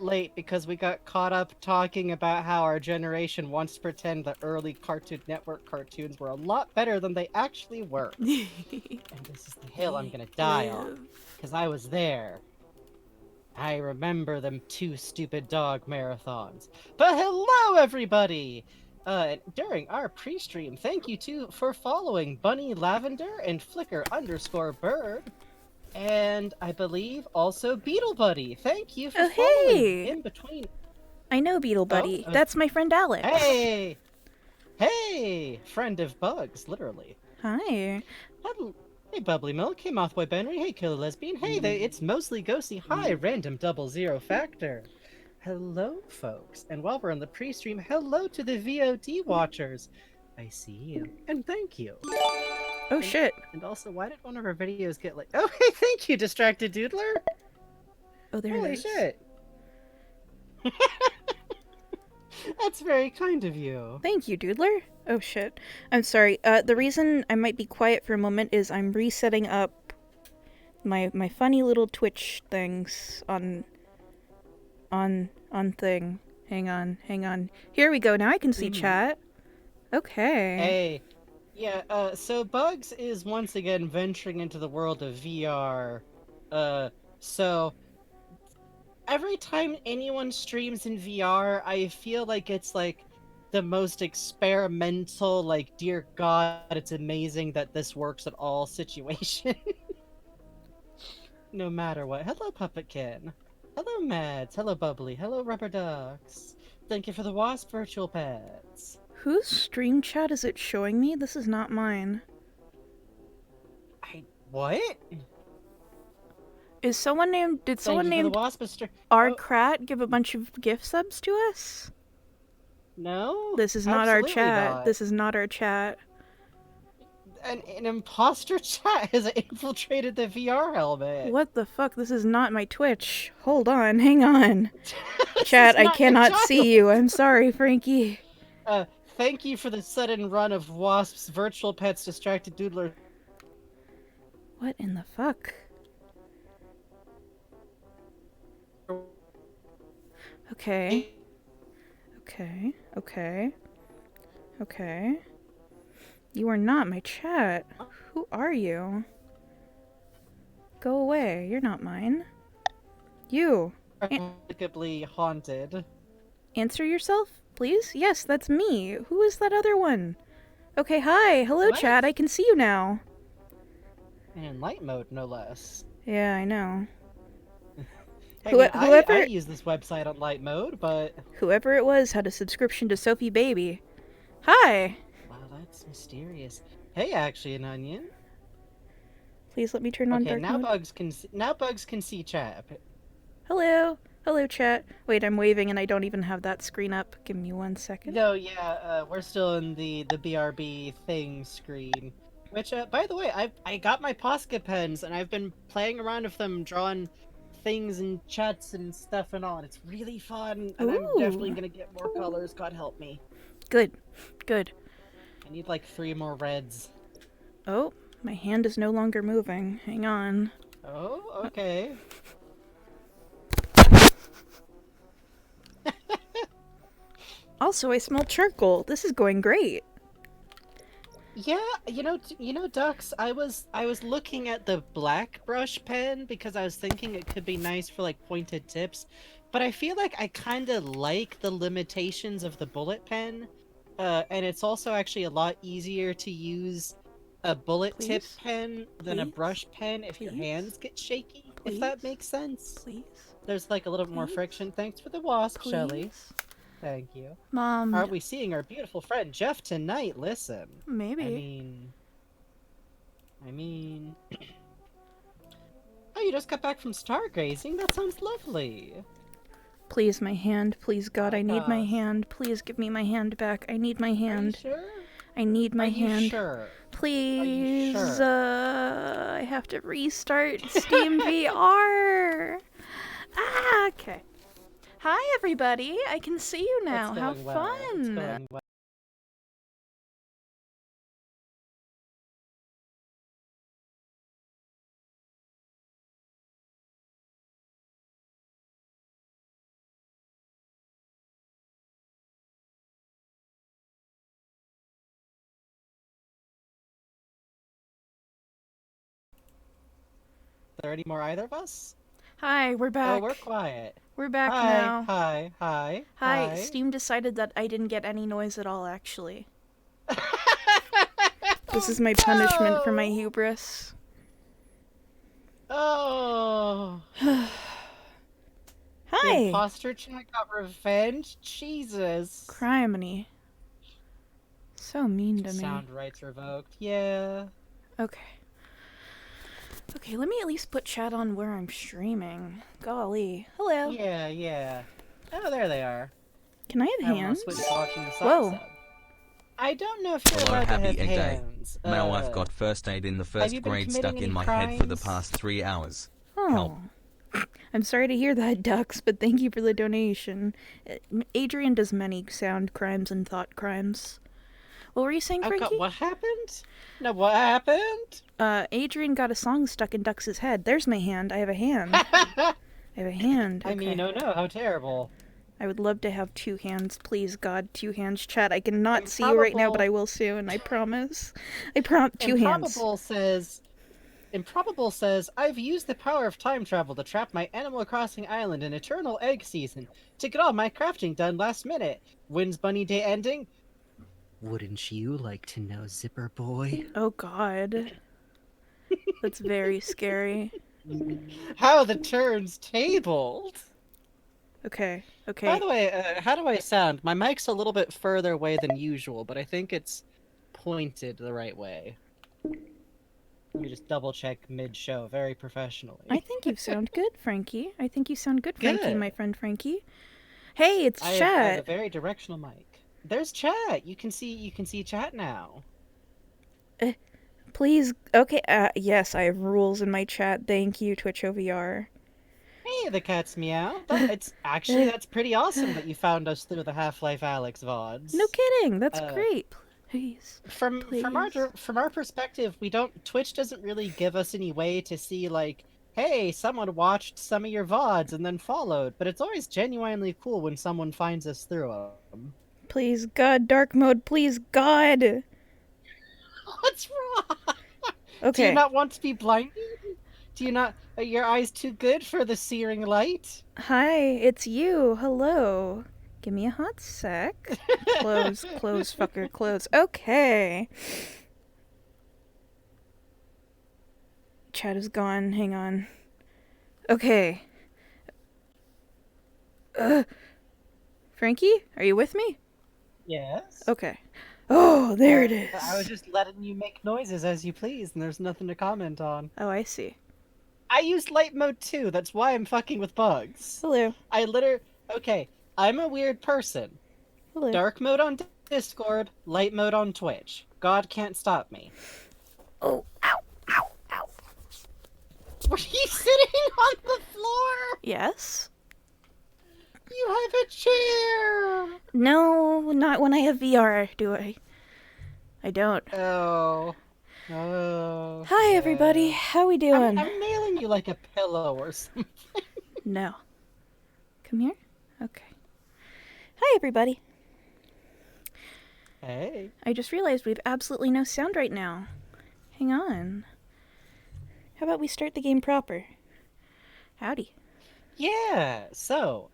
late because we got caught up talking about how our generation wants to pretend the early Cartoon Network cartoons were a lot better than they actually were. And this is the hill I'm gonna die on, because I was there. I remember them two stupid dog marathons. But hello, everybody! During our pre-stream, thank you for following Bunny Lavender and Flicker_bird. And I believe also Beetle Buddy. Thank you for Oh, following hey! in between. I know Beetle Oh, Buddy. That's my friend Alyx. hey! Hey! Friend of bugs, literally. Hi. Hello. Hey, Bubbly Milk. Hey, Mothboy Benry. Hey, Killer Lesbian. Hey, there, it's mostly Ghosty. Hi, Random Double Zero Factor. Hello, folks. And while we're in the pre-stream, hello to the VOD watchers. I see you. And thank you. Oh, shit. And also, why did one of our videos get like... Oh, hey, thank you, Distracted Doodler. Oh, there Holy it is. shit. That's very kind of you. Thank you, Doodler. Oh, shit. I'm sorry. The reason I might be quiet for a moment is I'm resetting up my funny little Twitch things on thing. Hang on. Here we go. Now I can see chat. Okay. Hey. Yeah, so Bugs is once again venturing into the world of VR. So every time anyone streams in VR, I feel like it's like the most experimental, like, dear God, it's amazing that this works at all situation. No matter what. Hello, Puppetkin. Hello, Mads. Hello, Bubbly. Hello, Rubber Ducks. Thank you for the Wasp virtual pets. Whose stream chat is it showing me? This is not mine. What? Did someone named Oh, Krat give a bunch of gift subs to us? no, This is not our absolutely chat. not. This is not our chat. An imposter chat has infiltrated the VR helmet. What the fuck? This is not my Twitch. Hold on, hang on. This Chat, is I not your cannot child. see you. I'm sorry, Frankie. Thank you for the sudden run of Wasp's virtual pets distracted doodler. What in the fuck? Okay. Okay. You are not my chat. Who are you? Go away. You're not mine. You. Inexplicably haunted. Answer yourself, please? Yes, that's me. Who is that other one? Okay, hi. Hello, What? chat. I can see you now. In light mode, no less. Yeah, I know. Hey, I use this website on light mode, but... Whoever it was had a subscription to Sophie Baby. Hi! Wow, that's mysterious. Hey, actually, an onion. Please let me turn on dark mode. Now Bugs can see chat. Hello! Hello, chat. Wait, I'm waving and I don't even have that screen up. Give me 1 second. No, yeah, we're still in the BRB thing screen. Which, by the way, I got my Posca pens, and I've been playing around with them, drawing things and chats and stuff and all, and it's really fun, and I'm definitely gonna get more colors, God help me. Good. I need like 3 more reds. Oh, my hand is no longer moving. Hang on. Oh, okay. Also, I smell charcoal. This is going great. Yeah, you know, Ducks, I was looking at the black brush pen because I was thinking it could be nice for like pointed tips, but I feel like I kind of like the limitations of the bullet pen, and it's also actually a lot easier to use a bullet tip pen than a brush pen if your hands get shaky, if that makes sense. There's like a little bit more friction. Thanks for the wasp, Shelly. Thank you. Mom. Are we seeing our beautiful friend Jeff tonight? Listen. Maybe. I mean... Oh, you just got back from stargazing? That sounds lovely. Please, my hand. Please, God, I need my hand. Please give me my hand back. I need my hand. Are you sure? I need my hand. Are you sure? Please. Are you sure? I have to restart Steam VR. Okay. Hi, everybody. I can see you now. How fun. there any more either of us? Hi, we're Oh, we're back. quiet. We're back Hi, now. hi, hi, Hi, hi. Steam decided that I didn't get any noise at all, actually. This is Oh my punishment for my no! hubris. Oh, the Hi! imposter chat got revenge? Jesus. Criminy. So mean to me. Sound rights revoked. Yeah. Okay. Okay, let me at least put chat on where I'm streaming. Golly. Hello. Yeah, yeah. Oh, there they are. Can I have I will now switch hands? to watching the side Whoa. sub. I don't know if you're Hello, allowed to have happy egg day. hands. Now I've got first aid in the Have first you been grade committing stuck in any my head for the crimes? past 3 hours. Oh. I'm sorry to hear that, Ducks, but thank you for the donation. Adrian does many sound crimes and thought crimes. What were you saying, Oh Frankie? god, what happened? No, what happened? Adrian got a song stuck in Dux's head. There's my hand. I have a hand. I have a hand. Okay. I mean, oh no, how terrible. I would love to have 2 hands. Please, God, 2 hands. Chat, I cannot see you Improbable... right now, but I will soon. I promise. 2 hands. Improbable says, I've used the power of time travel to trap my Animal Crossing island in Eternal Egg Season to get all my crafting done last minute. When's Bunny Day ending? Wouldn't you like to know, Zipper Boy? Oh, God. That's very scary. How the turn's tabled! Okay. By the way, how do I sound? My mic's a little bit further away than usual, but I think it's pointed the right way. Let me just double check mid-show, very professionally. I think you sound good, Frankie. I think you sound good, Frankie, Good. my friend Frankie. Hey, it's I chat. have a very directional mic. There's chat. You can see chat now. Please. Okay. Yes, I have rules in my chat. Thank you, Twitch OVR. Hey, the cat's meow. That's pretty awesome that you found us through the Half-Life Alyx VODs. No kidding. That's great. Please. From our perspective, Twitch doesn't really give us any way to see like, hey, someone watched some of your VODs and then followed, but it's always genuinely cool when someone finds us through them. Please, God, dark mode, please, God! What's wrong? Okay. Do you not want to be blinded? Do you not... Are your eyes too good for the searing light? Hi, it's you. Hello. Give me a hot sec. Close, fucker, close. Okay. Chat is gone. Hang on. Okay. Frankie, are you with me? Yes. Okay. Oh, there it is. I was just letting you make noises as you please, and there's nothing to comment on. Oh, I see. I used light mode too. That's why I'm fucking with bugs. Hello. Okay, I'm a weird person. Hello. Dark mode on Discord, light mode on Twitch. God can't stop me. Oh, ow, ow, ow. Were you sitting on the floor? Yes? You have a chair! No, not when I have VR, do I? I don't. Oh. Oh. Hi, yeah. everybody. How we doing? I'm nailing you like a pillow or something. No. Come here? Okay. Hi, everybody. Hey. I just realized we have absolutely no sound right now. Hang on. How about we start the game proper? Howdy. Yeah, so,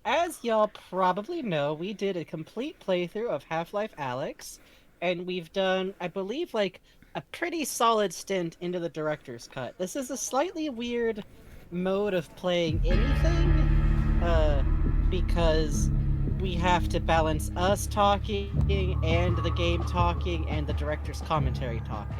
as y'all probably know, we did a complete playthrough of Half-Life Alyx, and we've done, I believe, like, a pretty solid stint into the director's cut. This is a slightly weird mode of playing anything, because we have to balance us talking, and the game talking, and the director's commentary talking.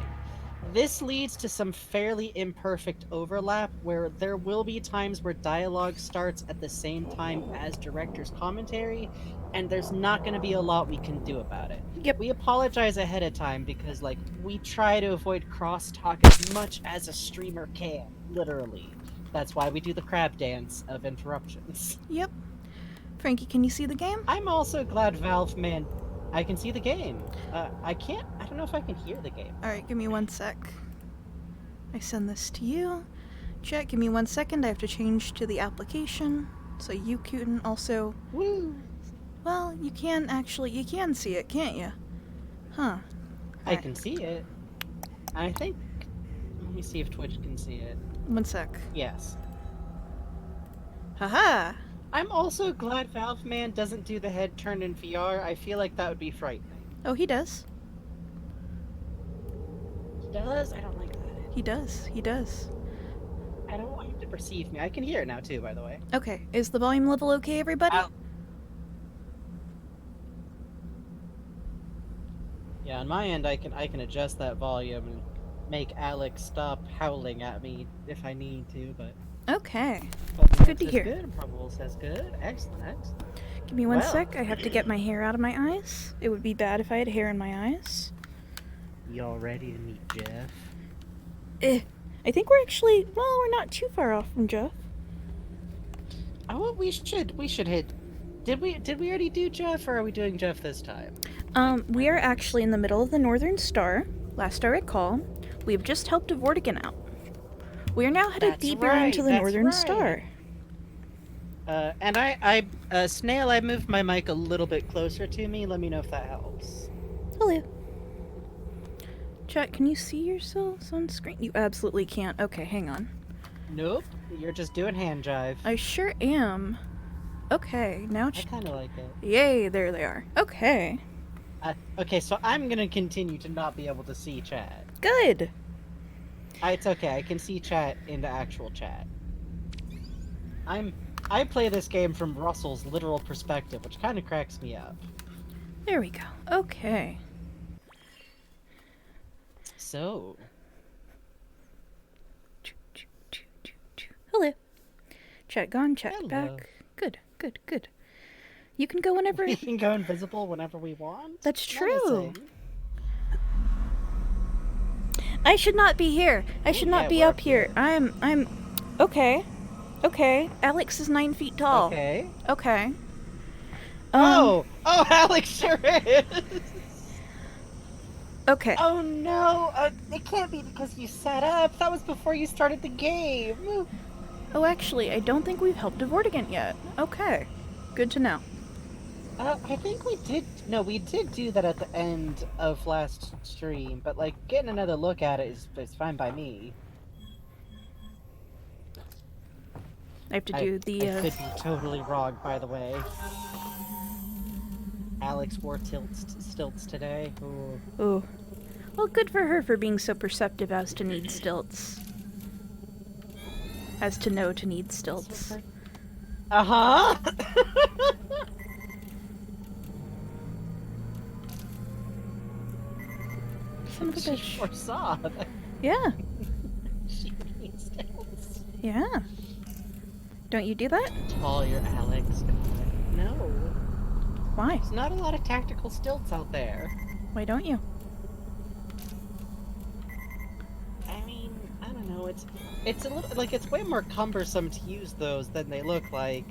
This leads to some fairly imperfect overlap where there will be times where dialogue starts at the same time as director's commentary, and there's not going to be a lot we can do about it. Yep. We apologize ahead of time because, like, we try to avoid crosstalk as much as a streamer can, literally. That's why we do the crab dance of interruptions. Yep. Frankie, can you see the game? I'm also glad Valve I can see the game. I don't know if I can hear the game. Alright, give me 1 sec. I send this to you. Chat, give me 1 second. I have to change to the application. So you can also... Woo! Well, you can see it, can't you? Huh. I can see it. I think... Let me see if Twitch can see it. 1 sec. Yes. Haha! I'm also glad Valve Man doesn't do the head turn in VR. I feel like that would be frightening. Oh, he does. He does? I don't like that. He does. He does. I don't want him to perceive me. I can hear it now too, by the way. Okay, is the volume level okay, everybody? Yeah, on my end, I can adjust that volume and make Alyx stop howling at me if I need to, but... Okay. But Good to hear. Good, and Probable says good. Excellent, excellent. Give me 1 sec. I have to get my hair out of my eyes. It would be bad if I had hair in my eyes. Y'all ready to meet Jeff? I think we're actually, well, we're not too far off from Jeff. Oh, we should hit... Did we already do Jeff, or are we doing Jeff this time? We are actually in the middle of the Northern Star. Last I recall, we've just helped a Vortigern out. We are now headed deeper into the Northern Star. And Snail, I moved my mic a little bit closer to me. Let me know if that helps. Hello. Chat, can you see yourselves on screen? You absolutely can't. Okay, hang on. Nope, you're just doing hand jive. I sure am. Okay, now... I kind of like it. Yay, there they are. Okay. Okay, so I'm gonna continue to not be able to see chat. Good. It's okay, I can see chat in the actual chat. I play this game from Russell's literal perspective, which kind of cracks me up. There we go. Okay. So... Hello. Chat gone, chat Hello. back. Good, good, good. You can go whenever... We can go invisible whenever we want? That's true. Menacing. I should not be here. I should not be up here. I'm... Okay. Okay. Alyx is 9 feet tall. Okay. Okay. Oh, Alyx sure is. Okay. Oh no, it can't be because you set up. That was before you started the game. Oh, actually, I don't think we've helped a Vortigern yet. Okay. Good to know. I think we did. No, we did do that at the end of last stream, but like getting another look at it is fine by me. I have to do the. I could be totally wrong, by the way. Alyx wore stilts today. Ooh. Ooh. Well, good for her for being so perceptive as to need stilts. As to know to need stilts. Uh-huh! Son of a She bitch. foresaw that Yeah. she would need stilts. Yeah. Don't you do that? Tall your Alyx. No. Why? There's not a lot of tactical stilts out there. Why don't you? I mean, I don't know, it's a little, like, it's way more cumbersome to use those than they look like.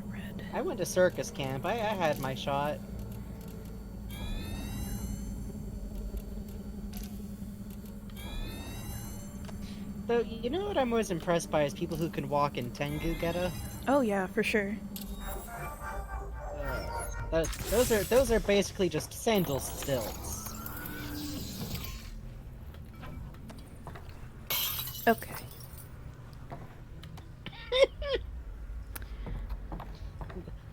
Red. I went to circus camp, I had my shot. Though, you know what I'm always impressed by is people who can walk in Tengu Geta. Oh yeah, for sure. Those are basically just sandal stilts. Okay.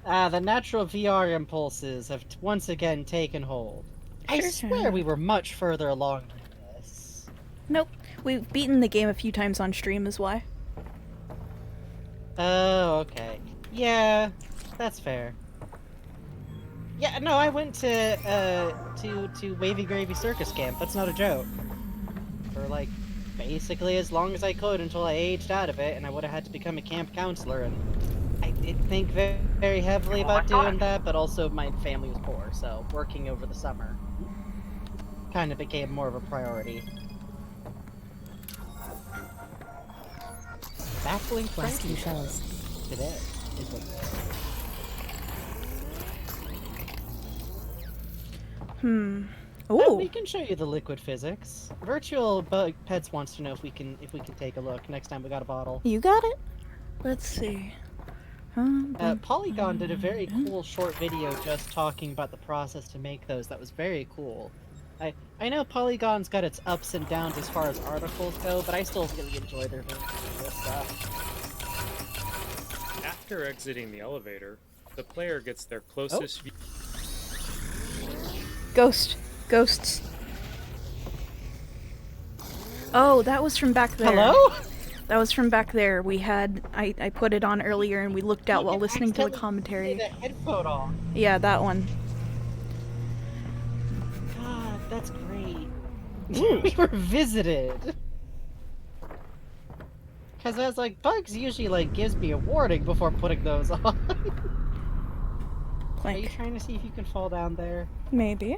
The natural VR impulses have once again taken hold. I Sure swear have. we were much further along than this. Nope. We've beaten the game a few times on stream is why. Oh, okay. Yeah, that's fair. Yeah, no, I went to Wavy Gravy Circus Camp. That's not a joke. For like basically as long as I could until I aged out of it, and I would have had to become a camp counselor. And I did think very, very heavily about doing that, but also my family was poor, so working over the summer kind of became more of a priority. Baffling Frankie shells today is what. Oh. We can show you the liquid physics. Virtual Bug Pets wants to know if we can take a look next time we got a bottle. You got it? Let's see. Polygon did a very cool short video just talking about the process to make those. That was very cool. I know Polygon's got its ups and downs as far as articles go, but I still really enjoy their visual stuff. After exiting the elevator, the player gets their closest view. Ghosts. Oh, that was from back there. Hello? That was from back there. We had I put it on earlier and we looked out while listening to the commentary. The headphone on. Yeah, that one. God, that's great. We were visited. Because I was like, Bugs usually like gives me a warning before putting those on. Are you Clank. trying to see if you can fall down there? Maybe.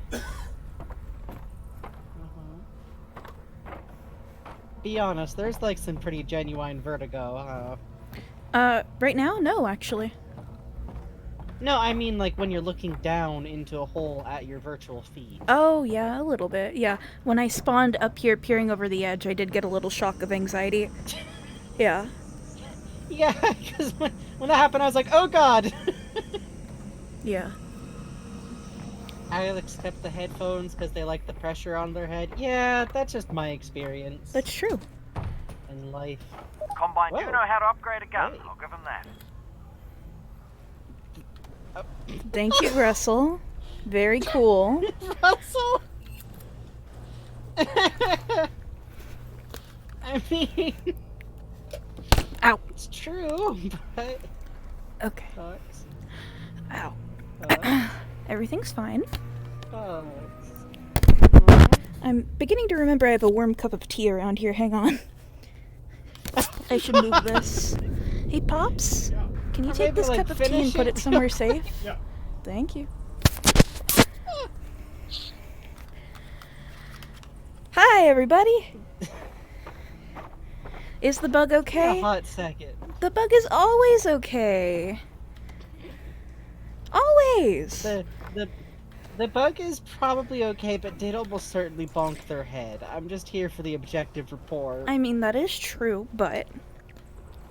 Be honest, there's like some pretty genuine vertigo. Right now? No, actually. No, I mean like when you're looking down into a hole at your virtual feet. Oh, yeah, a little bit. Yeah. When I spawned up here peering over the edge, I did get a little shock of anxiety. Yeah. Yeah, because when that happened, I was like, oh god! Yeah. Alyx kept the headphones because they like the pressure on their head. Yeah, that's just my experience. That's true. In life. Combine do Whoa. know how to upgrade a gun. Hey. I'll give them that. Thank you, Russell. Very cool. Russell! I mean... Ow. It's true, but... Okay. Sucks. Ow. Sucks. Everything's fine. Sucks. I'm beginning to remember I have a warm cup of tea around here. Hang on. I should move this. Hey, Pops? Can you Or take maybe, this like, cup of tea and finish put it? it somewhere safe? Yeah. Thank you. Hi, everybody! Is the bug A okay? hot second. The bug is always okay. Always! The bug is probably okay, but did almost certainly bonk their head. I'm just here for the objective report. I mean, that is true, but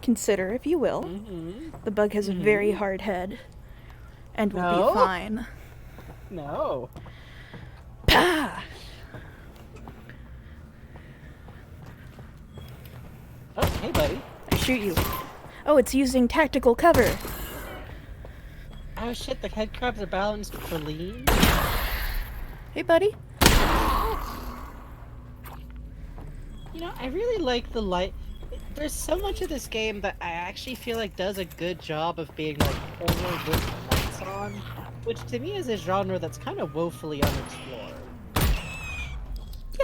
consider, if you will, the bug has a very hard head and will No? be fine. No. Pah! Oh, hey, buddy. I shoot you. Oh, it's using tactical cover. Oh shit, the head crabs are balanced for lean. Hey, buddy. You know, I really like the light. There's so much of this game that I actually feel like does a good job of being like horror with lights on, which to me is a genre that's kind of woefully unexplored.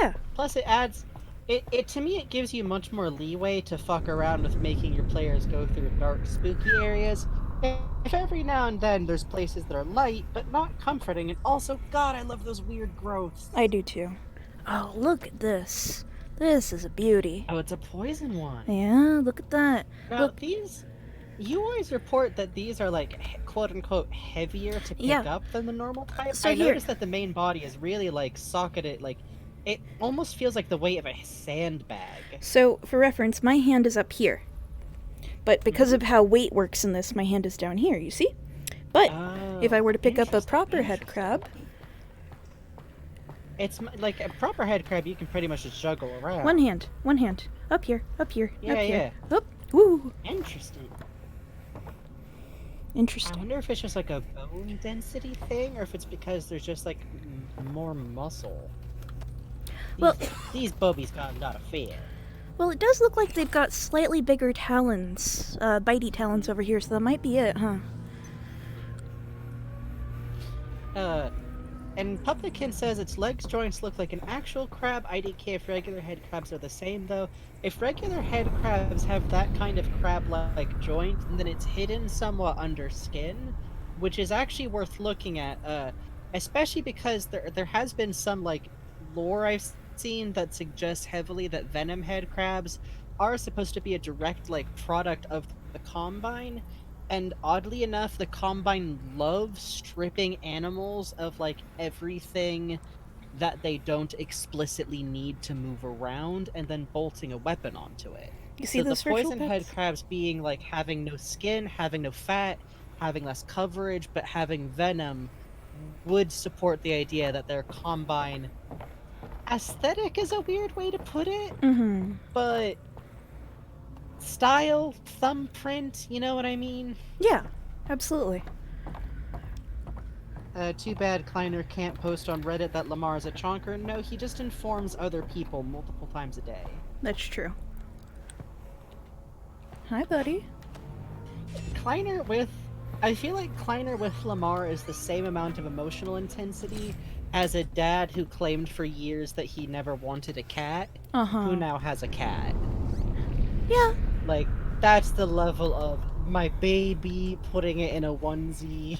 Yeah. Plus, it adds. It to me, it gives you much more leeway to fuck around with making your players go through dark, spooky areas. If every now and then there's places that are light, but not comforting, and also, God, I love those weird growths. I do too. Oh, look at this. This is a beauty. Oh, it's a poison one. Yeah, look at that. Now, Look. these... You always report that these are, like, quote-unquote, heavier to pick Yeah. up than the normal type. So I here- noticed that the main body is really, like, socketed, like... It almost feels like the weight of a sandbag. So, for reference, my hand is up here. But because of how weight works in this, my hand is down here, you see? But if I were to pick up a proper head crab... It's like a proper head crab you can pretty much just juggle around. One hand. Up here, up here, Yeah, up here. yeah. Up. Woo. Interesting. I Interesting. wonder if it's just like a bone density thing, or if it's because there's just like more muscle. Well- These bubbies got a lot of fear. Well, it does look like they've got slightly bigger talons, bitey talons over here, so that might be it, huh? And Publican says its legs joints look like an actual crab. IDK if regular head crabs are the same though. If regular head crabs have that kind of crab-like joint, then it's hidden somewhat under skin, which is actually worth looking at. Especially because there has been some like lore I've seen that suggests heavily that venom head crabs are supposed to be a direct like product of the Combine. And oddly enough, the Combine loves stripping animals of, like, everything that they don't explicitly need to move around, and then bolting a weapon onto it. You see So those the virtual poison head pets? crabs being, like, having no skin, having no fat, having less coverage, but having venom would support the idea that their Combine Aesthetic is a weird way to put it, Mm-hmm. but style, thumbprint, you know what I mean? Yeah, absolutely. Too bad Kleiner can't post on Reddit that Lamar is a chonker. No, he just informs other people multiple times a day. That's true. Hi, buddy. I feel like Kleiner with Lamar is the same amount of emotional intensity as a dad who claimed for years that he never wanted a cat, Uh-huh. who now has a cat. Yeah. Like, that's the level of my baby putting it in a onesie.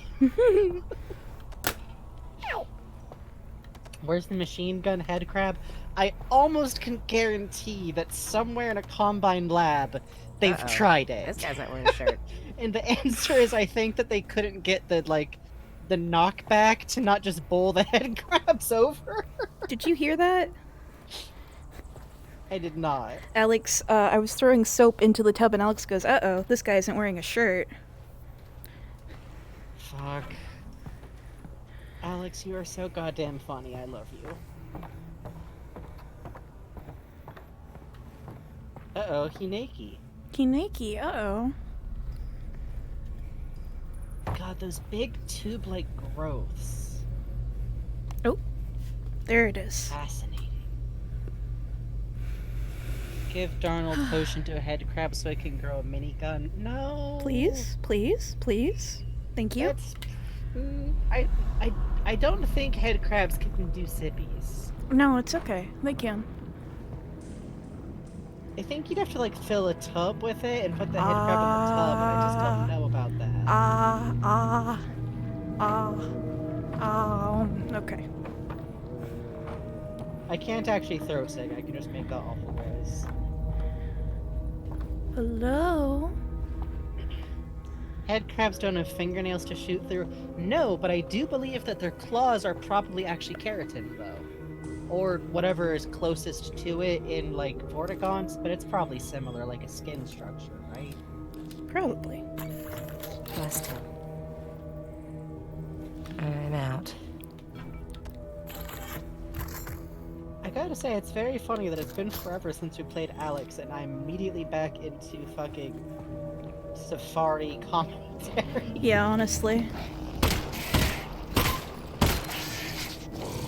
Where's the machine gun head crab? I almost can guarantee that somewhere in a Combine lab, they've Uh-oh. tried it. This guy's not wearing a shirt. And the answer is I think that they couldn't get the knockback to not just bowl the head crabs over. Did you hear that? I did not. Alyx, I was throwing soap into the tub and Alyx goes, uh-oh, this guy isn't wearing a shirt. Fuck. Alyx, you are so goddamn funny. I love you. Uh-oh, Hineki. Kineki, uh-oh. God, those big tube-like growths. Oh, there it is. Fascinating. Give Darnold potion to a head crab so I can grow a minigun. No. Please, please, please. Thank you. That's... I don't think head crabs can do sippies. No, it's okay. They can. I think you'd have to, like, fill a tub with it and put the head crab in the tub, and I just don't know about that. Okay. I can't actually throw Sig, I can just make that awful noise. Hello? Head crabs don't have fingernails to shoot through. No, but I do believe that their claws are probably actually keratin, though. Or whatever is closest to it in, like, Vortigons, but it's probably similar, like a skin structure, right? Probably. Bless him. I'm out. I gotta say, it's very funny that it's been forever since we played Alyx, and I'm immediately back into fucking Safari commentary. Yeah, honestly.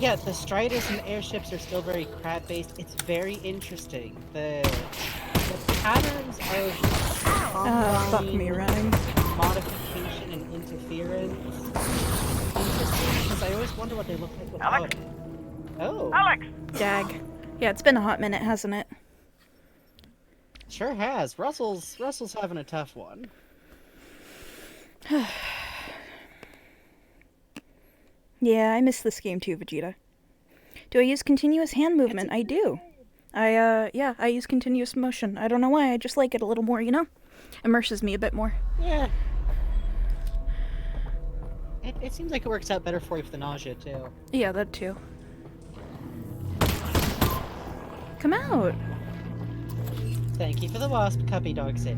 Yeah, the Striders and airships are still very crab-based. It's very interesting. The patterns of Fuck me, running. modification and interference. Interesting, because I always wonder what they look like without Alyx? it. Oh, Alyx! Dag. Yeah, it's been a hot minute, hasn't it? sure has. Russell's having a tough one. Yeah, I miss this game too, Vegeta. Do I use continuous hand movement? I do. I use continuous motion. I don't know why, I just like it a little more, you know? Immerses me a bit more. Yeah. It seems like it works out better for you with the nausea, too. Yeah, that too. Come out! Thank you for the wasp, Cuppy Dog Sit.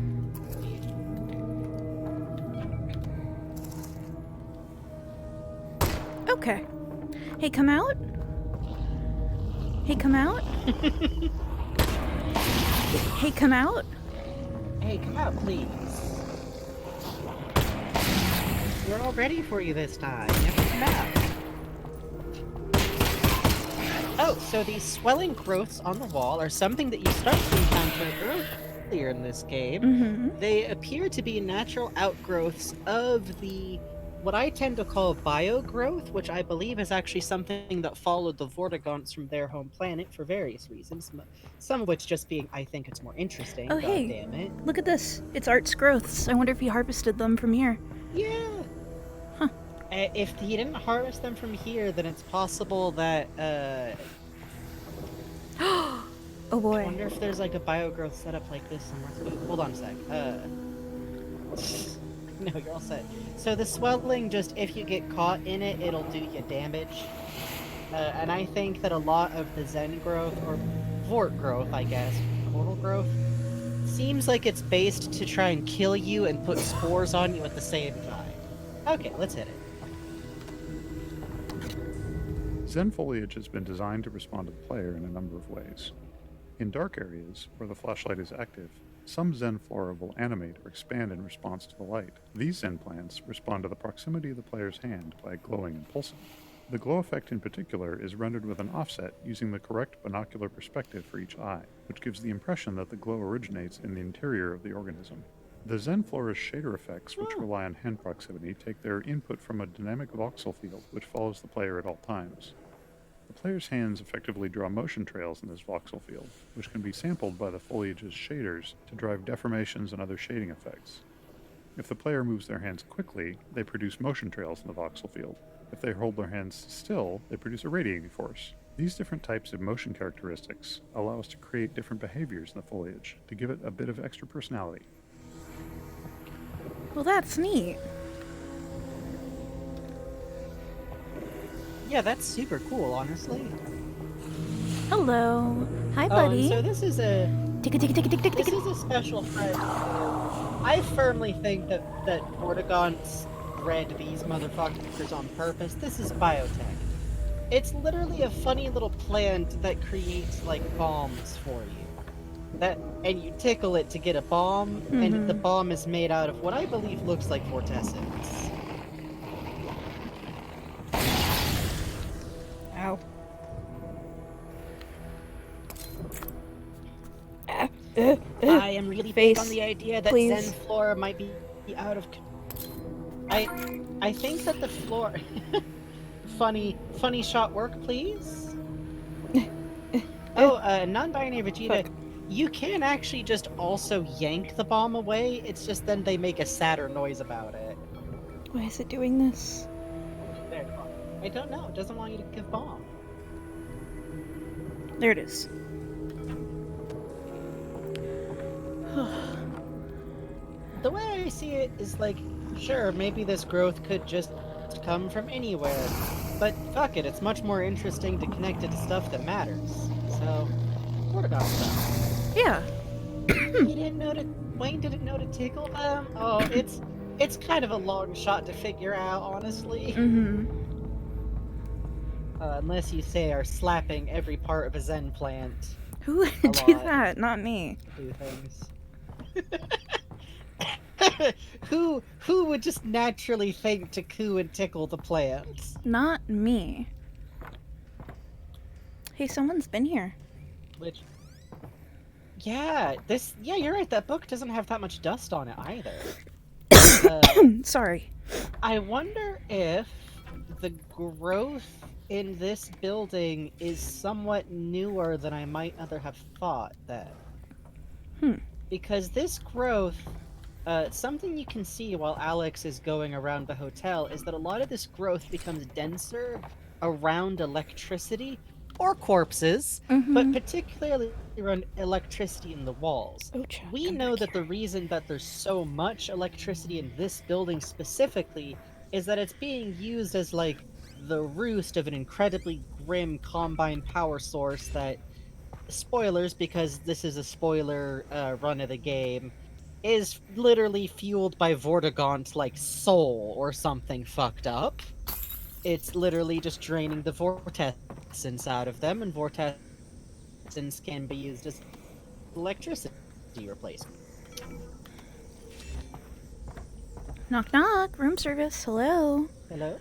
Okay. Hey, come out? Hey, come out? Hey, come out? Hey, come out, please. We're all ready for you this time. You have to come out. Oh, so these swelling growths on the wall are something that you start to encounter earlier in this game. Mm-hmm. They appear to be natural outgrowths of the what I tend to call biogrowth, which I believe is actually something that followed the Vortigons from their home planet for various reasons, some of which just being I think it's more interesting. Oh, God hey. damn it. Look at this. It's Art's growths. I wonder if he harvested them from here. Yeah. Huh. If he didn't harvest them from here, then it's possible that, Oh I boy. wonder if there's like a biogrowth setup like this somewhere. Wait, hold on a sec. No, you're all set. So the swelling, just if you get caught in it, it'll do you damage. And I think that a lot of the Zen growth, or Vort growth, I guess, portal growth, seems like it's based to try and kill you and put spores on you at the same time. Okay, let's hit it. Zen foliage has been designed to respond to the player in a number of ways. In dark areas, where the flashlight is active, some Zen flora will animate or expand in response to the light. These Zen plants respond to the proximity of the player's hand by glowing and pulsing. The glow effect in particular is rendered with an offset using the correct binocular perspective for each eye, which gives the impression that the glow originates in the interior of the organism. The Zen flora's shader effects, which rely on hand proximity, take their input from a dynamic voxel field which follows the player at all times. The player's hands effectively draw motion trails in this voxel field, which can be sampled by the foliage's shaders to drive deformations and other shading effects. If the player moves their hands quickly, they produce motion trails in the voxel field. If they hold their hands still, they produce a radiating force. These different types of motion characteristics allow us to create different behaviors in the foliage to give it a bit of extra personality. Well, that's neat. Yeah, that's super cool, honestly. Hello. Hi, Oh, buddy. and so this is a Tick, tick, tick, tick, tick, this tick. is a special friend. I firmly think that Vortigaunt bred these motherfuckers on purpose. This is biotech. It's literally a funny little plant that creates like bombs for you. And you tickle it to get a bomb, and the bomb is made out of what I believe looks like vortessence. Ow. I am really big on the idea that please. Zen flora might be out of. I think that the flora. funny shot work, please. Oh, non-binary Vegeta. Fuck. You can actually just also yank the bomb away. It's just then they make a sadder noise about it. Why is it doing this? There. I don't know. It doesn't want you to give bomb. There it is. The way I see it is like, sure, maybe this growth could just come from anywhere, but fuck it, it's much more interesting to connect it to stuff that matters. So, Vortigaunt stuff. Yeah. He didn't know to. Wayne didn't know to tickle them. Oh, it's kind of a long shot to figure out, honestly. Unless you say are slapping every part of a Zen plant. Who would A do lot. that? Not me. Do things. who would just naturally think to coo and tickle the plants? Not me. Hey, someone's been here. Which, yeah, you're right. That book doesn't have that much dust on it either. Sorry. I wonder if the growth in this building is somewhat newer than I might other have thought. Because this growth. Something you can see while Alyx is going around the hotel is that a lot of this growth becomes denser around electricity or corpses, but particularly around electricity in the walls. Ocha, We come know back that here. the reason that there's so much electricity in this building specifically is that it's being used as like the roost of an incredibly grim combine power source that, spoilers because this is a spoiler run of the game, is literally fueled by Vortigaunt's like soul or something fucked up. It's literally just draining the vortessence out of them, and vortessence can be used as electricity replacement. Knock knock. Room service. Hello. Hello?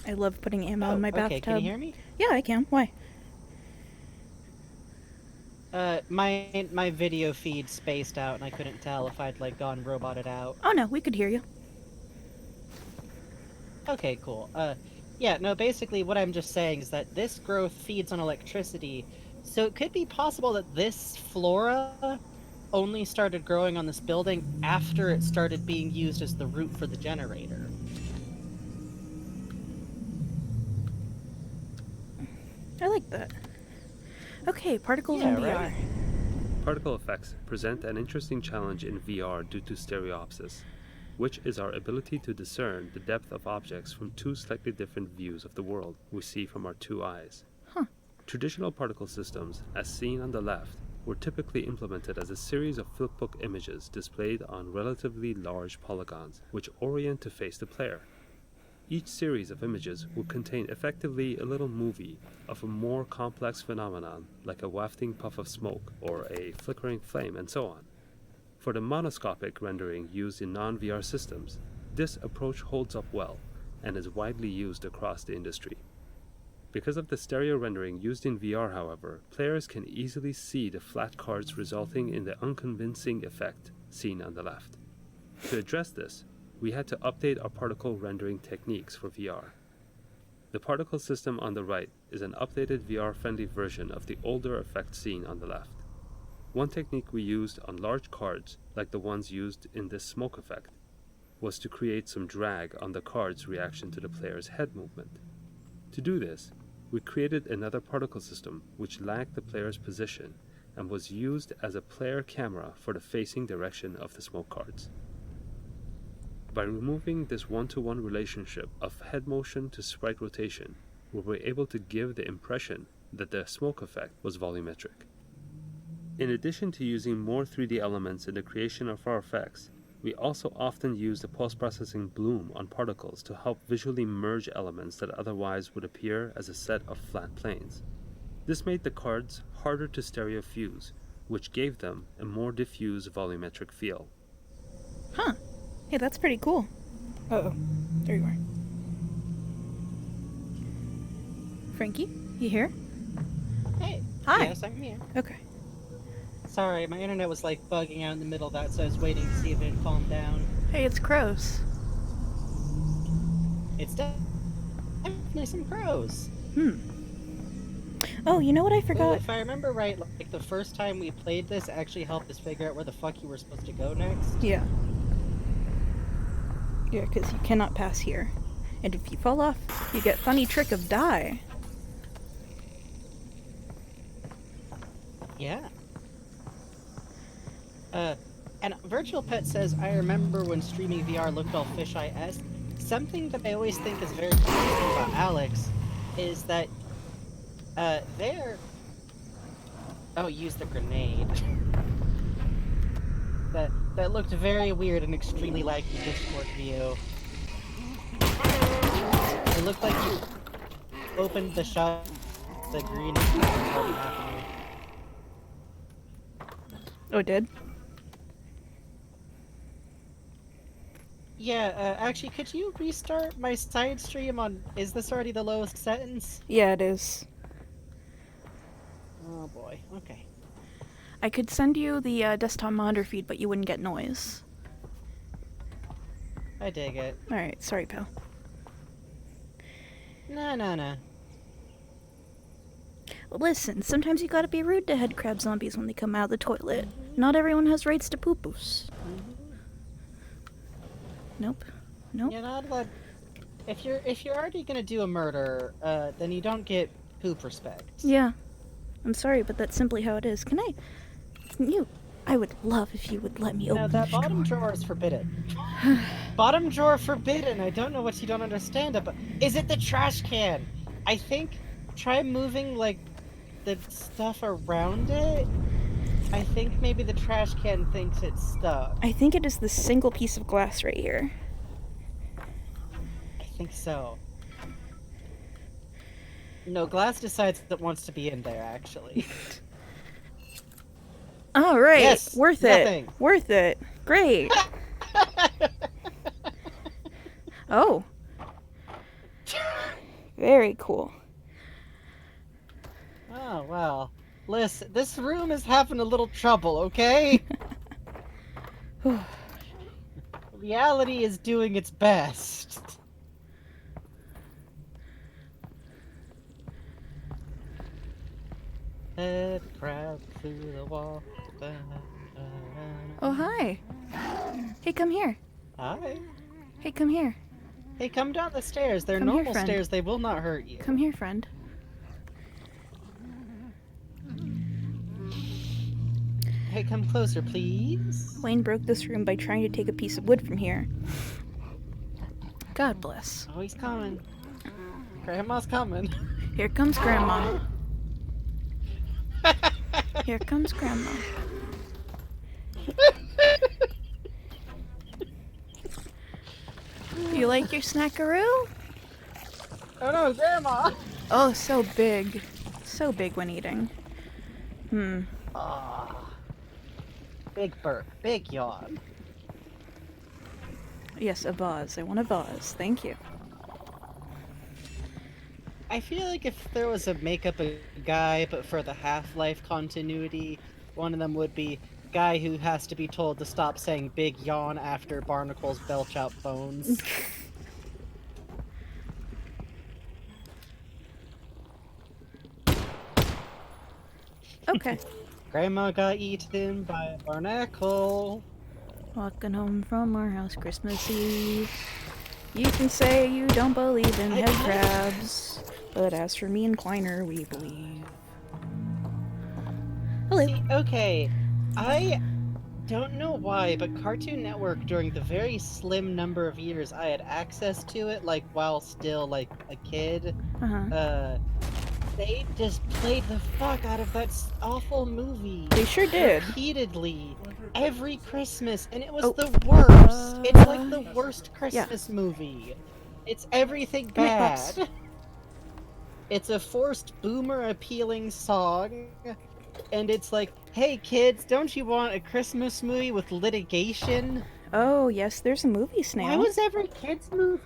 I love putting ammo in my okay, bathtub. can you hear me? Yeah, I can. Why? My video feed spaced out and I couldn't tell if I'd like gone roboted out. Oh no, we could hear you. Okay, cool. Yeah, no, basically what I'm just saying is that this growth feeds on electricity, so it could be possible that this flora only started growing on this building after it started being used as the root for the generator. I like that. Okay, particles Yeah, in VR. right? Particle effects present an interesting challenge in VR due to stereopsis, which is our ability to discern the depth of objects from two slightly different views of the world we see from our two eyes. Huh. Traditional particle systems, as seen on the left, were typically implemented as a series of flipbook images displayed on relatively large polygons, which orient to face the player. Each series of images would contain effectively a little movie of a more complex phenomenon like a wafting puff of smoke or a flickering flame and so on. For the monoscopic rendering used in non-VR systems, this approach holds up well and is widely used across the industry. Because of the stereo rendering used in VR, however, players can easily see the flat cards resulting in the unconvincing effect seen on the left. To address this, we had to update our particle rendering techniques for VR. The particle system on the right is an updated VR-friendly version of the older effect seen on the left. One technique we used on large cards, like the ones used in this smoke effect, was to create some drag on the card's reaction to the player's head movement. To do this, we created another particle system which lagged the player's position and was used as a player camera for the facing direction of the smoke cards. By removing this one-to-one relationship of head motion to sprite rotation, we were able to give the impression that the smoke effect was volumetric. In addition to using more 3D elements in the creation of our effects, we also often use the post-processing bloom on particles to help visually merge elements that otherwise would appear as a set of flat planes. This made the cards harder to stereo fuse, which gave them a more diffuse volumetric feel. Huh. Hey, that's pretty cool. Uh-oh. There you are. Frankie, you here? Hey. Hi. Yes, I'm here. Okay. Sorry, my internet was like bugging out in the middle of that, so I was waiting to see if it had calmed down. Hey, it's crows. It's definitely some crows. Oh, you know what I Ooh, forgot? if I remember right, like the first time we played this actually helped us figure out where the fuck you were supposed to go next. Yeah. Yeah, because you cannot pass here. And if you fall off, you get funny trick of die. Yeah. And Virtual Pet says, I remember when streaming VR looked all fisheye-esque. Something that I always think is very interesting about Alyx is that, they're... Oh, use the grenade. That looked very weird and extremely like the Discord view. It looked like you opened the shot, the green and happening. Oh, it did? Yeah, actually, could you restart my side stream on... Is this already the lowest sentence? Yeah, it is. Oh boy, okay. I could send you the desktop monitor feed, but you wouldn't get noise. I dig it. Alright, sorry, pal. Nah. Listen, sometimes you gotta be rude to headcrab zombies when they come out of the toilet. Not everyone has rights to poo-poos. Nope. You're not allowed... If you're already gonna do a murder, then you don't get poop respect. Yeah. I'm sorry, but that's simply how it is. I would love if you would let me open No, that this bottom drawer. drawer is forbidden. Bottom drawer forbidden. I don't know what you don't understand about. Is it the trash can? I think try moving like the stuff around it. I think maybe the trash can thinks it's stuck. I think it is this single piece of glass right here. I think so. No, glass decides that it wants to be in there, actually. All right. Yes, Worth nothing. it. Worth it. Great. Oh. Very cool. Oh, well. Listen, this room is having a little trouble, okay? Reality is doing its best. Head crab through the wall. Oh, hi. Hey, come here. Hi. Hey, come here. Hey, come down the stairs. They're Come here, normal friend. stairs. They will not hurt you. Come here, friend. Hey, come closer, please. Wayne broke this room by trying to take a piece of wood from here. God bless. Oh, he's coming. Grandma's coming. Here comes Grandma. Here comes Grandma. You like your snackaroo? Oh no, Grandma! Oh, so big. So big when eating. Ah. Big burp, big yawn. Yes, a vase. I want a vase. Thank you. I feel like if there was a makeup a guy, but for the Half-Life continuity, one of them would be guy who has to be told to stop saying big yawn after barnacles belch out bones. Okay. Grandma got eaten by a barnacle. Walking home from our house Christmas Eve. You can say you don't believe in head crabs, but as for me and Kleiner, we believe. Hello. See, okay, I don't know why, but Cartoon Network, during the very slim number of years I had access to it, like, while still, like, a kid, Uh-huh. they just played the fuck out of that awful movie. They sure did. Repeatedly. Every Christmas, and it was Oh. the worst. It's like the worst Christmas movie. It's everything Come here, Pops. bad. It's a forced boomer appealing song. And it's like, hey kids, don't you want a Christmas movie with litigation? Oh, yes, there's a movie snail. Why was every kids movie?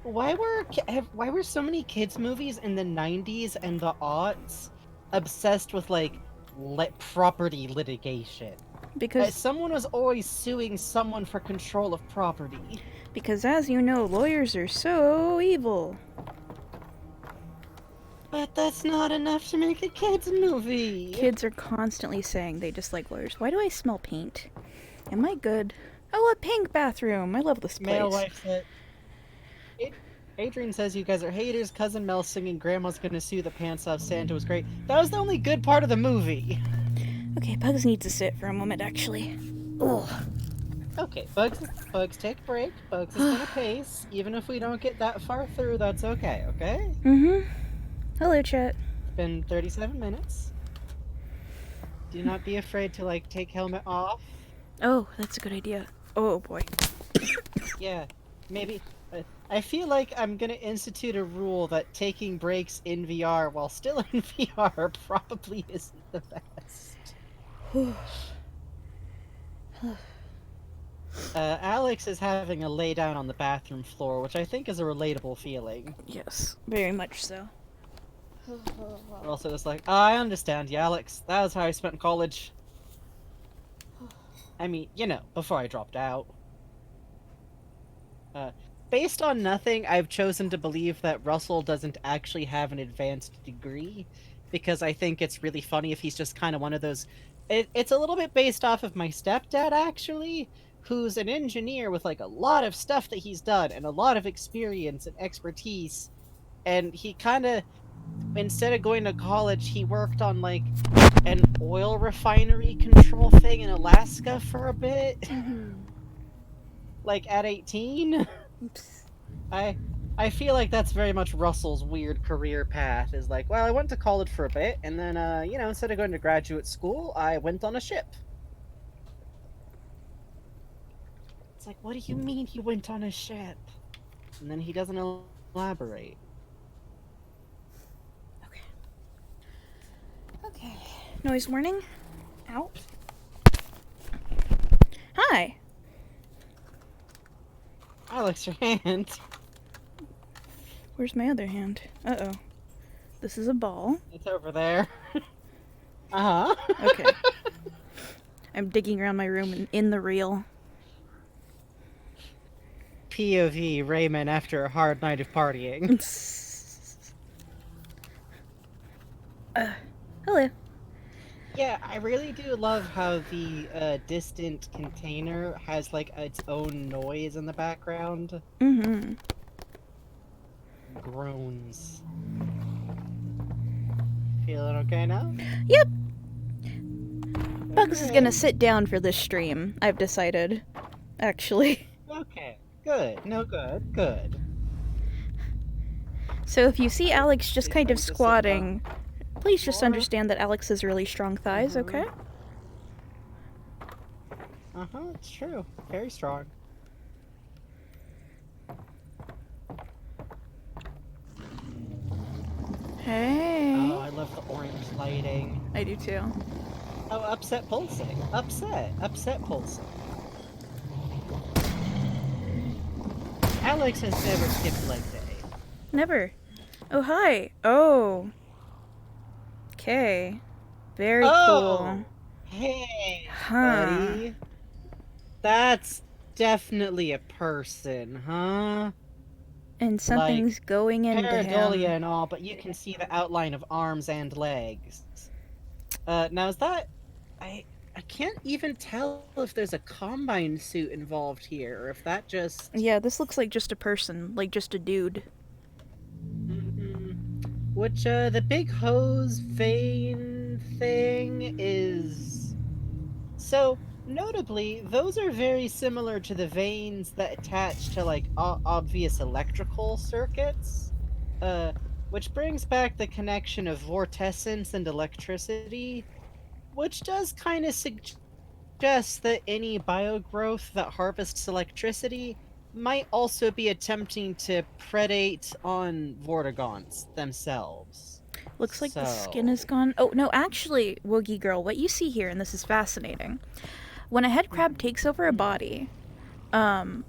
Why were so many kids movies in the 90s and the aughts obsessed with like property litigation? Because Someone was always suing someone for control of property. Because as you know, lawyers are so evil. But that's not enough to make a kids movie. Kids are constantly saying they dislike lawyers. Why do I smell paint? Am I good? Oh, a pink bathroom. I love this place. Male wife said. Adrian says you guys are haters. Cousin Mel singing "Grandma's Gonna Sue the Pants Off Santa" was great. That was the only good part of the movie. Okay, Bugs needs to sit for a moment, actually. Ugh. Okay, Bugs, take a break. Bugs is gonna pace. Even if we don't get that far through, that's okay, okay? Mm-hmm. Hello, chat. It's been 37 minutes. Do not be afraid to, like, take helmet off. Oh, that's a good idea. Oh, boy. Yeah, maybe. I feel like I'm gonna institute a rule that taking breaks in VR while still in VR probably isn't the best. Alyx is having a lay down on the bathroom floor, which I think is a relatable feeling. Yes, very much so. We're also just like, I understand, yeah, Alyx. That was how I spent college. I mean, you know, before I dropped out. Based on nothing, I've chosen to believe that Russell doesn't actually have an advanced degree, because I think it's really funny if he's just kind of one of those... It's a little bit based off of my stepdad, actually, who's an engineer with, like, a lot of stuff that he's done, and a lot of experience and expertise, and he kind of, instead of going to college, he worked on, like, an oil refinery control thing in Alaska for a bit. Like, at 18? Oops. I feel like that's very much Russell's weird career path, is like, well, I went to college for a bit, and then, you know, instead of going to graduate school, I went on a ship. It's like, what do you mean he went on a ship? And then he doesn't elaborate. Okay. Noise warning. Out. Hi. Alyx, your hand. Where's my other hand? Uh-oh. This is a ball. It's over there. Uh-huh. Okay. I'm digging around my room in the reel. POV Raymond after a hard night of partying. Hello. Yeah, I really do love how the distant container has, like, its own noise in the background. Mm-hmm. Groans. Feeling okay now? Yep. Bugs is gonna sit down for this stream, I've decided. Actually. Okay, good. No, good. Good. So if you see Alyx just kind of Just sit squatting, Please just understand that Alyx has really strong thighs, okay? It's true. Very strong. Hey. Oh, I love the orange lighting. I do too. Oh, upset pulsing. Upset pulsing. Alyx has never skipped leg day. Never. Oh, hi. Oh. Okay. Very cool. Hey, Huh. buddy. That's definitely a person, huh? And something's going into Pareidolia him. and all, but you can see the outline of arms and legs. Now is that... I can't even tell if there's a combine suit involved here, or if that just... Yeah, this looks like just a person, like just a dude. Which, the big hose vein thing is... So, notably, those are very similar to the veins that attach to, like, obvious electrical circuits. Which brings back the connection of vortescence and electricity, which does kind of suggest that any biogrowth that harvests electricity might also be attempting to predate on vortigons themselves. Looks like the skin is gone. Oh, no, actually, Woogie Girl, what you see here, and this is fascinating. When a head crab takes over a body,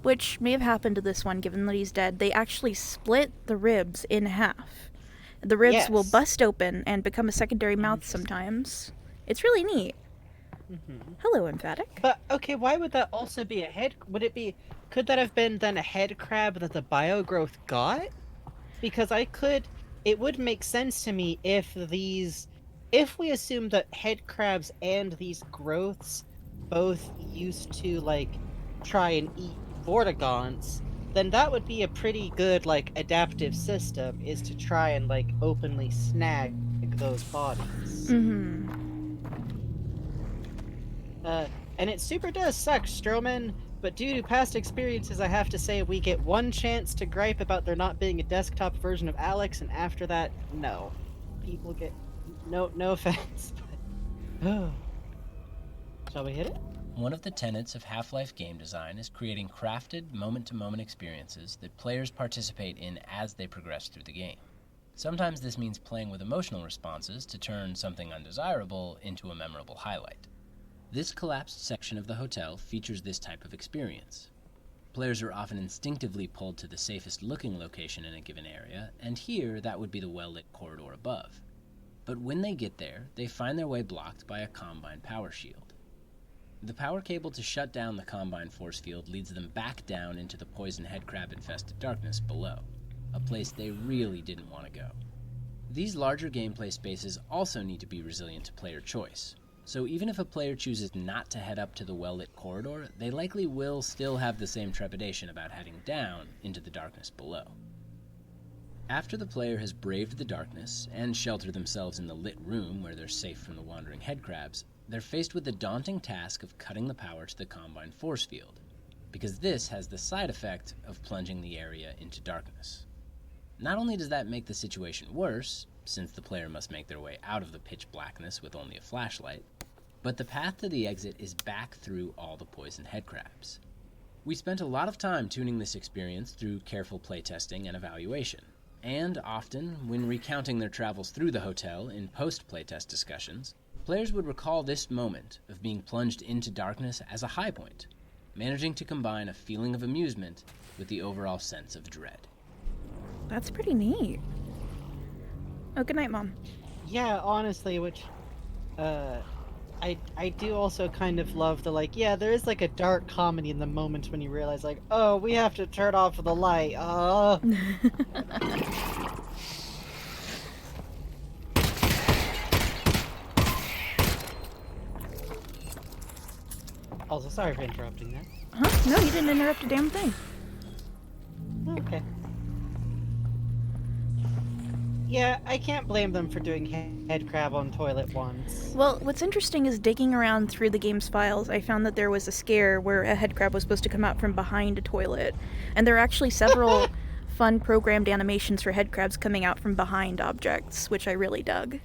which may have happened to this one given that he's dead, they actually split the ribs in half. The ribs will bust open and become a secondary mouth sometimes. It's really neat. Hello, Emphatic. But, okay, why would that also be a head... Could that have been then a head crab that the biogrowth got? Because it would make sense to me if we assume that head crabs and these growths both used to, like, try and eat vortigons, then that would be a pretty good, like, adaptive system, is to try and, like, openly snag those bodies. And it super does suck, Stroman, but due to past experiences, I have to say we get one chance to gripe about there not being a desktop version of Alyx, and after that, no. People get... No offense, but... Shall we hit it? One of the tenets of Half-Life game design is creating crafted, moment-to-moment experiences that players participate in as they progress through the game. Sometimes this means playing with emotional responses to turn something undesirable into a memorable highlight. This collapsed section of the hotel features this type of experience. Players are often instinctively pulled to the safest looking location in a given area, and here that would be the well-lit corridor above. But when they get there, they find their way blocked by a Combine power shield. The power cable to shut down the Combine force field leads them back down into the poison headcrab-infested darkness below, a place they really didn't want to go. These larger gameplay spaces also need to be resilient to player choice. So even if a player chooses not to head up to the well-lit corridor, they likely will still have the same trepidation about heading down into the darkness below. After the player has braved the darkness and sheltered themselves in the lit room where they're safe from the wandering headcrabs, they're faced with the daunting task of cutting the power to the Combine force field, because this has the side effect of plunging the area into darkness. Not only does that make the situation worse, since the player must make their way out of the pitch blackness with only a flashlight, but the path to the exit is back through all the poisoned headcrabs. We spent a lot of time tuning this experience through careful playtesting and evaluation, and often, when recounting their travels through the hotel in post-playtest discussions, players would recall this moment of being plunged into darkness as a high point, managing to combine a feeling of amusement with the overall sense of dread. That's pretty neat. Oh, good night, Mom. Yeah, honestly, which, I do also kind of love the, like, yeah, there is, like, a dark comedy in the moment when you realize, like, oh, we have to turn off the light, Also, sorry for interrupting that. Huh? No, you didn't interrupt a damn thing. Okay. Yeah, I can't blame them for doing head crab on toilet once. Well, what's interesting is digging around through the game's files, I found that there was a scare where a head crab was supposed to come out from behind a toilet. And there are actually several fun programmed animations for head crabs coming out from behind objects, which I really dug.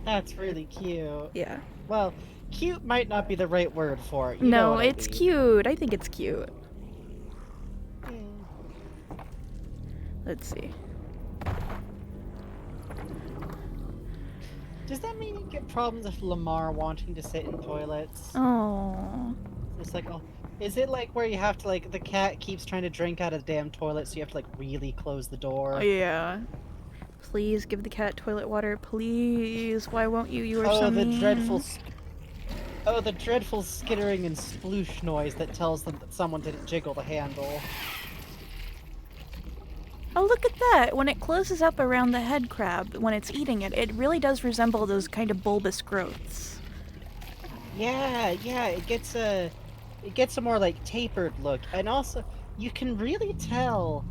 That's really cute. Yeah. Well, cute might not be the right word for it. You know No, what I it's mean. cute. I think it's cute. Hmm. Let's see. Does that mean you get problems with Lamar wanting to sit in toilets? Oh. It's like, oh, is it like where you have to like the cat keeps trying to drink out of the damn toilet, so you have to like really close the door? Yeah. Please give the cat toilet water, please. Why won't you? You are so Oh, the mean. dreadful. Oh, the dreadful skittering and sploosh noise that tells them that someone didn't jiggle the handle. Oh, look at that! When it closes up around the head crab, when it's eating it, it really does resemble those kind of bulbous growths. Yeah, it gets a more like tapered look, and also you can really tell.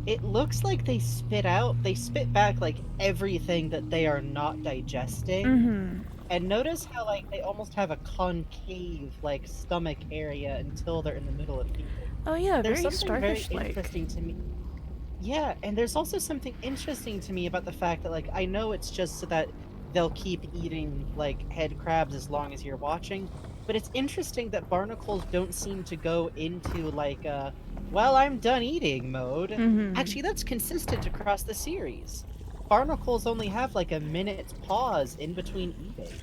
It looks like they spit back like everything that they are not digesting. Mm-hmm. And notice how like they almost have a concave like stomach area until they're in the middle of feeding. Oh yeah, There's very something very starfish-like. interesting to me. Yeah, and there's also something interesting to me about the fact that, like, I know it's just so that they'll keep eating, like, head crabs as long as you're watching, but it's interesting that barnacles don't seem to go into, like, well, I'm done eating mode. Mm-hmm. Actually, that's consistent across the series. Barnacles only have, like, a minute's pause in between eating.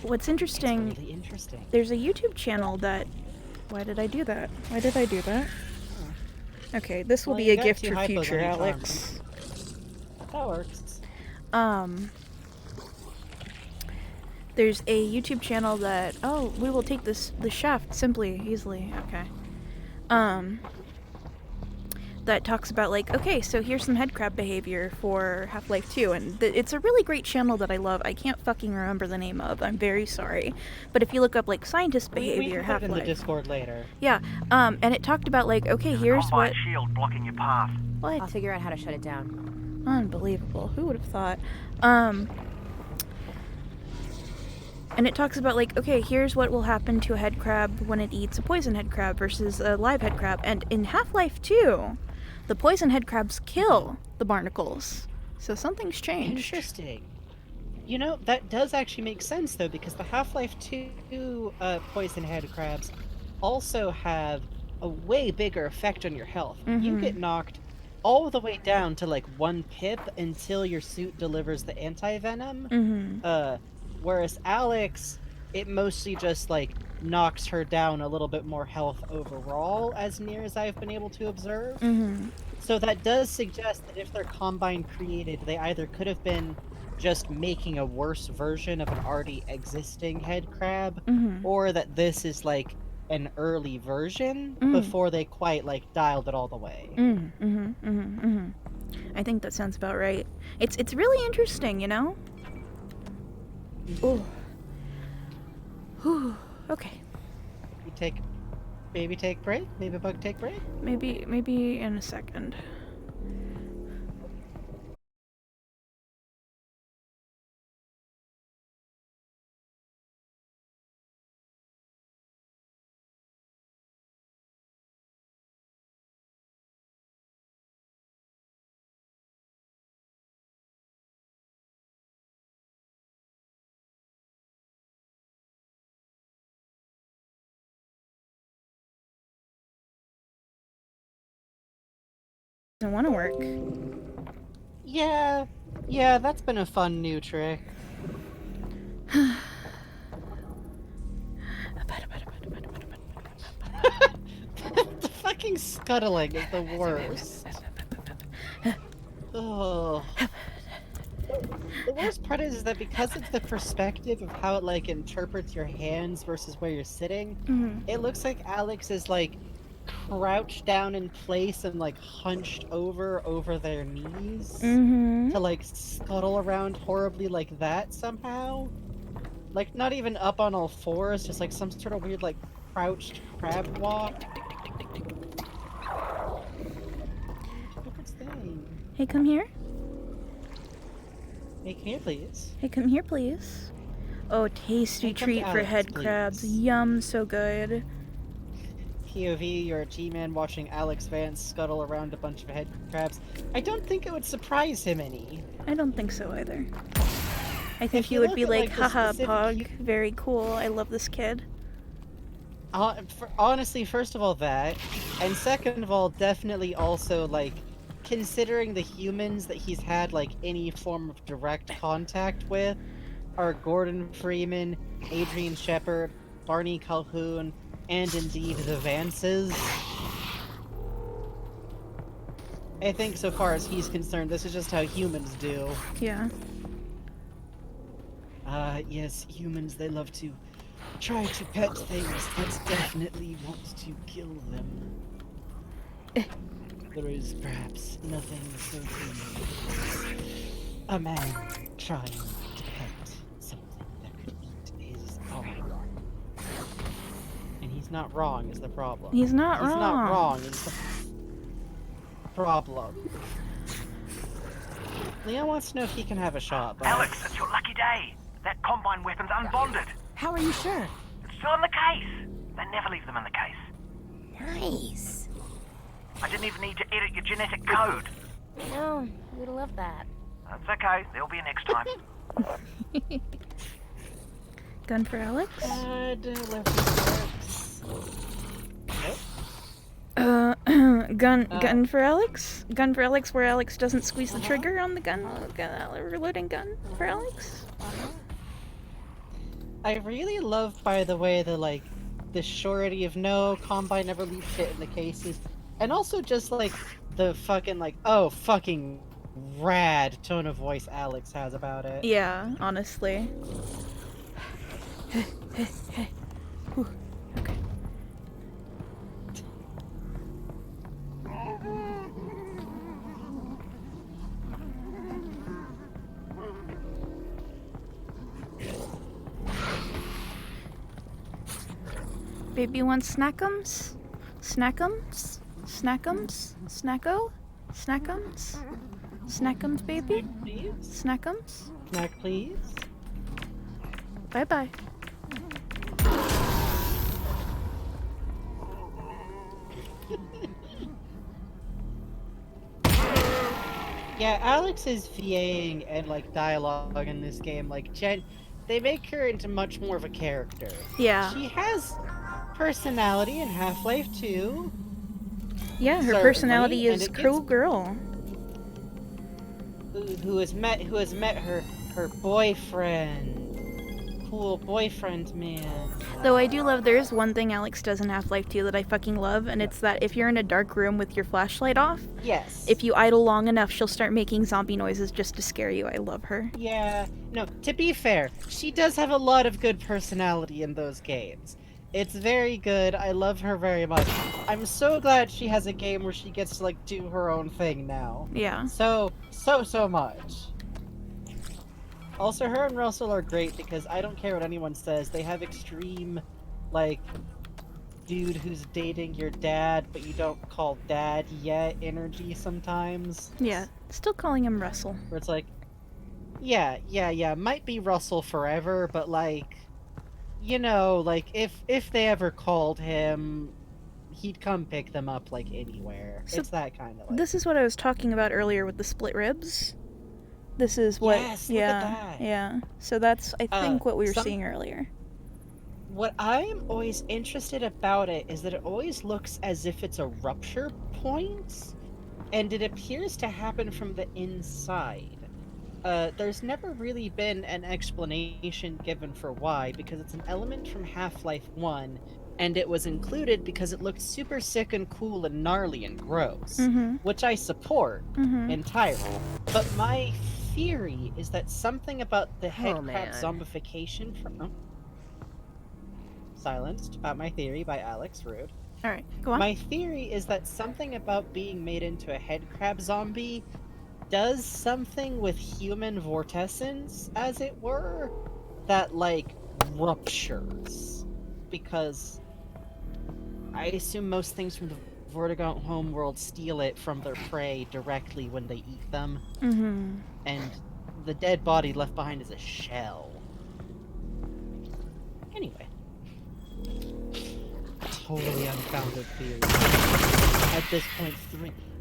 What's interesting, It's really interesting. there's a YouTube channel that... Why did I do that? Why did I do that? Okay, this will Well, be you a got gift two for hypos future, on each arm. Alex. That works. There's a YouTube channel that... Oh, we will take the shaft simply, easily. Okay. That talks about, like, okay, so here's some headcrab behavior for Half-Life 2, and it's a really great channel that I love. I can't fucking remember the name of. I'm very sorry. But if you look up, like, scientist behavior, We can put it in the Half-Life... Discord later. Yeah, and it talked about, like, okay, here's Combine what... shield blocking your path. I'll What? figure out how to shut it down. Unbelievable. Who would have thought? And it talks about, like, okay, here's what will happen to a head crab when it eats a poison head crab versus a live head crab. And in Half-Life 2, the poison head crabs kill the barnacles. So something's changed. Interesting. You know, that does actually make sense, though, because the Half-Life 2 poison head crabs also have a way bigger effect on your health. You get knocked all the way down to, like, 1 pip until your suit delivers the anti-venom. Whereas Alyx, it mostly just, like, knocks her down a little bit more health overall, as near as I've been able to observe. So that does suggest that if they're Combine created, they either could have been just making a worse version of an already existing head crab, or that this is, like, an early version before they quite, like, dialed it all the way. I think that sounds about right. It's really interesting, you know? Ooh. Whew. Okay. Maybe take break? Maybe bug take break? Maybe in a second. Doesn't want to work. Yeah, that's been a fun new trick. The fucking scuttling is the worst. Oh. The worst part is that because it's the perspective of how it, like, interprets your hands versus where you're sitting, it looks like Alyx is, like, crouched down in place and, like, hunched over their knees to, like, scuttle around horribly like that somehow. Like, not even up on all fours, just, like, some sort of weird, like, crouched crab walk. Stupid thing. Hey, come here. Hey, come here, please. Hey, come here, please. Oh, tasty Hey, come to treat for Alyx, head please. crabs. Yum, so good. POV, you're a G-man watching Alyx Vance scuttle around a bunch of head crabs, I don't think it would surprise him any. I don't think so either. I think If he you would look be at, like, like, the haha, specific Pog, very cool, I love this kid. Honestly, first of all that, and second of all, definitely also, like, considering the humans that he's had, like, any form of direct contact with are Gordon Freeman, Adrian Shepard, Barney Calhoun, and indeed the Vances. I think so far as he's concerned, this is just how humans do. Yeah. Yes, humans, they love to try to pet things that definitely want to kill them. There is perhaps nothing so human as a man trying to pet something that could eat his arm. And he's not wrong is the problem. He's not He's wrong. not wrong is the problem. Leon wants to know if he can have a shot, but... Alyx, it's your lucky day. That Combine weapon's unbonded. How are you sure? It's still in the case. They never leave them in the case. Nice. I didn't even need to edit your genetic code. No, we'd love that. That's okay. There'll be a next time. Gun for Alyx? Gun for Alyx? Gun for Alyx where Alyx doesn't squeeze the trigger on the gun? Reloading gun for Alyx? I really love, by the way, the surety of no, Combine never leaves shit in the cases. And also just, like, the fucking, like, oh, fucking rad tone of voice Alyx has about it. Yeah, honestly. Whew, okay. Baby wants snackums? Snackums? Snackums? Snacko? Snackums? Snackums, baby? Please? Snackums? Snack, please? Bye-bye. Yeah, Alex's VAing and, like, dialogue in this game, like, they make her into much more of a character. Yeah. She has personality in Half-Life 2. Yeah, her Certainly, personality and is it cruel gets- girl. Who has met her boyfriend. Cool boyfriend man. Though I do love, there is one thing Alyx does in Half-Life 2 that I fucking love, and it's that if you're in a dark room with your flashlight off, Yes. if you idle long enough, she'll start making zombie noises just to scare you. I love her. Yeah, no, to be fair, she does have a lot of good personality in those games. It's very good, I love her very much. I'm so glad she has a game where she gets to, like, do her own thing now. Yeah. So much. Also, her and Russell are great because I don't care what anyone says, they have extreme, like, dude who's dating your dad, but you don't call dad yet energy sometimes. Yeah. Still calling him Russell. Where it's like, yeah, might be Russell forever, but, like, you know, like, if they ever called him, he'd come pick them up, like, anywhere. So it's that kind of, like... This is what I was talking about earlier with the split ribs. This is what... Yes, look yeah, at that. Yeah. So that's, I think, what we were some- seeing earlier. What I'm always interested about it is that it always looks as if it's a rupture point, and it appears to happen from the inside. There's never really been an explanation given for why, because it's an element from Half-Life 1, and it was included because it looked super sick and cool and gnarly and gross, which I support entirely. But my theory is that something about the head crab man. zombification from... Silenced about my theory by Alyx, rude. Alright, go on. My theory is that something about being made into a head crab zombie does something with human vortescence, as it were, that, like, ruptures. Because I assume most things from the Vertigo homeworld steal it from their prey directly when they eat them. And the dead body left behind is a shell. Anyway. totally unfounded theory. At this point,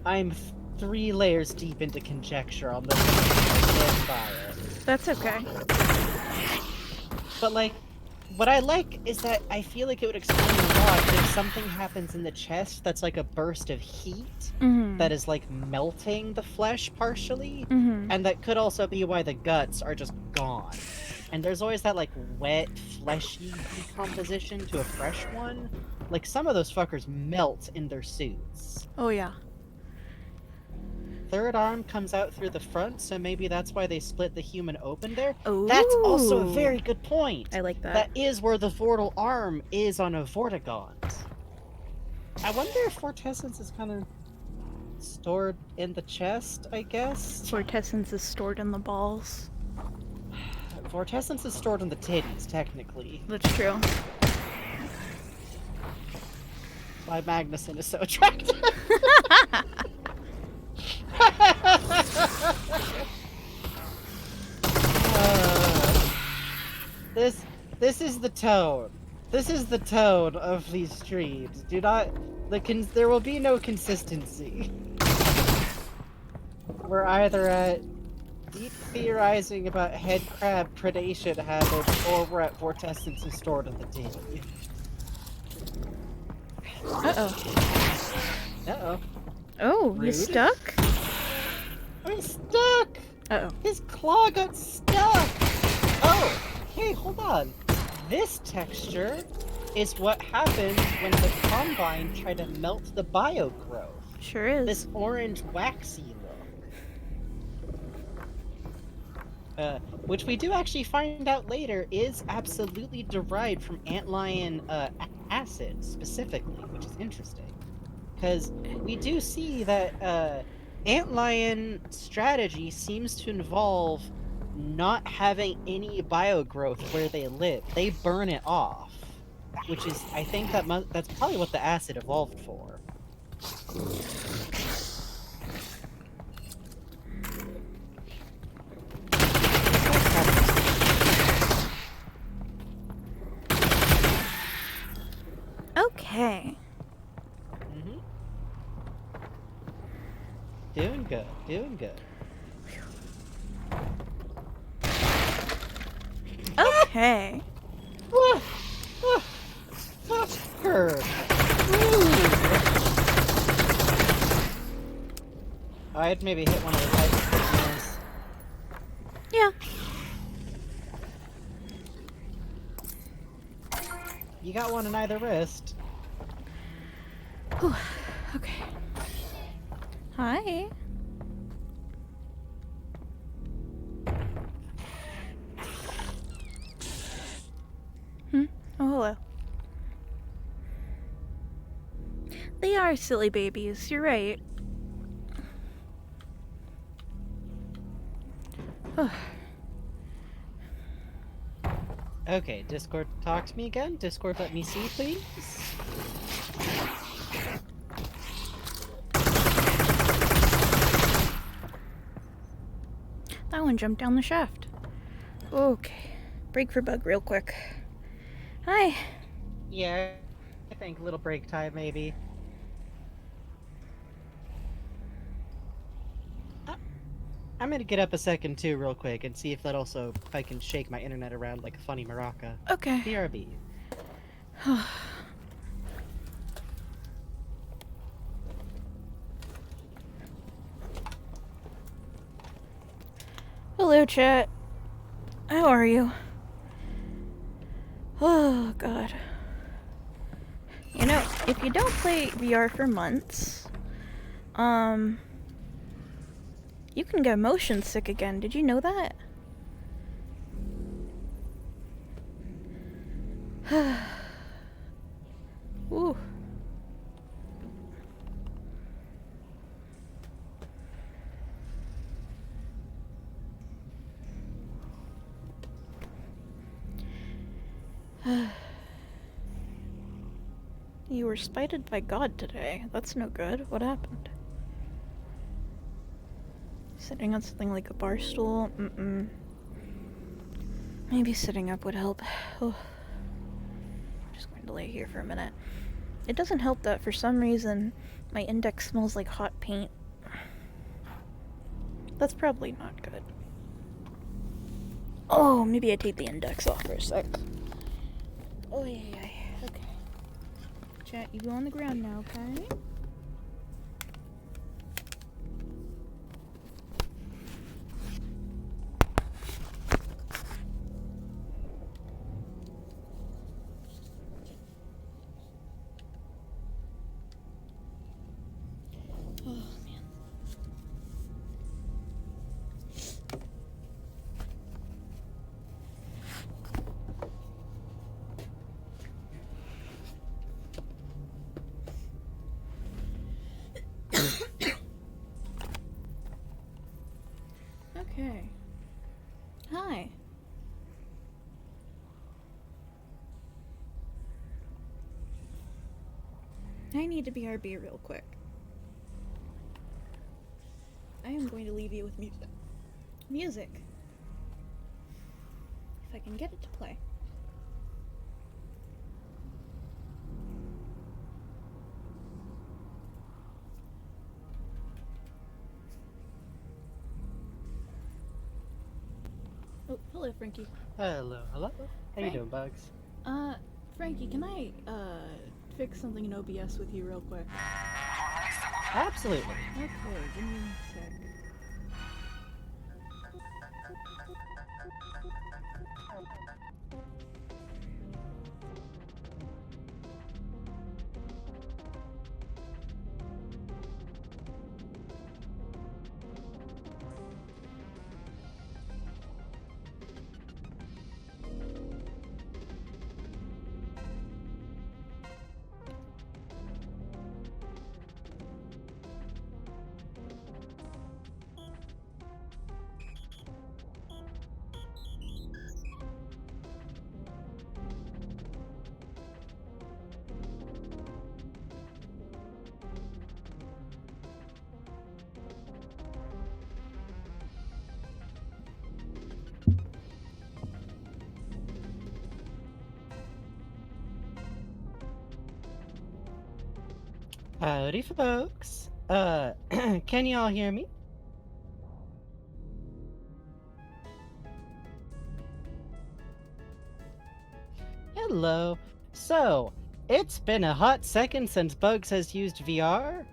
I'm 3 layers deep into conjecture on this. I stand by it. That's okay. But like, what I like is that I feel like it would explain a lot if something happens in the chest that's like a burst of heat that is like melting the flesh partially, and that could also be why the guts are just gone. And there's always that like wet, fleshy decomposition to a fresh one. Like some of those fuckers melt in their suits. Oh yeah. Third arm comes out through the front, so maybe that's why they split the human open there. Ooh. That's also a very good point. I like that. That is where the Vortal arm is on a Vortigaunt. I wonder if Vortessence is kind of stored in the chest, I guess? Vortessence is stored in the balls. Vortessence is stored in the titties, technically. That's true. Why Magnuson is so attractive. This is the tone. This is the tone of these streams. Do not there will be no consistency. We're either at deep theorizing about head crab predation habits, or we're at Vortessence is stored in the titty. Uh-oh. Uh-oh. Oh, you Rude. stuck? I'm stuck! Uh-oh. His claw got stuck! Oh! Hey, hold on. This texture is what happens when the Combine try to melt the bio-growth. Sure is. This orange waxy look. Which we do actually find out later is absolutely derived from antlion acid, specifically, which is interesting. Because we do see that antlion strategy seems to involve not having any bio-growth where they live. They burn it off. Which is, I think that's probably what the acid evolved for. Okay. Doing good, doing good. Okay. Her. I'd maybe hit one of the lights. Yeah. You got one in either wrist. Whew. Okay. Hi. Oh, hello. They are silly babies, you're right. Okay, Discord, talk to me again. Discord, let me see, please. That one jumped down the shaft. Okay. Break for bug real quick. Hi. Yeah, I think a little break time, maybe. I'm gonna get up a second too, real quick, and see if I can shake my internet around like a funny maraca. Okay. BRB. Hello, chat. How are you? Oh, God. You know, if you don't play VR for months, you can get motion sick again. Did you know that? Ooh. You were spited by God today. That's no good. What happened? Sitting on something like a bar stool? Mm-mm. Maybe sitting up would help. Oh. I'm just going to lay here for a minute. It doesn't help that for some reason my index smells like hot paint. That's probably not good. Oh, maybe I take the index off for a sec. Oh, yeah. Okay. Chat, you go on the ground now, okay? Oh, man. Okay. Hi. I need to BRB real quick. I am going to leave you with music. Music. If I can get it to play. Oh, hello, Frankie. Hello. How you doing, Bugs? Frankie, can I, fix something in OBS with you real quick? Absolutely. Okay, give me a sec. Howdy, folks. Can y'all hear me? Hello. So, it's been a hot second since Bugs has used VR.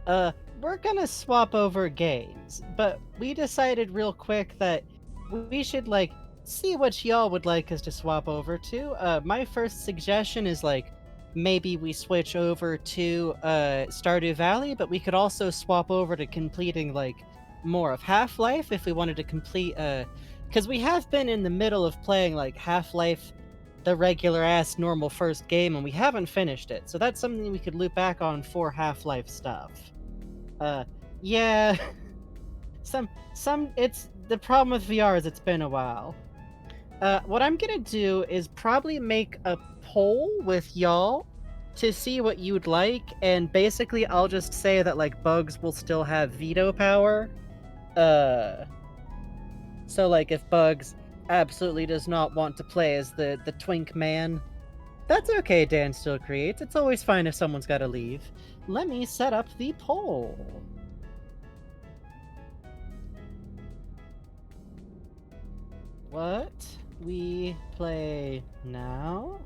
We're gonna swap over games, but we decided real quick that we should, like, see what y'all would like us to swap over to. My first suggestion is, like, maybe we switch over to, Stardew Valley, but we could also swap over to completing, like, more of Half-Life if we wanted to complete, because we have been in the middle of playing, like, Half-Life, the regular-ass normal first game, and we haven't finished it, so that's something we could loop back on for Half-Life stuff. Yeah. It's the problem with VR is it's been a while. What I'm gonna do is probably make a poll with y'all to see what you'd like, and basically I'll just say that, like, Bugs will still have veto power. So, like, if Bugs absolutely does not want to play as the twink man, that's okay, Dan still creates. It's always fine if someone's gotta leave. Let me set up the poll. What we play now?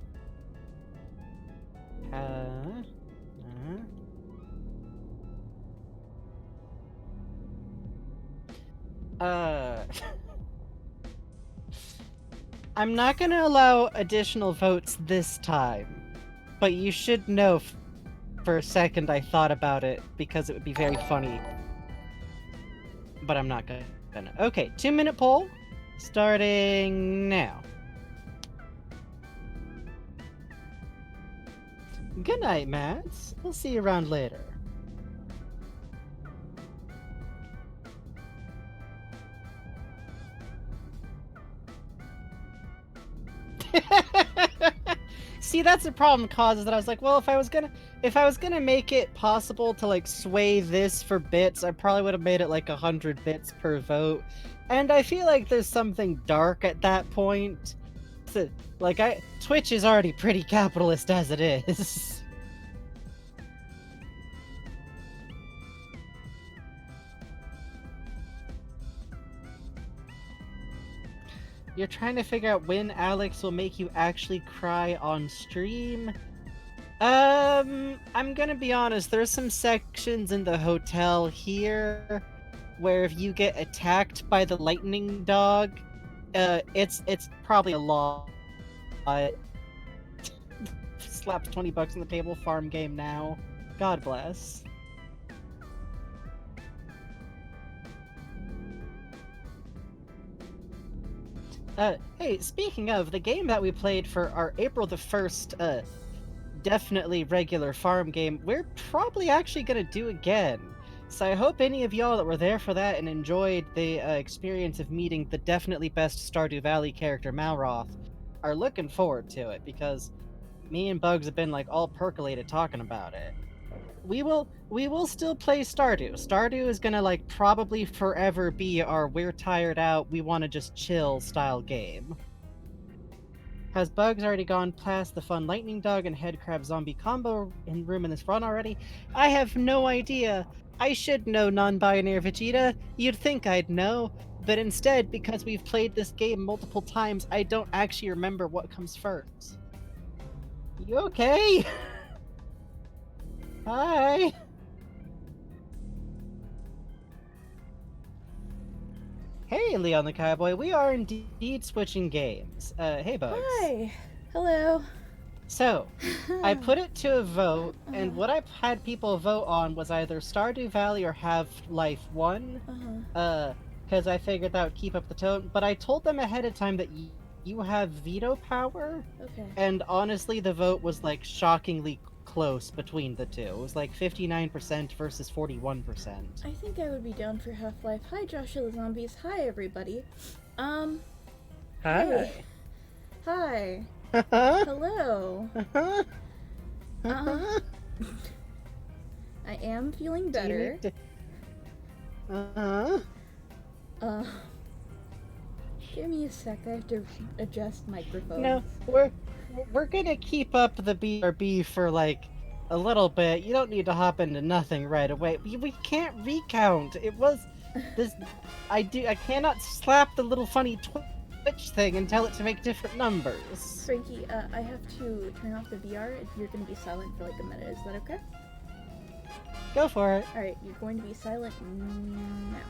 I'm not gonna allow additional votes this time, but you should know for a second I thought about it because it would be very funny. But I'm not gonna. Okay, 2-minute poll, starting now. Good night, Mats. We'll see you around later. See, that's the problem causes that I was like, well, if I was gonna make it possible to, like, sway this for bits, I probably would have made it like 100 bits per vote. And I feel like there's something dark at that point. So, like, Twitch is already pretty capitalist as it is. you're trying to figure out when Alyx will make you actually cry on stream. I'm gonna be honest, there's some sections in the hotel here where if you get attacked by the lightning dog, it's probably a lot. Slaps $20 on the table, farm game now. God bless. Hey, speaking of, the game that we played for our April the 1st, definitely regular farm game, we're probably actually gonna do again. So I hope any of y'all that were there for that and enjoyed the experience of meeting the definitely best Stardew Valley character, Malroth, are looking forward to it, because me and Bugs have been like all percolated talking about it. We will still play Stardew. Stardew is gonna like probably forever be our we're tired out, we wanna just chill style game. Has Bugs already gone past the fun lightning dog and head crab zombie combo room in this run already? I have no idea. I should know, non-binary Vegeta. You'd think I'd know, but instead, because we've played this game multiple times, I don't actually remember what comes first. You okay? Hi. Hey, Leon the Cowboy. We are indeed switching games. Hey, Bugs. Hi. Hello. So, I put it to a vote, and what I had people vote on was either Stardew Valley or Half-Life 1, because I figured that would keep up the tone, but I told them ahead of time that you have veto power, Okay. and honestly, the vote was, like, shockingly close between the two. It was, like, 59% versus 41%. I think I would be down for Half-Life. Hi, Joshua the Zombies. Hi, everybody. Hi. Hey. Hi. Hello. I am feeling better. Give me a sec. I have to adjust microphones. No, we're gonna keep up the BRB for like a little bit. You don't need to hop into nothing right away. We can't recount. It was this. I cannot slap the little funny Twitch thing and tell it to make different numbers. Frankie, I have to turn off the VR. You're going to be silent for like a minute. Is that okay? Go for it. Alright, you're going to be silent now.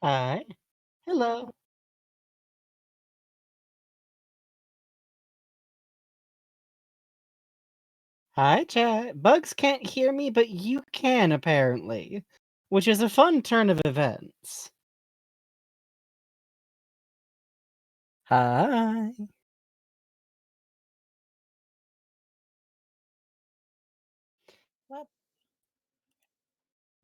Hi. Hello. Hi, chat. Bugs can't hear me, but you can apparently, which is a fun turn of events. Hi.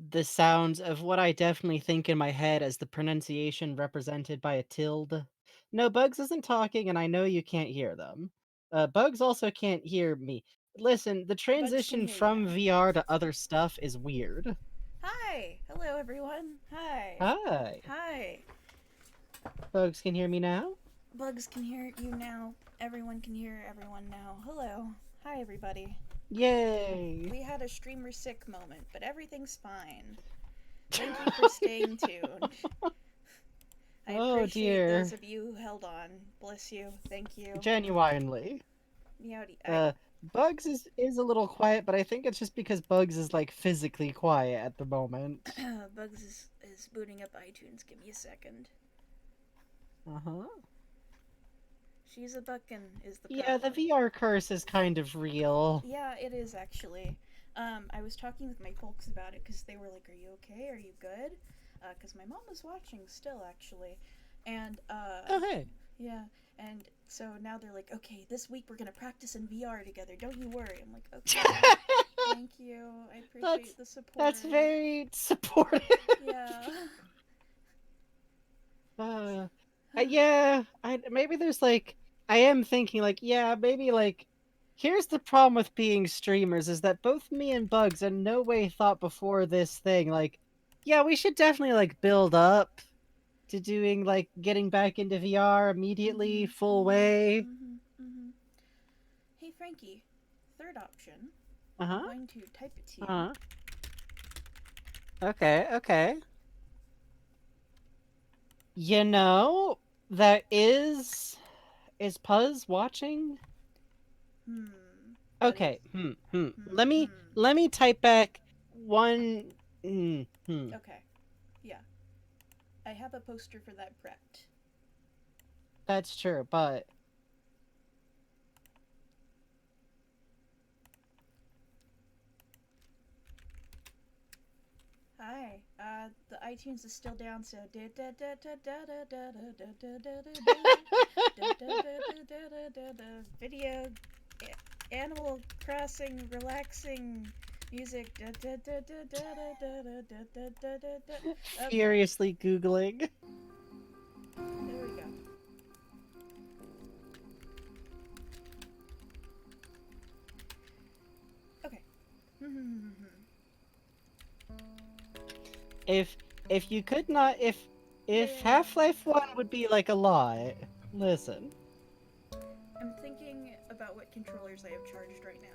The sounds of what I definitely think in my head as the pronunciation represented by a tilde. No, Bugs isn't talking, and I know you can't hear them. Bugs also can't hear me. Listen, the transition hear you from now. VR to other stuff is weird. Hi! Hello, everyone. Hi. Hi. Hi. Bugs can hear me now? Bugs can hear you now. Everyone can hear everyone now. Hello. Hi, everybody. Yay! We had a streamer sick moment, but everything's fine. Thank you for staying tuned. I appreciate dear. those of you who held on. Bless you. Thank you. Genuinely. Meowdy. Bugs is a little quiet, but I think it's just because Bugs is like physically quiet at the moment. Bugs is booting up iTunes. Give me a second. Uh-huh. She's a buckin' is the Yeah, the problem. VR curse is kind of real. Yeah, it is actually. I was talking with my folks about it because they were like, "Are you okay? Are you good?" Because my mom was watching still, actually, and Oh, hey. yeah, and so now they're like, "Okay, this week we're gonna practice in VR together. Don't you worry." I'm like, "Okay, thank you. I appreciate the support." That's very supportive. Yeah. Yeah, maybe there's like I am thinking like yeah, maybe like here's the problem with being streamers is that both me and Bugs in no way thought before this thing like yeah, we should definitely like build up to doing like getting back into VR immediately full way. Hey, Frankie. Third option. Uh-huh. I'm going to type it to you. Uh-huh. Okay. You know, that is Puzz watching? Okay. Let me type back one. Okay. Yeah. I have a poster for that prepped. That's true, but Hi. The iTunes is still down, so video, Animal Crossing, relaxing music. furiously Googling. There we go. Okay. If you could not if Half-Life 1 would be like a lot. Listen. I'm thinking about what controllers I have charged right now.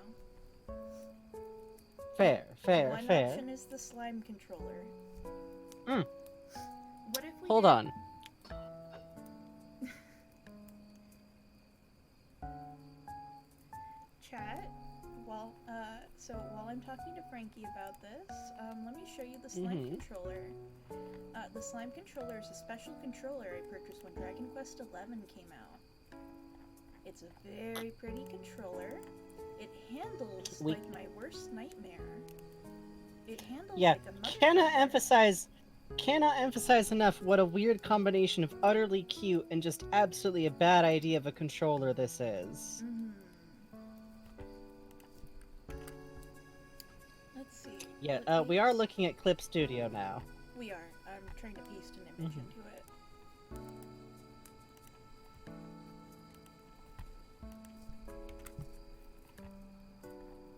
Fair. One option is the slime controller. What if we Hold did... on. Chat, while I'm talking to Frankie about this, let me show you the slime controller. The slime controller is a special controller I purchased when Dragon Quest XI came out. It's a very pretty controller. It handles like my worst nightmare. It handles like a mother. Cannot emphasize enough what a weird combination of utterly cute and just absolutely a bad idea of a controller this is. Let's see. Yeah, we are looking at Clip Studio now. We are. I'm trying to paste an image into it.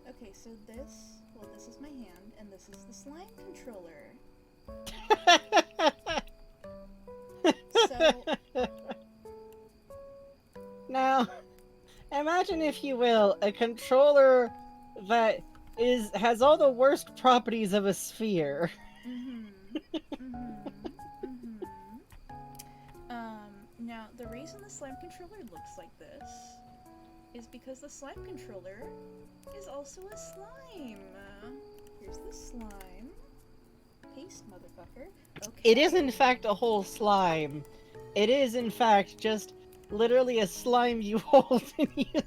Okay, so this is my hand, and this is the slime controller. So... Now, imagine if you will, a controller that has all the worst properties of a sphere. Now, the reason the slime controller looks like this is because the slime controller is also a slime. Here's the slime. Paste, motherfucker. Okay. It is in fact a whole slime. It is in fact just literally a slime you hold and use.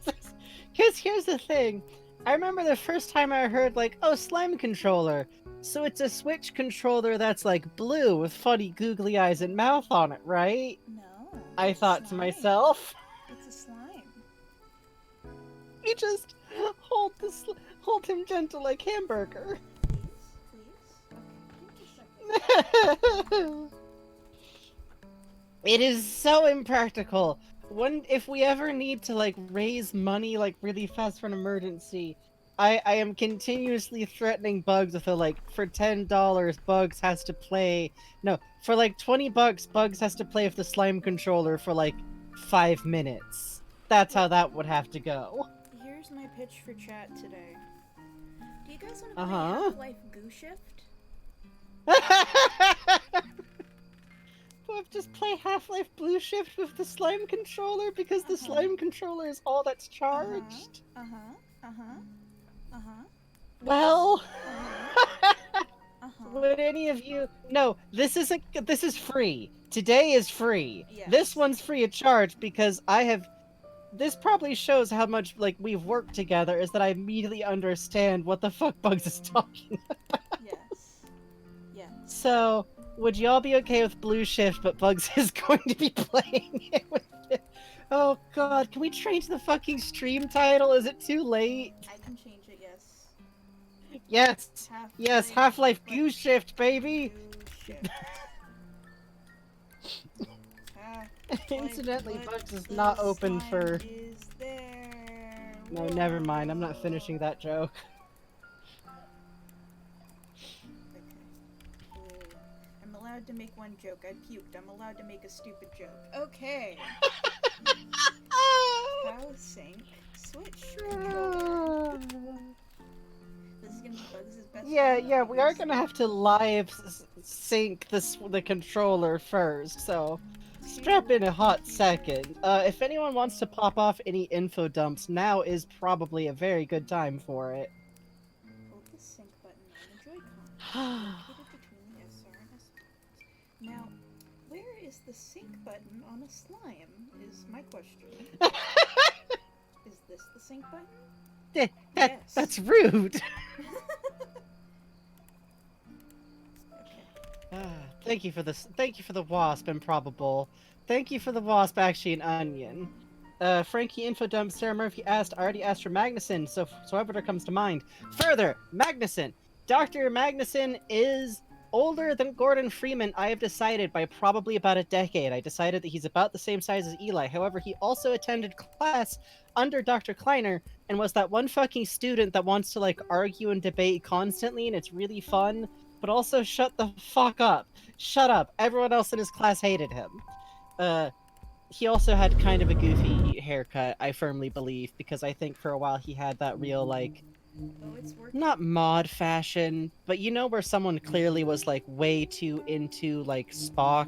Because here's the thing. I remember the first time I heard like, oh, slime controller. So it's a Switch controller that's like blue with funny googly eyes and mouth on it, right? No. I thought to myself. It's a slime. You just hold him gentle like Hamburger. Please. Okay, give me a second. It is so impractical. If we ever need to like raise money like really fast for an emergency, I am continuously threatening Bugs with a like for $10 Bugs has to play. No, for like $20 Bugs has to play with the slime controller for like 5 minutes. That's how that would have to go. Here's my pitch for chat today. Do you guys want to play Half-Life Goo Shift? Just play Half-Life Blue Shift with the slime controller because the slime controller is all that's charged. Well, Uh-huh. would any of you? No, this isn't. This is free. Today is free. Yes. This one's free of charge because I have. This probably shows how much like we've worked together. Is that I immediately understand what the fuck Bugs is talking. Yes. Yes. So, would y'all be okay with Blue Shift, but Bugs is going to be playing it with it? Oh god, can we change the fucking stream title? Is it too late? I can change it, yes. Yes! Yes, Half-Life Goo Goose Shift, baby! Shift. Incidentally, Bugs is not open for... Is there? No, never mind, I'm not finishing that joke. I'm allowed to make one joke. I puked. I'm allowed to make a stupid joke. Okay. Cow sync. Switch controller. This is gonna be Bugs' best Yeah, friend, yeah, we are obviously. gonna have to live sync the controller first, so strap in a hot second. If anyone wants to pop off any info dumps, now is probably a very good time for it. Hold the sync button on the Joy-Con. Located between the SR and S buttons. Now, where is the sync button on a slime? Is my question. Is this the sync button? Yes. That's rude. Okay. Thank you for this. Thank you for the wasp, improbable. Thank you for the wasp, actually an onion. Frankie info dump. Sarah Murphy asked. I already asked for Magnuson, so whoever comes to mind. Further, Magnuson. Dr. Magnuson is older than Gordon Freeman. I have decided by probably about a decade. I decided that he's about the same size as Eli. However, he also attended class under Dr. Kleiner and was that one fucking student that wants to like argue and debate constantly, and it's really fun. But also shut the fuck up. Shut up. Everyone else in his class hated him. He also had kind of a goofy haircut, I firmly believe, because I think for a while he had that real, like, Oh, it's working. not mod fashion, but you know where someone clearly was, like, way too into, like, Spock,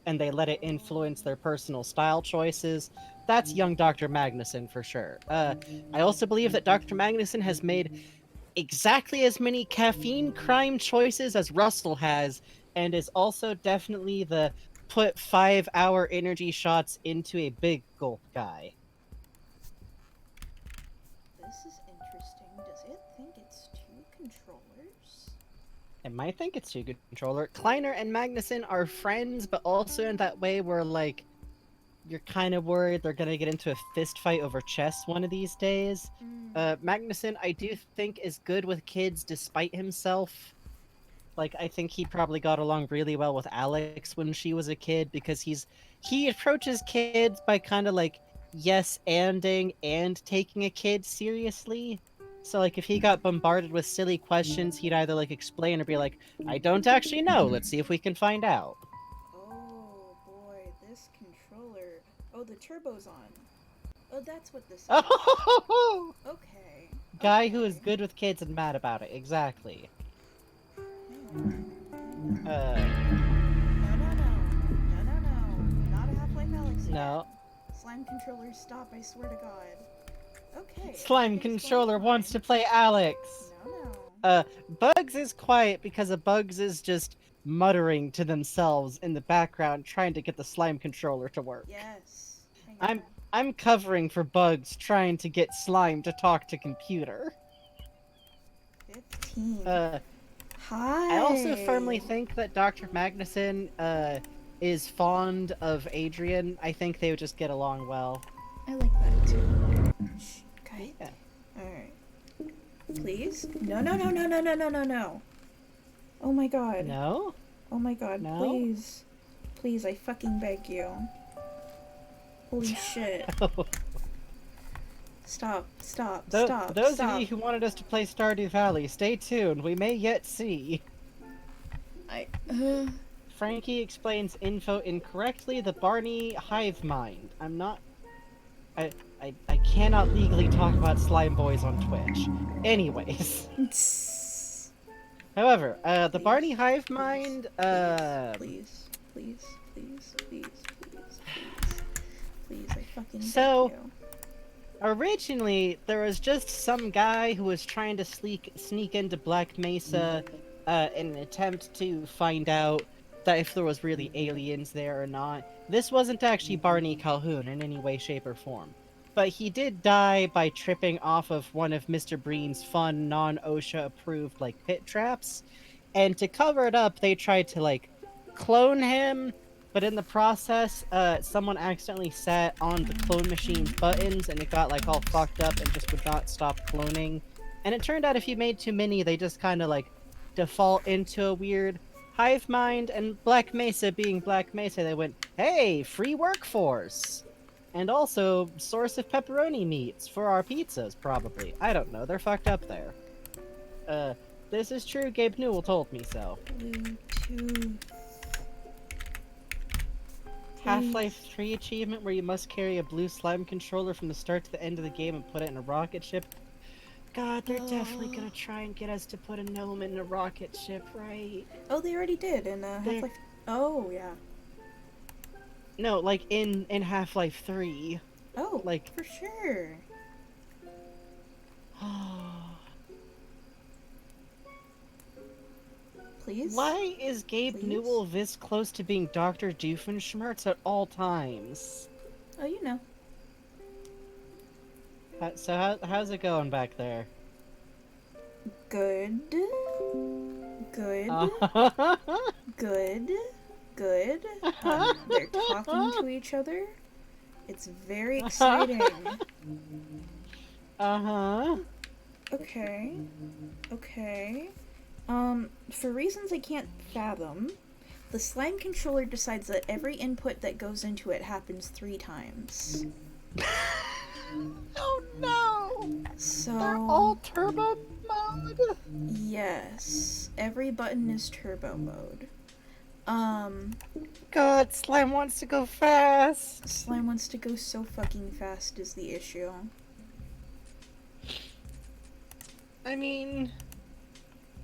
and they let it influence their personal style choices? That's young Dr. Magnuson for sure. I also believe that Dr. Magnuson has made exactly as many caffeine crime choices as Russell has, and is also definitely the put 5-hour energy shots into a big gulp guy. This is interesting. Does it think it's two controllers? It might think it's too good controller. Kleiner and Magnuson are friends, but also in that way where, like, you're kind of worried they're gonna get into a fist fight over chess one of these days. Magnuson, I do think, is good with kids despite himself. Like, I think he probably got along really well with Alyx when she was a kid, because he approaches kids by kind of, like, yes-anding and taking a kid seriously. So, like, if he got bombarded with silly questions, he'd either, like, explain or be like, I don't actually know, let's see if we can find out. Oh boy, this controller. Oh, the turbo's on. Oh, that's what this is. Oh, Okay. guy who is good with kids and mad about it, exactly. No. Not a Half-Life Alyx. No. Slime controllers, stop! I swear to God. Okay. Slime controller wants to play Alyx. No. Bugs is quiet because Bugs is just muttering to themselves in the background, trying to get the slime controller to work. Yes. Hang on. I'm covering for Bugs, trying to get slime to talk to computer. 15. I also firmly think that Dr. Magnuson, is fond of Adrian. I think they would just get along well. I like that too. Shh. Okay. Yeah. Alright. Please? No. Oh my god. No? Oh my god, No? please. Please, I fucking beg you. Holy shit. Stop. Those of you who wanted us to play Stardew Valley, stay tuned. We may yet see. Frankie explains info incorrectly. The Barney hive mind. I'm not... I cannot legally talk about slime boys on Twitch. Anyways. However, the Barney hive mind, Please, I fucking So- beg you. Originally, there was just some guy who was trying to sneak into Black Mesa in an attempt to find out that if there was really aliens there or not. This wasn't actually Barney Calhoun in any way, shape, or form. But he did die by tripping off of one of Mr. Breen's fun, non-OSHA approved, like, pit traps. And to cover it up, they tried to, like, clone him, but in the process, someone accidentally sat on the clone machine's buttons and it got like all fucked up and just would not stop cloning. And it turned out if you made too many, they just kind of like default into a weird hive mind. And Black Mesa being Black Mesa, they went, hey, free workforce! And also, source of pepperoni meats for our pizzas, probably. I don't know, they're fucked up there. This is true, Gabe Newell told me so. Bluetooth. Half-Life 3 achievement where you must carry a blue slime controller from the start to the end of the game and put it in a rocket ship. God, they're definitely gonna try and get us to put a gnome in a rocket ship, right? Oh, they already did in Half-Life. Oh, yeah. No, like in Half-Life 3. Oh, like for sure. Please? Why is Gabe Newell this close to being Dr. Doofenshmirtz at all times? Oh, you know. So how's it going back there? Good. Good. Good. Good. They're talking to each other. It's very exciting. Uh-huh. Okay. Okay. For reasons I can't fathom, the slime controller decides that every input that goes into it happens 3 times. Oh no! So... They're all turbo mode? Yes. Every button is turbo mode. God, Slime wants to go fast! Slime wants to go so fucking fast is the issue. I mean...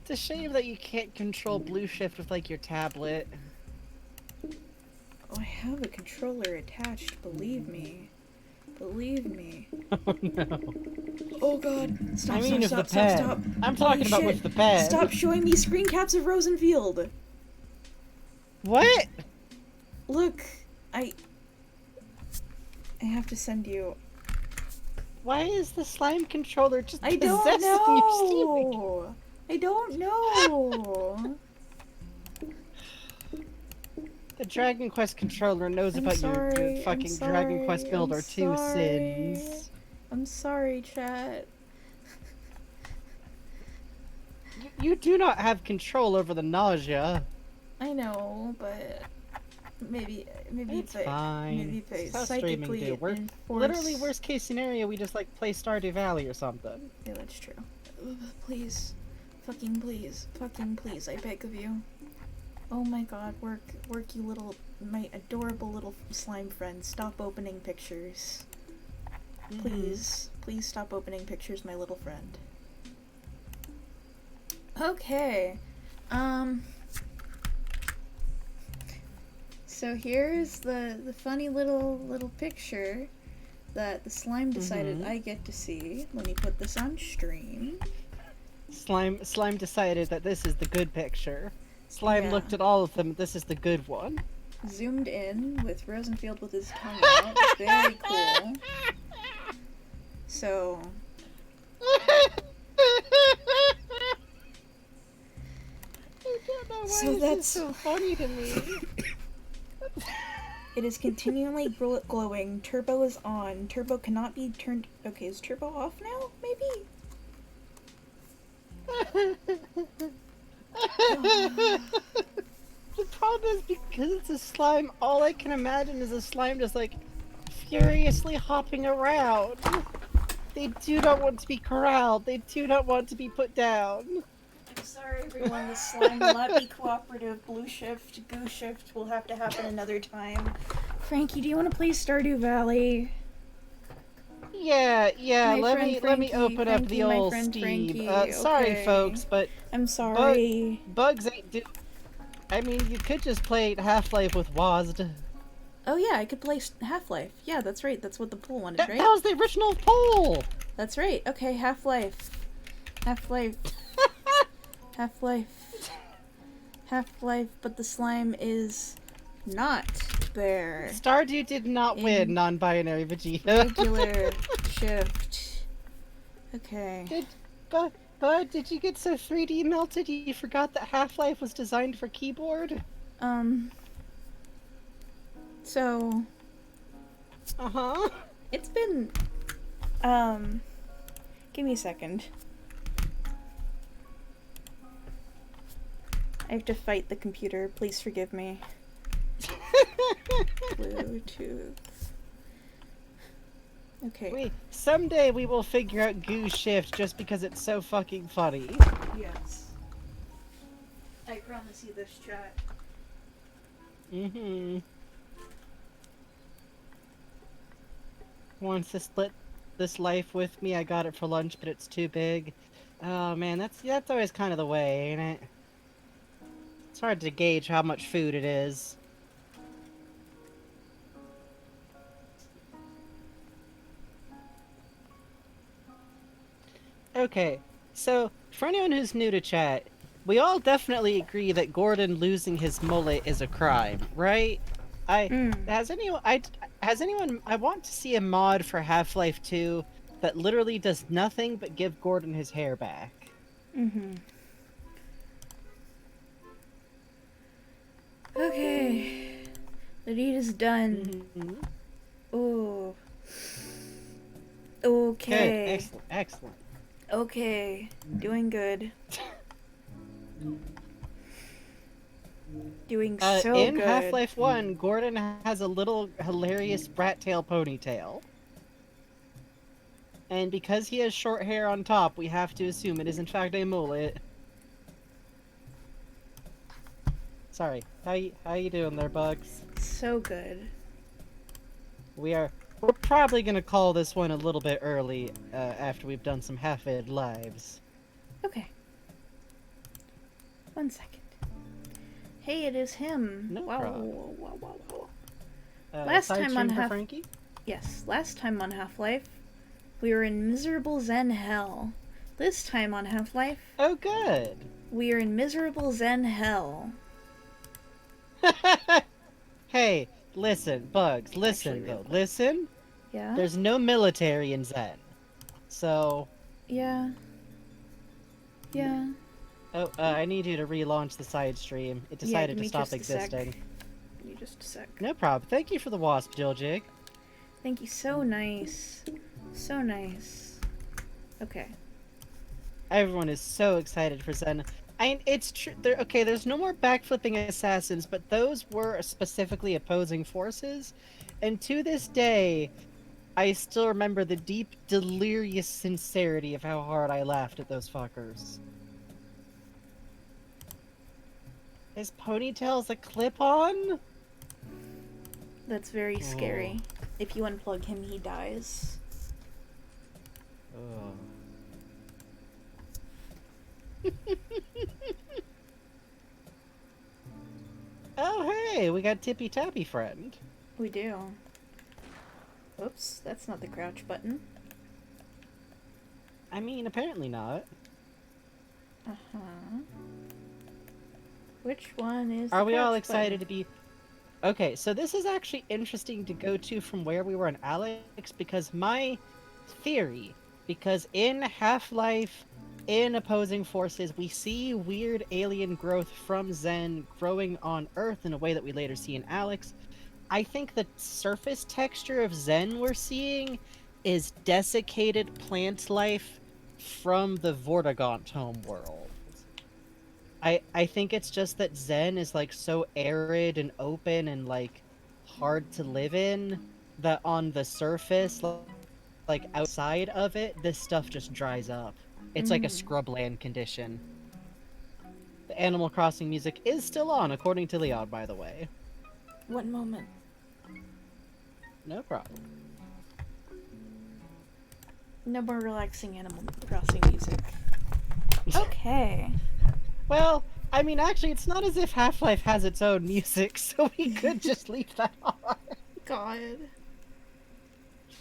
It's a shame that you can't control Blue Shift with, like, your tablet. Oh, I have a controller attached, believe me. Believe me. Oh no. Oh god. Stop, I mean, stop, with stop, the stop, pen. stop. I'm talking about Shit. with the pen. Stop showing me screen caps of Rosenfield. What? Look, I have to send you. Why is the Slime controller just I don't possessed in your Steam? know. I don't know. The Dragon Quest controller knows about your fucking Dragon Quest Builder 2 sins. I'm sorry, chat. You do not have control over the nausea. I know, but maybe It's if I fine. maybe if I That's how streaming psychically do. We're enforce... literally worst case scenario. We just like play Stardew Valley or something. Yeah, that's true. Please, fucking please, I beg of you. Oh my god, work, you little, my adorable little slime friend. Stop opening pictures. Please stop opening pictures, my little friend. Okay, so here's the funny little picture that the slime decided I get to see. Let me put this on stream. Slime decided that this is the good picture. Slime looked at all of them. This is the good one. Zoomed in with Rosenfield with his tongue out. Very cool. So. So that's so funny to me. It is continually glowing. Turbo is on. Turbo cannot be turned. Okay, is turbo off now? Maybe? The problem is because it's a slime, all I can imagine is a slime just like furiously hopping around. They do not want to be corralled. They do not want to be put down. I'm sorry everyone, the slime will not be cooperative. Blue shift, goo shift will have to happen another time. Frankie, do you want to play Stardew Valley? Yeah, My let friend me open up the my old friend Steam. Frankie, Sorry okay. folks, but I'm sorry. bugs ain't I mean, you could just play Half-Life with WASD. Oh yeah, I could play Half-Life. Yeah, that's right. That's what the poll wanted, right? That was the original poll! That's right. Okay, Half-Life. Half-Life. Half-Life. Half-Life, but the slime is not bear. Stardew did not win non-binary Vegeta. Regular shift. Okay. But did you get so 3D melted you forgot that Half-Life was designed for keyboard? So... Uh-huh. It's been... Give me a second. I have to fight the computer. Please forgive me. Bluetooth. Okay. Someday we will figure out Goo Shift just because it's so fucking funny. Yes. I promise you this, chat. Mm-hmm. Wants to split this life with me. I got it for lunch, but it's too big. Oh man, that's always kind of the way, ain't it? It's hard to gauge how much food it is. Okay, so for anyone who's new to chat, we all definitely agree that Gordon losing his mullet is a crime, right? Has anyone I want to see a mod for Half-Life 2 that literally does nothing but give Gordon his hair back. Okay. The deed is done. Ooh. Okay. Good. Excellent. Excellent. Okay. Doing good. Doing so in good. Half-Life 1, Gordon has a little hilarious brat tail ponytail. And because he has short hair on top, we have to assume it is in fact a mullet. Sorry, how you doing there, Bugs? So good. We're probably gonna call this one a little bit early, after we've done some half-ed lives. Okay. 1 second. Hey, it is him. No wow, problem. wow. Last side time stream on for Frankie? Yes, last time on Half-Life, we were in miserable Zen hell. This time on Half-Life, Oh, good. we are in miserable Zen hell. Hey, listen, Bugs, listen Actually, though, real quick. listen. Yeah? There's no military in Zen. So... Yeah. Yeah. Oh, I need you to relaunch the side stream. It decided give to me stop just a sec. existing. Give me just a sec. No problem. Thank you for the wasp, Jill-Jig. Thank you, so nice. So nice. Okay. Everyone is so excited for Zen. It's true. Okay, there's no more backflipping assassins, but those were specifically opposing forces. And to this day, I still remember the deep, delirious sincerity of how hard I laughed at those fuckers. His ponytail's a clip-on? That's very scary. If you unplug him, he dies. Oh. Oh, hey, we got Tippy Tappy Friend. We do. Oops, that's not the crouch button. I mean, apparently not. Uh-huh. Which one is Are the we all crouch excited button? to be... Okay, so this is actually interesting to go to from where we were in Alyx, because my theory, because in Half-Life, in Opposing Forces, we see weird alien growth from Zen growing on Earth in a way that we later see in Alyx. I think the surface texture of Zen we're seeing is desiccated plant life from the Vortigaunt homeworld. I think it's just that Zen is like so arid and open and like hard to live in that on the surface, like outside of it, this stuff just dries up. It's like a scrubland condition. The Animal Crossing music is still on, according to Leon, by the way. One moment. No problem. No more relaxing Animal Crossing music. Okay. Well, I mean, actually, it's not as if Half-Life has its own music, so we could just leave that on. God.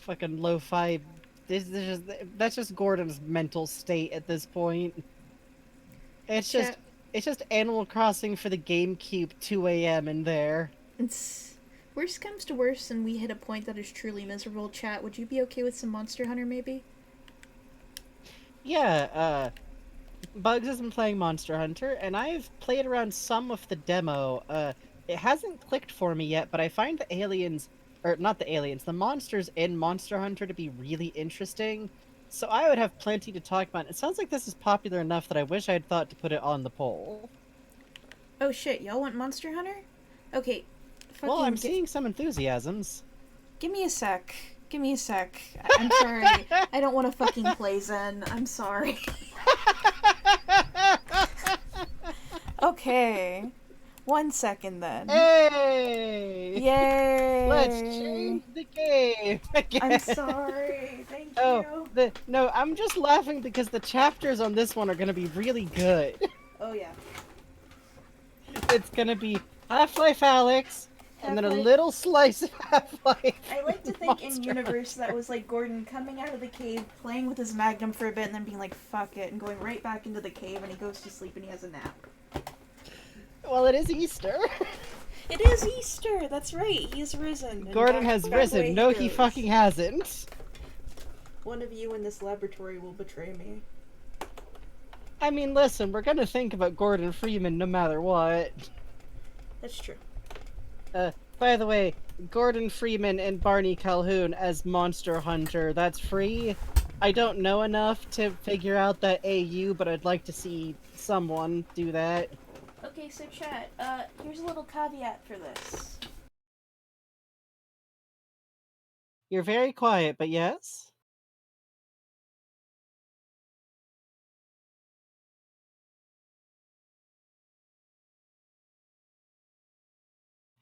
Fucking lo-fi. That's just Gordon's mental state at this point. It's Chat. just Animal Crossing for the GameCube 2 a.m. in there. It's worst comes to worst and we hit a point that is truly miserable. Chat, would you be okay with some Monster Hunter maybe? Yeah, Bugs has been playing Monster Hunter, and I've played around some of the demo. It hasn't clicked for me yet, but I find the aliens, or not the aliens, the monsters in Monster Hunter to be really interesting. So I would have plenty to talk about. It sounds like this is popular enough that I wish I had thought to put it on the poll. Oh shit, y'all want Monster Hunter? Okay. Well, I'm seeing some enthusiasms. Give me a sec. Give me a sec. I'm sorry. I don't want to fucking play Zen. I'm sorry. Okay. 1 second then. Hey! Yay! Let's change the game again. I'm sorry. Thank Oh, you. no, I'm just laughing because the chapters on this one are gonna be really good. Oh yeah. It's gonna be Half-Life Alyx, and then a Half-Life- little slice of Half-Life. I like to think in universe that was like Gordon coming out of the cave, playing with his Magnum for a bit, and then being like, fuck it, and going right back into the cave, and he goes to sleep and he has a nap. Well, it is Easter. It is Easter, that's right, he's risen. and Gordon back- has back away risen. No, he goes. fucking hasn't. One of you in this laboratory will betray me. I mean, listen, we're gonna think about Gordon Freeman no matter what. That's true. By the way, Gordon Freeman and Barney Calhoun as Monster Hunter, that's free. I don't know enough to figure out that AU, but I'd like to see someone do that. Okay, so chat, here's a little caveat for this. You're very quiet, but yes?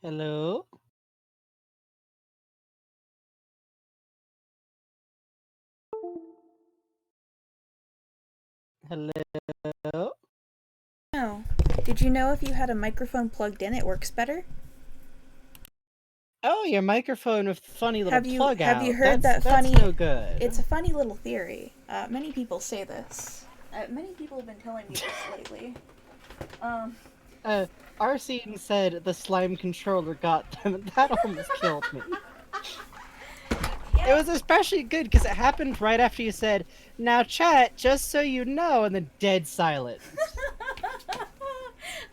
Hello? Hello? No. Did you know if you had a microphone plugged in, it works better? Oh, your microphone with funny little Have you plug out. heard that's that funny? no good. It's a funny little theory. Many people say this. Many people have been telling me this lately. Arsene said the slime controller got them, and that almost killed me. It was especially good because it happened right after you said, "Now chat, just so you know," and then dead silence.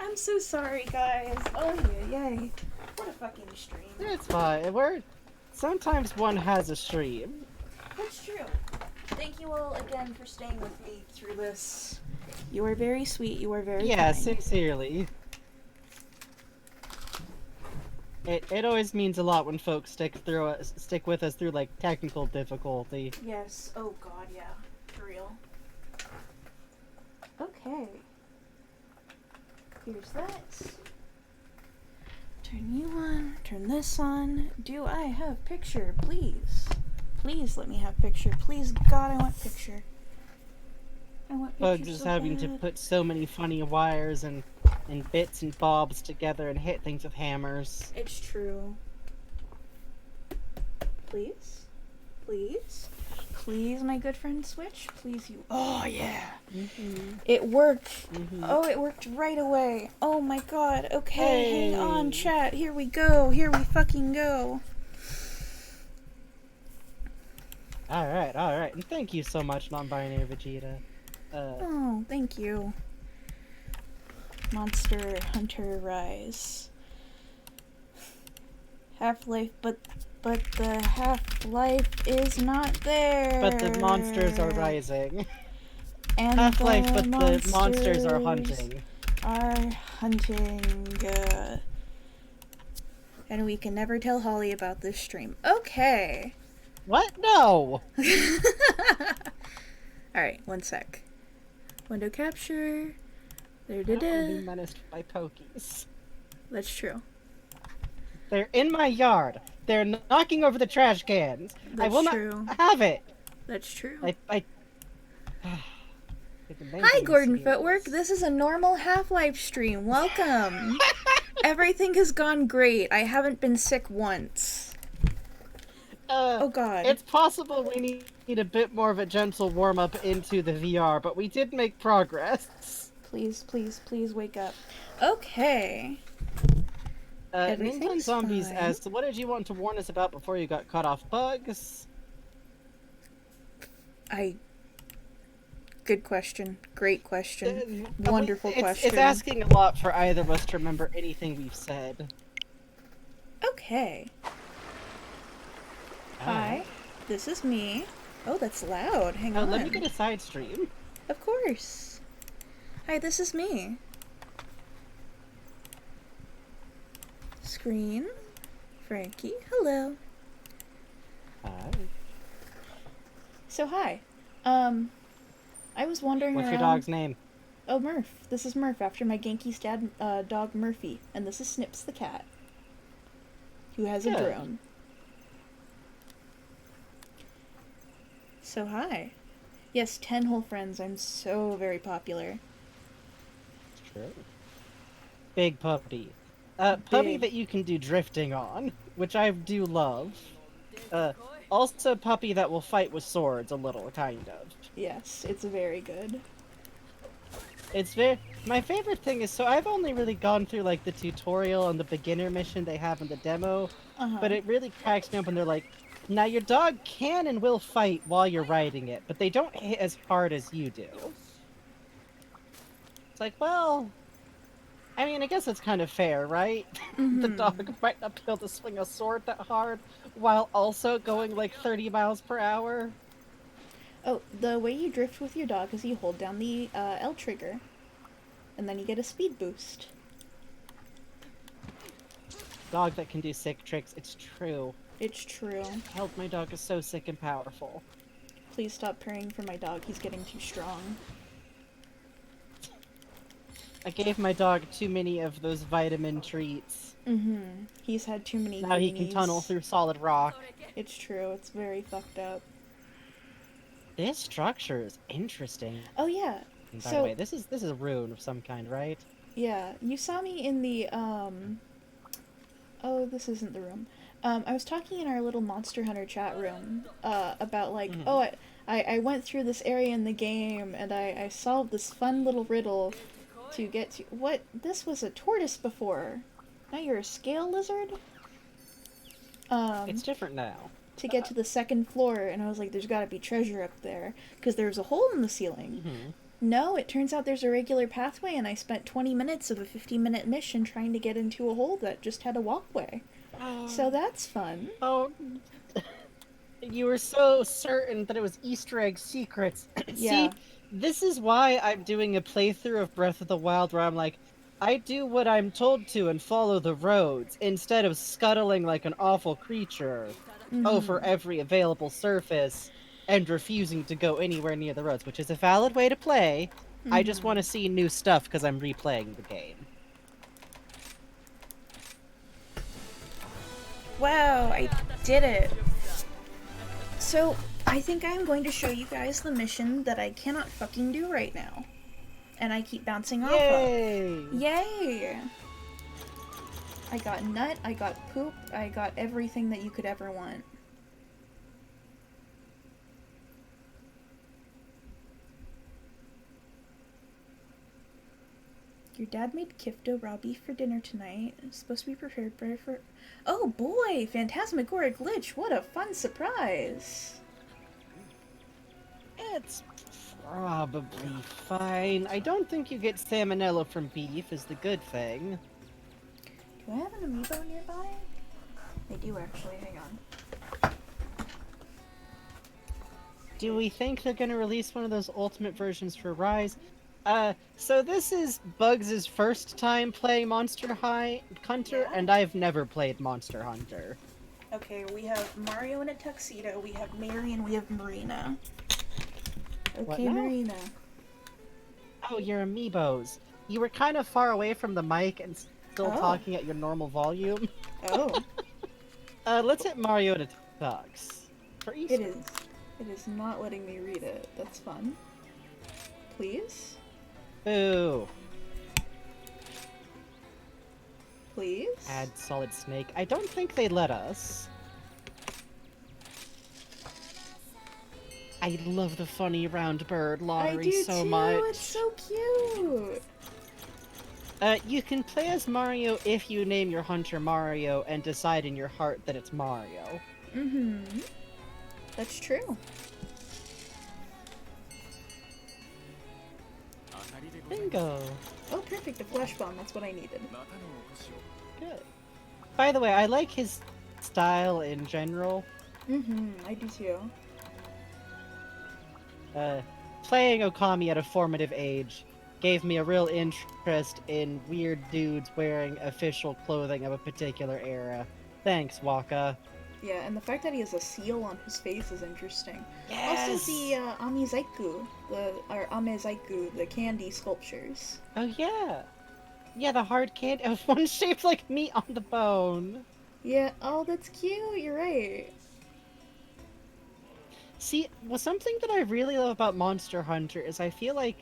I'm so sorry, guys. Oh, yay. What a fucking stream. It's fine. Sometimes one has a stream. That's true. Thank you all again for staying with me through this. You are very sweet. You are very Yeah, kind. sincerely. It always means a lot when folks stick with us through like technical difficulty. Yes. Oh god, yeah. For real. Okay. Here's that. Turn you on. Turn this on. Do I have picture? Please. Please let me have picture. Please, God, I want picture. I want picture. Bugs is so having to bad. put so many funny wires and bits and bobs together and hit things with hammers. It's true. Please? Please? Please, my good friend Switch? Please, you. Oh, yeah! It worked! Oh, it worked right away! Oh my god! Okay, hang on, chat. Here we go! Here we fucking go! Alright. And thank you so much, non-binary Vegeta. Oh, thank you. Monster Hunter Rise. Half-Life, but the Half-Life is not there. But the monsters are rising. And Half-Life, the but the monsters are hunting. Are hunting. And we can never tell Holly about this stream. Okay. What? No! Alright, 1 sec. Window capture. There, I don't wanna be menaced by Pokies. That's true. They're in my yard. They're knocking over the trash cans. I That's will true. not have it. That's true. I Hi, Gordon Footwork. This is a normal Half-Life stream. Welcome. Everything has gone great. I haven't been sick once. Oh god. It's possible we need a bit more of a gentle warm-up into the VR, but we did make progress. Please, please, please wake up. Okay. Ninja Everything's Zombies fine. asks, what did you want to warn us about before you got caught off bugs? Good question. Great question. Uh, Wonderful question. It's asking a lot for either of us to remember anything we've said. Okay. Hi. This is me. Oh, that's loud. Hang on. Let me get a side stream. Of course. Hi, this is me. Screen. Frankie. Hello. Hi. So hi. I was wandering What's around. your dog's name? Oh, Murph. This is Murph after my Genki's dog Murphy, and this is Snips the cat, who has a Good. drone. So hi. Yes, 10 whole friends. I'm so very popular. True. Big puppy. Puppy Big. that you can do drifting on, which I do love. Also puppy that will fight with swords a little, kind of. Yes, it's very good. It's very... My favorite thing is, so I've only really gone through, like, the tutorial and the beginner mission they have in the demo, but it really cracks me up when they're like, now your dog can and will fight while you're riding it, but they don't hit as hard as you do. It's like, well... I mean, I guess it's kind of fair, right? The dog might not be able to swing a sword that hard, while also going, like, 30 miles per hour. Oh, the way you drift with your dog is you hold down the L trigger, and then you get a speed boost. Dog that can do sick tricks, it's true. It's true. Hell, my dog is so sick and powerful. Please stop praying for my dog, he's getting too strong. I gave my dog too many of those vitamin treats. He's had too many Now he can greenies. tunnel through solid rock. It's true, it's very fucked up. This structure is interesting. Oh yeah. And by the way, this is a rune of some kind, right? Yeah, you saw me in the oh, this isn't the room. I was talking in our little Monster Hunter chat room about like, oh, I went through this area in the game and I solved this fun little riddle to get to what? This was a tortoise before. Now you're a scale lizard? It's different now. To get to the second floor, and I was like, there's gotta be treasure up there, because there's a hole in the ceiling. No, it turns out there's a regular pathway, and I spent 20 minutes of a 50-minute mission trying to get into a hole that just had a walkway. So that's fun. Oh, you were so certain that it was Easter egg secrets. Yeah. See, this is why I'm doing a playthrough of Breath of the Wild where I'm like, I do what I'm told to and follow the roads, instead of scuttling like an awful creature over every available surface and refusing to go anywhere near the roads, which is a valid way to play. I just want to see new stuff because I'm replaying the game. Wow, I did it. So, I think I'm going to show you guys the mission that I cannot fucking do right now. And I keep bouncing off of. Yay! I got nut, I got poop, I got everything that you could ever want. Your dad made kifto raw beef for dinner tonight. It's supposed to be prepared for... Oh boy! Phantasmagoric Lich! What a fun surprise! It's probably fine. I don't think you get salmonella from beef is the good thing. Do I have an amiibo nearby? I do actually, hang on. Do we think they're gonna release one of those ultimate versions for Rise? So this is Bugs' first time playing Monster Hunter, and I've never played Monster Hunter. Okay, we have Mario in a tuxedo, we have Mary, and we have Marina. What Okay, now? Marina. Oh, your amiibos. You were kind of far away from the mic and still talking at your normal volume. Oh. Let's hit Mario to Tux. For Easter. It is not letting me read it. That's fun. Please? Boo. Please? Add Solid Snake. I don't think they let us. I love the funny round bird I lottery do so too. much. It's so cute. You can play as Mario if you name your hunter Mario and decide in your heart that it's Mario. Mm-hmm. That's true. Bingo. Oh, perfect. A flash bomb. That's what I needed. Good. By the way, I like his style in general. Mm-hmm. I do too. Playing Okami at a formative age gave me a real interest in weird dudes wearing official clothing of a particular era. Thanks, Waka. Yeah, and the fact that he has a seal on his face is interesting. Yes! Also, the Amezaiku, the candy sculptures. Oh yeah! Yeah, the hard candy. One shaped like meat on the bone. Yeah, oh, that's cute. You're right. See, well, something that I really love about Monster Hunter is I feel like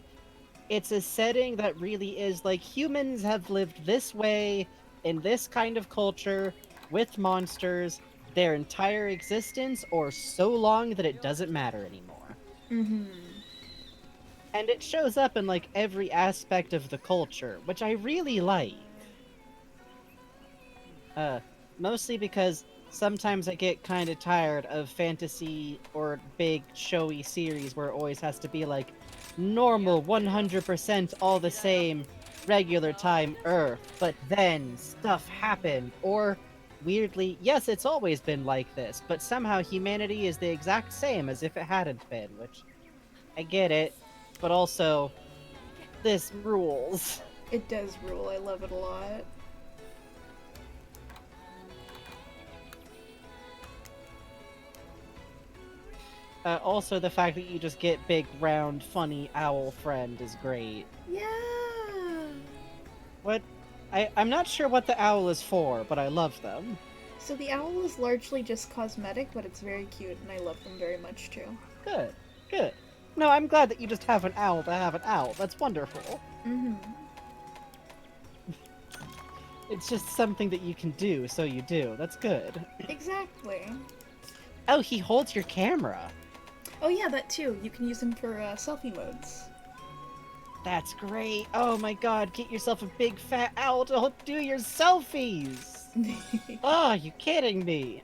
it's a setting that really is like humans have lived this way in this kind of culture with monsters their entire existence or so long that it doesn't matter anymore. Mm-hmm. And it shows up in like every aspect of the culture, which I really like. Mostly because sometimes I get kind of tired of fantasy or big showy series where it always has to be like normal 100% all the same regular time Earth, but then stuff happened, or weirdly, yes, it's always been like this, but somehow humanity is the exact same as if it hadn't been, which I get it, but also this rules. It does rule. I love it a lot. Also, the fact that you just get big, round, funny owl friend is great. Yeah. What? I'm not sure what the owl is for, but I love them. So the owl is largely just cosmetic, but it's very cute, and I love them very much too. Good, good. No, I'm glad that you just have an owl to have an owl. That's wonderful. Mm-hmm. It's just something that you can do, so you do. That's good. Exactly. Oh, he holds your camera. Oh yeah, that too. You can use them for selfie modes. That's great. Oh my god, get yourself a big fat owl to do your selfies. Oh, you kidding me?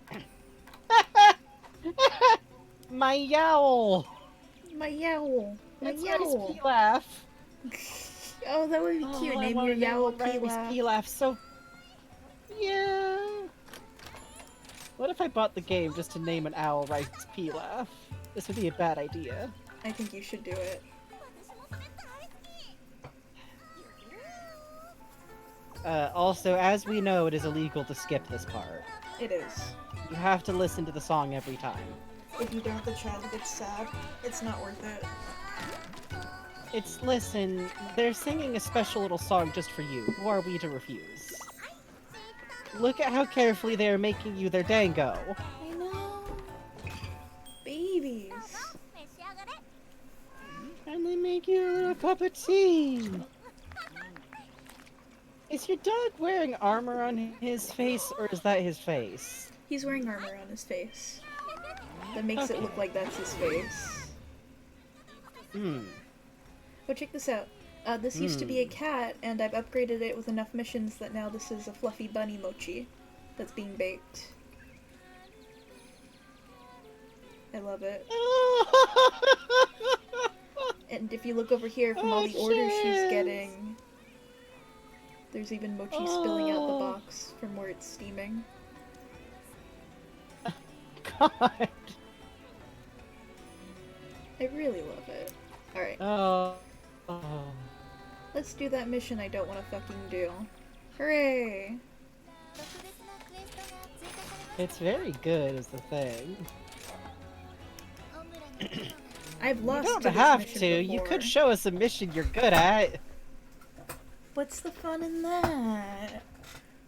My yowl. My yowl. My That's yowl. nice Pilaf. Oh, that would be cute. I Name wanna your yowl Riley's Pilaf. Pilaf. So, yeah. What if I bought the game just to name an owl Riley's Pilaf? This would be a bad idea. I think you should do it. Also, as we know, it is illegal to skip this part. It is. You have to listen to the song every time. If you don't, the child gets sad. It's not worth it. Listen, they're singing a special little song just for you. Who are we to refuse? Look at how carefully they are making you their dango. I know. Babies. And they make you a little cup of tea. Is your dog wearing armor on his face, or is that his face? He's wearing armor on his face. That makes it look like that's his face. Oh, check this out. This used to be a cat, and I've upgraded it with enough missions that now this is a fluffy bunny mochi that's being baked. I love it. And if you look over here from all the orders she's getting, there's even mochi spilling out the box from where it's steaming. God. I really love it. Alright. Oh. Let's do that mission I don't want to fucking do. Hooray! It's very good, is the thing. I've lost You to don't this have mission to. You before. could show us a mission you're good at. What's the fun in that?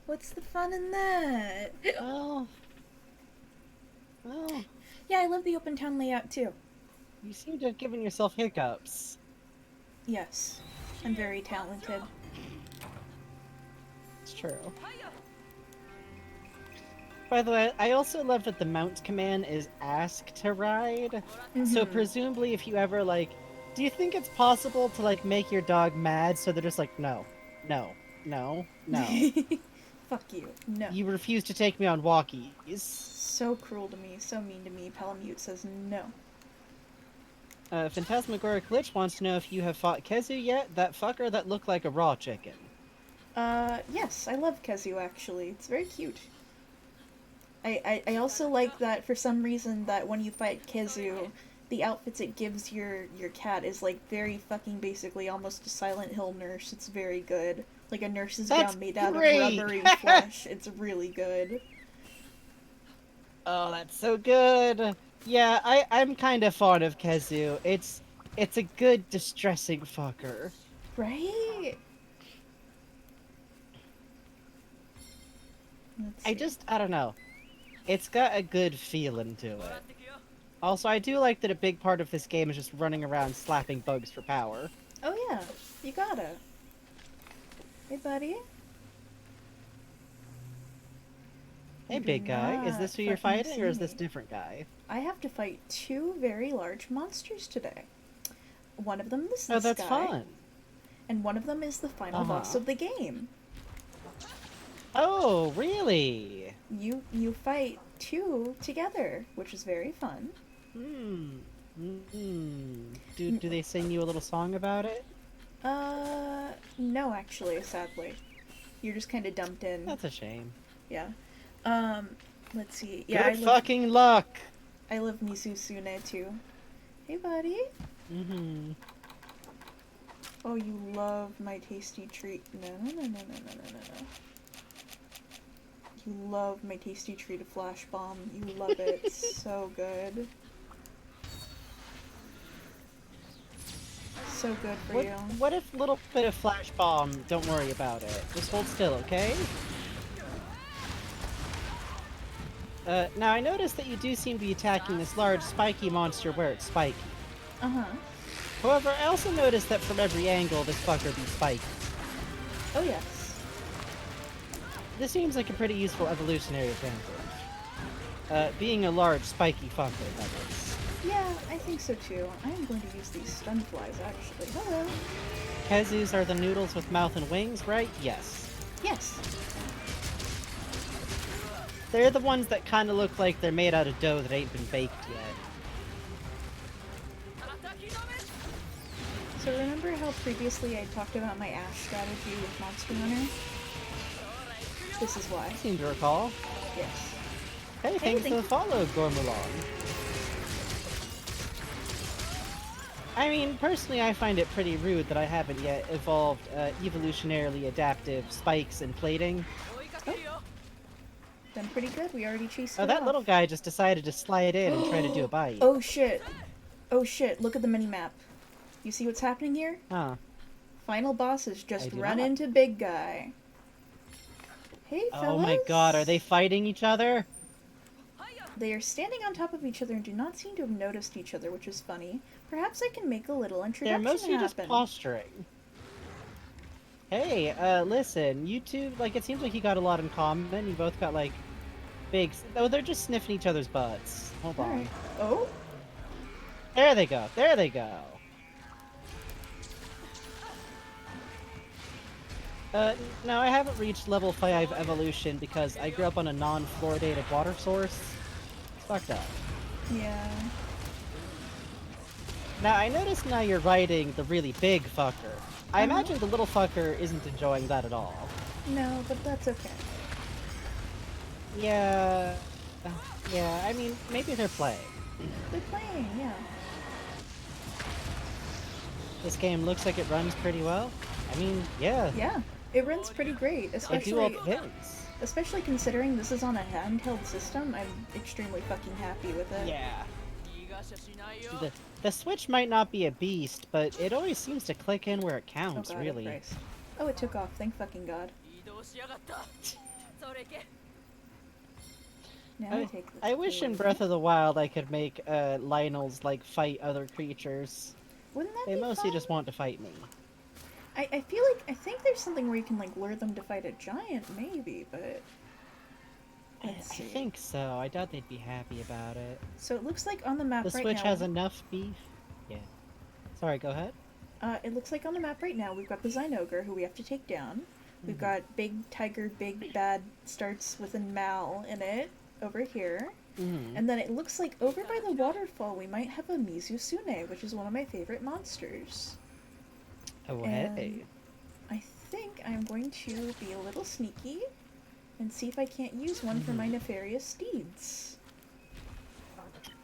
What's the fun in that? Oh. Oh. Yeah, I love the open town layout too. You seem to have given yourself hiccups. Yes, I'm very talented. It's true. By the way, I also love that the mount command is ask to ride. So presumably if you ever, like... Do you think it's possible to, like, make your dog mad so they're just like, no, no, no, no. Fuck you. No. You refuse to take me on walkies. So cruel to me, so mean to me. Palamute says no. Phantasmagoric Lich wants to know if you have fought Kezu yet, that fucker that looked like a raw chicken. Yes, I love Kezu actually. It's very cute. I also like that for some reason that when you fight Kezu, the outfits it gives your cat is like very fucking basically almost a Silent Hill nurse. It's very good. Like a nurse's That's gown made out of great! rubbery flesh. It's really good. Oh, that's so good. Yeah, I'm kind of fond of Kezu. It's a good distressing fucker. Right? I don't know. It's got a good feeling to it. Also, I do like that a big part of this game is just running around slapping bugs for power. Oh yeah, you gotta. Hey buddy. Hey, You do big guy, is not this who you're fucking fighting, see or is this me. different guy? I have to fight 2 very large monsters today. One of them is Oh, this that's guy, fun. and one of them is the final boss of the game. Oh, really? You fight 2 together, which is very fun. Do they sing you a little song about it? No, actually, sadly. You're just kind of dumped in. That's a shame. Yeah. Let's see. Yeah, Good fucking luck! I love Misusune too. Hey, buddy. Oh, you love my tasty treat. No. You love my tasty treat of Flash Bomb. You love it. So good. So good for you. What if little bit of flash bomb? Don't worry about it. Just hold still, okay? Now I noticed that you do seem to be attacking this large spiky monster where it's spiky. However, I also noticed that from every angle this fucker be spiky. Oh yes. This seems like a pretty useful evolutionary advantage. Being a large spiky fucker, that is. Yeah, I think so too. I am going to use these stun flies actually. Hello. Kezus are the noodles with mouth and wings, right? Yes. Yes. They're the ones that kind of look like they're made out of dough that ain't been baked yet. So remember how previously I talked about my Ash strategy with Monster Hunter? This is why. I seem to recall. Yes. Hey, thanks for the follow, Gormalong. I mean, personally, I find it pretty rude that I haven't yet evolved evolutionarily adaptive spikes and plating. Oh. Done pretty good. We already chased Oh, it that off. little guy just decided to slide in and try to do a bite. Oh shit. Oh shit. Look at the mini-map. You see what's happening here? Huh. Final bosses just I do run not. into big guy. Hey, fellas. Oh my god, are they fighting each other? They are standing on top of each other and do not seem to have noticed each other, which is funny. Perhaps I can make a little They're introduction mostly happen. just posturing. Hey, listen, you two, like, it seems like you got a lot in common. You both got, like, big... Oh, they're just sniffing each other's butts. Hold on. Alright. Oh? There they go, there they go. No, I haven't reached level 5 evolution because I grew up on a non-fluoridated water source. It's fucked up. Yeah. Now, I notice now you're riding the really big fucker. I imagine the little fucker isn't enjoying that at all. No, but that's okay. Yeah... Yeah, I mean, maybe they're playing. They're playing, yeah. This game looks like it runs pretty well. I mean, yeah. Yeah, it runs pretty great, I do all the things. especially considering this is on a handheld system. I'm extremely fucking happy with it. Yeah. The Switch might not be a beast, but it always seems to click in where it counts, oh god, really. Christ. Oh, it took off. Thank fucking god. Now I take this I wish in blue. Breath of the Wild I could make Lionels like fight other creatures. Wouldn't that They be mostly fun? just want to fight me. I feel like I think there's something where you can like lure them to fight a giant, maybe, but Let's I see. think so. I doubt they'd be happy about it. So it looks like on the map The right Switch now. has enough beef. Yeah. Sorry, go ahead. It looks like on the map right now we've got the Zinogre who we have to take down. We've Mm-hmm. got Big Tiger, Big Bad starts with a Mal in it over here. Mm-hmm. And then it looks like over by the waterfall we might have a Mizusune, which is one of my favorite monsters. Oh, And hey. I think I'm going to be a little sneaky and see if I can't use one for my nefarious steeds.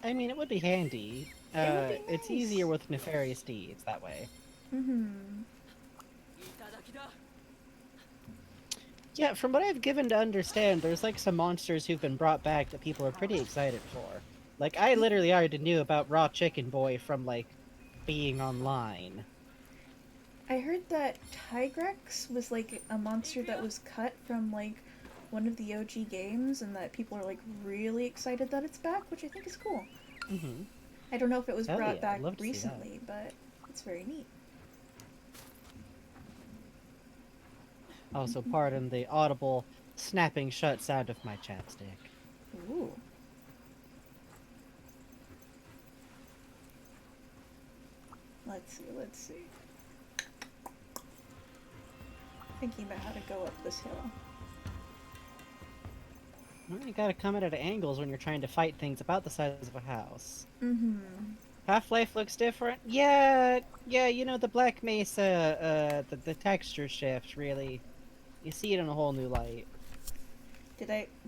I mean, it would be handy. It would be It's nice. easier with nefarious deeds that way. Mm-hmm. Yeah, from what I've given to understand, there's like some monsters who've been brought back that people are pretty excited for. Like, I literally already knew about Raw Chicken Boy from, like, being online. I heard that Tigrex was like a monster that was cut from like one of the OG games and that people are like really excited that it's back, which I think is cool. Mm-hmm. I don't know if it was Hell brought yeah, back I'd love to see that. recently, but it's very neat. Also, pardon the audible snapping shut sound of my chapstick. Ooh. Let's see. Thinking about how to go up this hill. Well, you gotta come at it at angles when you're trying to fight things about the size of a house. Mm-hmm. Half-Life looks different? Yeah, you know, the Black Mesa, the texture shift, really. You see it in a whole new light.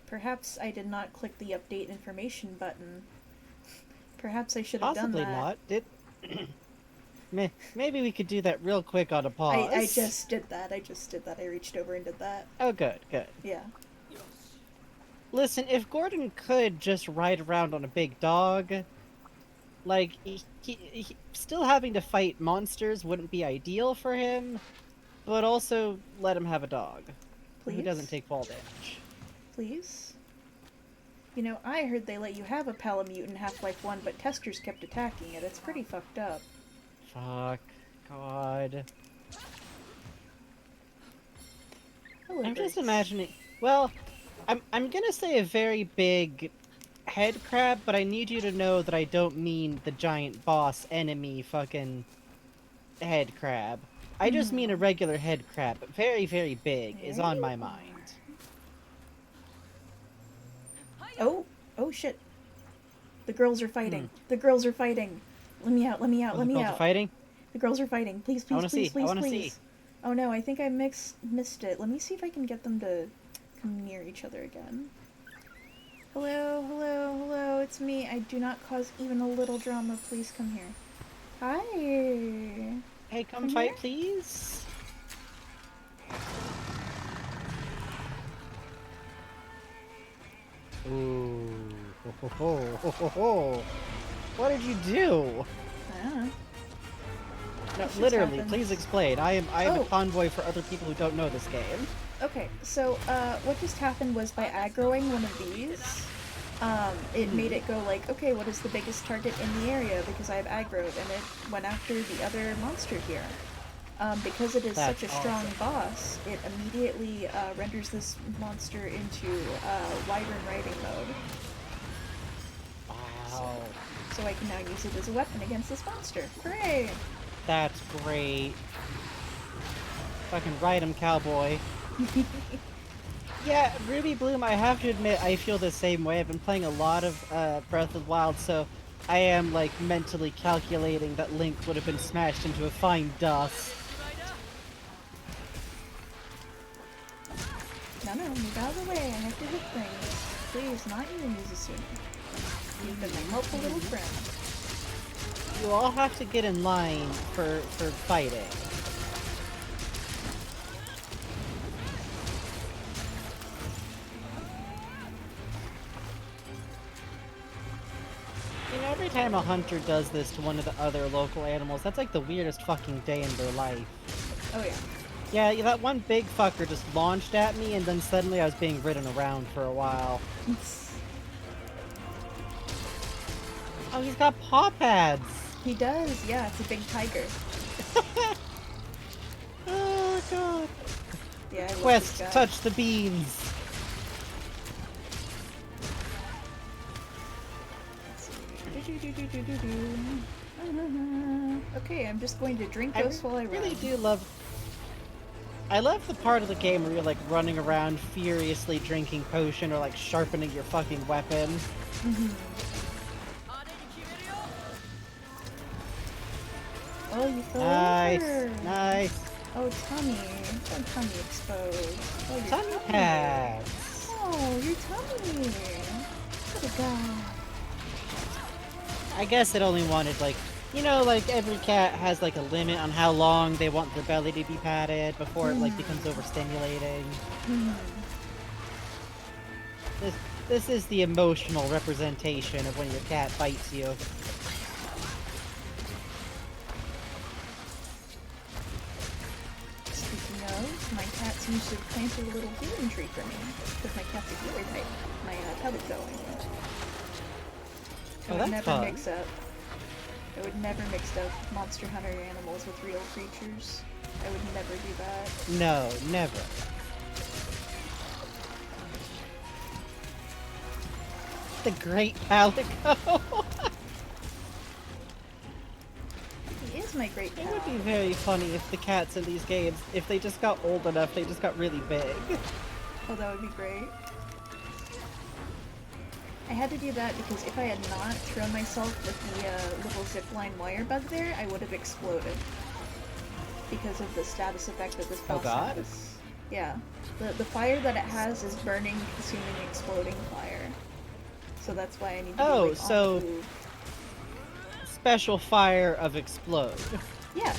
Perhaps I did not click the update information button. Perhaps I should have done Possibly that. not. Maybe we could do that real quick on a pause. I just did that. I reached over and did that. Oh, good. Yeah. Listen, if Gordon could just ride around on a big dog, like, he still having to fight monsters wouldn't be ideal for him, but also let him have a dog. Please? Who doesn't take fall damage. Please? You know, I heard they let you have a Palamute in Half-Life 1, but testers kept attacking it. It's pretty fucked up. Fuck. God. Hello, I'm just birds. imagining... Well, I'm gonna say a very big head crab, but I need you to know that I don't mean the giant boss enemy fucking head crab. I just mean a regular head crab, but very, very big is on my mind. Oh shit. The girls are fighting. The girls are fighting. Let me out, let me out, let The me girls out. are fighting? The girls are fighting. Please, I please, wanna please, see, I please, wanna please. see. Oh no, I think I missed it. Let me see if I can get them to come near each other again. Hello, hello, hello, it's me. I do not cause even a little drama. Please come here. Hi. Hey, come Come fight, here? please. Ooh. Ho, ho, ho, ho, ho. What did you do? I don't know. No, This just literally, happens. please explain. I am Oh. a convoy for other people who don't know this game. Okay, so what just happened was by aggroing one of these, it made it go like, okay, what is the biggest target in the area because I have aggroed, and it went after the other monster here. Because it is That's such a strong awesome. boss, it immediately renders this monster into wyvern riding mode. Wow. So I can now use it as a weapon against this monster. Hooray! That's great. Fucking ride him, cowboy. Yeah, Ruby Bloom, I have to admit, I feel the same way. I've been playing a lot of Breath of the Wild, so I am, like, mentally calculating that Link would have been smashed into a fine dust. No, move out of the way. I have to hit things. Please, not you, Mizusune. You've been my helpful little friend. You all have to get in line for fighting. You know, every time a hunter does this to one of the other local animals, that's like the weirdest fucking day in their life. Oh yeah. Yeah, that one big fucker just launched at me, and then suddenly I was being ridden around for a while. Oh, he's got paw pads! He does, yeah, it's a big tiger. Oh, God. Yeah, I love Quest, this guy. touch the beans! Okay, I'm just going to drink I this while I run. really do love. I love the part of the game where you're like running around furiously drinking potion or like sharpening your fucking weapon. Oh, you fell Nice, over. nice. Oh, tummy. Oh, tummy exposed. Oh, your Tummy pads. Oh, your tummy. Good God. I guess it only wanted like, you know, like every cat has like a limit on how long they want their belly to be padded before it like becomes overstimulating. This is the emotional representation of when your cat bites you. Speaking of, my cat seems to have planted a little healing tree for me. Because my cat's a healer type. My pellet going. Oh, that's fun. I would never mix up Monster Hunter animals with real creatures. I would never do that. No, never. The Great Palico. He is my great It pal. would be very funny if the cats in these games, if they just got old enough, they just got really big. Oh, that would be great. I had to do that because if I had not thrown myself with the little zipline wire bug there, I would have exploded. Because of the status effect that this boss God? has. Yeah. The fire that it has is burning, consuming, exploding fire. So that's why I need to be, like, so on the move. Special fire of explode. Yeah.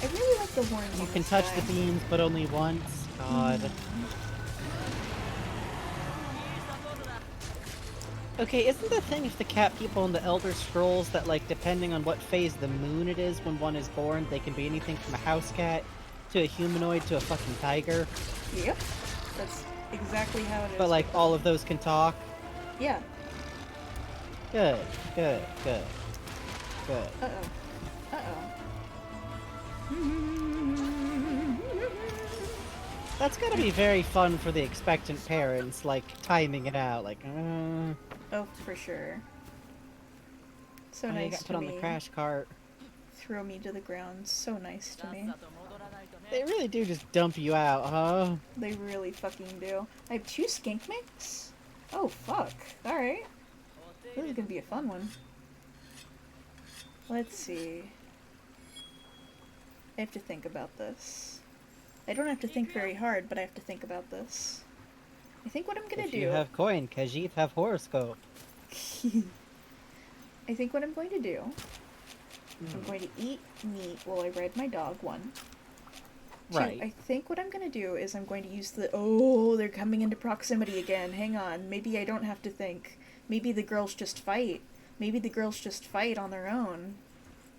I really like the horns You on can this touch guy. the beams, but only once. God. Okay, isn't the thing if the cat people in the Elder Scrolls that, like, depending on what phase of the moon it is when one is born, they can be anything from a house cat to a humanoid to a fucking tiger? Yep. That's exactly how it is. But, like, all of those can talk? Yeah. Good, good, good, good. Uh-oh. Uh-oh. That's gotta be very fun for the expectant parents, like, timing it out, like, Oh, for sure. So you nice got to put on me. the crash cart. Throw me to the ground. So nice to me. They really do just dump you out, huh? They really fucking do. I have 2 skink mix? Oh, fuck. Alright. This is gonna be a fun one. Let's see. I have to think about this. I don't have to think very hard, but I have to think about this. I think what I'm gonna If do... you have coin, Khajiit have horoscope. I think what I'm going to do... I'm going to eat meat while I ride my dog, 1. 2, Right. I think what I'm gonna do is I'm going to use the... Oh, they're coming into proximity again. Hang on. Maybe I don't have to think. Maybe the girls just fight. Maybe the girls just fight on their own.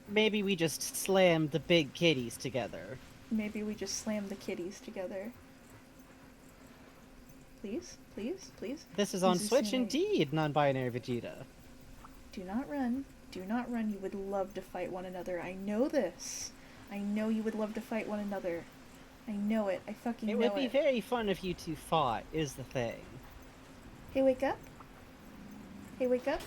Maybe we just slam the big kitties together. Maybe we just slam the kitties together. Please? Please? Please? This is on Please Switch assume I- indeed, non-binary Vegeta. Do not run. Do not run. You would love to fight one another. I know this. I know you would love to fight one another. I know it. I fucking It know would be it. very fun if you two fought, is the thing. Hey, wake up. Hey, wake up.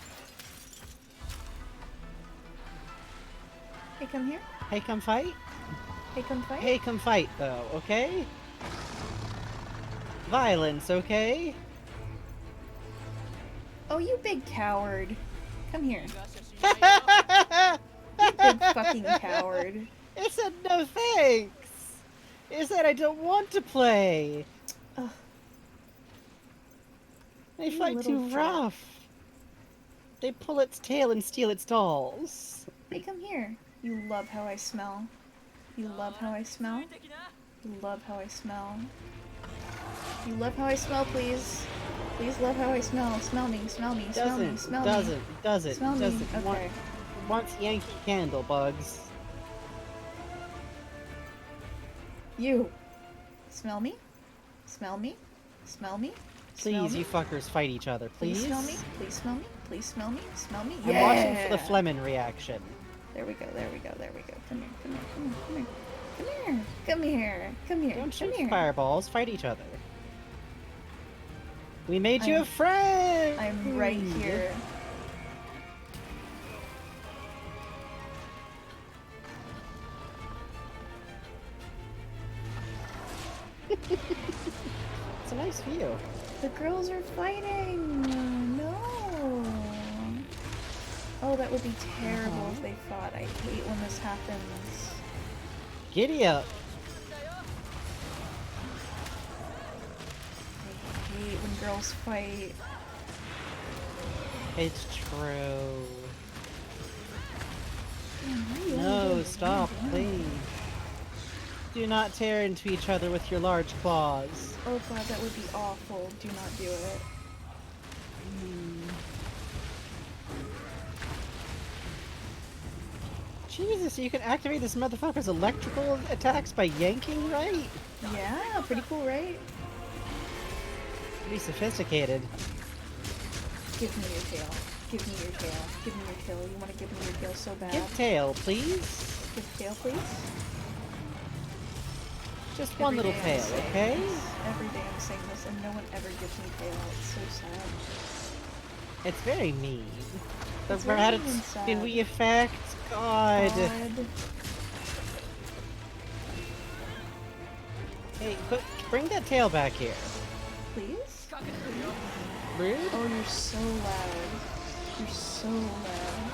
Hey, come here. Hey, come fight? Hey, come fight. Hey, come fight, though, okay? Violence, okay? Oh, you big coward. Come here. It Big fucking coward. said no thanks! It said I don't want to play! Ugh. They You fight little too jerk. rough. They pull its tail and steal its dolls. Hey, come here. You love how I smell. You love how I smell? You love how I smell. You love how I smell, please. Please love how I smell. Smell me, smell me, smell me, smell me. Doesn't. Smell me. Okay. Wants Yankee Candle, Bugs. You. Smell me? Smell me? Smell me? Smell Please, me? you fuckers fight each other, please. Please smell me? Please smell me? Please smell me? Smell me? I'm watching for the Flemin reaction. There we go, there we go, there we go. Come here, come here, come here, come here. Come here, come here, Don't come shoot here. fireballs, fight each other. We made you I'm- a friend! I'm right here. It's a nice view. The girls are fighting! No! Oh, that would be terrible if they fought. I hate when this happens. Giddy up. I hate when girls fight. It's true. Man, why are you only No, doing stop, one damage? please. Do not tear into each other with your large claws. Oh god, that would be awful. Do not do it. Jesus, you can activate this motherfucker's electrical attacks by yanking, right? Yeah, pretty cool, right? Pretty sophisticated. Give me your tail. Give me your tail. Give me your tail. You want to give me your tail so bad. Give tail, please. Give tail, please. Just one Every little day I'm tail, saying okay? this. Every day I'm saying this, and no one ever gives me tail. It's so sad. It's very mean. The It's very mean and ratatouille sad. effect. God. God. Hey, bring that tail back here. Please? Rude? Oh, you're so loud. You're so loud.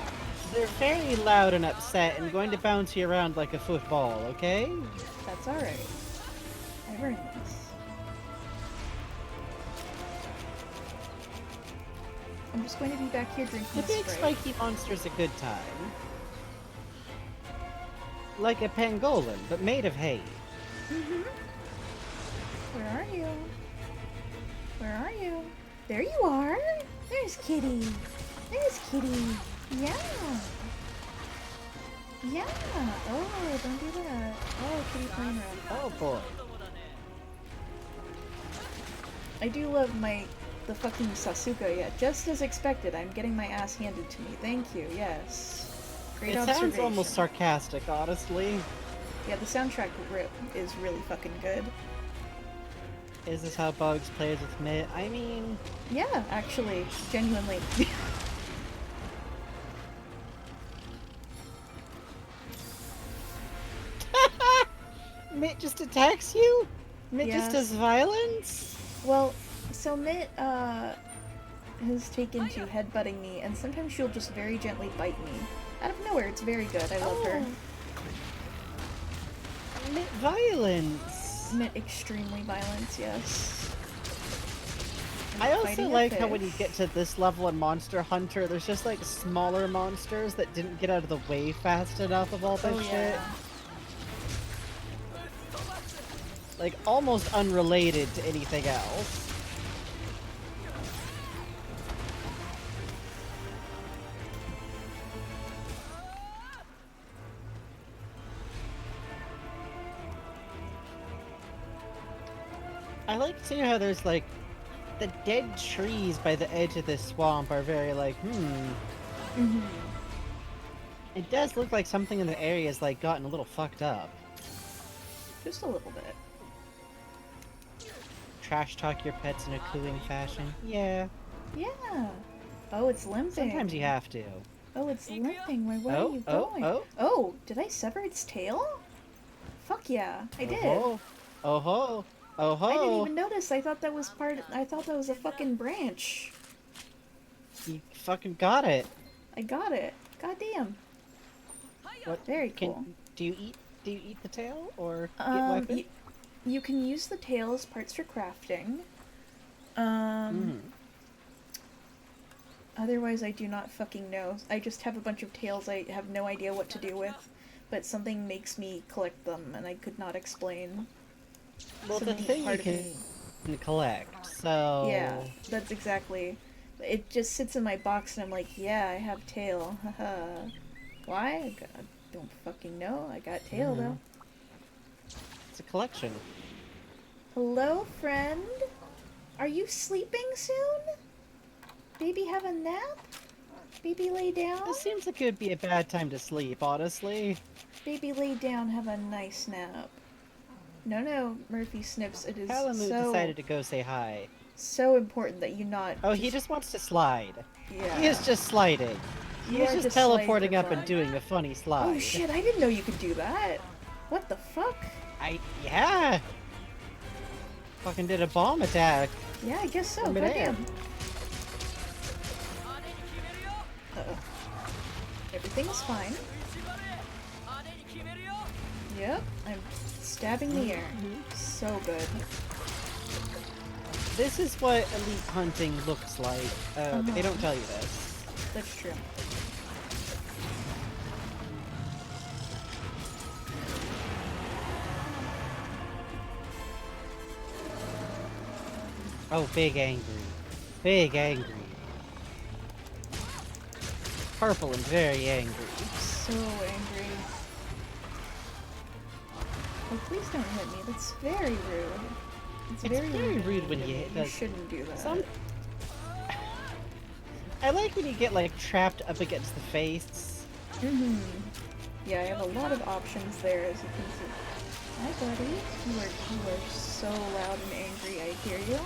They're very loud and upset and going to bounce you around like a football, okay? That's alright. I earned this. I'm just going to be back here drinking The a big Sprite. spiky monster's a good time. Like a pangolin, but made of hay. Where are you? Where are you? There you are! There's Kitty! There's Kitty! Yeah! Yeah! Oh, don't do that. Oh, Kitty playing around. Oh boy. I do love the fucking Sasuke, yeah. Just as expected, I'm getting my ass handed to me. Thank you, yes. Great It observation. sounds almost sarcastic, honestly. Yeah, the soundtrack is really fucking good. Is this how Bugs plays with Mitt? I mean... Yeah, actually, genuinely. Mitt just attacks you? Mitt Yes. just does violence? Well, so Mitt, has taken to headbutting me, and sometimes she'll just very gently bite me. Out of nowhere, it's very good. I love her. Mitt violence. Mitt extremely violence, yes. I also Fighting a like how when you fish. get to this level in Monster Hunter, there's just like smaller monsters that didn't get out of the way fast enough of all that Oh shit. yeah. Like almost unrelated to anything else. I like too how there's like the dead trees by the edge of this swamp are very like, It does look like something in the area is like gotten a little fucked up. Just a little bit. Trash talk your pets in a cooing fashion. Yeah. Yeah. Oh, it's limping. Sometimes you have to. Oh, it's limping. Where Oh, are you oh, going? oh. Oh, did I sever its tail? Fuck yeah, I did. Oh ho. Oh ho. Oh ho. I didn't even notice. I thought that was I thought that was a fucking branch. You fucking got it. I got it. God damn. What? Very cool. Do you eat the tail or get Um, weapon? you can use the tail as parts for crafting. Otherwise, I do not fucking know. I just have a bunch of tails I have no idea what to do with, but something makes me collect them, and I could not explain. Well, Some the neat thing you part of it. can collect, so... Yeah, that's exactly. It just sits in my box, and I'm like, yeah, I have tail. Haha. Why? I don't fucking know. I got tail, though. It's a collection. Hello, friend? Are you sleeping soon? Baby have a nap? Baby lay down? This seems like it would be a bad time to sleep, honestly. Baby lay down, have a nice nap. No, Murphy Snips, it is Palamute decided to go say hi. so important that you not... Oh, he just wants to slide. Yeah. He is just sliding. You He is are just just sliding teleporting for up and fun. doing a funny slide. Oh shit, I didn't know you could do that. What the fuck? Yeah. Fucking did a bomb attack. Yeah, I guess so. From midair. Goddamn. Uh-oh. Everything is fine. Yep, I'm stabbing the air. So good. This is what elite hunting looks like. They don't tell you this. That's true. Oh, big angry. Big angry. Purple and very angry. So angry. Oh, please don't hit me. That's very rude. It's very rude when to you me. hit You that. shouldn't do that. Some... I like when you get, like, trapped up against the face. Yeah, I have a lot of options there, as you can see. Hi, buddy. You are so loud and angry. I hear you.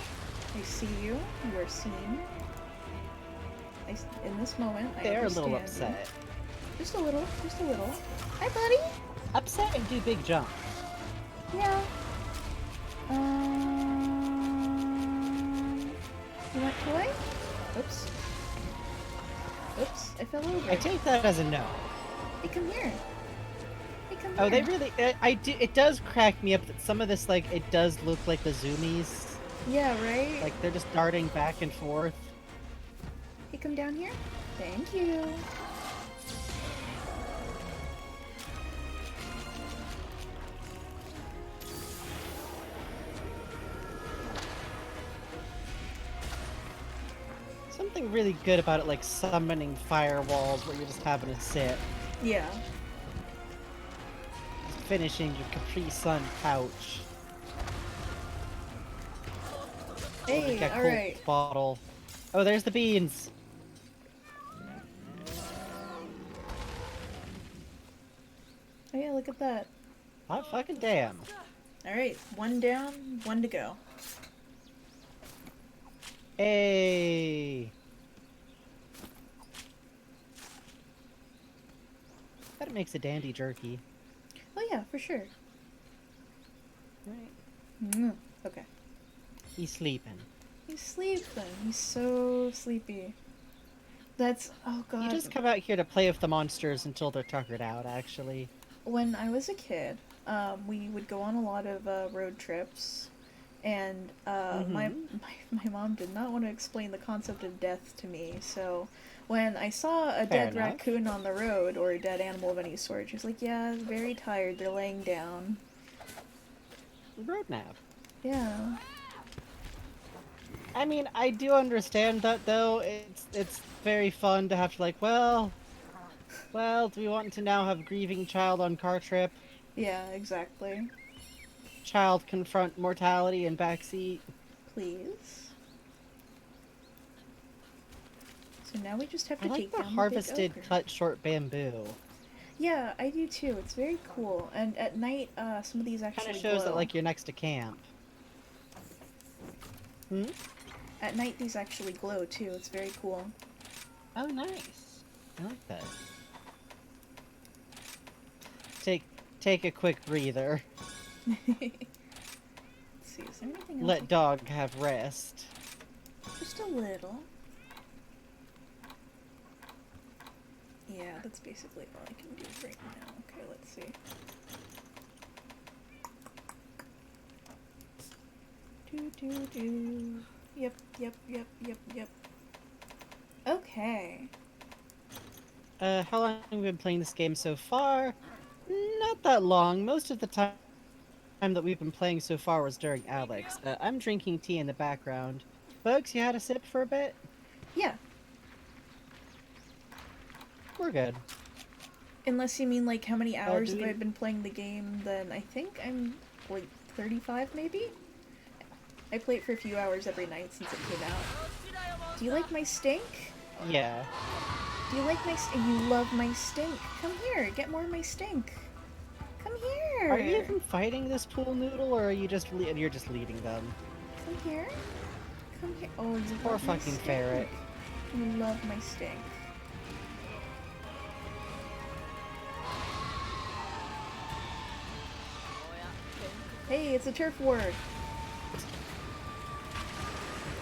I see you. You are seen. In this moment, I They're a understand little you. upset. Just a little. Just a little. Hi, buddy. Upset and do big jump. Yeah. You want toy? Oops. Oops, I fell over. I take that as a no. Hey, come here. Hey, come Oh, here. they really... It does crack me up that some of this, like, it does look like the zoomies. Yeah, right? Like, they're just darting back and forth. Hey, come down here. Thank you. Something really good about it, like summoning firewalls where you're just having to sit. Yeah. Just finishing your Capri Sun pouch. Hey, Got Colt alright. bottle. Oh, there's the beans. Oh yeah, look at that. Hot fucking damn. Alright, one down, one to go. Hey. That makes a dandy jerky. Oh yeah, for sure. Right. Okay. He's sleeping. He's sleeping. He's so sleepy. That's... oh god. You just come out here to play with the monsters until they're tuckered out, actually. When I was a kid, we would go on a lot of road trips, and my mom did not want to explain the concept of death to me, so when I saw a Fair dead enough. raccoon on the road, or a dead animal of any sort, she was like, yeah, very tired, they're laying down. Road nap. Yeah. I mean, I do understand that, though. It's very fun to have to, like, well, do we want to now have a grieving child on car trip? Yeah, exactly. Child confront mortality in backseat? Please. So now we just have to I like take the down harvested the big ogre. cut short bamboo. Yeah, I do too. It's very cool. And at night, some of these actually Kind of shows glow. that, like, you're next to camp. Hmm? At night, these actually glow too. It's very cool. Oh, nice. I like that. Take a quick breather. Let's see, is there anything else? Let dog have rest. Just a little. Yeah, that's basically all I can do right now. Okay, let's see. Do. Yep. Okay. How long have we been playing this game so far? Not that long. Most of the time that we've been playing so far was during Alyx. I'm drinking tea in the background. Folks, you had a sip for a bit? Yeah. We're good. Unless you mean like how many hours do have we- I been playing the game, then I think I'm like 35 maybe? I play it for a few hours every night since it came out. Do you like my stink? Yeah. Do you like my stink? You love my stink. Come here, get more of my stink. Come here. Are you even fighting this pool noodle, or are you just you're just leading them? Come here. Come here. Oh, you Poor love my fucking stink. ferret. You love my stink. Hey, it's a turf war.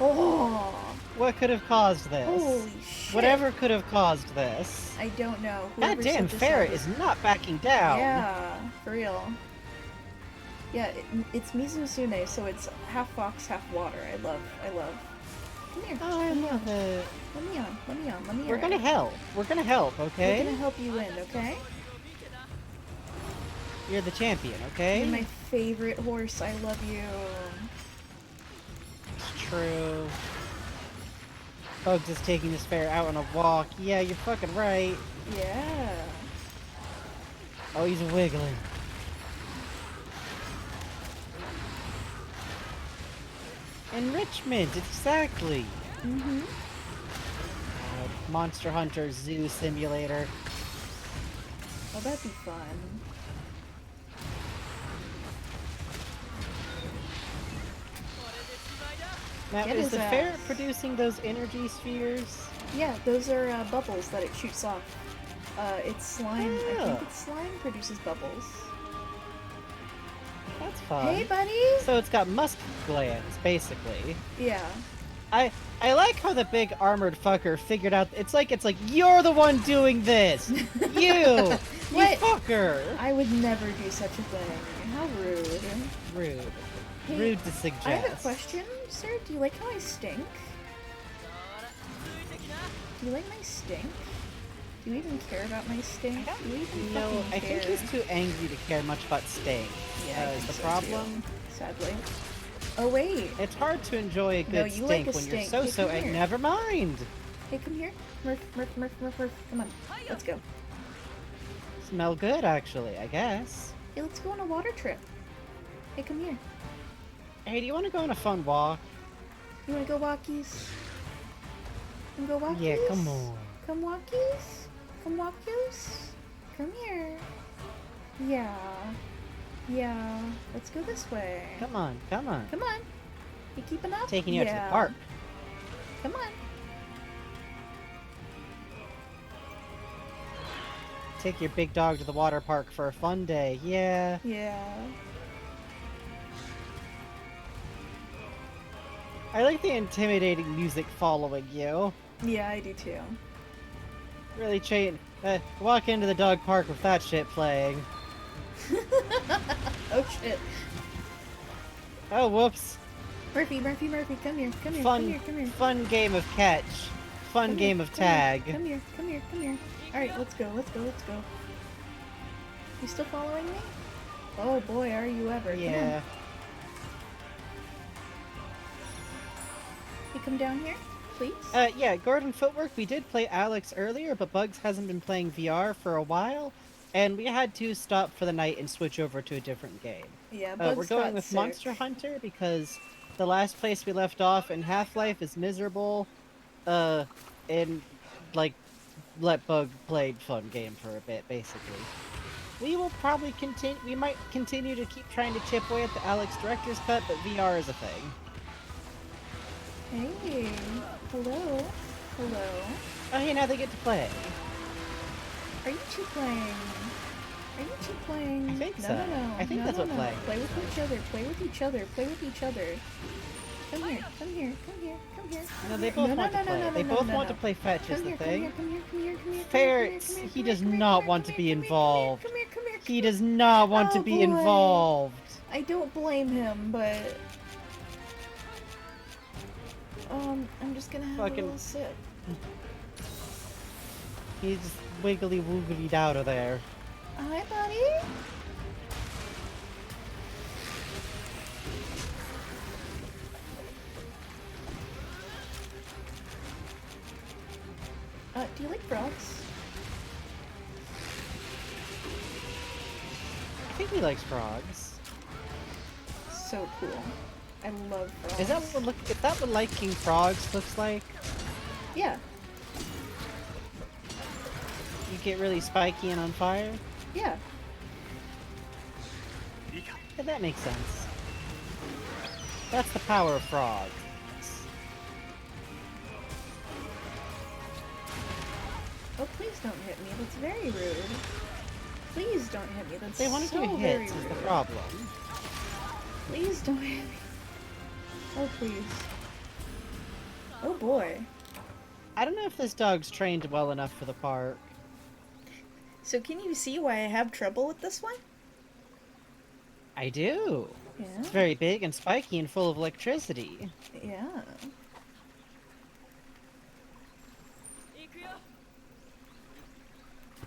Oh, What could have caused this? holy shit. Whatever could have caused this. I don't know. Whoever Goddamn, set this Ferret up is not backing down. Yeah, for real. Yeah, it's Mizusune, so it's half fox, half water. I love. Come here. Oh, I let me love on. it. Let me on. We're gonna help. We're gonna help, okay? We're gonna help you win, okay? You're the champion, okay? You're my favorite horse. I love you. It's true. Bugs is taking this ferret out on a walk. Yeah, you're fucking right. Yeah. Oh, he's wiggling. Enrichment, exactly. Mm-hmm. Monster Hunter Zoo Simulator. Oh, that'd be fun. Now, Get is his the ass. ferret producing those energy spheres? Yeah, those are bubbles that it shoots off. It's slime. I Oh. think it's slime produces bubbles. That's fun. Hey, buddy! So it's got musk glands, basically. Yeah. I like how the big armored fucker figured out. It's like you're the one doing this. You What? fucker. I would never do such a thing. How rude. Rude. Hey, Rude to suggest. I have a question, sir. Do you like how I stink? Do you like my stink? Do you even care about my stink? Do you even No, fucking I think care? he's too angry to care much about Sting. Yeah, I Is think the so, problem? too, sadly. Oh wait. It's hard to enjoy a No, good you stink like a when you're stink. so Hey, come here. Never mind. Hey, come here. Murph. Come on. Let's go. Smell good, actually. I guess. Hey, let's go on a water trip. Hey, come here. Hey, do you want to go on a fun walk? You wanna go walkies? Wanna go walkies? Yeah, come on. Come walkies? Come walkies? Come here. Yeah. Yeah. Let's go this way. Come on, come on. Come on. You keeping up? Taking you out to Yeah. the park. Come on. Take your big dog to the water park for a fun day. Yeah. Yeah. I like the intimidating music following you. Yeah, I do too. Really walk into the dog park with that shit playing. Oh shit. Oh, whoops. Murphy, come here. Fun, fun game of catch. Fun game of tag. Come here. Alright, let's go. You still following me? Oh boy, are you ever. Yeah. You come down here, please? Yeah, Gordon Footwork, we did play Alyx earlier, but Bugs hasn't been playing VR for a while, and we had to stop for the night and switch over to a different game. Yeah, Bugs We're going got with sick. Monster Hunter because the last place we left off in Half-Life is miserable, and, like, let Bug play fun game for a bit, basically. We will probably we might continue to keep trying to chip away at the Alyx Director's Cut, but VR is a thing. Hey, hello. Oh, hey, now they get to play. Are you two playing? I think no, so. No. I think no, that's no, what no. playing Play with each other. Come here. No, they both want to play. They both want to play fetch is the thing. Ferrets, he does not want to be involved. He does not want to be boy. involved. I don't blame him, but I'm just gonna have Fucking- a little sip. He's just wiggly woogly out of there. Hi, buddy. Do you like frogs? I think he likes frogs. So cool. I love frogs. Is that what liking frogs looks like? Yeah. You get really spiky and on fire? Yeah. Yeah, that makes sense. That's the power of frogs. Oh, please don't hit me. That's very rude. Please don't hit me. That's They want to so do very hits is the rude. problem. Please don't hit me. Oh, please. Oh boy. I don't know if this dog's trained well enough for the park. So can you see why I have trouble with this one? I do. Yeah. It's very big and spiky and full of electricity. Yeah.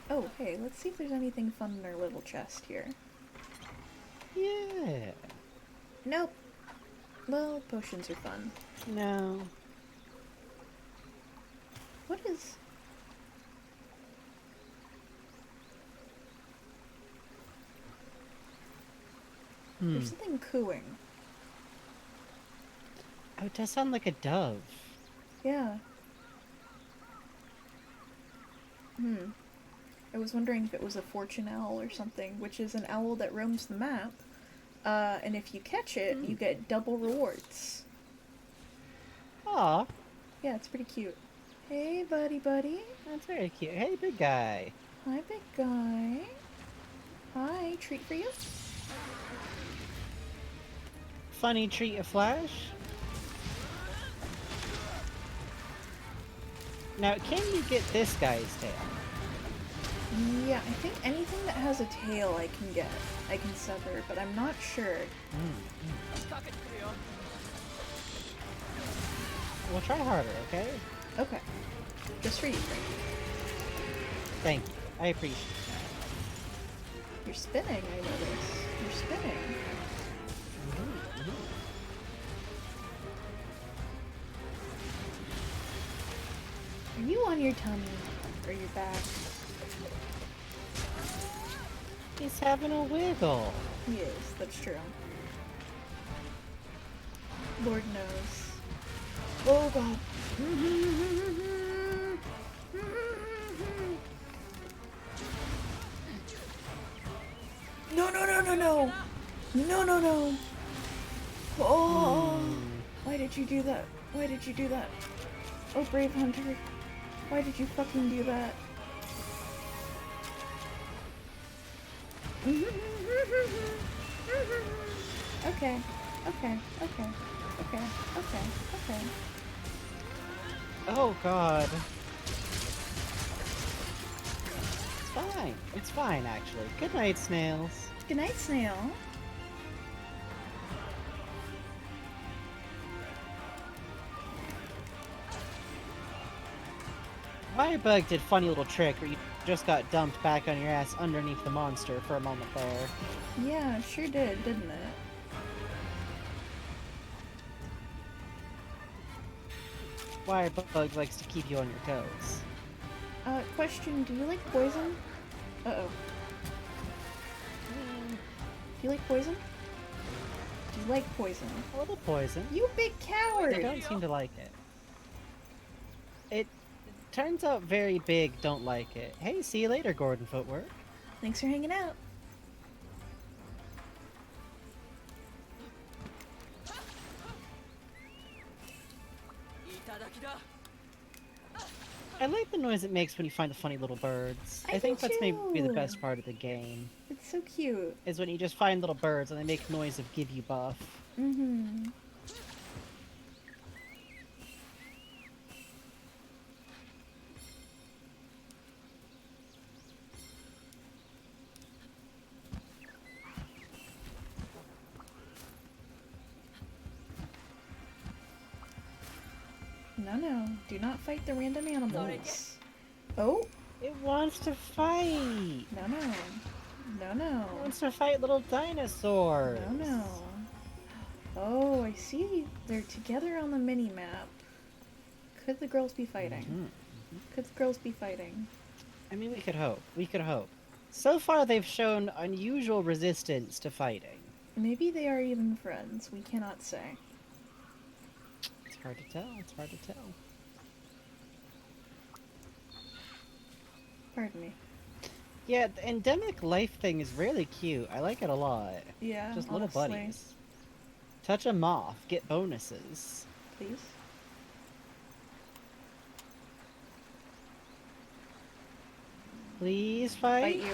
Oh, hey, let's see if there's anything fun in our little chest here. Yeah. Nope. Well, potions are fun. No. What is... There's something cooing. Oh, it does sound like a dove. Yeah. I was wondering if it was a fortune owl or something, which is an owl that roams the map. And if you catch it, you get double rewards. Aw, Yeah, it's pretty cute. Hey, buddy. that's very cute. Hey, big guy. Hi, big guy. Hi, treat for you? Funny treat of Flash. Now, can you get this guy's tail? Yeah, I think anything that has a tail I can get. I can sever, but I'm not sure. We'll try harder, okay? Okay. Just for you, Frankie. Thank you. I appreciate You're spinning, I notice. You're spinning. Are you on your tummy? Or your back? that. He's having a wiggle. He is, that's true. Lord knows. Oh god. No. No. Oh. Why did you do that? Why did you do that? Oh, brave hunter. Why did you fucking do that? Okay. Oh, God. It's fine, actually. Good night, snails. Good night, snail. Firebug did funny little trick where you just got dumped back on your ass underneath the monster for a moment there. Yeah, it sure did, didn't it? Firebug likes to keep you on your toes. Question, do you like poison? Uh-oh. Do you like poison? Do you like poison? A little poison. You big coward! They don't seem to like it. It turns out very big don't like it. Hey, see you later, Gordon Footwork. Thanks for hanging out. I like the noise it makes when you find the funny little birds. I I think do that's maybe the too. best part of the game, It's so cute. is when you just find little birds and they make noise of give you buff. Mm-hmm. No. Do not fight the random animals. Oh? It wants to fight! No. It wants to fight little dinosaurs! No. Oh, I see. They're together on the mini-map. Could the girls be fighting? Could the girls be fighting? I mean, we could hope. We could hope. So far, they've shown unusual resistance to fighting. Maybe they are even friends. We cannot say. It's hard to tell. It's hard to tell. Pardon me. Yeah, the endemic life thing is really cute. I like it a lot. Yeah, Just little honestly. buddies. Touch a moth, get bonuses. Please. Please fight. Fight you.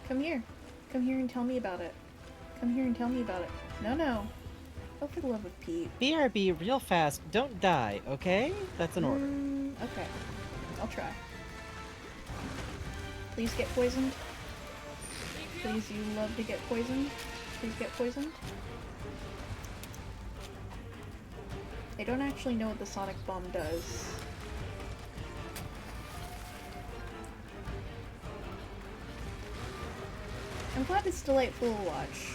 Come here. Come here and tell me about it. Come here and tell me about it. No, no. Oh, for the love of Pete. BRB real fast, don't die, okay? That's an order. Okay. I'll try. Please get poisoned. Please, you love to get poisoned. Please get poisoned. I don't actually know what the sonic bomb does. I'm glad it's delightful to watch.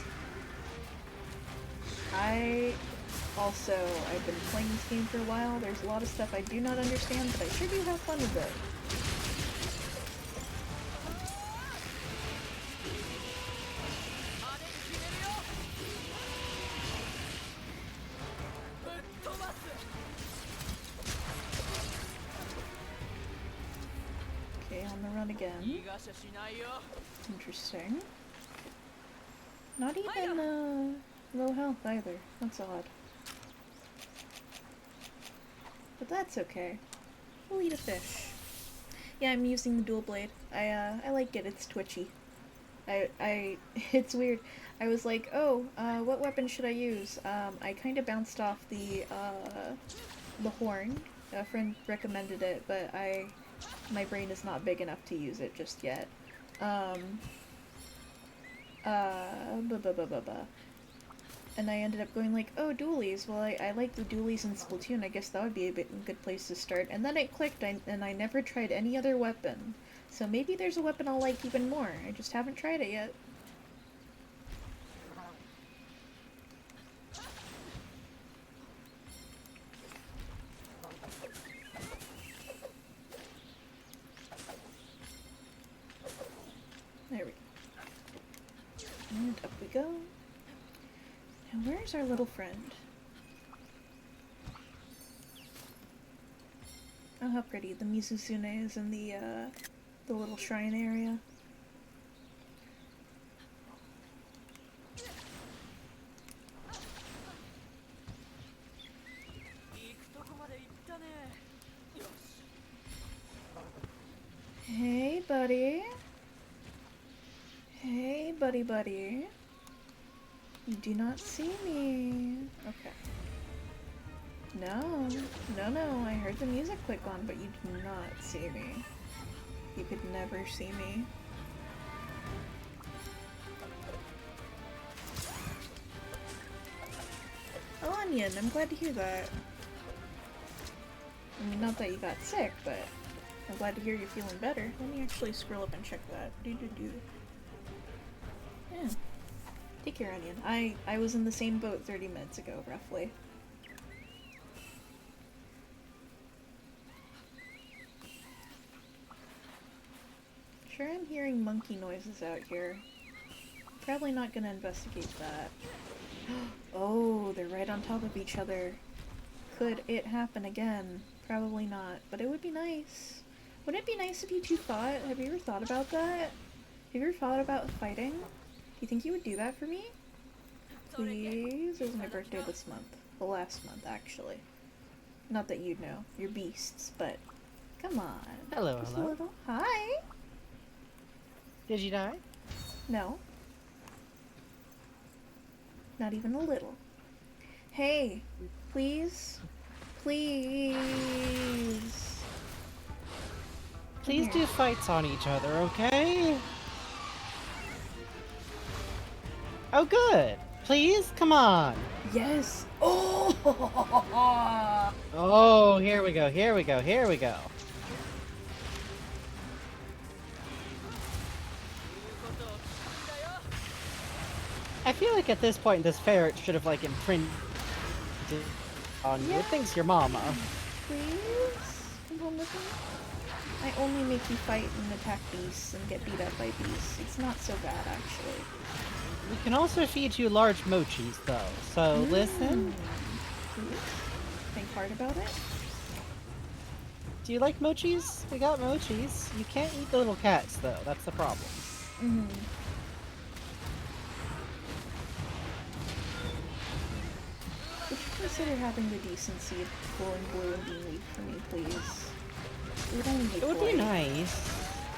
I've been playing this game for a while. There's a lot of stuff I do not understand, but I sure do have fun with it. Okay, on the run again. Interesting. Not even, low health either. That's odd. But that's okay. We'll eat a fish. Yeah, I'm using the dual blade. I like it. It's twitchy. It's weird. I was like, oh, what weapon should I use? I kind of bounced off the horn. A friend recommended it, but my brain is not big enough to use it just yet. And I ended up going like, oh, dualies. Well, I like the dualies in Splatoon. I guess that would be a good place to start. And then it clicked, and I never tried any other weapon. So maybe there's a weapon I'll like even more. I just haven't tried it yet. There we go. And up we go. Now where's our little friend? Oh, how pretty. The Mizusune is in the little shrine area. Hey, buddy. Hey, buddy. You do not see me. Okay. No. I heard the music click on, but you do not see me. You could never see me. Oh, Onion, I'm glad to hear that. I mean, not that you got sick, but I'm glad to hear you're feeling better. Let me actually scroll up and check that. Yeah. Take care, Onion. I was in the same boat 30 minutes ago, roughly. Sure, I'm hearing monkey noises out here. Probably not gonna investigate that. Oh, they're right on top of each other. Could it happen again? Probably not, but it would be nice. Wouldn't it be nice if you two fought? Have you ever thought about that? Have you ever thought about fighting? Do you think you would do that for me? Please? It was my birthday this month. Well, last month, actually. Not that you'd know. You're beasts, but... Come on. Hello, Just hello. a little. Hi! Did you die? No. Not even a little. Hey! Please? Please! Please do fights on each other, okay? Oh, good. Please, come on. Yes! Oh! Oh, here we go. I feel like at this point, this ferret should have, like, imprinted on you. It thinks your mama. Please? Come home with me? I only make you fight and attack beasts and get beat up by beasts. It's not so bad, actually. We can also feed you large mochis, though. So, listen. Please? Think hard about it? Do you like mochis? We got mochis. You can't eat the little cats, though. That's the problem. Would you consider having the decency of glowing blue and being weak for me, please? It would be nice.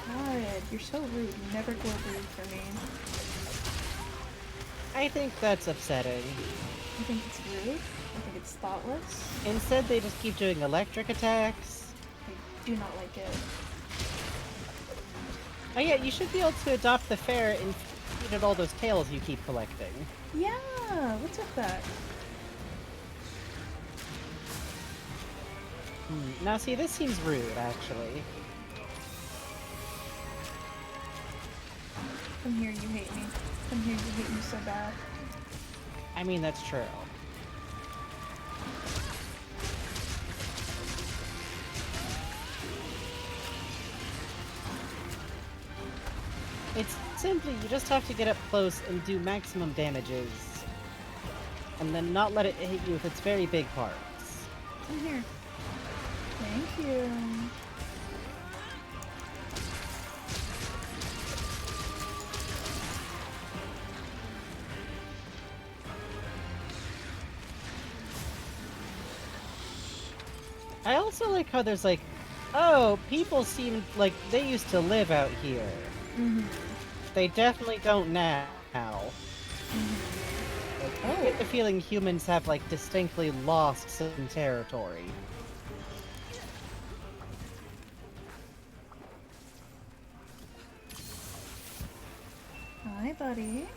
God, you're so rude. You never glow blue for me. I think that's upsetting. I think it's rude. I think it's thoughtless. Instead, they just keep doing electric attacks. I do not like it. Oh yeah, you should be able to adopt the fair and feed it all those tails you keep collecting. Yeah, what's with that? Now see, this seems rude, actually. Come here, you hate me. Come here, you hate me so bad. I mean, that's true. It's simply, you just have to get up close and do maximum damages. And then not let it hit you with its very big parts. Come here. Thank you. I also like how there's like, oh, people seem like they used to live out here. Mm-hmm. They definitely don't now. Like, I get the feeling humans have like distinctly lost some territory. Hi, buddy.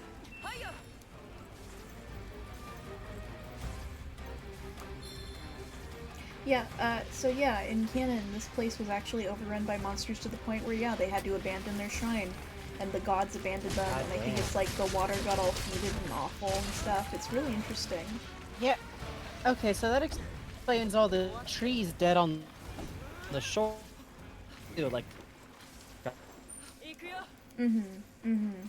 Yeah, so yeah, in canon, this place was actually overrun by monsters to the point where, yeah, they had to abandon their shrine, and the gods abandoned them, and I think it's like the water got all heated and awful and stuff. It's really interesting. Yeah. Okay, so that explains all the trees dead on the shore. Too, like. Mm-hmm, mm-hmm.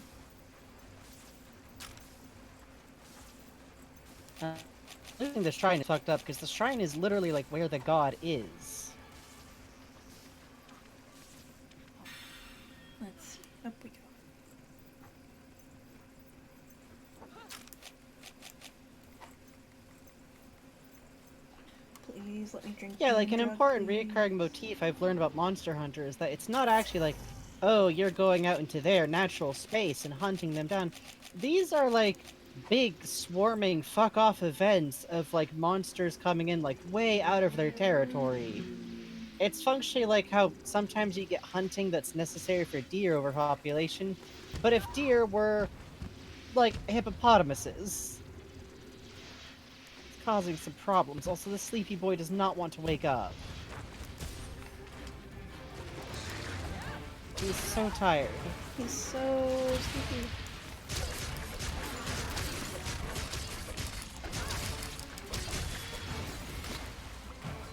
I think the shrine is fucked up because the shrine is literally like where the god is. Let's... up we go. Please let me drink. Yeah, like an drug, important please. reoccurring motif I've learned about Monster Hunter is that it's not actually like, oh, you're going out into their natural space and hunting them down. These are like big swarming fuck off events of like monsters coming in like way out of their territory. It's functionally like how sometimes you get hunting that's necessary for deer overpopulation, but if deer were like hippopotamuses. It's causing some problems. Also, the sleepy boy does not want to wake up. He's so tired. He's so sleepy.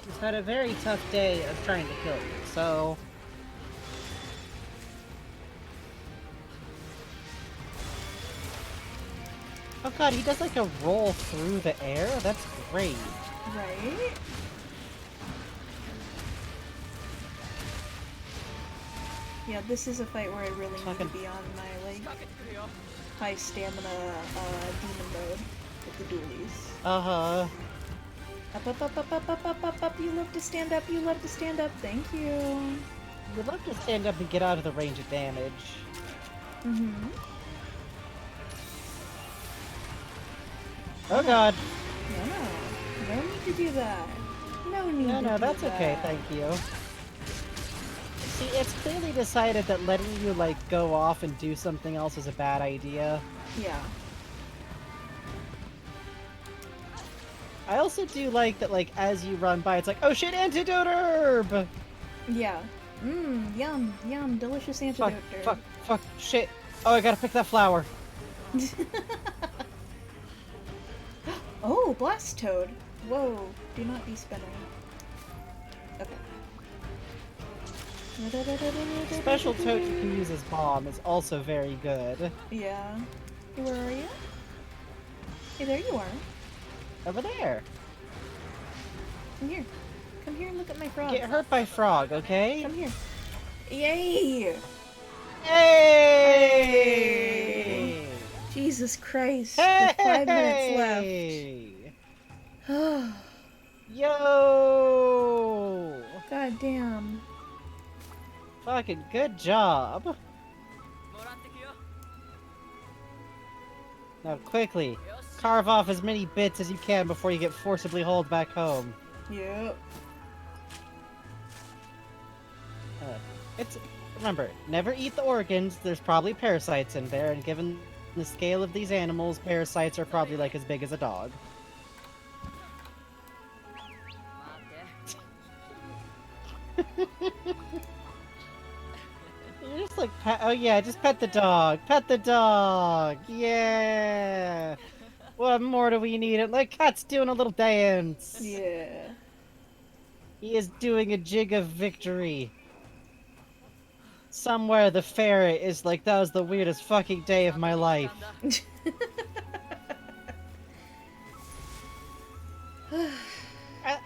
He's had a very tough day of trying to kill you, so... Oh god, he does like a roll through the air? That's great. Right? Yeah, this is a fight where I really need to be on my, like, high stamina, demon mode with the dualies. Uh-huh. Up, up, up, up, up, up, up, up, up, you love to stand up, you love to stand up, thank you. You'd love to stand up and get out of the range of damage. Mm-hmm. Oh god. No, no need to do that. No need to do that. No, that's okay, thank you. See, it's clearly decided that letting you, like, go off and do something else is a bad idea. Yeah. I also do like that, like, as you run by, it's like, oh shit, antidote herb! Yeah. Mmm, yum, yum, delicious antidote herb. Fuck, shit. Oh, I gotta pick that flower. Oh, blast toad. Whoa, do not be spinning. Okay. Special toad you can use as bomb is also very good. Yeah. Hey, where are you? Hey, there you are. Over there. Come here. Come here and look at my frog. Get hurt by frog, okay? Come here. Yay! Hey! Jesus Christ. Hey! With 5 minutes left. Yo! God damn. Fucking good job. Now, quickly, carve off as many bits as you can before you get forcibly hauled back home. Yep. Remember, never eat the organs. There's probably parasites in there, and given the scale of these animals, parasites are probably like as big as a dog. You're just like, oh yeah, just pet the dog. Pet the dog. Yeah. What more do we need? Like, cat's doing a little dance. Yeah. He is doing a jig of victory. Somewhere the ferret is like, that was the weirdest fucking day of my life.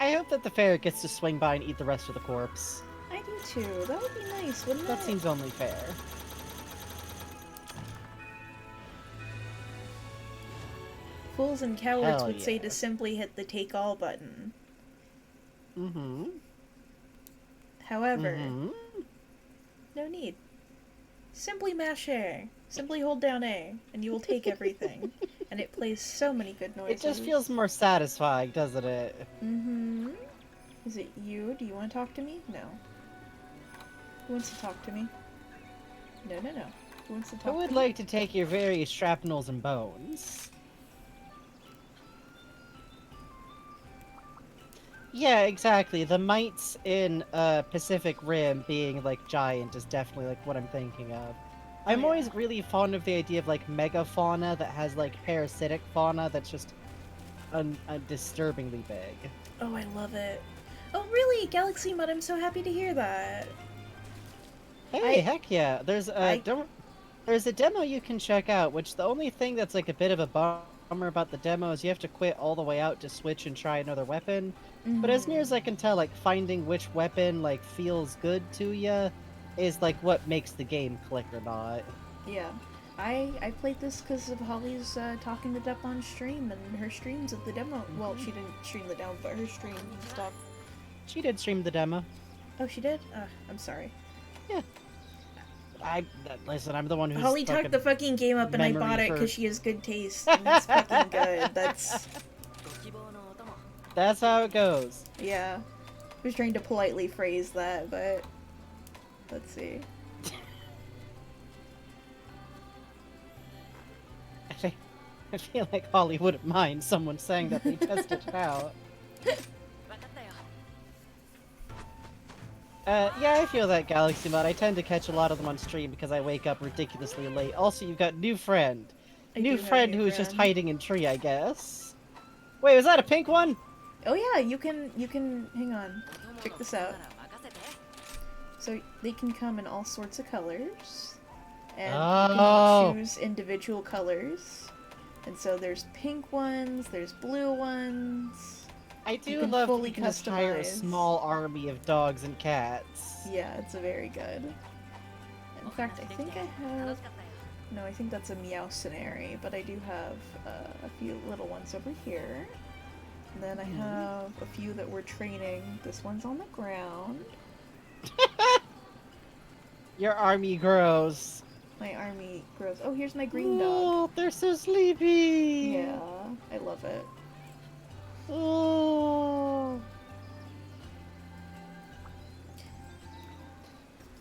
I hope that the ferret gets to swing by and eat the rest of the corpse. I do too. That would be nice, wouldn't That it? seems only fair. Fools and cowards Hell would say yeah. to simply hit the take all button. Mm-hmm. However, Mm-hmm. no need. Simply mash A. Simply hold down A, and you will take everything. And it plays so many good It noises. just feels more satisfying, doesn't it? Mm-hmm. Is it you? Do you want to talk to me? No. Who wants to talk to me? No, no, no. Who wants to talk I to would me? like to take your various shrapnels and bones. Yeah, exactly. The mites in Pacific Rim being like giant is definitely like what I'm thinking of. I'm yeah. always really fond of the idea of like megafauna that has like parasitic fauna that's just disturbingly big. Oh, I love it. Oh, really? Galaxy Mud, I'm so happy to hear that. Hey, heck yeah! There's I- there's a demo you can check out. Which the only thing that's like a bit of a bummer about the demo is you have to quit all the way out to switch and try another weapon. But as near as I can tell, like finding which weapon like feels good to you is like what makes the game click or not. Yeah. I played this because of Holly's talking to Depp on stream, and her streams of the demo. Well, she didn't stream the demo, but her stream and stuff. She did stream the demo. Oh, she did? I'm sorry. Listen, I'm the one who's Holly talked the fucking game up, and I memory bought it for- because she has good taste, and it's fucking good. That's how it goes. Yeah. I was trying to politely phrase that, but let's see. I feel like Holly wouldn't mind someone saying that they tested it out. Yeah, I feel that, Galaxy Mod. I tend to catch a lot of them on stream because I wake up ridiculously late. Also, you've got new friend. I New do have friend new who's just friend. hiding in tree, I guess. Wait, was that a pink one? Oh yeah, you can hang on. Check this out. So they can come in all sorts of colors. And you Oh. can choose individual colors. And so there's pink ones, there's blue ones. I You do can love that fully you can just hire a customize. small army of dogs and cats. Yeah, it's a very good. In fact, I think I have... No, I think that's a Meowcenary, but I do have a few little ones over here. And then I have a few that we're training. This one's on the ground. Your army grows. My army grows. Oh, here's my green dog. Oh, they're so sleepy. Yeah, I love it. Oh.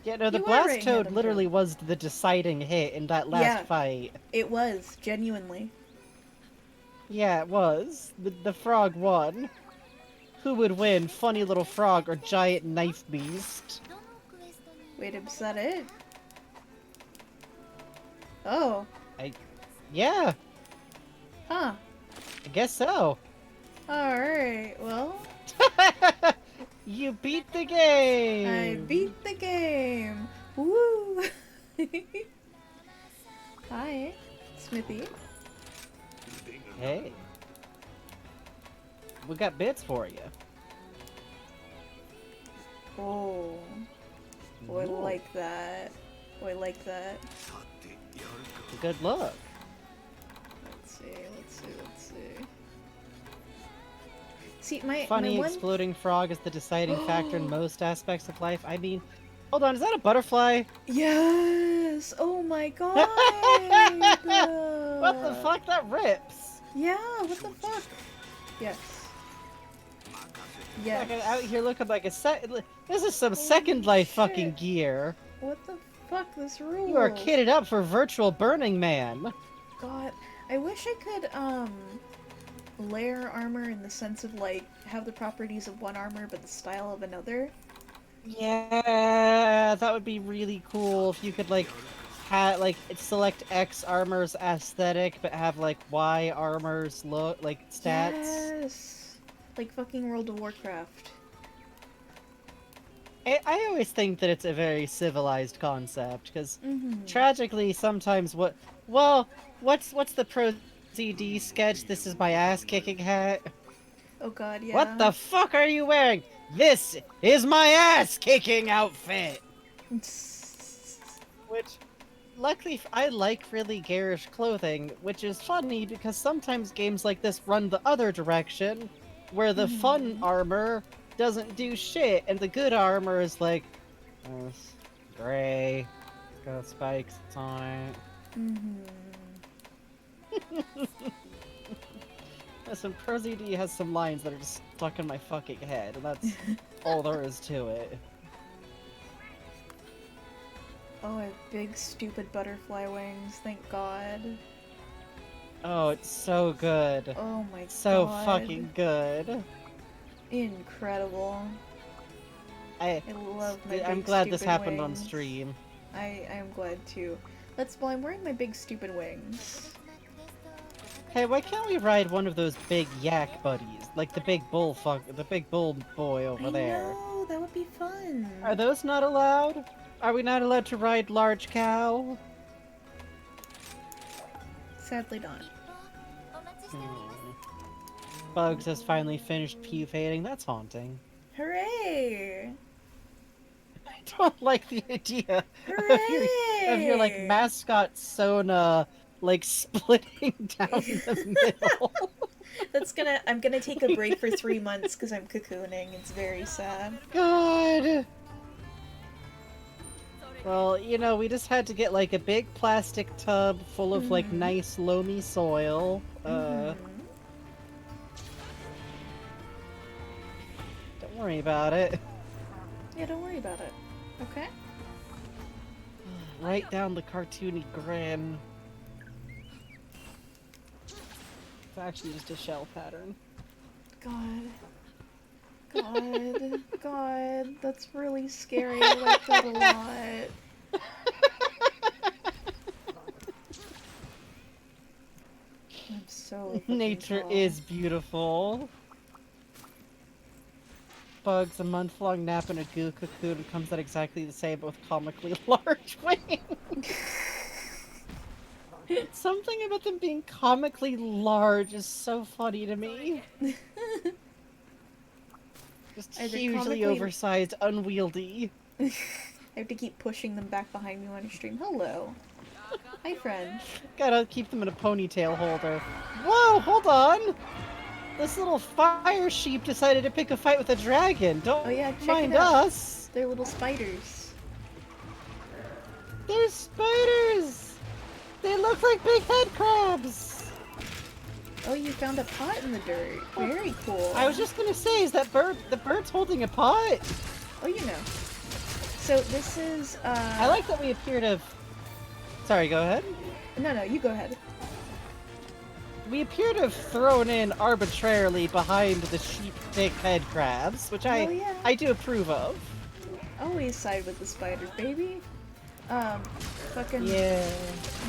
Yeah, no, the You are blast right, toad Madam literally Toad. was the deciding hit in that last Yeah. fight. It was, genuinely. Yeah, it was. The frog won. Who would win, funny little frog or giant knife beast? Wait, is that it? Oh, Yeah, huh. I guess so. Alright, well, You beat the game! I beat the game! Woo! Hi, Smithy. Hey. We got bits for you. Oh, oh, I Ooh, like that. Oh, I like that. Good luck. Let's see, let's see, let's see. See, my Funny one... exploding frog is the deciding factor in most aspects of life. I mean, hold on, is that a butterfly? Yes! Oh my god! What the fuck? That rips! Yeah, what the fuck? Yes. Yes. Fucking out here looking like a This is some Holy Second Life shit. fucking gear. What the fuck? This rules. You are kitted up for virtual Burning Man. God, I wish I could, layer armor in the sense of, like, have the properties of one armor but the style of another. Yeah, that would be really cool if you could, like, select X armor's aesthetic, but have, like, Y armor's look, like, stats. Yes! Like fucking World of Warcraft. I always think that it's a very civilized concept, because Mm-hmm. tragically, sometimes what's the Pro CD sketch? This is my ass-kicking hat. Oh god, yeah. What the fuck are you wearing? This is my ass-kicking outfit! Which, luckily, I like really garish clothing, which is funny because sometimes games like this run the other direction, where the fun armor doesn't do shit, and the good armor is like, it's gray, it's got spikes on it. Listen, ProZD has some lines that are just stuck in my fucking head, and that's all there is to it. Oh, I have big stupid butterfly wings, thank god. Oh, it's so good. Oh my So god. fucking good. Incredible. I love my I'm big glad this stupid happened on wings. stream. I am glad too. Well, I'm wearing my big stupid wings. Hey, why can't we ride one of those big yak buddies? Like the big bull boy over there. I know, that would be fun. Are those not allowed? Are we not allowed to ride large cow? Sadly not. Bugs has finally finished pupating. That's haunting. Hooray! I don't like the idea Hooray! of your like mascot Sona like splitting down the middle. I'm gonna take a break for 3 months because I'm cocooning. It's very sad. God. Well, you know, we just had to get like a big plastic tub full of like nice loamy soil. Don't worry about it. Yeah, don't worry about it. Okay? Write down the cartoony grin. It's actually just a shell pattern. God. God. God. That's really scary. I like that a lot. I'm so fucking Nature tall. is beautiful. Bugs, a month-long nap in a goo cocoon comes out exactly the same, but with comically large wings. Something about them being comically large is so funny to me. Just Either hugely comically- oversized, unwieldy. I have to keep pushing them back behind me on stream. Hello. Hi, friend. Gotta keep them in a ponytail holder. Whoa, hold on! This little fire sheep decided to pick a fight with a dragon. Don't Oh yeah, check mind it out. us. They're little spiders. They're spiders! They look like big head crabs! Oh, you found a pot in the dirt. Very cool. I was just gonna say, is that the bird's holding a pot? Oh, you know. So this is, I like that we appear to have... Sorry, go ahead. No, you go ahead. We appear to have thrown in arbitrarily behind the sheep big head crabs, which Oh, yeah. I do approve of. Always side with the spiders, baby. Fucking... Yeah.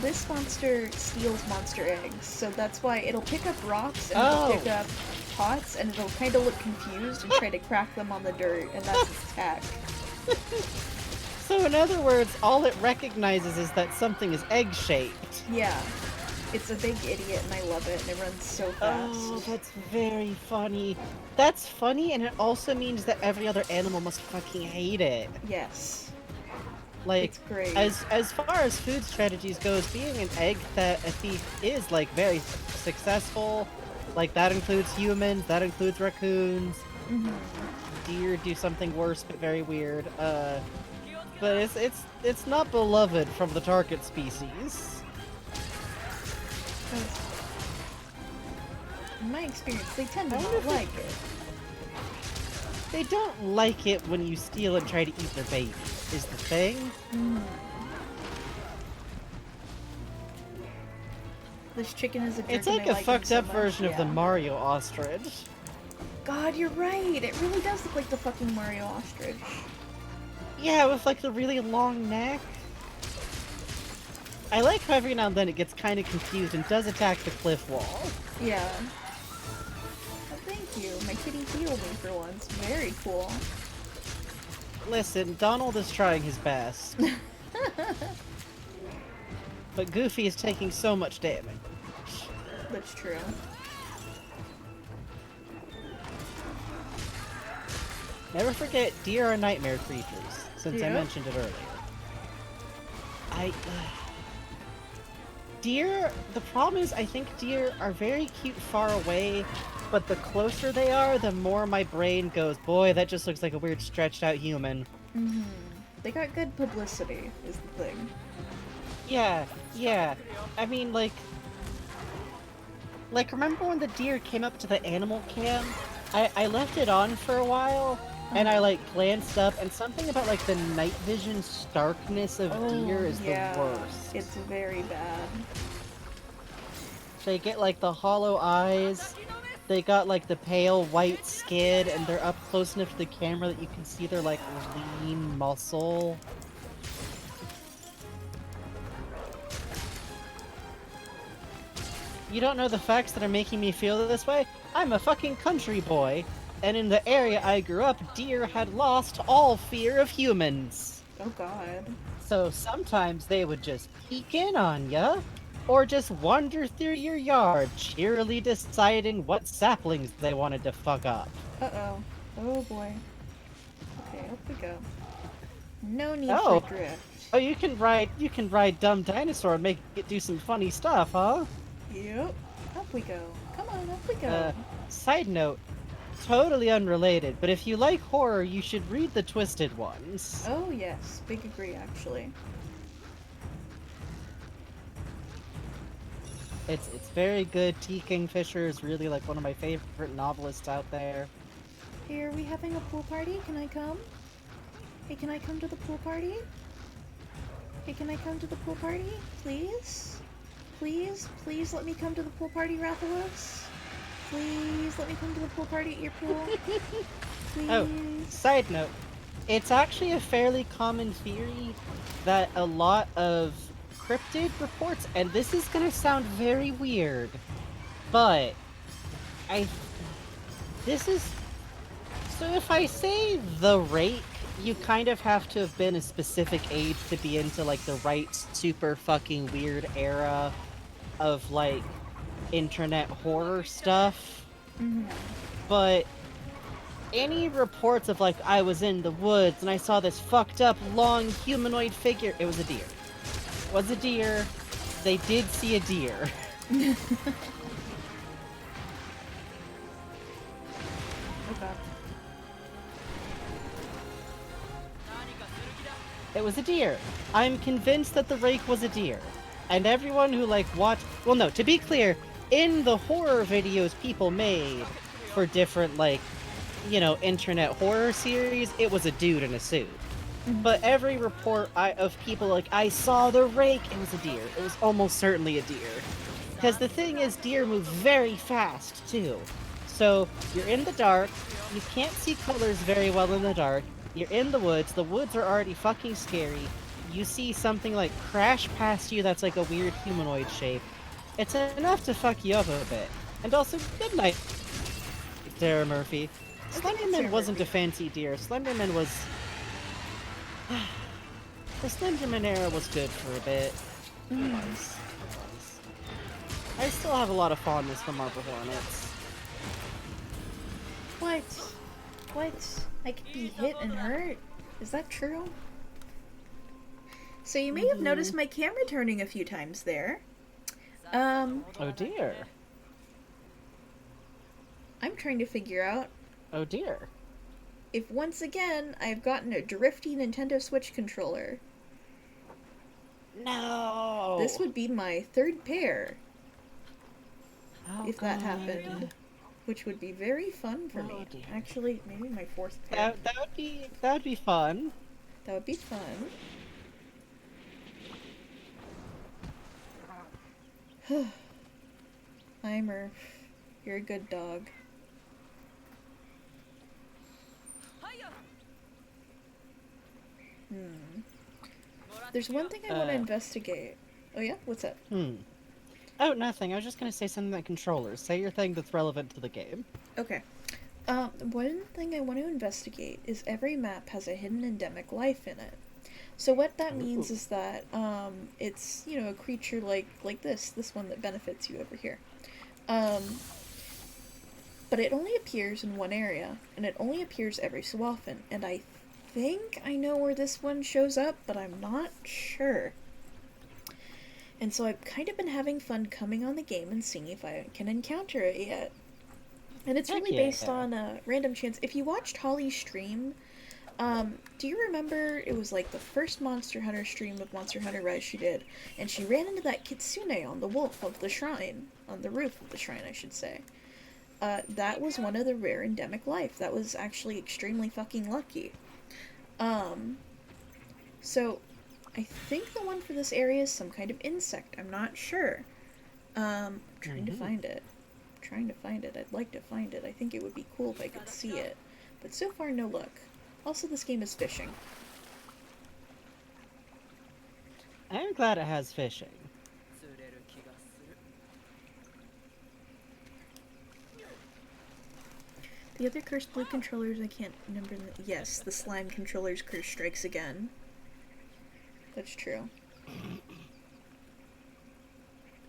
This monster steals monster eggs, so that's why it'll pick up rocks and Oh. it'll pick up pots and it'll kind of look confused and try to crack them on the dirt, and that's its attack. So in other words, all it recognizes is that something is egg-shaped. Yeah. It's a big idiot and I love it, and it runs so fast. Oh, that's very funny. That's funny, and it also means that every other animal must fucking hate it. Yes. Like, It's great. as far as food strategies goes, being an egg thief is like very successful. Like that includes humans, that includes raccoons. Deer do something worse, but very weird. But it's not beloved from the target species. In my experience, they tend to not like it. They don't like it when you steal and try to eat their baby, is the thing. This chicken is a jerk. It's and like I a like him fucked so up much. version of the Yeah. Mario ostrich. God, you're right. It really does look like the fucking Mario ostrich. Yeah, with like the really long neck. I like how every now and then it gets kind of confused and does attack the cliff wall. Yeah. Oh, thank you. My kitty healed me for once. Very cool. Listen, Donald is trying his best. But Goofy is taking so much damage. That's true. Never forget, deer are nightmare creatures, since I Yep. mentioned it earlier. Deer, the problem is I think deer are very cute far away, but the closer they are, the more my brain goes, boy, that just looks like a weird stretched out human. They got good publicity, is the thing. Yeah. I mean, like, remember when the deer came up to the animal cam? I left it on for a while, and I, like, glanced up, and something about, like, the night vision starkness of deer is the worst. It's very bad. They get, like, the hollow eyes, they got, like, the pale white skin, and they're up close enough to the camera that you can see their, like, lean muscle. You don't know the facts that are making me feel this way? I'm a fucking country boy, and in the area I grew up, deer had lost all fear of humans. Oh god. So sometimes they would just peek in on ya, or just wander through your yard, cheerily deciding what saplings they wanted to fuck up. Uh-oh. Oh boy. Okay, up we go. No need Oh. for drift. Oh, you can ride Dumb Dinosaur and make it do some funny stuff, huh? Yep. Up we go. Come on, up we go. Side note, totally unrelated, but if you like horror, you should read the Twisted Ones. Oh yes, big agree actually. It's very good. T. Kingfisher is really like one of my favorite novelists out there. Hey, are we having a pool party? Can I come? Hey, can I come to the pool party? Hey, can I come to the pool party? Please? Please? Please let me come to the pool party, Rathalos? Please let me come to the pool party at your pool? Please? Oh, side note, it's actually a fairly common theory that a lot of cryptid reports, and this is gonna sound very weird, but so if I say the rake, you kind of have to have been a specific age to be into like the right super fucking weird era of like internet horror stuff. But any reports of like I was in the woods and I saw this fucked up long humanoid figure, it was a deer. It was a deer. They did see a deer. Okay. It was a deer. I'm convinced that the rake was a deer. And everyone who like watched, well no, to be clear, in the horror videos people made for different like, you know, internet horror series, it was a dude in a suit. But every report of people like, I saw the rake, it was a deer. It was almost certainly a deer. Because the thing is, deer move very fast, too. So, you're in the dark, you can't see colors very well in the dark, you're in the woods are already fucking scary, you see something like crash past you that's like a weird humanoid shape. It's enough to fuck you up a bit. And also, good night, Sarah Murphy. Slenderman wasn't a fancy deer, Slenderman was... The Slenderman era was good for a bit. It was. I still have a lot of fondness for Marble Hornets. What? I could be hit and hurt? Is that true? So you may have noticed my camera turning a few times there. Oh dear. I'm trying to figure out Oh dear. if once again I've gotten a drifty Nintendo Switch controller. No! This would be my third pair. Oh, if that God. happened, which would be very fun for Oh, me. dear. Actually, maybe my fourth pair. That would be fun. That would be fun. Hi, Murph. You're a good dog. There's one thing I want to investigate. Oh yeah? What's up? Oh, nothing. I was just gonna say something about controllers. Say your thing that's relevant to the game. Okay. One thing I want to investigate is every map has a hidden endemic life in it. So what that means is that it's, you know, a creature like this one that benefits you over here. But it only appears in one area, and it only appears every so often. And I think I know where this one shows up, but I'm not sure. And so I've kind of been having fun coming on the game and seeing if I can encounter it yet. And it's really based on a random chance. If you watched Holly's stream, do you remember it was like the first Monster Hunter stream of Monster Hunter Rise she did, and she ran into that kitsune on the wolf of the shrine, on the roof of the shrine, I should say. That was one of the rare endemic life. That was actually extremely fucking lucky. So I think the one for this area is some kind of insect. I'm not sure. Trying to find it. I'd like to find it. I think it would be cool if I could see it. But so far, no luck. Also, this game is fishing. I'm glad it has fishing. The other cursed blue controllers, I can't remember. Yes, the slime controller's curse strikes again. That's true.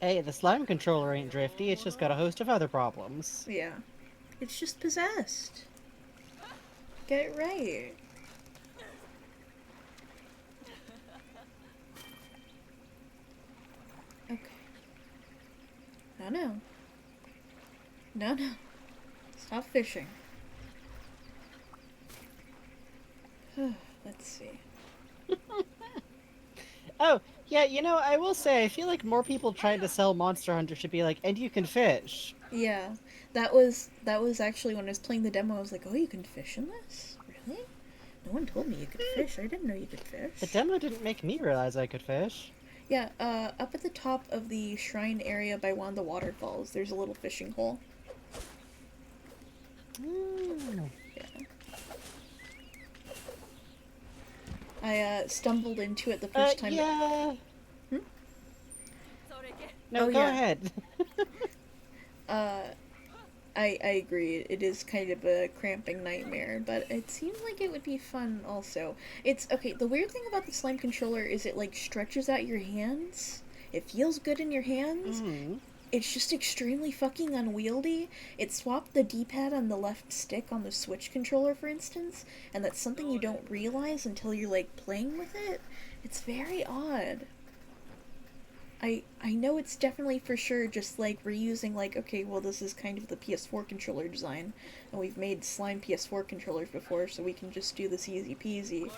Hey, the slime controller ain't drifty, it's just got a host of other problems. Yeah. It's just possessed. Get it right. Okay. No. Stop fishing. Let's see. Oh, yeah, you know, I will say, I feel like more people trying to sell Monster Hunter should be like, and you can fish. Yeah, that was actually when I was playing the demo. I was like, "Oh, you can fish in this? Really? No one told me you could fish. I didn't know you could fish." The demo didn't make me realize I could fish. Yeah, up at the top of the shrine area by one of the waterfalls, there's a little fishing hole. Yeah. I stumbled into it the first time. Yeah. Hmm? No, Oh, go yeah. ahead. I agree. It is kind of a cramping nightmare, but it seems like it would be fun also. It's okay. The weird thing about the slime controller is it like stretches out your hands. It feels good in your hands. It's just extremely fucking unwieldy. It swapped the D-pad on the left stick on the Switch controller, for instance, and that's something you don't realize until you're like playing with it. It's very odd. I know it's definitely for sure just like reusing like, okay, well this is kind of the PS4 controller design, and we've made slime PS4 controllers before, so we can just do this easy peasy.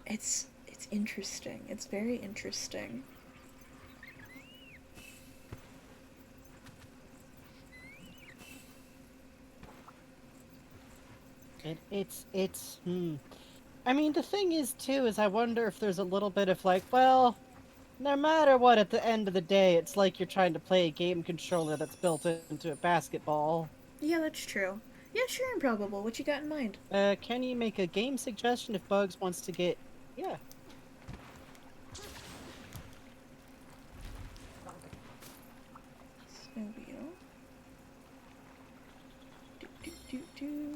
It's interesting. It's very interesting. I mean, the thing is, too, is I wonder if there's a little bit of like, well, no matter what, at the end of the day, it's like you're trying to play a game controller that's built into a basketball. Yeah, that's true. Yeah, sure, Improbable. What you got in mind? Can you make a game suggestion if Bugs wants to get... Yeah. Snowmobile. Do.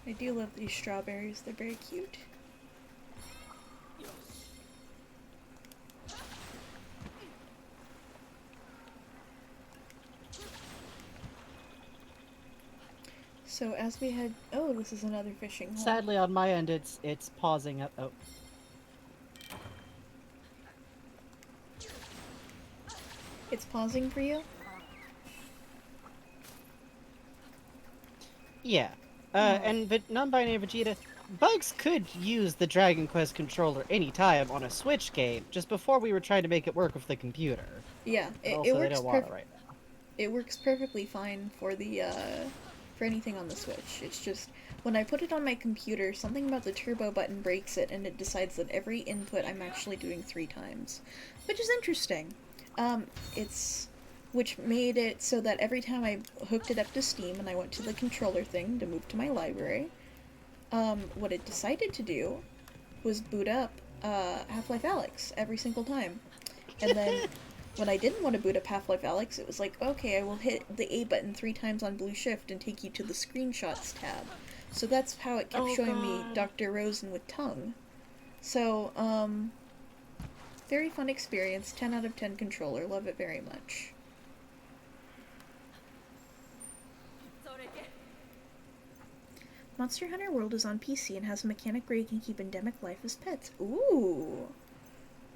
I do love these strawberries. They're very cute. So as we head... Oh, this is another fishing hole. Sadly, on my end, it's pausing up... Oh. It's pausing for you? Yeah. And non-binary Vegeta, Bugs could use the Dragon Quest controller anytime on a Switch game, just before we were trying to make it work with the computer. Yeah, But it also, they works don't want it right now. it works perfectly fine for the for anything on the Switch. It's just when I put it on my computer, something about the turbo button breaks it, and it decides that every input I'm actually doing 3 times, which is interesting. It's which made it so that every time I hooked it up to Steam and I went to the controller thing to move to my library, what it decided to do was boot up Half-Life Alyx every single time. And then when I didn't want to boot up Half-Life Alyx, it was like, okay, I will hit the A button 3 times on blue shift and take you to the screenshots tab. So that's how it kept showing me Dr. Rosen with tongue. So, very fun experience, 10 out of 10 controller, love it very much. Monster Hunter World is on PC and has a mechanic where you can keep endemic life as pets. Ooh!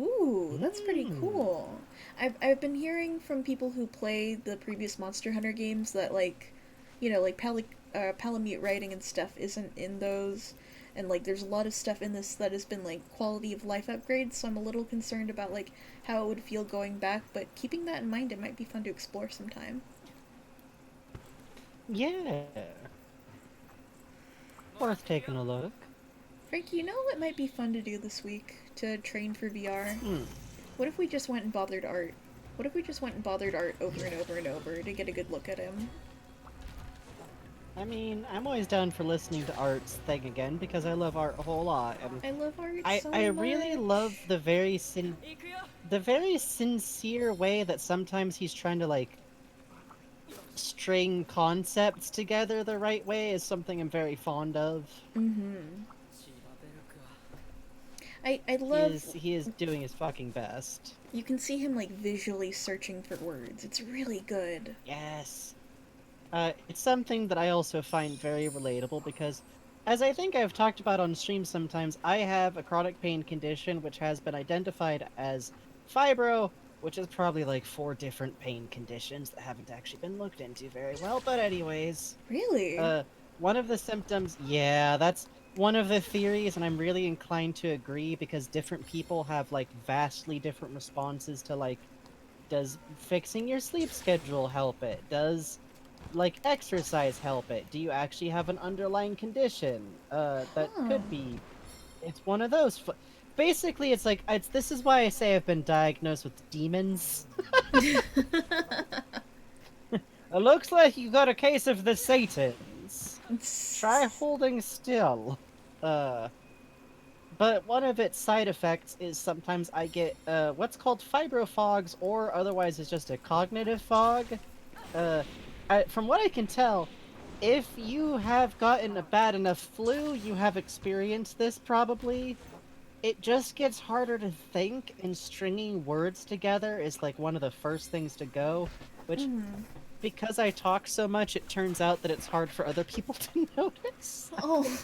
Ooh, that's pretty cool. I've been hearing from people who play the previous Monster Hunter games that, like, you know, like Palamute writing and stuff isn't in those, and like there's a lot of stuff in this that has been like quality of life upgrades, so I'm a little concerned about like how it would feel going back, but keeping that in mind, it might be fun to explore sometime. Yeah. Worth taking a look. Frankie, you know what might be fun to do this week to train for VR? What if we just went and bothered Art? What if we just went and bothered Art over and over and over to get a good look at him? I mean, I'm always down for listening to Art's thing again because I love Art a whole lot, and I love Art so I much. really love the very sincere way that sometimes he's trying to like string concepts together the right way is something I'm very fond of. I love... He is doing his fucking best. You can see him, like, visually searching for words. It's really good. Yes. It's something that I also find very relatable because, as I think I've talked about on stream sometimes, I have a chronic pain condition which has been identified as fibro, which is probably like 4 different pain conditions that haven't actually been looked into very well, but anyways. Really? One of the symptoms, yeah, that's one of the theories, and I'm really inclined to agree because different people have like vastly different responses to like, does fixing your sleep schedule help it? Does like exercise help it? Do you actually have an underlying condition? That could be. It's one of those. Basically, it's like this is why I say I've been diagnosed with demons. It looks like you got a case of the Satans. Try holding still. But one of its side effects is sometimes I get what's called fibrofogs, or otherwise it's just a cognitive fog. From what I can tell, if you have gotten a bad enough flu, you have experienced this probably. It just gets harder to think, and stringing words together is like one of the first things to go, which, because I talk so much, it turns out that it's hard for other people to notice. I've been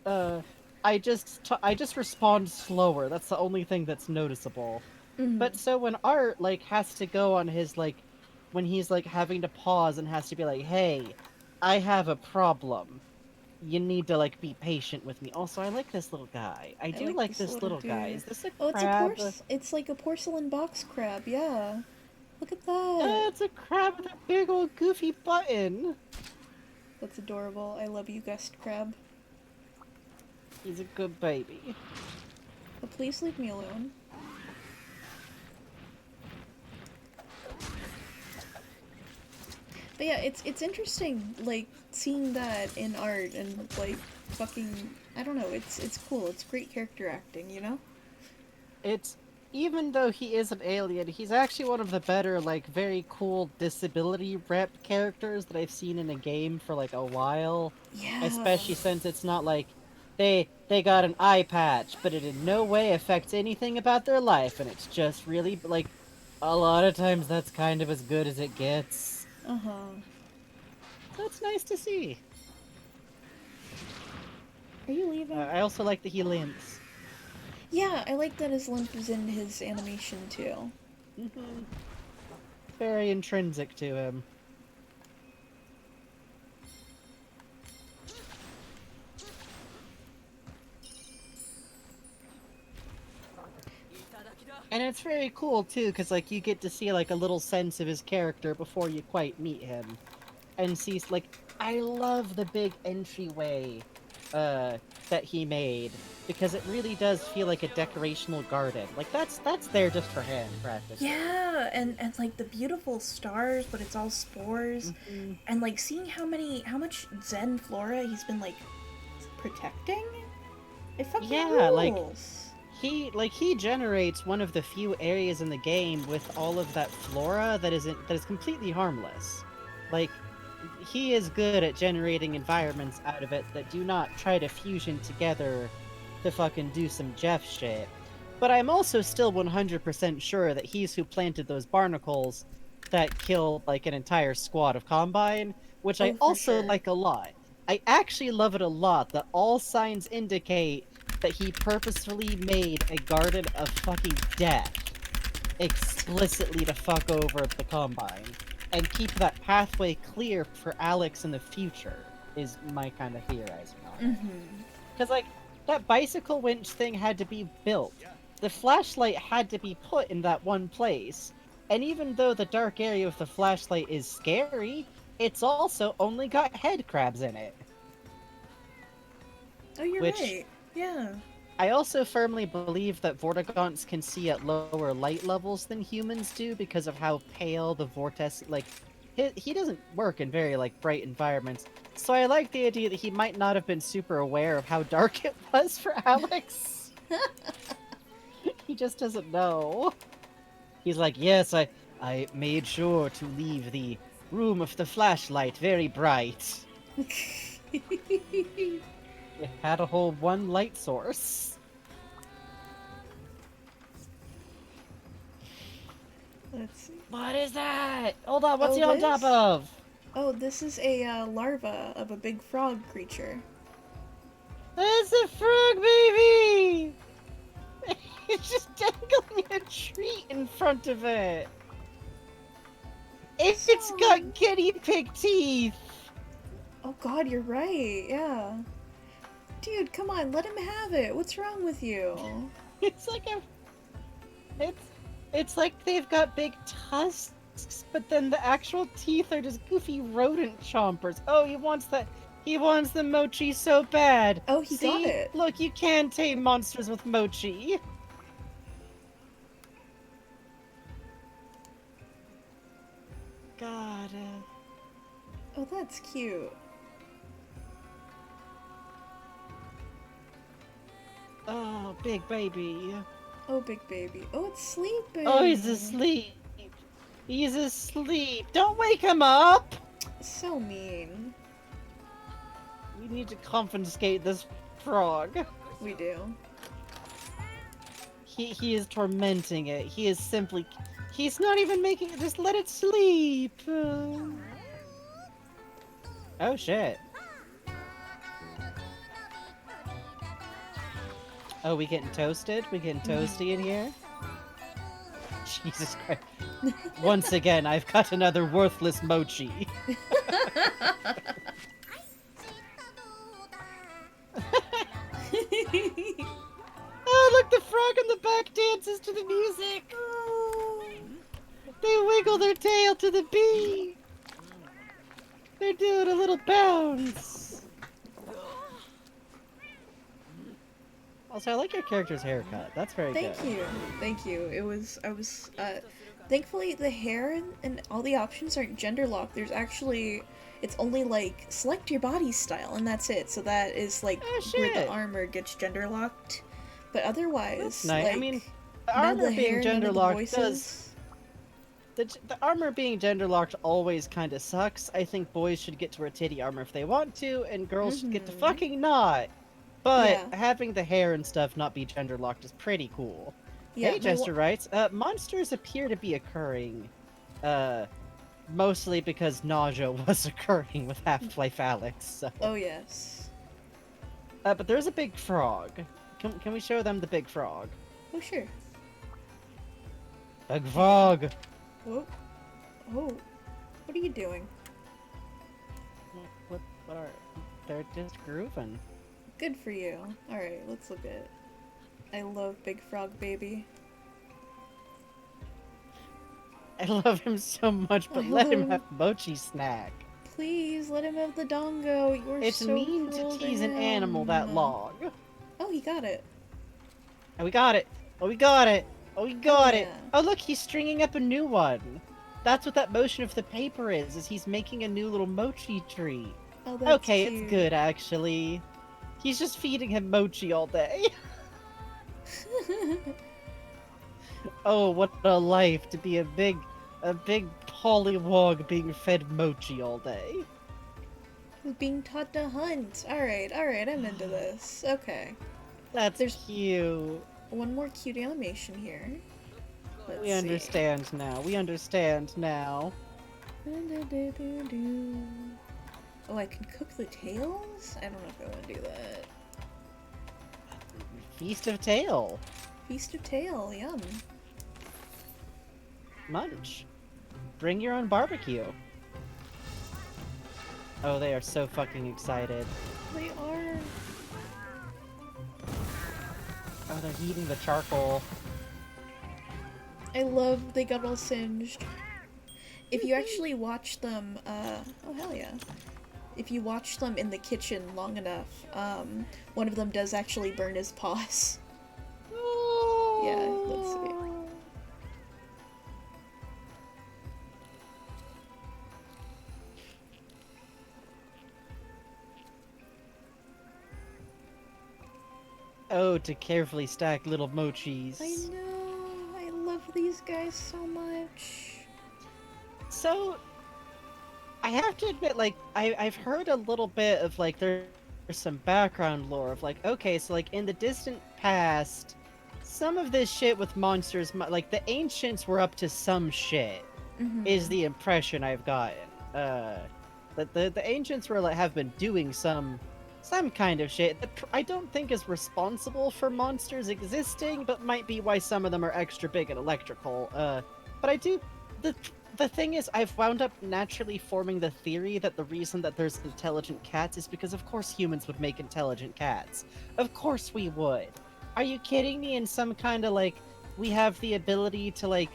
told. I just respond slower. That's the only thing that's noticeable. But so when Art like has to go on his like, when he's like having to pause and has to be like, "Hey, I have a problem. You need to like be patient with me." Also, I like this little guy. I do like this little guy. Is this a crab? It's like a porcelain box crab, yeah. Look at that. It's a crab with a big old goofy button. That's adorable. I love you, Gust Crab. He's a good baby. But please leave me alone. But yeah, it's interesting, like, seeing that in Art and, like, fucking... I don't know, it's cool. It's great character acting, you know? It's... Even though he is an alien, he's actually one of the better, like, very cool disability rep characters that I've seen in a game for, like, a while. Yeah. Especially since it's not like, they got an eye patch, but it in no way affects anything about their life, and it's just really, like, a lot of times that's kind of as good as it gets. So it's nice to see. Are you leaving? I also like that he limps. Yeah, I like that his limp is in his animation, too. Very intrinsic to him. And it's very cool too, because like you get to see like a little sense of his character before you quite meet him, and sees like I love the big entryway, that he made because it really does feel like a decorational garden. Like that's there just for him practically. Yeah, and like the beautiful stars, but it's all spores, Mhm. and like seeing how much Zen flora he's been like protecting. It fucking Yeah, rules. he generates one of the few areas in the game with all of that flora that is completely harmless. Like he is good at generating environments out of it that do not try to fusion together to fucking do some Jeff shit. But I'm also still 100% sure that he's who planted those barnacles that killed like an entire squad of Combine, which I Oh, for also sure. like a lot. I actually love it a lot that all signs indicate that he purposefully made a garden of fucking death explicitly to fuck over the Combine and keep that pathway clear for Alyx in the future is my kind of theorizing on it. Mm-hmm. Because, like, that bicycle winch thing had to be built. The flashlight had to be put in that one place. And even though the dark area with the flashlight is scary, it's also only got head crabs in it. Oh, you're Which right. Yeah. I also firmly believe that Vortigaunts can see at lower light levels than humans do because of how pale the vortex, like, he doesn't work in very, like, bright environments. So I like the idea that he might not have been super aware of how dark it was for Alyx. He just doesn't know. He's like, yes, I made sure to leave the room of the flashlight very bright. It had a whole one light source. Let's see. What is that? Hold on, what's Oh, he on top this? of? Oh, this is a larva of a big frog creature. It's a frog baby! It's just dangling a treat in front of it. It's got guinea pig teeth. Oh god, you're right. Yeah. Dude, come on, let him have it. What's wrong with you? It's like a it's like they've got big tusks, but then the actual teeth are just goofy rodent chompers. Oh, he wants the mochi so bad. Oh, he See? got it. Look, you can tame monsters with mochi. God. Oh, that's cute. Oh, big baby. Oh, big baby. Oh, it's sleeping. Oh, he's asleep. He's asleep. Don't wake him up. So mean. We need to confiscate this frog. We do. He is tormenting it. He is simply. He's not even making it. Just let it sleep. Oh shit. Oh, we getting toasted? We getting toasty in here? Jesus Christ. Once again, I've got another worthless mochi. Oh, look, the frog in the back dances to the music. They wiggle their tail to the beat. They're doing a little bounce. Also, I like your character's haircut. That's very good. Thank you. Thank you. Thankfully the hair and all the options aren't gender locked. There's actually, it's only like, select your body style, and that's it. So that is like where the armor gets gender locked. But otherwise, that's nice. like, I mean, the armor being gender locked does. The armor being gender locked always kind of sucks. I think boys should get to wear titty armor if they want to, and girls should get to fucking not. But having the hair and stuff not be gender locked is pretty cool. Yeah, hey, Jester writes, monsters appear to be occurring, mostly because nausea was occurring with Half-Life Alyx. So. Oh yes. But there's a big frog. Can we show them the big frog? Oh sure. Big frog. Whoa. Oh. What are you doing? What are... They're just grooving. Good for you. Alright, let's look at it. I love Big Frog Baby. I love him so much, but I let love him him. have mochi snack. Please let him have the dongo. You're It's so mean cruel to tease an animal that him. long. Oh, he got it. Oh, we got it! Oh, we got it! Oh, we Hell got it! yeah. Oh, look, he's stringing up a new one. That's what that motion of the paper is he's making a new little mochi tree. Oh, that's Okay, cute. it's good, actually. He's just feeding him mochi all day. Oh, what a life to be a big pollywog being fed mochi all day. Being taught to hunt. Alright, I'm into this. Okay. That's There's- cute. One more cute animation here. Let's We see. understand now. We understand now. Oh, I can cook the tails? I don't know if I want to do that. Feast of Tail. Feast of tail, yum. Munch. Bring your own barbecue. Oh, they are so fucking excited. They are. Oh, they're heating the charcoal. I love they got all singed. If you actually watch them, oh hell yeah. If you watch them in the kitchen long enough, one of them does actually burn his paws. Yeah, let's see. Oh, to carefully stack little mochis. I know, I love these guys so much. So, I have to admit, like, I've heard a little bit of, like, there's some background lore of, like, okay, so, like, in the distant past, some of this shit with monsters, like, the ancients were up to some shit, is the impression I've gotten. That the ancients were, like, have been doing some kind of shit that I don't think is responsible for monsters existing, but might be why some of them are extra big and electrical. But I do... The thing is, I've wound up naturally forming the theory that the reason that there's intelligent cats is because of course humans would make intelligent cats. Of course we would. Are you kidding me? In some kind of, like, we have the ability to, like,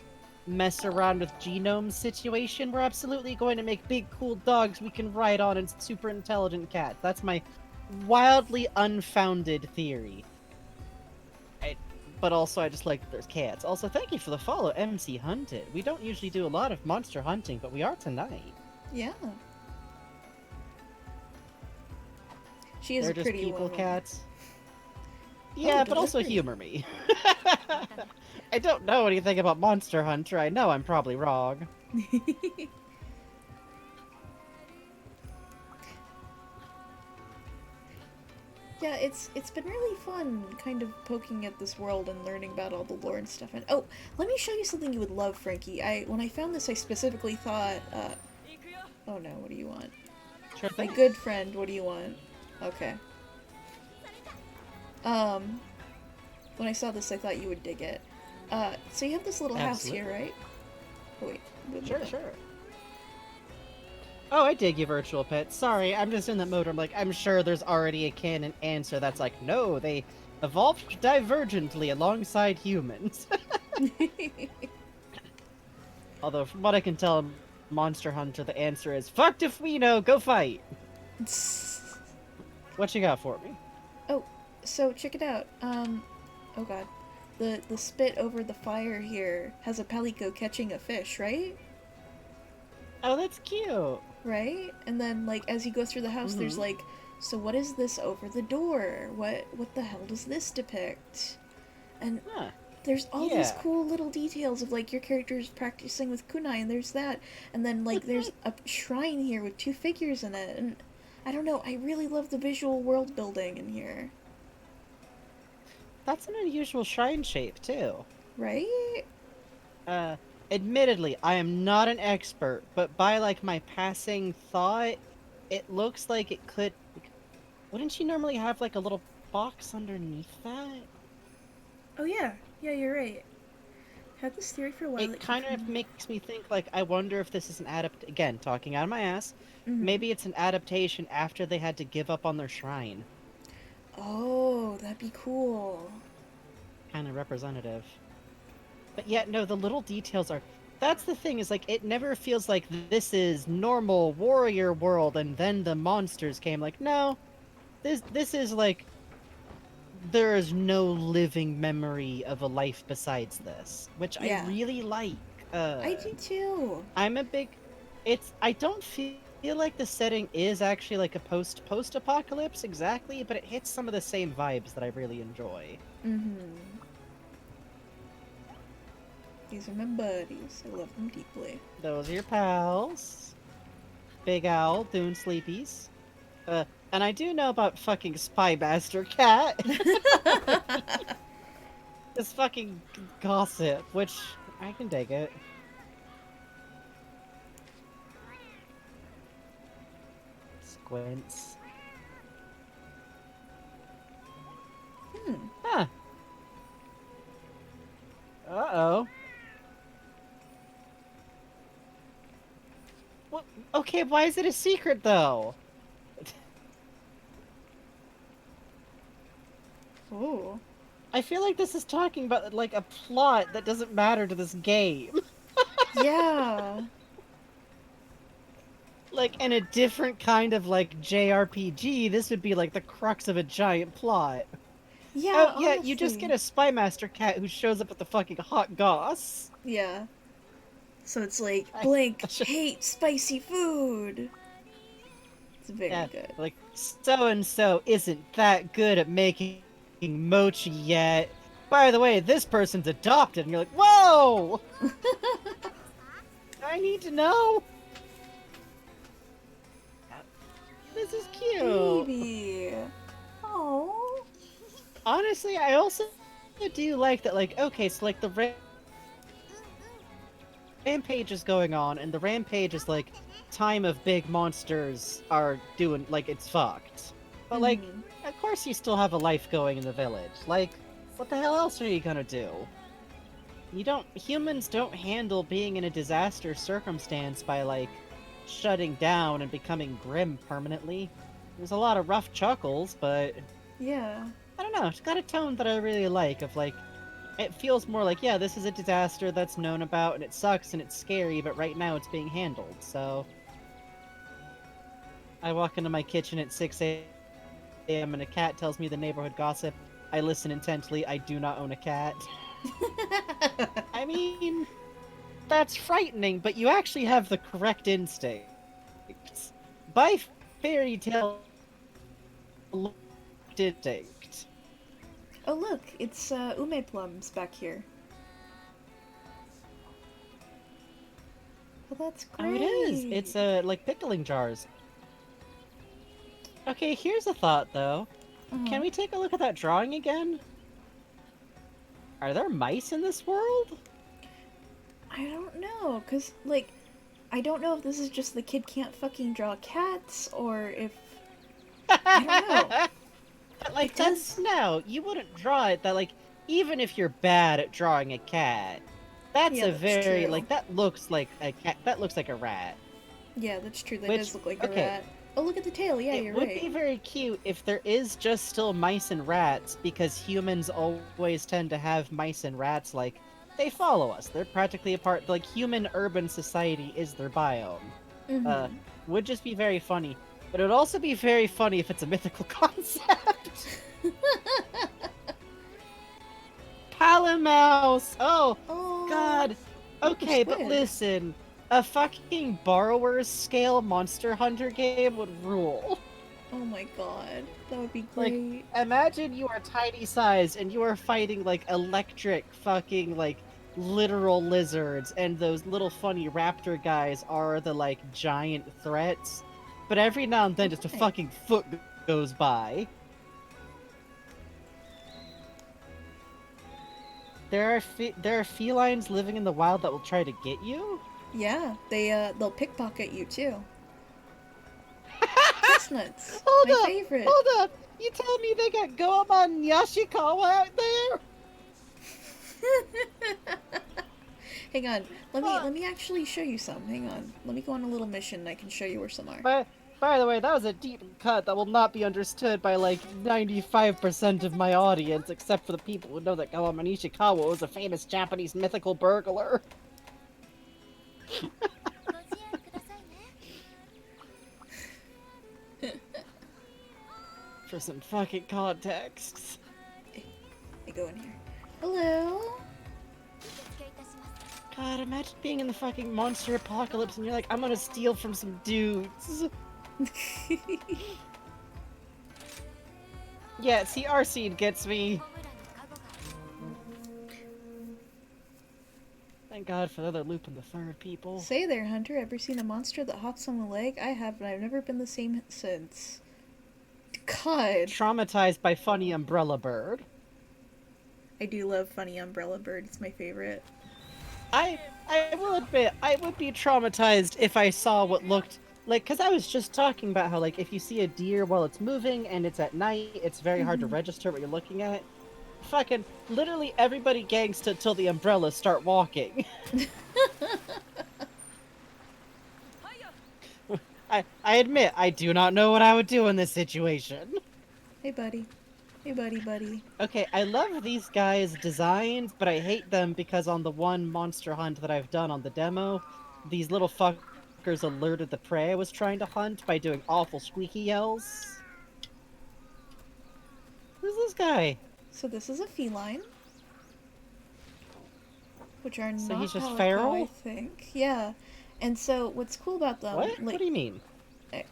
mess around with genomes situation, we're absolutely going to make big cool dogs we can ride on and super intelligent cats. That's my wildly unfounded theory. But also, I just like that there's cats. Also, thank you for the follow, MC Hunted. We don't usually do a lot of monster hunting, but we are tonight. Yeah. She is They're a just pretty people woman. cats. Yeah, but also delivery. humor me. I don't know anything about Monster Hunter. I know I'm probably wrong. Yeah, it's been really fun kind of poking at this world and learning about all the lore and stuff. And oh, let me show you something you would love, Frankie. When I found this, I specifically thought, oh no, what do you want? Sure My thing. good friend, what do you want? Okay. When I saw this, I thought you would dig it. So you have this little house here, right? Oh, wait. Sure. Oh, I dig you, virtual pet. Sorry, I'm just in that mode where I'm like, I'm sure there's already a canon answer that's like, no, they evolved divergently alongside humans. Although, from what I can tell, Monster Hunter, the answer is, fucked if we know, go fight! What you got for me? So check it out. Oh god. The spit over the fire here has a palico catching a fish, right? Oh, that's cute! Right? And then, like, as you go through the house, there's like, so what is this over the door? What the hell does this depict? And Huh. there's all these Yeah. cool little details of, like, your character's practicing with kunai, and there's that. And then, like, there's a shrine here with 2 figures in it. And I don't know, I really love the visual world building in here. That's an unusual shrine shape, too. Right? Admittedly, I am not an expert, but by, like, my passing thought, it looks like it could... Wouldn't you normally have, like, a little box underneath that? Oh yeah, you're right. Had this theory for a while. It kind of makes me think, like, I wonder if this is an again, talking out of my ass, maybe it's an adaptation after they had to give up on their shrine. Oh, that'd be cool. Kind of representative. But yeah, no, the little details are... That's the thing, is like it never feels like this is normal warrior world and then the monsters came. Like, no, this is like there is no living memory of a life besides this, which I Yeah. really like. I do too. I'm a big. I don't feel like the setting is actually like a post-apocalypse exactly, but it hits some of the same vibes that I really enjoy. Mm-hmm. These are my buddies. I love them deeply. Those are your pals. Big Owl, Dune Sleepies. And I do know about fucking Spy Master Cat. This fucking gossip, which I can dig it. Squints. Huh. Uh-oh. Well, okay, why is it a secret, though? Oh. I feel like this is talking about, like, a plot that doesn't matter to this game. Yeah. Like, in a different kind of, like, JRPG, this would be, like, the crux of a giant plot. Yeah, Oh, yeah, you just get a Spy Master Cat who shows up with the fucking hot goss. Yeah. So it's like, blank, hate spicy food. It's very good. Like, so-and-so isn't that good at making mochi yet. By the way, this person's adopted. And you're like, whoa! I need to know. This is cute. Baby. Oh. Honestly, I also do like that, like, okay, so, like, the rampage is going on, and the rampage is, like, time of big monsters are doing, like, it's fucked. But, like, of course you still have a life going in the village. Like, what the hell else are you gonna do? Humans don't handle being in a disaster circumstance by, like, shutting down and becoming grim permanently. There's a lot of rough chuckles, but... Yeah. I don't know, it's got a tone that I really like, of, like, it feels more like, yeah, this is a disaster that's known about, and it sucks, and it's scary, but right now it's being handled, so... I walk into my kitchen at 6 a.m. and a cat tells me the neighborhood gossip. I listen intently. I do not own a cat. I mean, that's frightening, but you actually have the correct instincts. By fairy tale instinct. Oh look, it's ume plums back here. Oh, that's great. Oh, it is. It's like pickling jars. Okay, here's a thought though. Can we take a look at that drawing again? Are there mice in this world? I don't know, cause like, I don't know if this is just the kid can't fucking draw cats, or if I don't know. But, like, that's no, you wouldn't draw it that, like, even if you're bad at drawing a cat, that's Yeah, a that's very, true. like, that looks like a cat, that looks like a rat. Yeah, that's true. That Which- does look like okay. a rat. Oh, look at the tail. Yeah, It you're would right. be very cute if there is just still mice and rats, because humans always tend to have mice and rats, like, they follow us. They're practically a part, like, human urban society is their biome. Mhm. Would just be very funny. But it would also be very funny if it's a mythical concept. Palamouse! Oh, Oh, God. Okay, but squid. listen. A fucking borrower's scale Monster Hunter game would rule. Oh my god, that would be Like, great. imagine you are tiny sized and you are fighting, like, electric fucking, like, literal lizards, and those little funny raptor guys are the, like, giant threats. But every now and then just a Okay. fucking foot goes by. There are felines living in the wild that will try to get you? Yeah, they'll pickpocket you too. Chestnuts, Hold my up! favorite. Hold up! You tell me they got Goemon and Yashikawa out there? Hang on, let me actually show you some. Hang on, let me go on a little mission. And I can show you where some are. By the way, that was a deep cut that will not be understood by, like, 95% of my audience, except for the people who know that Goemon Ishikawa was a famous Japanese mythical burglar. For some fucking context. I go in here. Hello? God, imagine being in the fucking monster apocalypse and you're like, I'm gonna steal from some dudes. Yeah, see, our seed gets me. Thank God for the other loop in the third, people. Say there, Hunter. Ever seen a monster that hops on a leg? I have, and I've never been the same since. God. Traumatized by Funny Umbrella Bird. I do love Funny Umbrella Bird. It's my favorite. I will admit, I would be traumatized if I saw what looked like, because I was just talking about how, like, if you see a deer while it's moving and it's at night, it's very hard to register what you're looking at. Fucking, literally everybody gangsta till the umbrellas start walking. I admit, I do not know what I would do in this situation. Hey, buddy. Hey, buddy. Okay, I love these guys' designs, but I hate them because on the one monster hunt that I've done on the demo, these little fuckers alerted the prey I was trying to hunt by doing awful squeaky yells. Who's this guy? So this is a feline. Which are So not he's just palico, feral? I think. Yeah. And so what's cool about them... What? Like, What do you mean?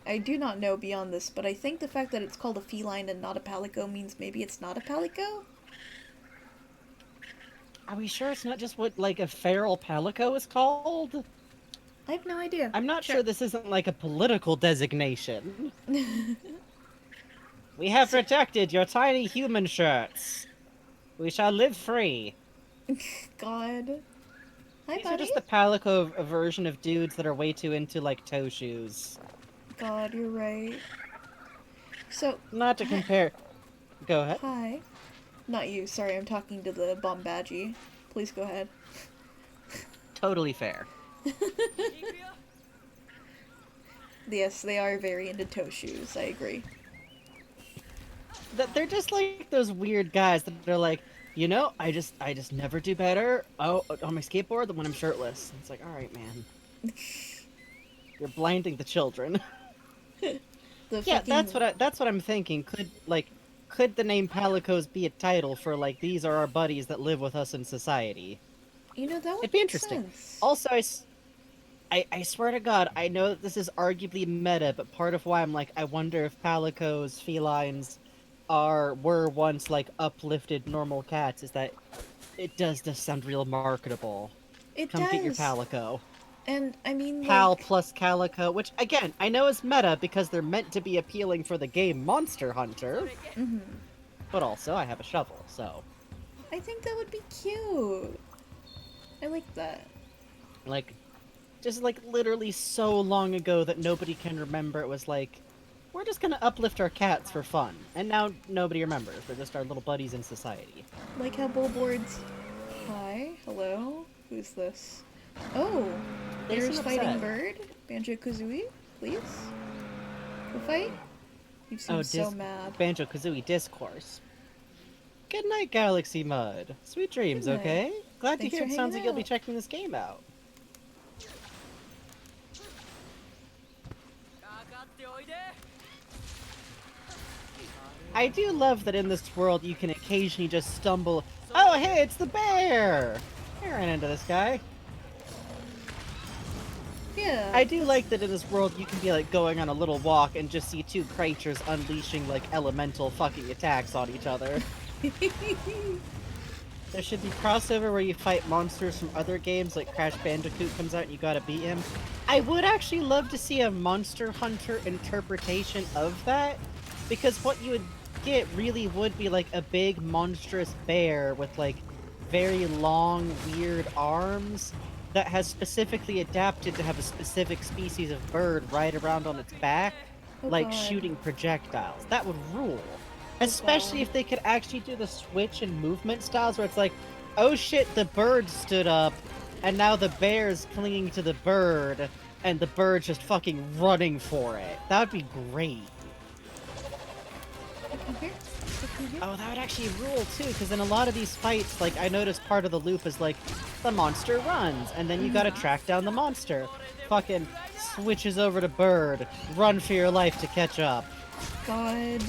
I do not know beyond this, but I think the fact that it's called a feline and not a palico means maybe it's not a palico? Are we sure it's not just what, like, a feral palico is called? I have no idea. I'm not sure this isn't, like, a political designation. We have rejected your tiny human shirts. We shall live free. God. Hi, These are buddy. just the palico version of dudes that are way too into, like, toe shoes. God, you're right. So... Not to compare... Go ahead. Hi. Not you, sorry, I'm talking to the Bombadgy. Please go ahead. Totally fair. Yes, they are very into toe shoes, I agree. They're just like those weird guys that are like, you know, I just never do better on my skateboard than when I'm shirtless. And it's like, alright, man. You're blinding the children. Yeah, that's what I'm thinking. Could the name Palicos be a title for, like, these are our buddies that live with us in society? You know, that would It'd be make interesting. sense. Also, I swear to God, I know that this is arguably meta, but part of why I'm like, I wonder if Palicos, felines, were once, like, uplifted normal cats, is that it does just sound real marketable. It Come does. get your Palico. And, I mean, Pal like... plus Calico, which, again, I know is meta because they're meant to be appealing for the game Monster Hunter. Mhm. But also, I have a shovel, so... I think that would be cute. I like that. Like, just, like, literally so long ago that nobody can remember, it was like, we're just gonna uplift our cats for fun. And now nobody remembers. They're just our little buddies in society. Like how billboards... Hi, hello? Who's this? Oh! They There's seem Fighting upset. Bird. Banjo-Kazooie, please? Go fight? You seem so mad. Banjo-Kazooie Discourse. Good night, Galaxy Mud. Sweet dreams, Good night. okay? Glad Thanks to hear for it sounds like hanging you'll be out. checking this game out. I do love that in this world you can occasionally just stumble. Oh, hey, it's the bear! I ran into this guy. Yeah. I do like that in this world you can be like going on a little walk and just see two creatures unleashing like elemental fucking attacks on each other. There should be crossover where you fight monsters from other games, like Crash Bandicoot comes out and you gotta beat him. I would actually love to see a Monster Hunter interpretation of that, because what you would get really would be like a big monstrous bear with like very long, weird arms that has specifically adapted to have a specific species of bird ride around on its back, Oh, like God. shooting projectiles. That would rule. Especially if they could actually do the switch and movement styles where it's like, oh shit, the bird stood up, and now the bear's clinging to the bird, and the bird's just fucking running for it. That would be great. Here. Here. Oh, that would actually rule too, because in a lot of these fights, like, I noticed part of the loop is like, the monster runs, and then you gotta track down the monster. Fucking switches over to bird, run for your life to catch up. God.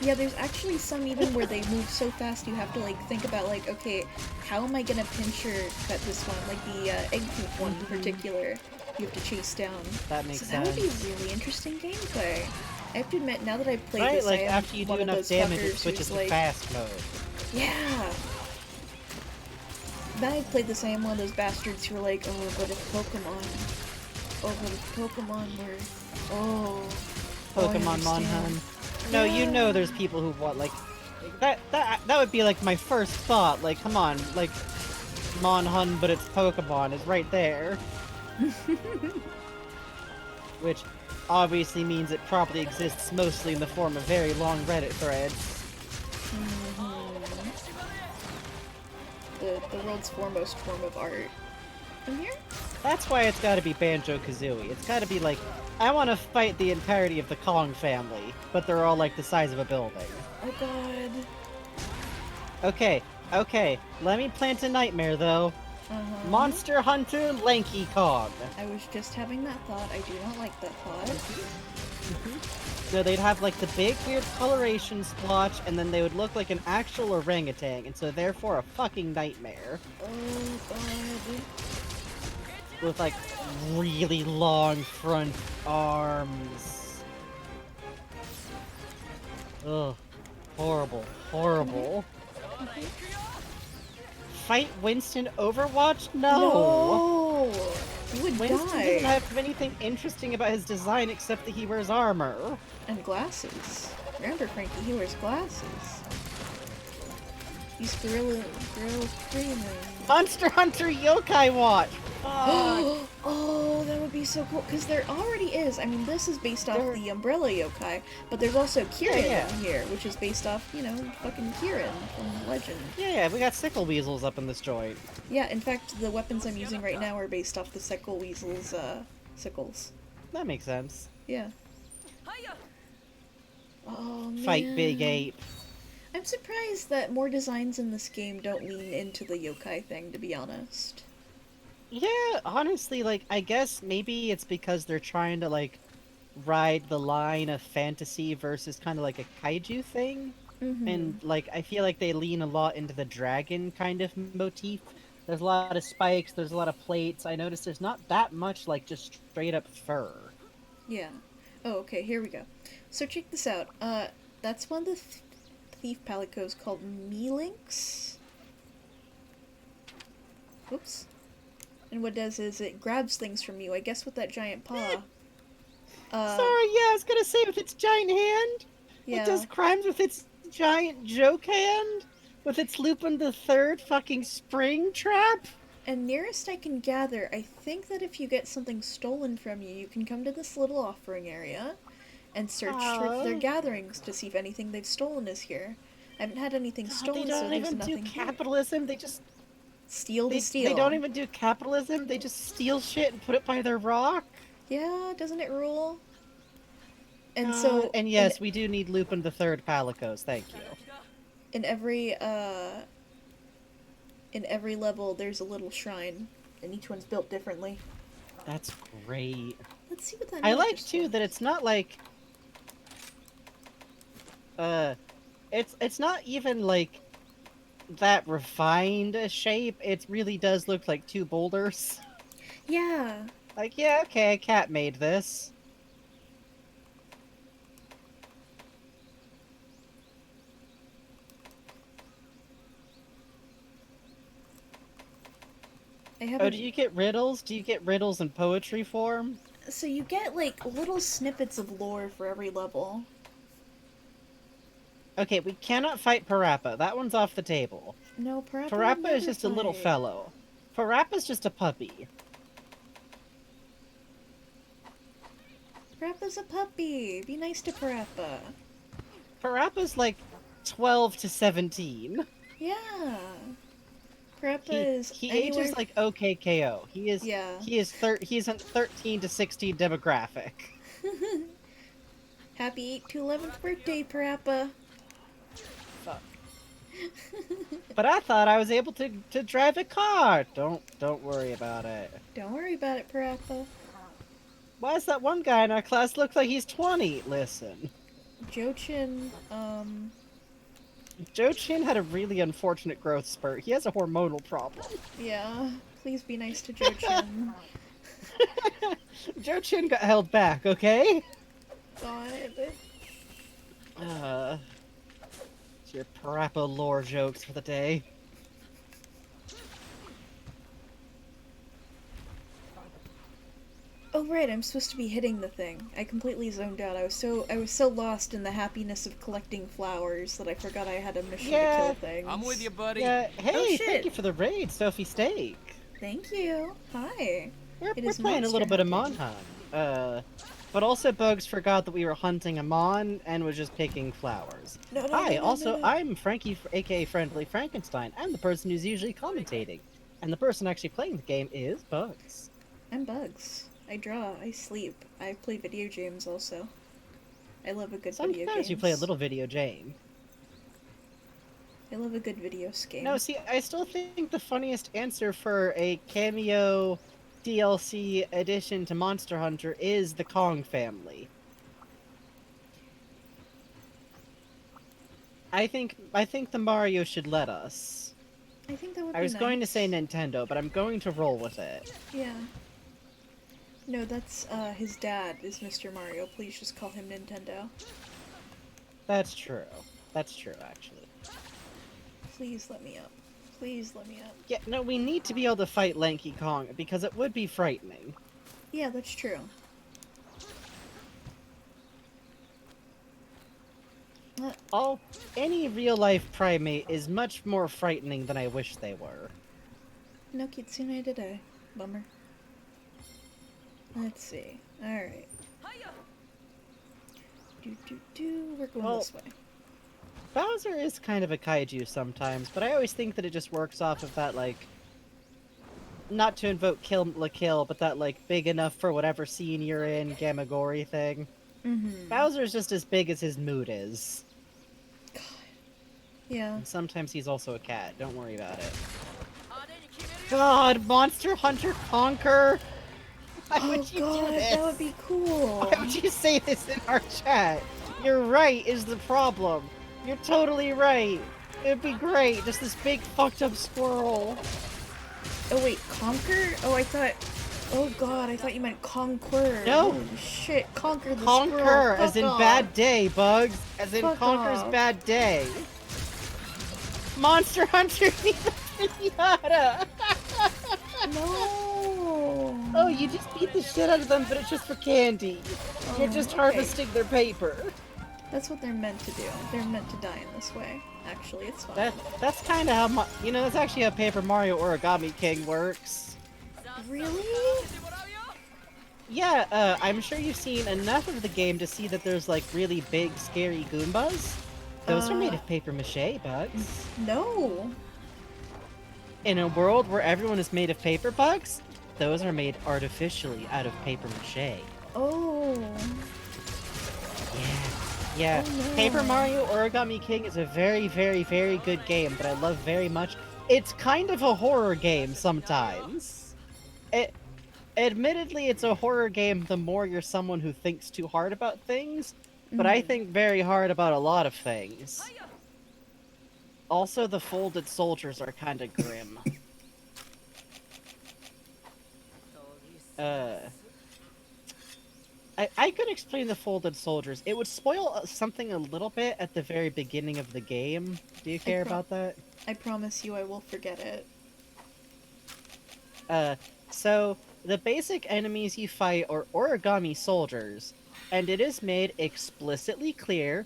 Yeah, there's actually some even where they move so fast you have to like think about like, okay, how am I gonna pinch or cut this one? Like the egg poop one in particular, you have to chase down. That makes so that would be sense. really interesting gameplay. I have to admit, now that I've played Right, this, like, I am after you do one of enough those damage, it fuckers switches who's to like, fast mode. yeah. Now I've played this, I am one of those bastards who are like, oh, but if Pokemon were, oh, I Pokemon understand. Monhun. No, you know there's people who want, like, that would be, like, my first thought. Like, come on, like, Monhun, but it's Pokemon is right there. Which obviously means it probably exists mostly in the form of very long Reddit threads. The world's foremost form of art. From here? That's why it's gotta be Banjo-Kazooie. It's gotta be like, I want to fight the entirety of the Kong family, but they're all like the size of a building. Oh god. Okay, let me plant a nightmare though. Monster Hunter Lanky Kong. I was just having that thought. I do not like that thought. So they'd have like the big weird coloration splotch, and then they would look like an actual orangutan, and so therefore a fucking nightmare. Oh god. With like really long front arms. Ugh. Horrible. Fight Winston Overwatch? No! You would Winston die. doesn't have anything interesting about his design except that he wears armor. And glasses. Remember, Frankie, he wears glasses. He's Gorilla Screaming. Monster Hunter Yokai Watch! Oh, that would be so cool. Because there already is. I mean, this is based off the Umbrella Yokai, but there's also Kieran Yeah. in here, which is based off, you know, fucking Kieran from Legend. Yeah, we got sickle weasels up in this joint. Yeah, in fact, the weapons I'm using right now are based off the Sickle Weasel's, sickles. That makes sense. Yeah. Oh, man. Fight Big Ape. I'm surprised that more designs in this game don't lean into the yokai thing, to be honest. Yeah, honestly, like, I guess maybe it's because they're trying to, like, ride the line of fantasy versus kind of like a kaiju thing. And, like, I feel like they lean a lot into the dragon kind of motif. There's a lot of spikes, there's a lot of plates. I noticed there's not that much, like, just straight up fur. Yeah. Oh, okay, here we go. So check this out. That's one of the thief palicos called Mealinx. Oops. And what it does is it grabs things from you, I guess with that giant paw. Sorry, yeah, I was gonna say with its giant hand. Yeah. It does crimes with its giant joke hand. With its Lupin the Third fucking spring trap. And nearest I can gather, I think that if you get something stolen from you, you can come to this little offering area and search for their gatherings to see if anything they've stolen is here. I haven't had anything stolen, They so don't there's even do nothing here. capitalism. They just Steal to steal. They don't even do capitalism. They just steal shit and put it by their rock. Yeah, doesn't it rule? And And yes, we do need Lupin the Third palicos. Thank you. in every level there's a little shrine, and each one's built differently. That's great. Let's see what that I note like just too was. that it's not like it's not even like that refined a shape. It really does look like two boulders. Yeah. Like, yeah, okay, a cat made this. I have Oh, do you get riddles? Do you get riddles in poetry form? So you get like little snippets of lore for every level. Okay, we cannot fight Parappa. That one's off the table. No, Parappa. Parappa is just a little fellow. Parappa's just a puppy. Parappa's a puppy. Be nice to Parappa. Parappa's like 12 to 17. Yeah. Parappa is He anywhere... ages like OKKO. He is Yeah. He's a 13 to 16 demographic. Happy 8 to 11th birthday, Parappa. But I thought I was able to drive a car. Don't worry about it. Don't worry about it, Parappa. Why does that one guy in our class look like he's 20? Listen. Jochin, Joe Chin had a really unfortunate growth spurt. He has a hormonal problem. yeah. Please be nice to Jochin. Joe Chin got held back, okay? God. It's your Parappa lore jokes for the day. Oh right, I'm supposed to be hitting the thing. I completely zoned out. I was so lost in the happiness of collecting flowers that I forgot I had a mission to kill things. I'm with you, buddy. Yeah, hey, shit. thank you for the raid, Sophie Steak. Thank you. Hi. We're is playing a little bit of monster Mon Hunt. But also Bugs forgot that we were hunting a Mon and was just picking flowers. Hi, also, I'm Frankie, aka Friendly Frankenstein. I'm the person who's usually commentating. And the person actually playing the game is Bugs. I'm Bugs. I draw, I sleep, I play video games also. I love a good video game. Sometimes you play a little video game. I love a good video game. No, see, I still think the funniest answer for a cameo DLC addition to Monster Hunter is the Kong family. I think the Mario should let us. I think that would be I was nice. going to say Nintendo, but I'm going to roll with it. Yeah. No, that's, his dad is Mr. Mario. Please just call him Nintendo. That's true. That's true, actually. Please let me up. Please let me up. Yeah, no, we need to be able to fight Lanky Kong, because it would be frightening. Yeah, that's true. Any real-life primate is much more frightening than I wish they were. No kitsune today. Bummer. Let's see. Alright. We're going this way. Bowser is kind of a kaiju sometimes, but I always think that it just works off of that, like... Not to invoke Kill la Kill, but that, like, big enough for whatever scene you're in, Gamagori thing. Mm-hmm. Bowser's just as big as his mood is. God. Yeah. And sometimes he's also a cat, don't worry about it. God, Monster Hunter Conquer! Why would you do this? That would be cool. Why would you say this in our chat? You're right is the problem. You're totally right. It'd be great. Just this big fucked up squirrel. Oh wait, Conquer? Oh, I thought... Oh god, I thought you meant Conquer. No. Holy shit, Conquer the Conquer, squirrel. as Fuck in off. bad day, Bugs. As in Fuck Conquer's off. bad day. Monster Hunter Pinata! No. Oh, you just beat the shit out of them, but it's just for candy. You're just okay. harvesting their paper. That's what they're meant to do. They're meant to die in this way. Actually, it's fine. That's kind of how that's actually how Paper Mario Origami King works. Really? Yeah, I'm sure you've seen enough of the game to see that there's like really big, scary Goombas. Those are made of paper mache, Bugs. No. In a world where everyone is made of paper, Bugs, those are made artificially out of paper mache. Oh. Yeah. Oh, no. Paper Mario Origami King is a very, very, very good game that I love very much. It's kind of a horror game sometimes. Admittedly, it's a horror game the more you're someone who thinks too hard about things, but I think very hard about a lot of things. Also, the folded soldiers are kind of grim. I could explain the folded soldiers. It would spoil something a little bit at the very beginning of the game. Do you care about that? I promise you I will forget it. So, the basic enemies you fight are origami soldiers, and it is made explicitly clear,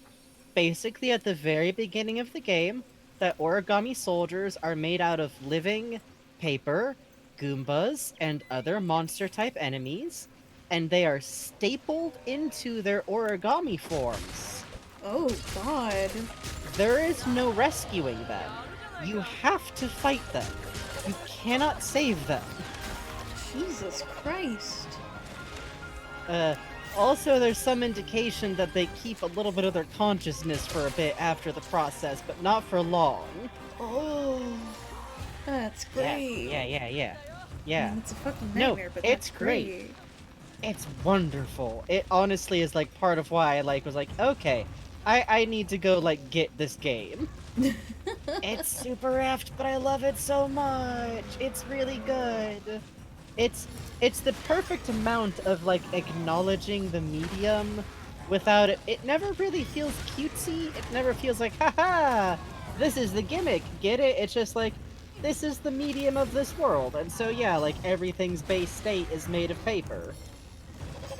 basically at the very beginning of the game, that origami soldiers are made out of living paper, Goombas, and other monster-type enemies, and they are stapled into their origami forms. Oh, God. There is no rescuing them. You have to fight them. You cannot save them. Jesus Christ. Also, there's some indication that they keep a little bit of their consciousness for a bit after the process, but not for long. Oh, that's great. Yeah. I mean, it's a fucking No, nightmare, but it's that's great. great. It's wonderful. It honestly is like part of why I was like, okay, I need to go like get this game. It's super effed, but I love it so much. It's really good. It's it's the perfect amount of like acknowledging the medium without it. It never really feels cutesy. It never feels like, haha, this is the gimmick. Get it? It's just like, this is the medium of this world. And so yeah, like everything's base state is made of paper.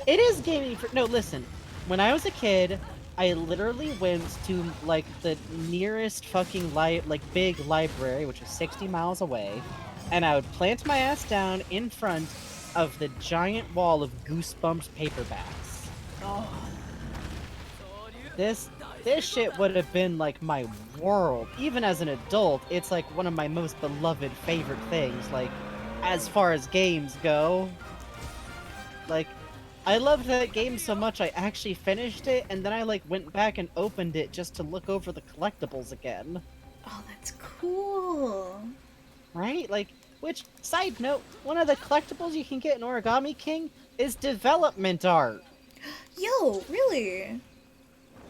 It is gaming for no, listen. When I was a kid, I literally went to like the nearest fucking big library, which is 60 miles away, and I would plant my ass down in front of the giant wall of Goosebumps paperbacks. Oh, This shit would have been like my world. Even as an adult, it's like one of my most beloved favorite things, like as far as games go. Like I loved that game so much I actually finished it, and then I like went back and opened it just to look over the collectibles again. oh, that's cool. Right? Like, which, side note, one of the collectibles you can get in Origami King is development art. Yo, really?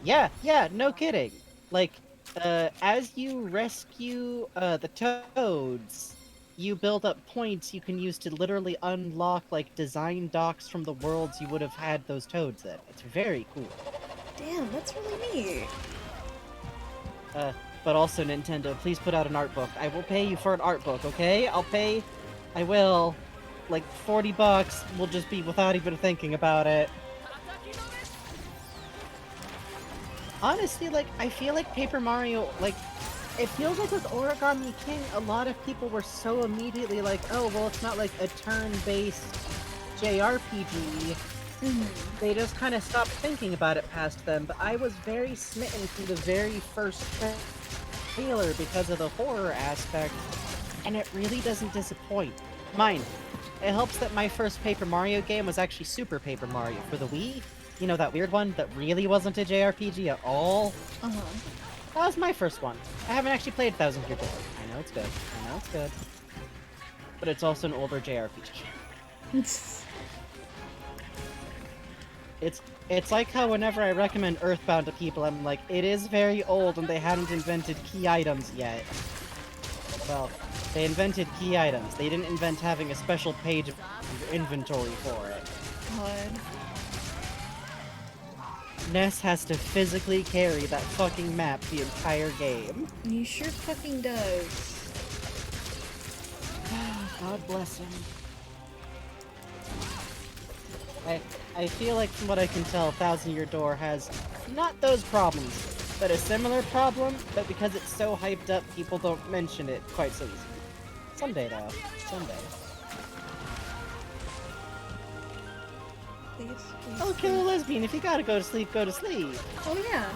Yeah, no kidding. Like, as you rescue, the toads, you build up points you can use to literally unlock, like, design docs from the worlds you would have had those toads in. It's very cool. Damn, that's really neat. But also, Nintendo, please put out an art book. I will pay you for an art book, okay? I will. Like, $40 will just be without even thinking about it. Honestly, like, I feel like Paper Mario, like, it feels like with Origami King, a lot of people were so immediately like, oh, well, it's not like a turn-based JRPG. They just kind of stopped thinking about it past them, but I was very smitten from the very first trailer because of the horror aspect, and it really doesn't disappoint. Mind, it helps that my first Paper Mario game was actually Super Paper Mario for the Wii. You know, that weird one that really wasn't a JRPG at all? Uh-huh. That was my first one. I haven't actually played Thousand Year Door. I know it's good. But it's also an older JRPG. It's like how whenever I recommend Earthbound to people, I'm like, it is very old and they haven't invented key items yet. Well, they invented key items. They didn't invent having a special page of inventory for it. God. Ness has to physically carry that fucking map the entire game. You sure fucking does. God bless him. I feel like from what I can tell, Thousand Year Door has not those problems, but a similar problem, but because it's so hyped up, people don't mention it quite so easily. Someday, though. Someday. Please. Oh, kill a lesbian. If you gotta go to sleep, go to sleep. Oh, yeah.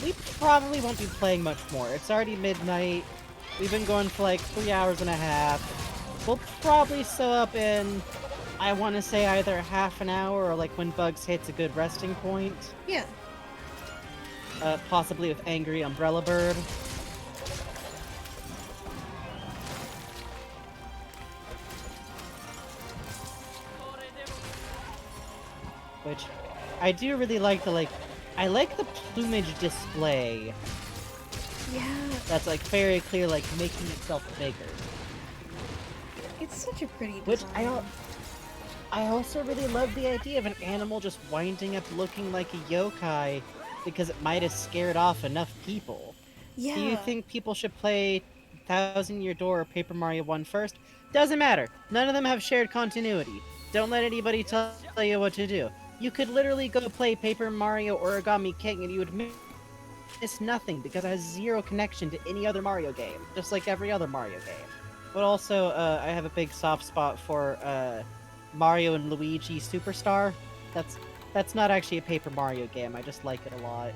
We probably won't be playing much more. It's already midnight. We've been going for like 3 hours and a half. We'll probably sew up in, I want to say either half an hour or like when Bugs hits a good resting point. Yeah. Possibly with Angry Umbrella Bird. Which, I do really like I like the plumage display. Yeah. That's like very clear, like making itself bigger. It's such a pretty Which design. I also really love the idea of an animal just winding up looking like a yokai because it might have scared off enough people. Yeah. Do you think people should play Thousand Year Door or Paper Mario 1 first? Doesn't matter. None of them have shared continuity. Don't let anybody tell you what to do. You could literally go play Paper Mario Origami King and you would miss nothing because it has zero connection to any other Mario game, just like every other Mario game. But also, I have a big soft spot for Mario and Luigi Superstar. That's not actually a Paper Mario game, I just like it a lot.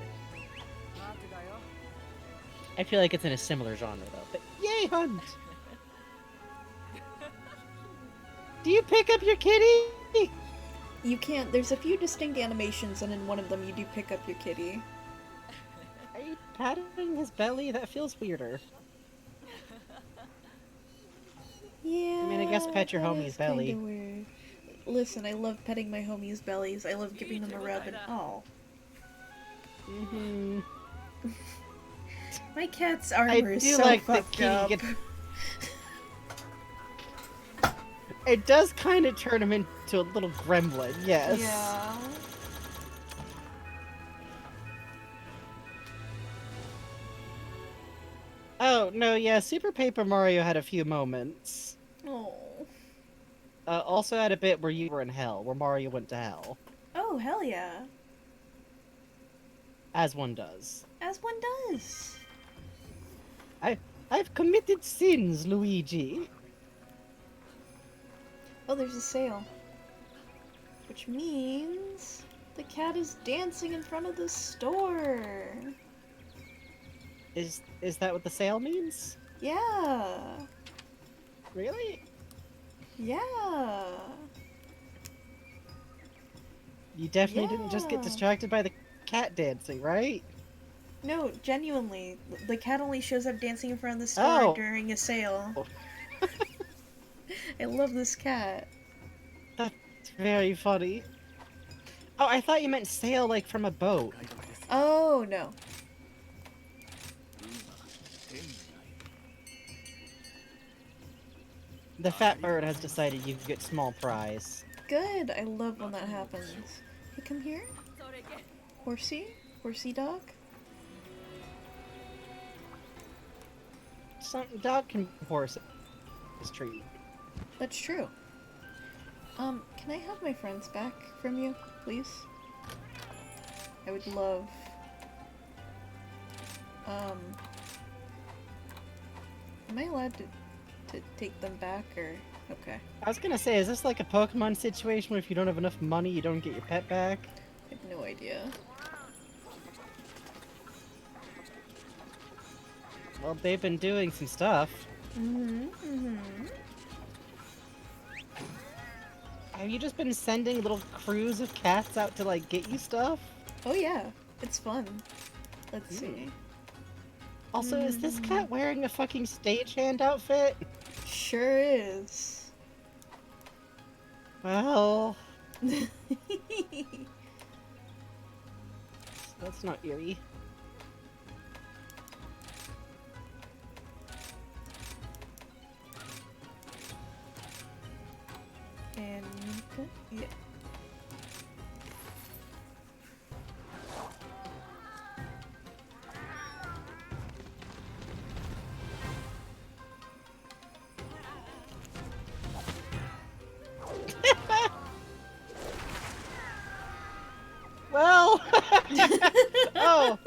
I feel like it's in a similar genre though, but yay, Hunt! Do you pick up your kitty? You can't. There's a few distinct animations, and in one of them, you do pick up your kitty. Are you patting his belly? That feels weirder. Yeah. I mean, I guess pet your that homie's is kinda belly. weird. Listen, I love petting my homies' bellies. I love giving them a rub and oh. Mm-hmm. My cat's armor is so like fucked kitty up. gets... It does kind of turn him into a little gremlin, yes. Yeah. Oh, no, yeah, Super Paper Mario had a few moments. Oh. Also had a bit where you were in hell, where Mario went to hell. Oh, hell yeah. As one does. As one does. I've committed sins, Luigi. Oh, there's a sale. Which means the cat is dancing in front of the store. Is that what the sale means? Yeah. Really? Yeah. You definitely didn't just get Yeah. distracted by the cat dancing, right? No, genuinely. The cat only shows up dancing in front of the store Oh. during a sale. I love this cat. That's very funny. Oh, I thought you meant sail like from a boat. Oh, no. The fat bird has decided you get small prize. Good. I love when that happens. Hey, come here. Horsey? Horsey dog? Some dog can horse his treat. That's true. Can I have my friends back from you, please? I would love... Am I allowed to take them back, or... Okay. I was gonna say, is this like a Pokemon situation where if you don't have enough money, you don't get your pet back? I have no idea. Well, they've been doing some stuff. Have you just been sending little crews of cats out to, like, get you stuff? Oh yeah, it's fun. Let's see. Also, is this cat wearing a fucking stagehand outfit? Sure is. Well... That's not eerie. And... yeah. Well... oh!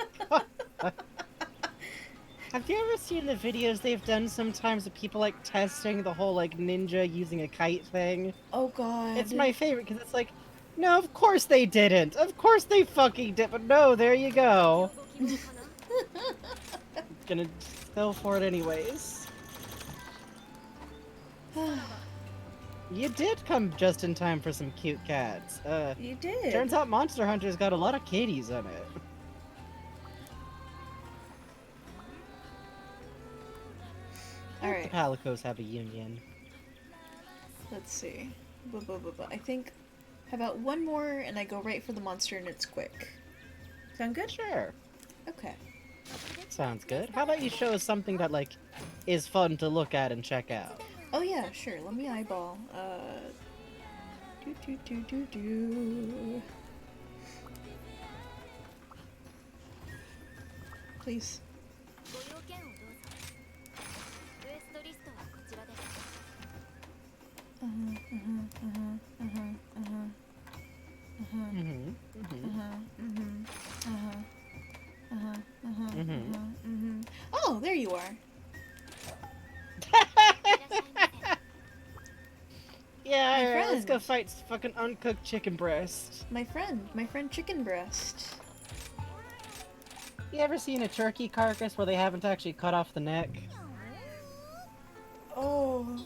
Have you ever seen the videos they've done sometimes of people, like, testing the whole, like, ninja using a kite thing? Oh god. It's my favorite, because it's like, no, of course they didn't! Of course they fucking did, but no, there you go! Gonna go for it anyways. You did come just in time for some cute cats. You did. Turns out Monster Hunter's got a lot of kitties in it. Alright, The Palicos have a union. let's see. I think... How about one more and I go right for the monster and it's quick. Sound good? Sure. Okay. Sounds good. How about you show us something that, like, is fun to look at and check out? Oh yeah, sure. Let me eyeball. Do. Please. Oh, there you are. Yeah, My alright, let's friend. go fight fucking uncooked chicken breast. My friend Chicken Breast. You ever seen a turkey carcass where they haven't actually cut off the neck? Oh.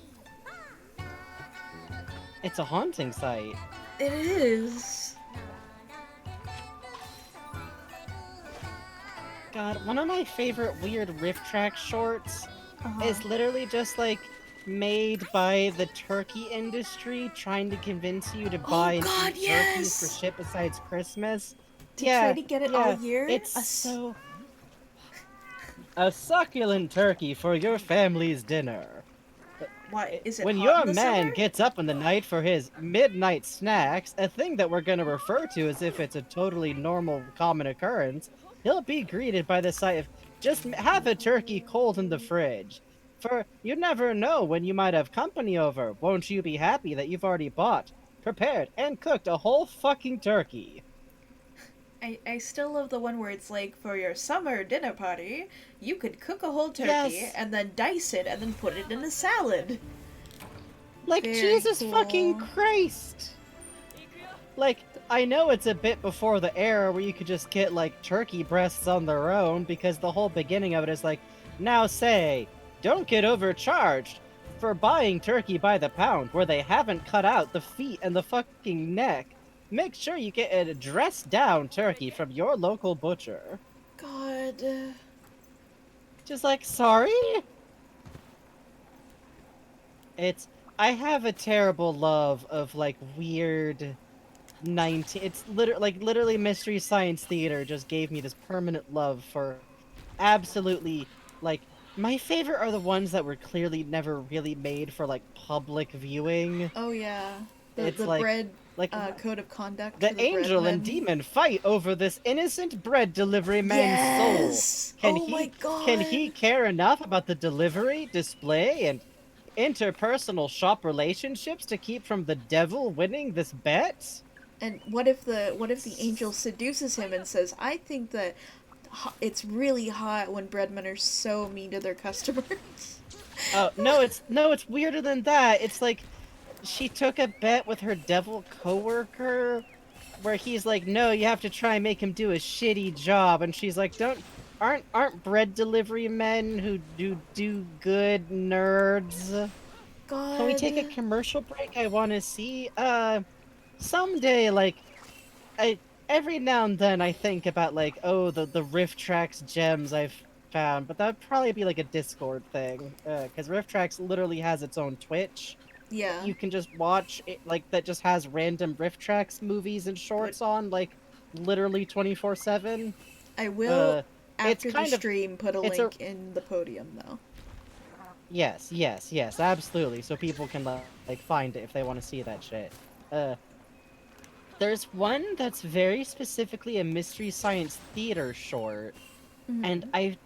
It's a haunting sight. It is. God, one of my favorite weird riff track shorts is literally just like made by the turkey industry trying to convince you to buy and God, eat turkeys for yes! shit besides Christmas. To try to get it all year? It's so... A succulent turkey for your family's dinner. What, is it When hot in your the man summer? gets up in the night for his midnight snacks, a thing that we're gonna refer to as if it's a totally normal, common occurrence, he'll be greeted by the sight of just have a turkey cold in the fridge. For you never know when you might have company over. Won't you be happy that you've already bought, prepared, and cooked a whole fucking turkey? I still love the one where it's like, for your summer dinner party, you could cook a whole turkey Yes. and then dice it and then put it in a salad. Like, Very Jesus cool. fucking Christ! Like, I know it's a bit before the era where you could just get, like, turkey breasts on their own, because the whole beginning of it is like, now say, don't get overcharged for buying turkey by the pound where they haven't cut out the feet and the fucking neck. Make sure you get a dressed down turkey from your local butcher. God. Just like, sorry? I have a terrible love of, like, weird 19... It's literally Mystery Science Theater just gave me this permanent love for absolutely, like, my favorite are the ones that were clearly never really made for, like, public viewing. Oh yeah. It's The like- bread Like, code of conduct. the for the angel bread and men. demon fight over this innocent bread delivery man's Yes! soul. Can Oh my God! Can he care enough about the delivery, display, and interpersonal shop relationships to keep from the devil winning this bet? And what if the angel seduces him and says, "I think that it's really hot when breadmen are so mean to their customers." Oh, no, it's weirder than that. It's like she took a bet with her devil coworker where he's like, "No, you have to try and make him do a shitty job." And she's like, aren't bread delivery men who do good nerds? God. Can we take a commercial break? I want to see someday, like, every now and then I think about, like, oh, the Rift Tracks gems I've found, but that'd probably be like a Discord thing, because Rift Tracks literally has its own Twitch. Yeah. You can just watch it, like, that just has random Rift Tracks movies and shorts on, like, literally 24/7. I will it's after the kind of- stream put a it's link in the podium though. Yes, absolutely, so people can, like, find it if they want to see that shit. There's one that's very specifically a Mystery Science Theater short, and I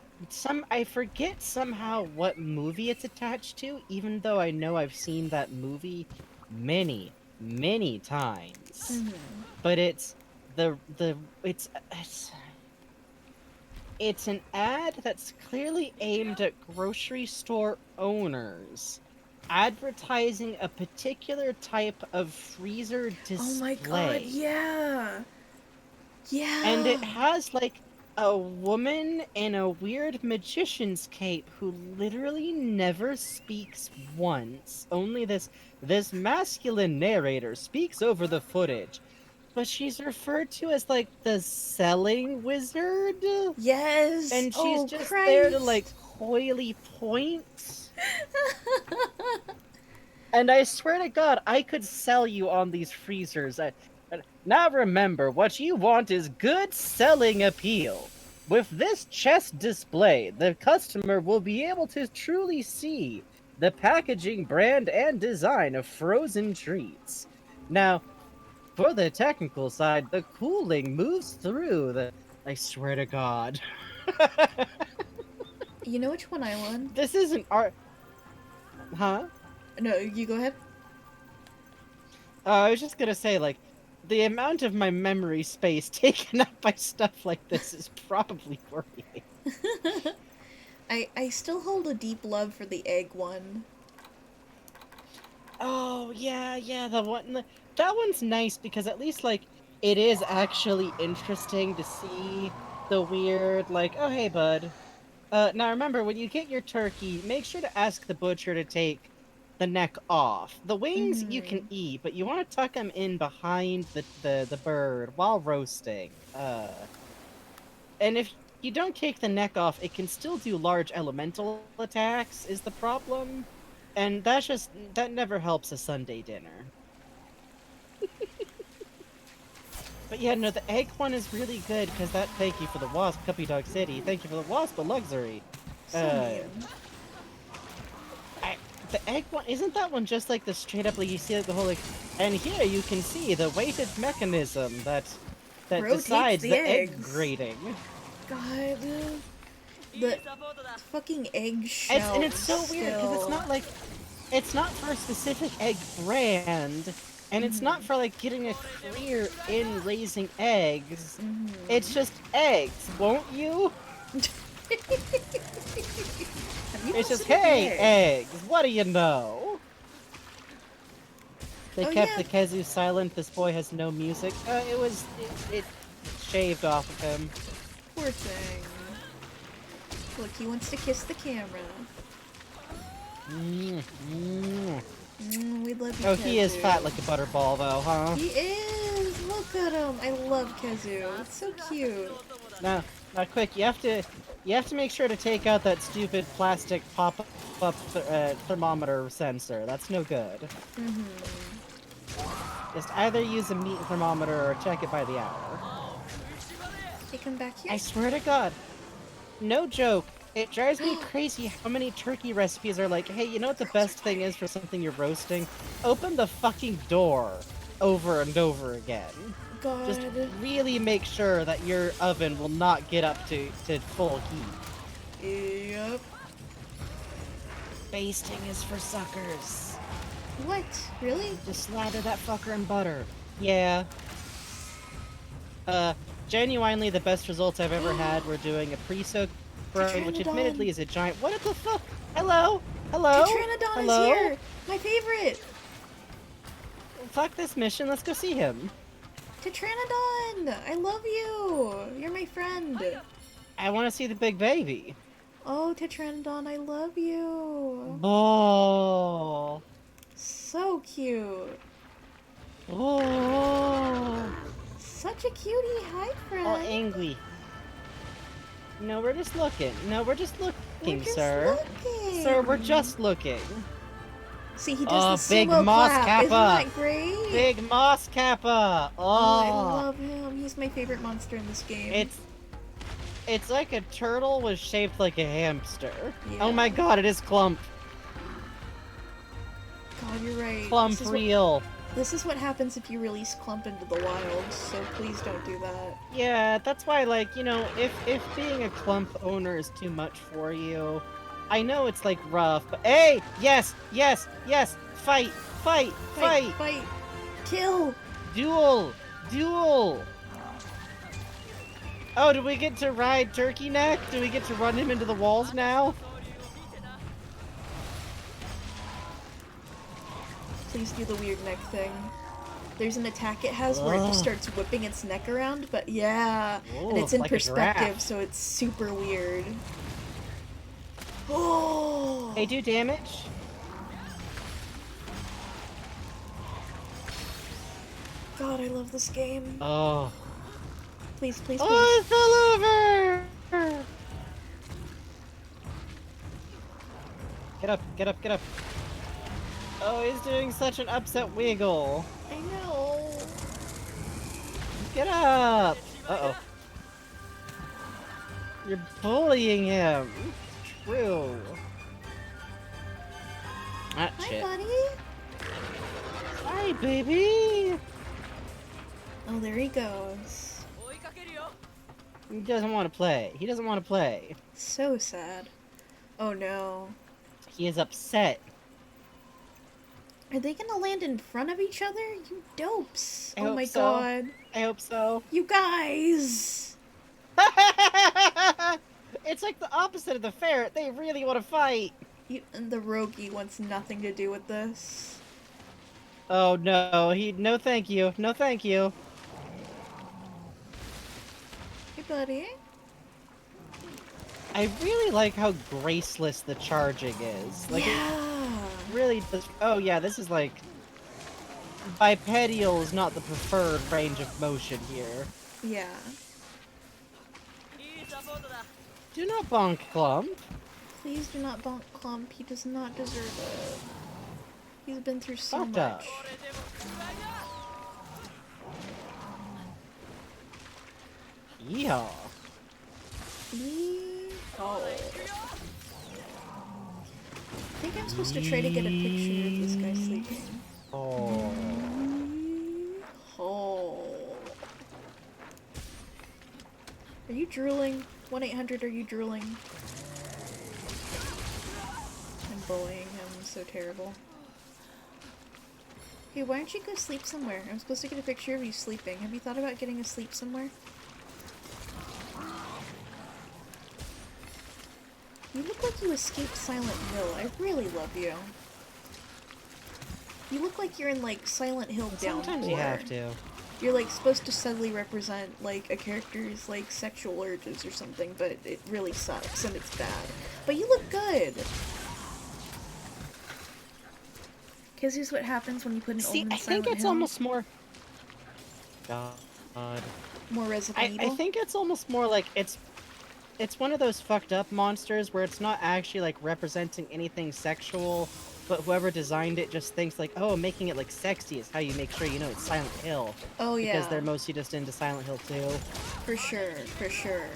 forget somehow what movie it's attached to, even though I know I've seen that movie many, many times. But it's it's an ad that's clearly aimed at grocery store owners, advertising a particular type of freezer display. Oh my God! Yeah. Yeah. And it has, like, a woman in a weird magician's cape who literally never speaks once. Only this masculine narrator speaks over the footage. But she's referred to as, like, the selling wizard? Yes. And she's oh, just Christ. there to, like, coyly point. And I swear to God, I could sell you on these freezers. Now remember, what you want is good selling appeal. With this chest display, the customer will be able to truly see the packaging, brand, and design of frozen treats. Now, for the technical side, the cooling moves through the... I swear to God. You know which one I want? This isn't art... Huh? No, you go ahead. I was just gonna say, like, the amount of my memory space taken up by stuff like this is probably worrying. I still hold a deep love for the egg one. Oh, yeah, that one's nice because at least, like, it is actually interesting to see the weird, like, oh, hey, bud. Now remember, when you get your turkey, make sure to ask the butcher to take the neck off. The wings you can eat, but you want to tuck them in behind the bird while roasting. And if you don't take the neck off, it can still do large elemental attacks, is the problem. And that never helps a Sunday dinner. But yeah, no, the egg one is really good, because that, thank you for the wasp, Puppy Dog City, thank you for the wasp, luxury. The egg one, isn't that one just like the straight up, like you see like the whole like, and here you can see the weighted mechanism that Rotates decides the the egg eggs. grading. God, the fucking egg shell. And it's so weird because it's not for a specific egg brand, and it's not for like getting a career in raising eggs. It's just eggs, won't you? It's just, hey, eggs, what do you know? They kept the kazoo silent, this boy has no music. It shaved off of him. Poor thing. Look, he wants to kiss the camera. We love you, Oh, he is Kazoo. fat like a butterball, though, huh? He is! Look at him! I love Kazoo. It's so cute. Now, quick, you have to make sure to take out that stupid plastic pop-up thermometer sensor. That's no good. Just either use a meat thermometer or check it by the hour. Hey, come back here. I swear to God, no joke. It drives me crazy how many turkey recipes are like, hey, you know what the best thing is for something you're roasting? Open the fucking door over and over again. God. Just really make sure that your oven will not get up to full heat. Yep. Basting is for suckers. What? Really? Just slather that fucker in butter. Yeah. Genuinely the best results I've ever had were doing a pre-soak burn, which admittedly is a giant— What the fuck? Hello? Hello? Tetranodon Hello? is here! My favorite! Fuck this mission, let's go see him. Tetranodon! I love you! You're my friend. I want to see the big baby. Oh, Tetranodon, I love you. Oh. So cute. Oh. Such a cutie. Hi, friend. Oh, angry. No, we're just looking. No, we're just looking, We're just sir. looking. Sir, we're just looking. See, he does the big sumo moss clap. kappa. Isn't that great? Big moss kappa. Oh, I Oh. love him. He's my favorite monster in this game. It's like a turtle was shaped like a hamster. Yeah. Oh my god, it is Clump. God, you're right. Clump real. This is what happens if you release Clump into the wild, so please don't do that. Yeah, that's why, like, you know, if being a Clump owner is too much for you, I know it's, like, rough, but hey! Yes! Yes! Yes! Fight! Fight! Fight! Fight! Kill! Duel! Duel! Oh, do we get to ride Turkey Neck? Do we get to run him into the walls now? Please do the weird neck thing. There's an attack it has where it just starts whipping its neck around, but yeah, and it's in like a perspective, giraffe. so it's super weird. Oh! Hey, do damage? God, I love this game. Oh. Please, please, please. Oh, it's all over! Get up, get up, get up. Oh, he's doing such an upset wiggle. I know. Get up! Uh-oh. You're bullying him. True. Ah, Hi, shit. buddy. Hi, baby! Oh, there he goes. He doesn't want to play. He doesn't want to play. So sad. Oh no. He is upset. Are they gonna land in front of each other? You dopes. I Oh hope my so. god. I hope so. You guys! It's like the opposite of the ferret. They really want to fight. And the Rogi wants nothing to do with this. Oh no, no thank you. No thank you. Hey, buddy. I really like how graceless the charging is. Like, Yeah. it really does. Oh yeah, this is like bipedial is not the preferred range of motion here. Yeah. Do not bonk clump. Please do not bonk Clump. He does not deserve it. He's been through so Fucked up. much. Yeehaw. Oh. I think I'm supposed to try to get a picture of this guy sleeping. Oh. Oh. Are you drooling? 1-800, are you drooling? I'm bullying him, so terrible. Hey, why don't you go sleep somewhere? I'm supposed to get a picture of you sleeping. Have you thought about getting asleep somewhere? You look like you escaped Silent Hill. I really love you. You look like you're in, like, Silent Hill Downpour. Sometimes you have to. You're, like, supposed to subtly represent, like, a character's, like, sexual urges or something, but it really sucks and it's bad. But you look good! Because here's what happens when you put an See, old I think it's almost more... God. more Resident Evil. I think it's almost more like it's one of those fucked up monsters where it's not actually like representing anything sexual, but whoever designed it just thinks like, oh, making it like sexy is how you make sure you know it's Silent Hill. Oh yeah. Because they're mostly just into Silent Hill 2. For sure, for sure.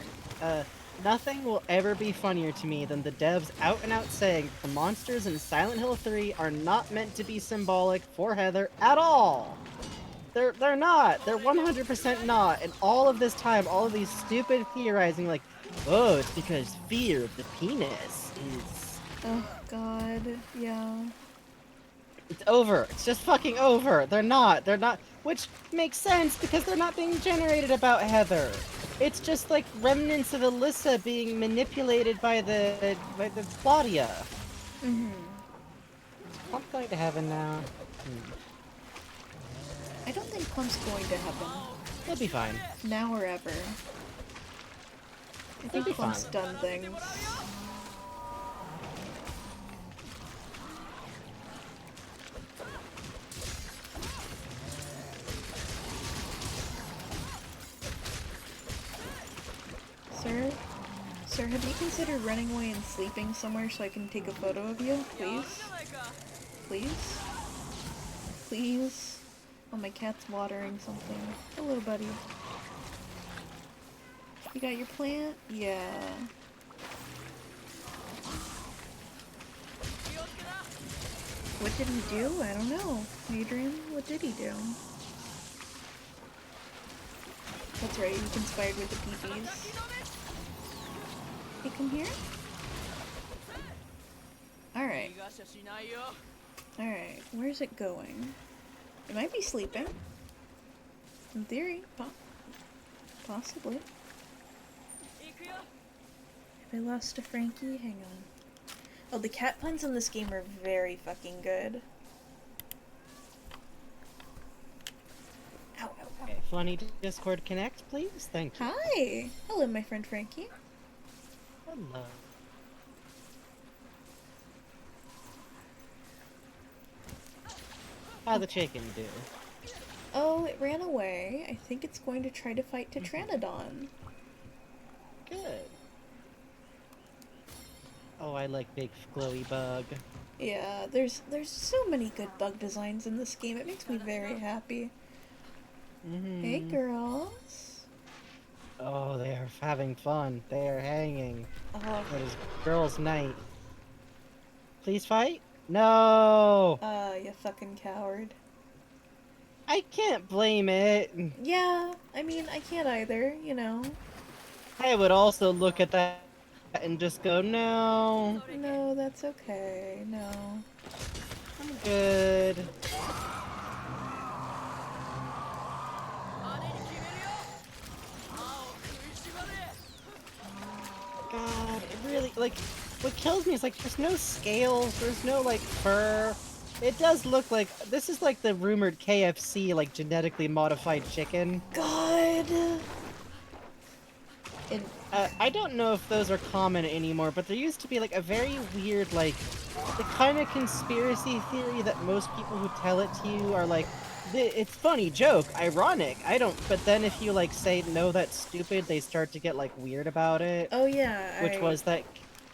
Nothing will ever be funnier to me than the devs out and out saying the monsters in Silent Hill 3 are not meant to be symbolic for Heather at all. They're not. They're 100% not. And all of this time, all of these stupid theorizing like, oh, it's because fear of the penis is... Oh god, yeah. It's over. It's just fucking over. They're not. Which makes sense because they're not being generated about Heather. It's just like remnants of Alyssa being manipulated by the Claudia. Mm-hmm. I'm going to heaven now. I don't think Clump's going to heaven. He'll be fine. Now or ever. I think be Clump's fine. done things. Sir? Sir, have you considered running away and sleeping somewhere so I can take a photo of you? Please? Please? Please? Oh, my cat's watering something. Hello, buddy. You got your plant? Yeah. What did he do? I don't know. Adrian, what did he do? That's right, he conspired with the PPs. Hey, come here? Alright. Alright, where's it going? It might be sleeping. In theory, possibly. Have I lost a Frankie? Hang on. Oh, the cat puns in this game are very fucking good. Ow, ow, ow. Okay, funny Discord connect, please. Thank you. Hi! Hello, my friend Frankie. Hello. How'd the chicken do? Oh, it ran away. I think it's going to try to fight Tetranodon. Good. Oh, I like big glowy bug. Yeah, there's so many good bug designs in this game. It makes me very happy. Hey, girls. Oh, they are having fun. They are hanging. Oh, It is girls' night. Please fight? No! you fucking coward. I can't blame it. Yeah, I mean, I can't either, you know. I would also look at that and just go, no, No, that's okay. No. I'm good. God, it really, like, what kills me is, like, there's no scales, there's no, like, fur. It does look like, this is like the rumored KFC, like, genetically modified chicken. God! In I don't know if those are common anymore, but there used to be like a very weird, like, the kind of conspiracy theory that most people who tell it to you are like, it's funny, joke, ironic, I don't, but then if you like say, no, that's stupid, they start to get like weird about it, oh yeah, which was that,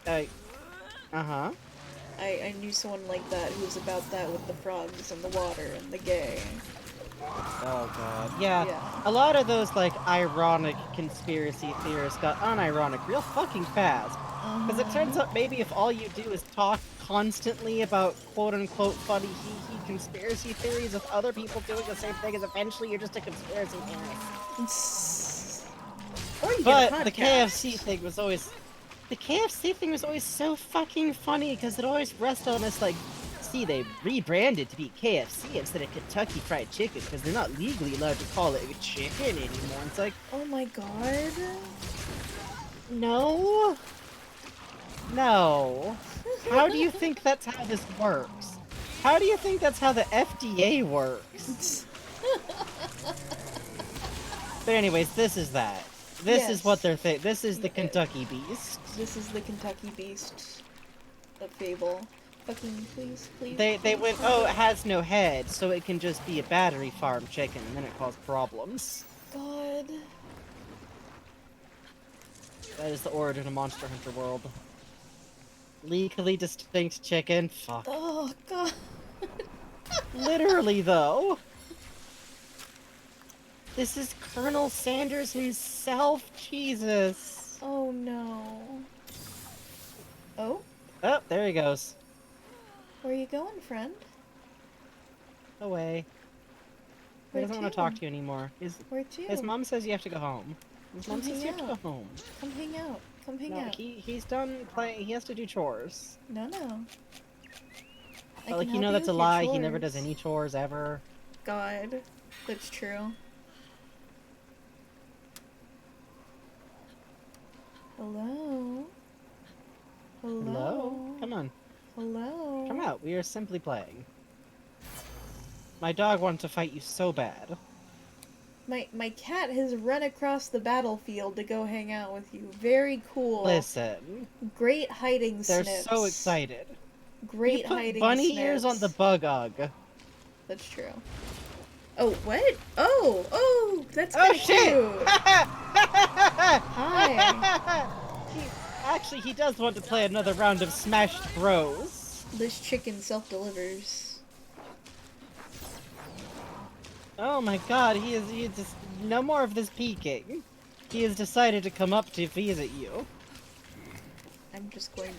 uh-huh. I knew someone like that who was about that with the frogs and the water and the gay. Oh god, yeah, Yeah. a lot of those like ironic conspiracy theorists got unironic real fucking fast. Because it turns out maybe if all you do is talk constantly about quote-unquote funny hee-hee conspiracy theories with other people doing the same thing, is eventually you're just a conspiracy theorist. Or you But get a the podcast. KFC thing was always... The KFC thing was always so fucking funny, because it always rested on this, like, see, they rebranded to be KFC instead of Kentucky Fried Chicken, because they're not legally allowed to call it chicken anymore. It's like, Oh my god. no? No. How do you think that's how this works? How do you think that's how the FDA works? But anyways, this is that. This is what they're this is the Kentucky Beast. This is the Kentucky Beast of Fable. Fucking please, please. They went, oh, it has no head, so it can just be a battery farm chicken, and then it caused problems. God. That is the origin of Monster Hunter World. Legally distinct chicken? Fuck. Oh god. Literally, though. This is Colonel Sanders himself, Jesus. Oh no. Oh? Oh, there he goes. Where you going, friend? Away. He Where doesn't want to talk to you anymore. Where to? His mom says you have to go home. His mom says you have to go home. Come hang out. Come hang No, out. he's done playing. He has to do chores. No. But, like, you know that's a lie. He never does any chores ever. God. That's true. Hello? Hello? Hello? Come on. Hello? Come out. We are simply playing. My dog wants to fight you so bad. My cat has run across the battlefield to go hang out with you. Very cool. Listen. Great hiding They're snips. so excited. Great You put hiding bunny snips. ears on the bug-ug. That's true. Oh, what? Oh, that's Oh, kinda shit! cute. Hi. Actually, he does want to play another round of Smashed Bros. This chicken self-delivers. Oh my god, he just... No more of this peeking. He has decided to come up to visit you. I'm just going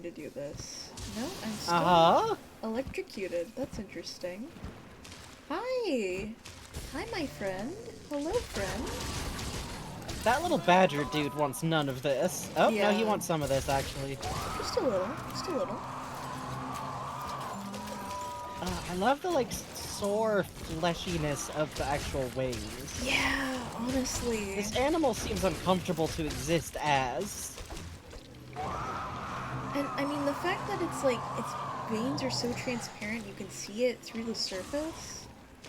to do this. No, I'm still Uh-huh. electrocuted. That's interesting. Hi! Hi, my friend. Hello, friend. That little badger dude wants none of this. Oh, no, he Yeah. wants some of this, actually. Just a little. Just a little. I love the, like, sore fleshiness of the actual wings. Yeah, honestly. This animal seems uncomfortable to exist as. And, I mean, the fact that it's, like, its veins are so transparent you can see it through the surface.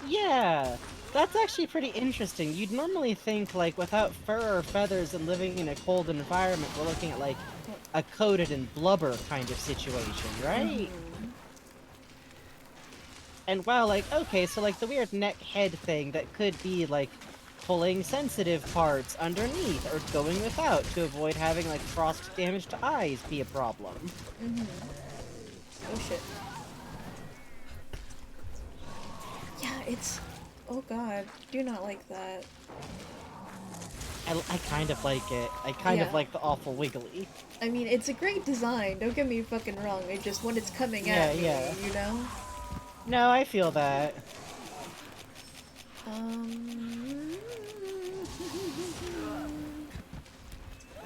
Yeah, that's actually pretty interesting. You'd normally think, like, without fur or feathers and living in a cold environment, we're looking at, like, a coated in blubber kind of situation, right? And wow, like, okay, so, like, the weird neck-head thing that could be, like, pulling sensitive parts underneath or going without to avoid having, like, frost damage to eyes be a problem. Oh, shit. Yeah, it's... Oh god, do not like that. I kind of like it. I kind of Yeah. like the awful wiggly. I mean, it's a great design, don't get me fucking wrong, it just, when it's coming at me, Yeah. you know? No, I feel that.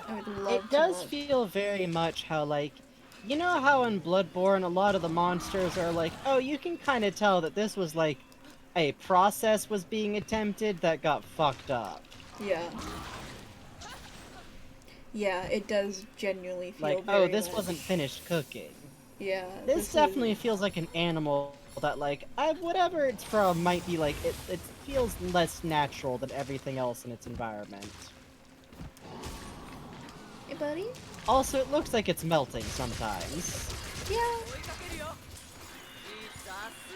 I would love It to does look. feel very much how, like, you know how in Bloodborne a lot of the monsters are like, oh, you can kind of tell that this was, like, a process was being attempted that got fucked up. Yeah. Yeah, it does genuinely feel Like, very oh, this much- wasn't finished cooking. Yeah. This definitely feels like an animal that, like, whatever it's from might be, like, it feels less natural than everything else in its environment. Hey, buddy. Also, it looks like it's melting sometimes. Yeah.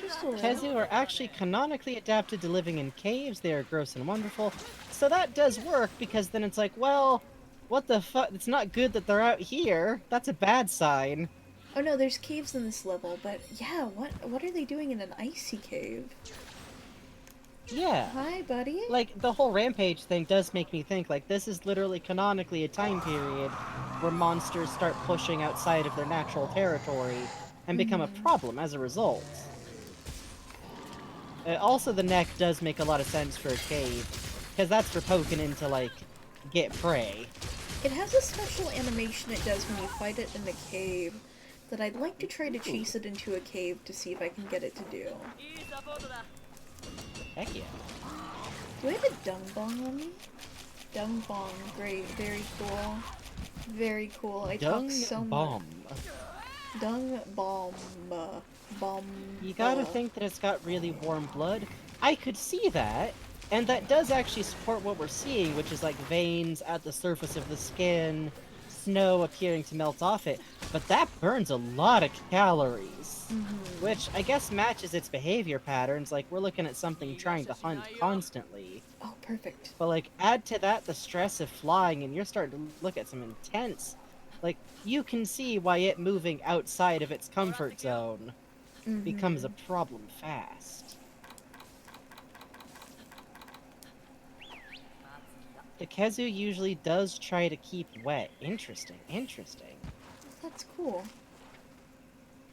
Just a little. Kezu are actually canonically adapted to living in caves. They are gross and wonderful. So that does work, because then it's like, well, what the fuck? It's not good that they're out here. That's a bad sign. Oh no, there's caves in this level, but yeah, what are they doing in an icy cave? Yeah. Hi, buddy. Like, the whole rampage thing does make me think, like, this is literally canonically a time period where monsters start pushing outside of their natural territory and become a problem as a result. Also, the neck does make a lot of sense for a cave, because that's for poking into, like, get prey. It has a special animation it does when you fight it in the cave that I'd like to try to chase it into a cave to see if I can get it to do. Heck yeah. Do I have a dung bong on me? Dung bong, great, very cool. Very cool. I Dung talk so bomb. much. Dung bomb. Bomb. You gotta think that it's got really warm blood. I could see that, and that does actually support what we're seeing, which is like veins at the surface of the skin, snow appearing to melt off it, but that burns a lot of calories, which I guess matches its behavior patterns. Like, we're looking at something trying to hunt constantly. Oh, perfect. But, like, add to that the stress of flying, and you're starting to look at some intense... Like, you can see why it moving outside of its comfort zone becomes a problem fast. The Kezu usually does try to keep wet. Interesting, interesting. That's cool.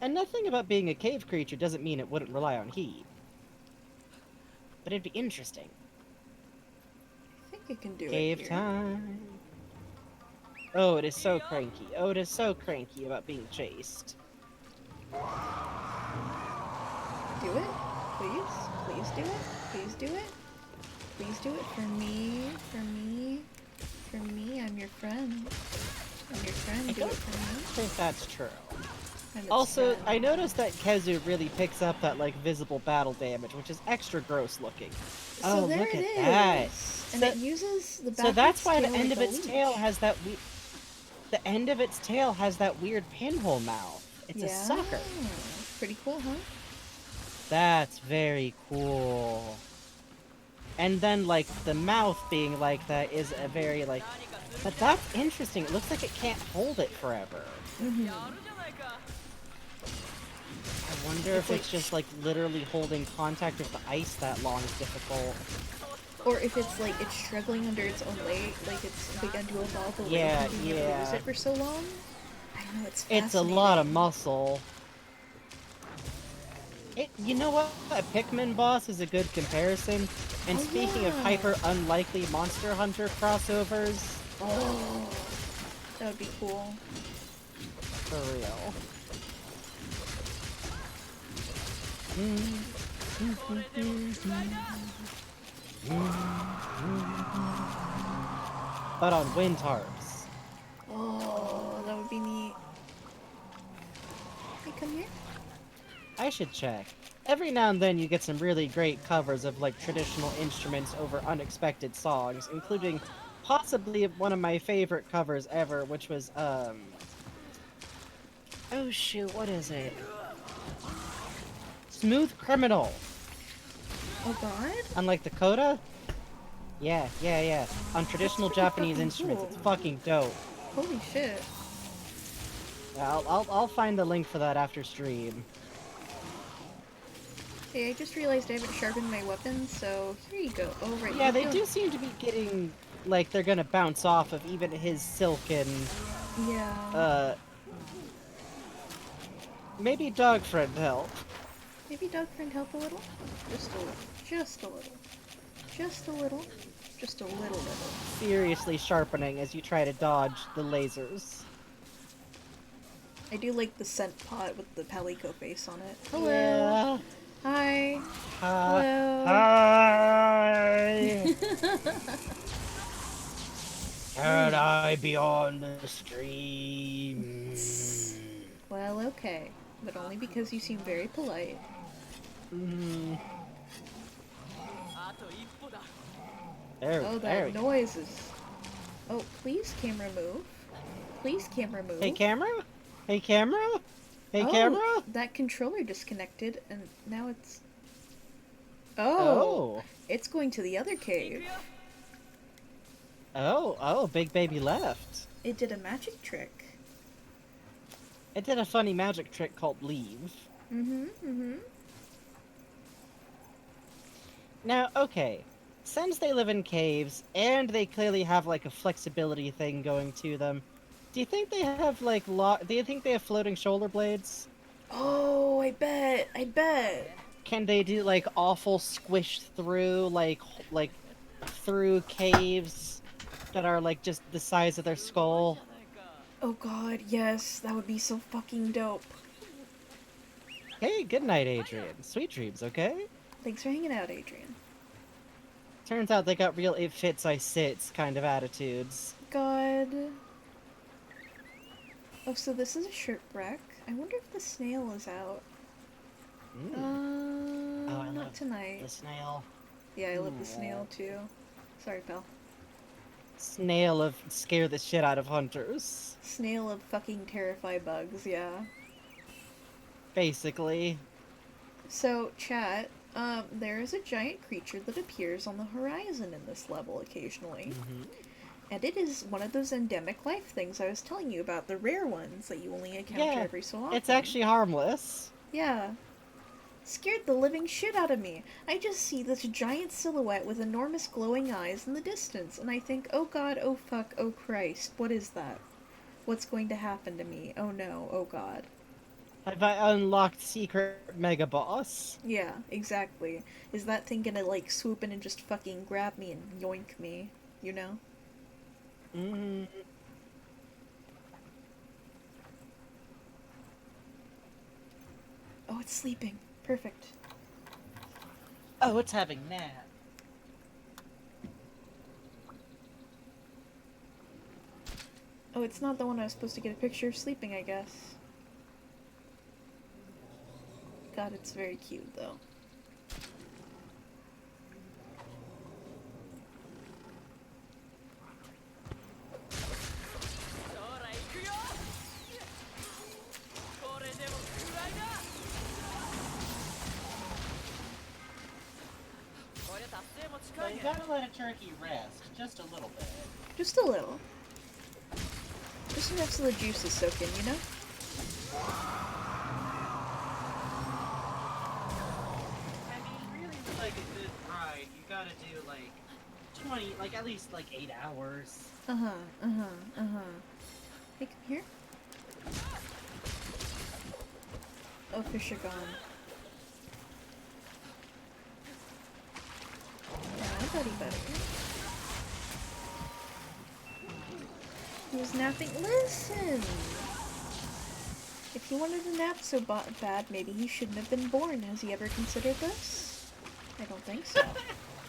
And nothing about being a cave creature doesn't mean it wouldn't rely on heat. But it'd be interesting. I think I can do Cave it here. time. Oh, it is so cranky. Oh, it is so cranky about being chased. Do it? Please? Please do it? Please do it? Please do it for me, for me, for me. I'm your friend. I'm your friend. I Do don't it for me. think that's true. I'm its Also, friend. I noticed that Kezu really picks up that, like, visible battle damage, which is extra gross looking. So Oh, there look it at that! is. And So- it uses the So that's why the backward end scale of like its a tail leech. has that the end of its tail has that weird pinhole mouth. It's a Yeah. sucker. Pretty cool, huh? That's very cool. And then, like, the mouth being like that is a very, like... But that's interesting. It looks like it can't hold it forever. I wonder if it's just, like, literally holding contact with the ice that long is difficult. Or if it's like it's struggling under its own weight, like it's begun to evolve away Yeah, from being able to use yeah. it for so long. I know, it's It's a lot of fascinating. muscle. You know what? A Pikmin boss is a good comparison. And Oh, speaking of yeah. hyper unlikely Monster Hunter crossovers, Oh, that would be cool. for real. But on wind harps. Oh, that would be neat. Hey, come here. I should check. Every now and then you get some really great covers of, like, traditional instruments over unexpected songs, including possibly one of my favorite covers ever, which was, oh shoot, what is it? Smooth Criminal! Oh God. Unlike the coda? Yeah. On traditional That's pretty Japanese fucking instruments, cool. it's fucking dope. Holy shit. Yeah, I'll find the link for that after stream. Hey, I just realized I haven't sharpened my weapon, so here you go. Oh, right. Yeah, you they don't- do seem to be getting, like, they're gonna bounce off of even his silken, Yeah. maybe dog friend help. Maybe dog friend help a little? Just a little. Just a little. Just a little. Just a little. Seriously sharpening as you try to dodge the lasers. I do like the scent pot with the palico face on it. Hello. Yeah. Hi. Hello. Hello. Hi. Can I be on the stream? Well, okay. But only because you seem very polite. There, Oh, there that we go. noise is... Oh, please, camera move. Please, camera move. Hey, camera? Hey, camera? Hey, Oh, camera? that controller disconnected, and now it's... Oh. It's going to the other cave. Oh, big baby left. It did a magic trick. It did a funny magic trick called leave. Mm-hmm. Now, okay, since they live in caves, and they clearly have, like, a flexibility thing going to them, do you think they have, like, do you think they have floating shoulder blades? Oh, I bet. Can they do, like, awful squish through, like, through caves that are, like, just the size of their skull? Oh god, yes. That would be so fucking dope. Hey, good night, Adrian. Sweet dreams, okay? Thanks for hanging out, Adrian. Turns out they got real it fits, I sits kind of attitudes. God. Oh, so this is a shipwreck. I wonder if the snail is out. I Not love tonight. the snail. Yeah, I love the snail too. Sorry, pal. Snail of scare the shit out of hunters. Snail of fucking terrify bugs, yeah. Basically. So, chat, there is a giant creature that appears on the horizon in this level occasionally. And it is one of those endemic life things I was telling you about, the rare ones that you only encounter every so often. It's actually harmless. Yeah. Scared the living shit out of me. I just see this giant silhouette with enormous glowing eyes in the distance, and I think, oh god, oh fuck, oh Christ, what is that? What's going to happen to me? Oh no, oh god. Have I unlocked secret mega boss? Yeah, exactly. Is that thing gonna, like, swoop in and just fucking grab me and yoink me? You know? Oh, it's sleeping. Perfect. Oh, it's having nap. Oh, it's not the one I was supposed to get a picture of sleeping, I guess. God, it's very cute, though. But you gotta let a turkey rest, just a little bit. Just a little. Just enough so the juices soak in, you know? I mean, really, with, like, a good ride, you gotta do, like, 20, like, at least, like, 8 hours. Hey, come here. Oh, fish are gone. Yeah, buddy. He was napping. Listen! If he wanted to nap so bad, maybe he shouldn't have been born. Has he ever considered this? I don't think so.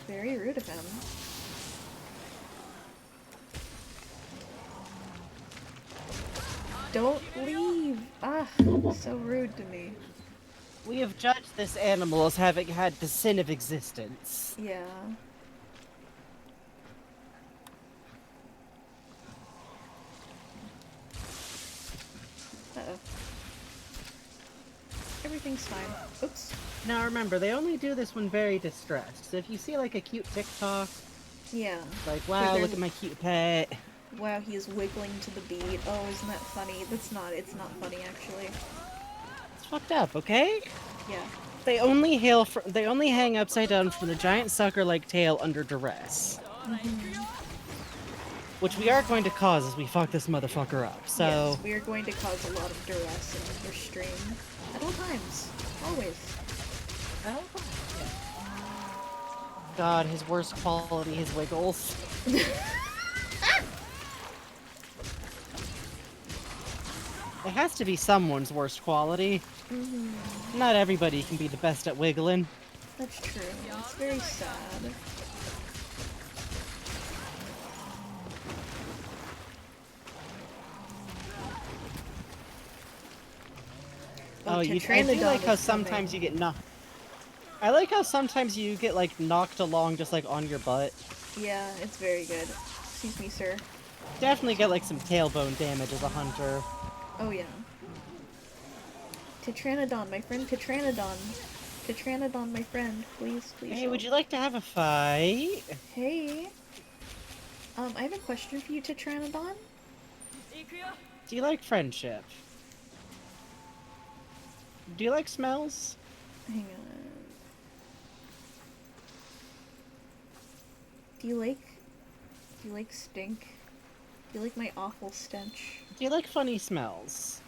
Very rude of him. Don't leave! Ah, so rude to me. We have judged this animal as having had the sin of existence. Yeah. Uh-oh. Everything's fine. Oops. Now remember, they only do this when very distressed. So if you see, like, a cute TikTok, Yeah. like, wow, they're- look at my cute pet. Wow, he is wiggling to the beat. Oh, isn't that funny? It's not funny, actually. It's fucked up, okay? Yeah. They only hang upside down from the giant sucker-like tail under duress. Which we are going to cause as we fuck this motherfucker up, so... Yes, we are going to cause a lot of duress and restraint. At all times. Always. God, his worst quality, his wiggles. It has to be someone's worst quality. Not everybody can be the best at wiggling. That's true. It's very sad. Oh, I do like how sometimes you get knocked. I like how sometimes you get, like, knocked along just, like, on your butt. Yeah, it's very good. Excuse me, sir. Definitely get like some tailbone damage as a hunter. Oh yeah. Tetranodon, my friend Tetranodon. Tetranodon, my friend. Please, please. Hey, would help. you like to have a fight? Hey. I have a question for you, Tetranodon. Do you like friendship? Do you like smells? Hang on. Do you like stink? Do you like my awful stench? Do you like funny smells?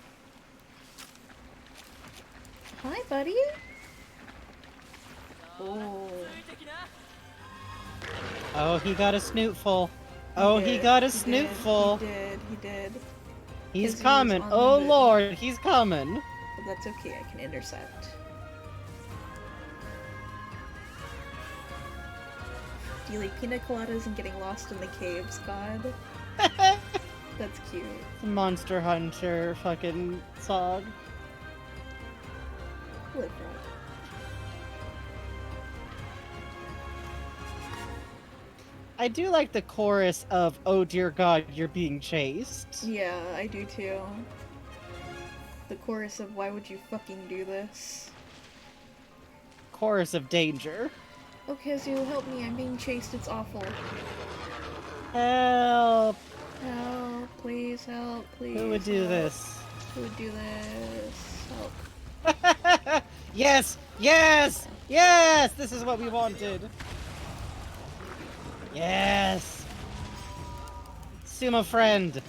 Hi, buddy. Oh. Oh, he got a snootful. He Oh, he did, got a he did, snootful. He did. He's 'Cause he was coming. on the Oh move. lord, he's coming. But that's okay, I can intercept. Do you like pina coladas and getting lost in the caves, God? That's cute. Monster Hunter fucking song. Live right. I do like the chorus of "Oh dear God, you're being chased." Yeah, I do too. The chorus of "Why would you fucking do this?" Chorus of danger. Oh, Kazu, help me! I'm being chased. It's awful. Help! Help! Please help! Please. Who would do help. this? Who would do this? Help! Yes! Yes! Yes! This is what we wanted. Yes! Sumo friend.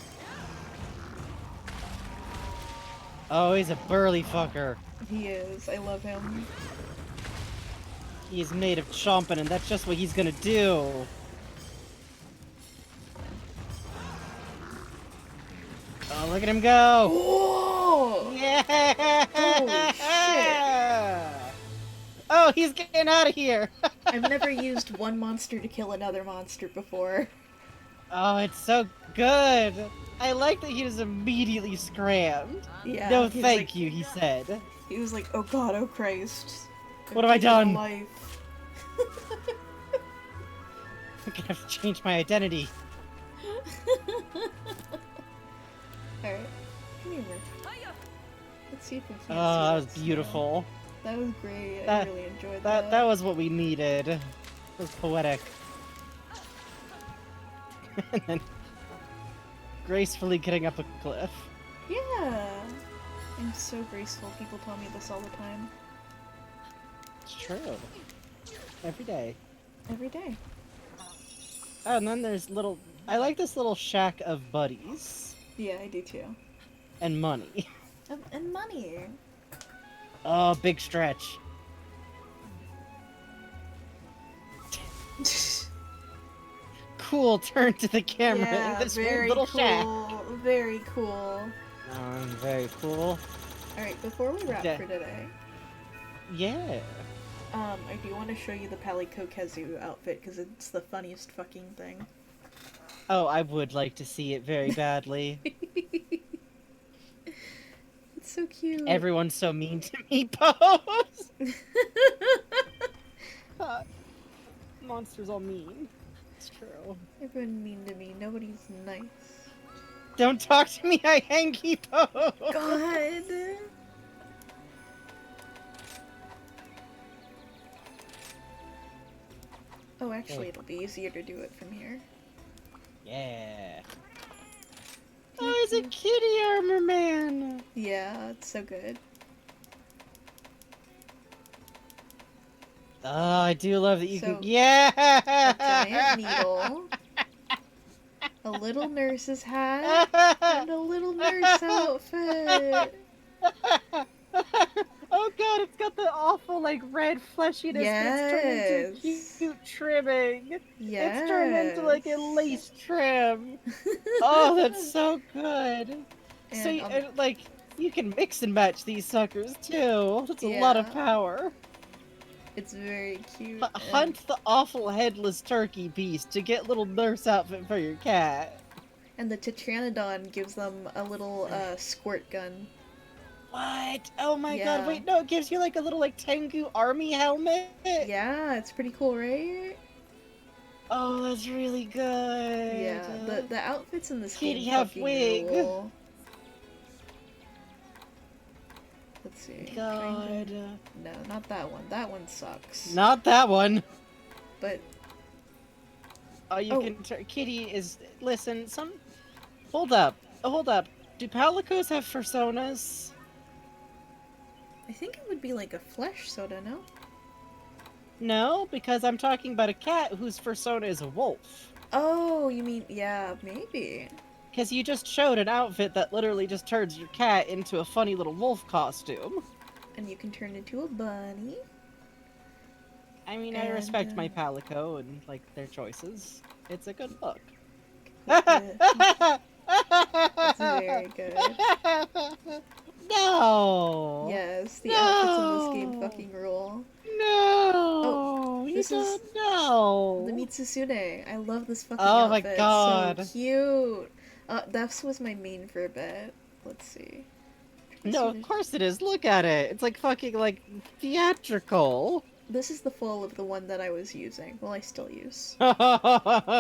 Oh, he's a burly fucker. He is. I love him. He's made of chomping, and that's just what he's gonna do. Oh, look at him go! Whoa! Yeah! Holy shit! Oh, he's getting out of here! I've never used one monster to kill another monster before. Oh, it's so good! I like that he just immediately scrammed. Yeah. No, he's thank like- you, he said. He was like, "Oh God, oh Christ! What have I done? Life." I'm gonna have to change my identity. Alright, come here. Let's see if we can. Oh, that was beautiful. That was great. I That- really enjoyed That that. was what we needed. It was poetic. And then gracefully getting up a cliff. Yeah. I'm so graceful. People tell me this all the time. It's true. Every day. Every day. Oh, and then there's little... I like this little shack of buddies. Yeah, I do too. And money. And money. Oh, big stretch. Cool turn to the camera Yeah, in this very weird little cool. shack. Very cool. Very cool. Alright, before we wrap Yeah. for today, Yeah. I do want to show you the Palico Kazu outfit because it's the funniest fucking thing. Oh, I would like to see it very badly. It's so cute. Everyone's so mean to me, Pose! Monsters all mean. It's true. Everyone mean to me. Nobody's nice. Don't talk to me, I hanky Pose! God. Oh, actually, it'll be easier to do it from here. Yeah. Oh, he's a kitty armor man! Yeah, it's so good. Oh, I do love that you So, can. Yeah! A giant needle, a little nurse's hat, and a little nurse outfit. Oh god, it's got the awful, like, red fleshiness that's turned into Yes. cute trimming. Yes. It's turned into, like, a lace trim. Oh, that's so good. So, And, and, like, you can mix and match these suckers, too. That's a lot of Yeah. power. It's very cute. Hunt the awful headless turkey beast to get little nurse outfit for your cat. And the Tetranodon gives them a little squirt gun. What? Oh my Yeah. god, wait, no, it gives you like a little like Tengu army helmet? Yeah, it's pretty cool, right? Oh, that's really good. Yeah, the outfits in this Kitty game have fucking wig. rule. Let's see. God. No, not that one. That one sucks. Not that one. But Oh, you Oh. can. Kitty is. Listen, some. Hold up. Hold up. Do palicos have personas? I think it would be like a flesh soda, no? No, because I'm talking about a cat whose persona is a wolf. Oh, you mean, yeah, maybe. Because you just showed an outfit that literally just turns your cat into a funny little wolf costume. And you can turn into a bunny. I mean, I And, respect my palico and, like, their choices. It's a good look. It's very good. No! Yes, the outfits in this game fucking rule. No! Oh, this is no! the Mitsusune. I love this fucking Oh my outfit. god. So cute. That was my main for a bit. Let's see. No, of course it is. Look at it. It's like fucking, like, theatrical. This is the full of the one that I was using. Well, I still use. Yeah.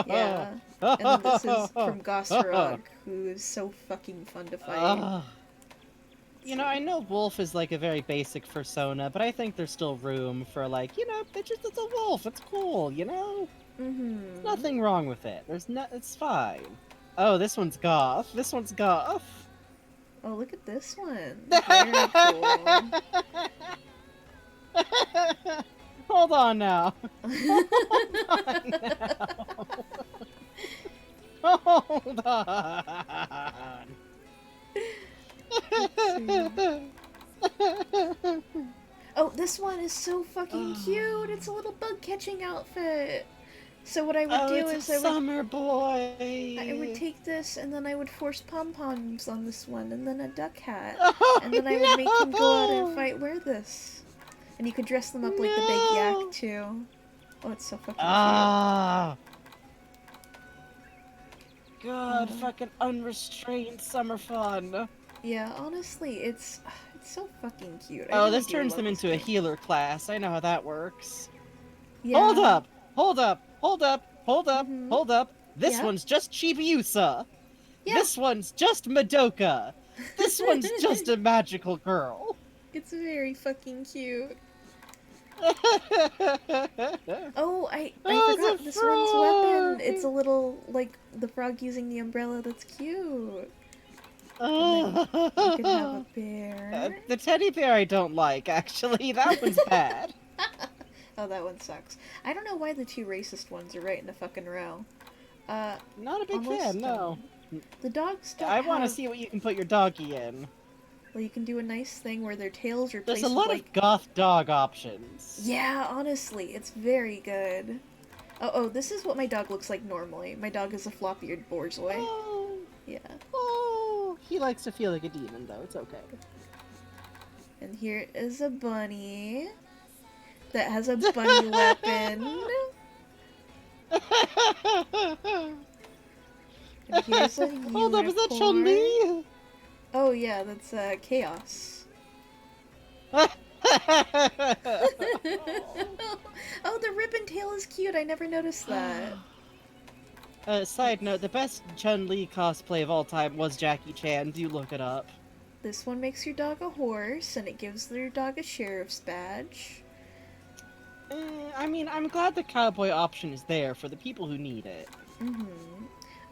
Yeah. And then this is from Gosrog, who is so fucking fun to fight. You know, I know Wolf is like a very basic persona, but I think there's still room for like, you know, it's a wolf. It's cool, you know? Mm-hmm. Nothing wrong with it. It's fine. Oh, this one's goth. This one's goth. Oh, look at this one. Very cool. Hold on now. Hold on. Oh, this one is so fucking cute. It's a little bug catching outfit. So what I would do is summer boy. I would take this and then I would force pom-poms on this one and then a duck hat. And then I would make him go out and fight wear this. And you could dress them up like the big yak too. Oh, it's so fucking cute. God, fucking unrestrained summer fun. Yeah, honestly, it's so fucking cute. Oh, this turns them into a healer class. I know how that works. Yeah. Hold up! Hold up! Hold up! Hold up! Hold up! This Yeah? one's just Chibiusa. Yeah. This one's just Madoka. This one's just a magical girl. It's very fucking cute. Oh, I forgot this one's weapon. It's a little, like, the frog using the umbrella. That's cute. And then you could have a bear. The teddy bear I don't like, actually. That one's bad. Oh, that one sucks. I don't know why the two racist ones are right in a fucking row. Not a big almost fan, no. The dogs don't I want to have- see what you can put your doggy in. Well, you can do a nice thing where their tails are placed There's a lot with, of goth dog options. Yeah, honestly, it's very good. Oh, this is what my dog looks like normally. My dog is a flop-eared borzoi. Oh, Yeah. oh, he likes to feel like a demon, though. It's okay. And here is a bunny that has a bunny weapon. And here's a unicorn. Hold up, is that Chun-Li? Oh yeah, that's Chaos. Oh, the ribbon tail is cute. I never noticed that. Side note, the best Chun-Li cosplay of all time was Jackie Chan. Do look it up. This one makes your dog a horse, and it gives your dog a sheriff's badge. I mean, I'm glad the cowboy option is there for the people who need it.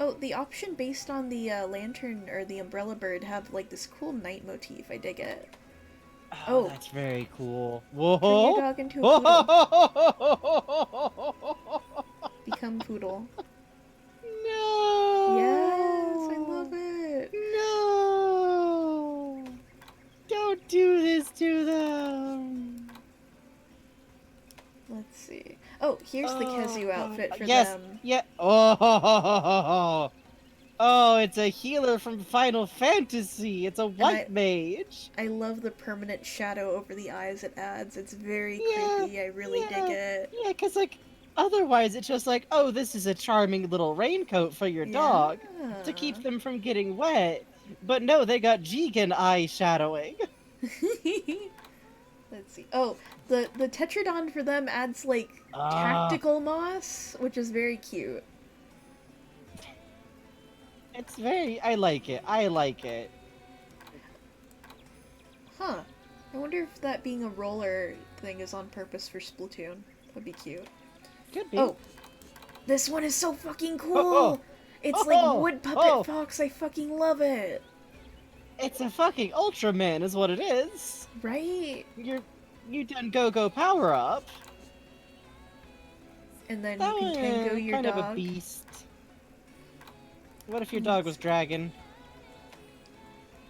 Oh, the option based on the lantern or the umbrella bird have like this cool night motif. I dig it. Oh, That's very cool. Whoa! turn your dog into a poodle. Become poodle. No! Yes, I love it. No! Don't do this to them! Let's see. Oh, here's the Kezu outfit for yes, them. Yeah. Oh! Oh, it's a healer from Final Fantasy. It's a white mage. I love the permanent shadow over the eyes it adds. It's very creepy. I really dig it. Yeah, because, like, otherwise it's just like, oh, this is a charming little raincoat for your dog to keep them from getting wet. But no, they got Jigen eye shadowing. Let's see. Oh, the Tetradon for them adds like Ah. tactical moss, which is very cute. It's very. I like it. I like it. Huh. I wonder if that being a roller thing is on purpose for Splatoon. That'd be cute. Could be. Oh, this one is so fucking cool. Oh, It's oh, like Wood Puppet oh. Fox. I fucking love it. It's a fucking Ultraman, is what it is. Right? You done go power up. And then That you can tango one, your kind of a dog. beast. What if your dog was dragon?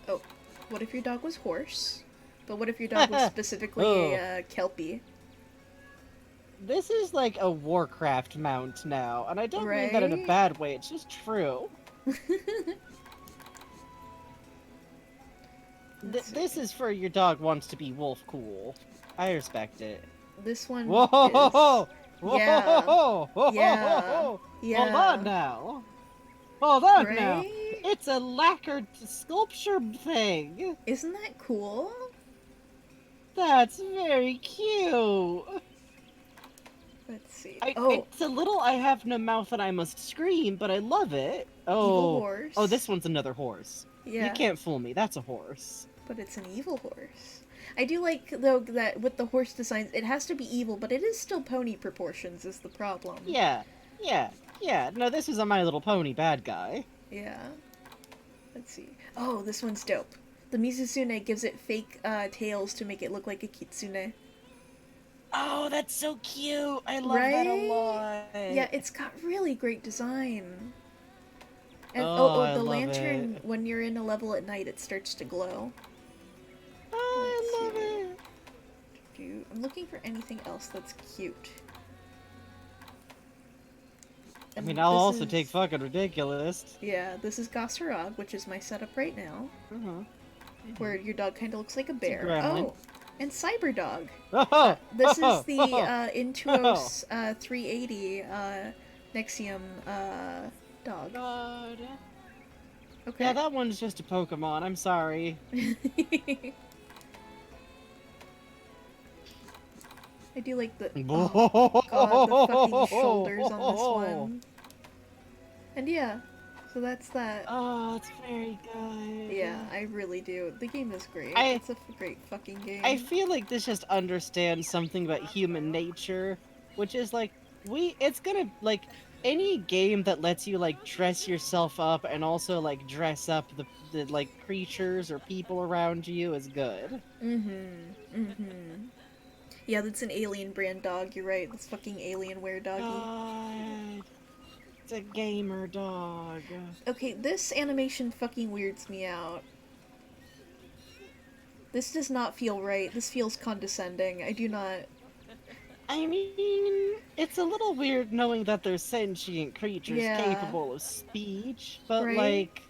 Oh, what if your dog was horse? But what if your dog was specifically Oh. Kelpie? This is like a Warcraft mount now, and I don't mean that in a Right? bad way, it's just true. Let's see. This is for your dog wants to be wolf cool. I respect it. This one Whoa! is... Whoa! Yeah. Whoa! Yeah. Yeah. Hold on now. Hold on now. Right? It's a lacquered sculpture thing. Isn't that cool? That's very cute. Let's see. It's a little I have no mouth and I must scream, but I love it. Oh. Evil horse. Oh, this one's another horse. Yeah. You can't fool me. That's a horse. But it's an evil horse. I do like, though, that with the horse designs, it has to be evil, but it is still pony proportions is the problem. Yeah. No, this is a My Little Pony bad guy. Yeah. Let's see. Oh, this one's dope. The Mizusune gives it fake tails to make it look like a kitsune. Oh, that's so cute. I love that a Right? lot. Yeah, it's got really great design. And I the love lantern, it. when you're in a level at night, it starts to glow. I love Let's it. I'm looking for anything else that's cute. I And mean, I'll this also is- take fucking ridiculous. Yeah, this is Gasarog, which is my setup right now, where your dog kind of looks like a bear. gremlin. Oh, and Cyberdog. Oh, This is the Intuos 380 Nexium dog. God. Okay. Yeah, that one's just a Pokemon. I'm sorry. I do like the oh, God, the fucking shoulders on this one. And yeah, so that's that. Oh, it's very good. Yeah, I really do. The game is great. I- It's a great fucking game. I feel like this just understands something about human nature, which is like, it's gonna, like, any game that lets you, like, dress yourself up and also, like, dress up the like, creatures or people around you is good. Yeah, that's an alien brand dog, you're right. That's fucking Alienware doggy. God. It's a gamer dog. Okay, this animation fucking weirds me out. This does not feel right. This feels condescending. I do not... I mean, it's a little weird knowing that they're sentient creatures Yeah. capable of speech, but Right? like,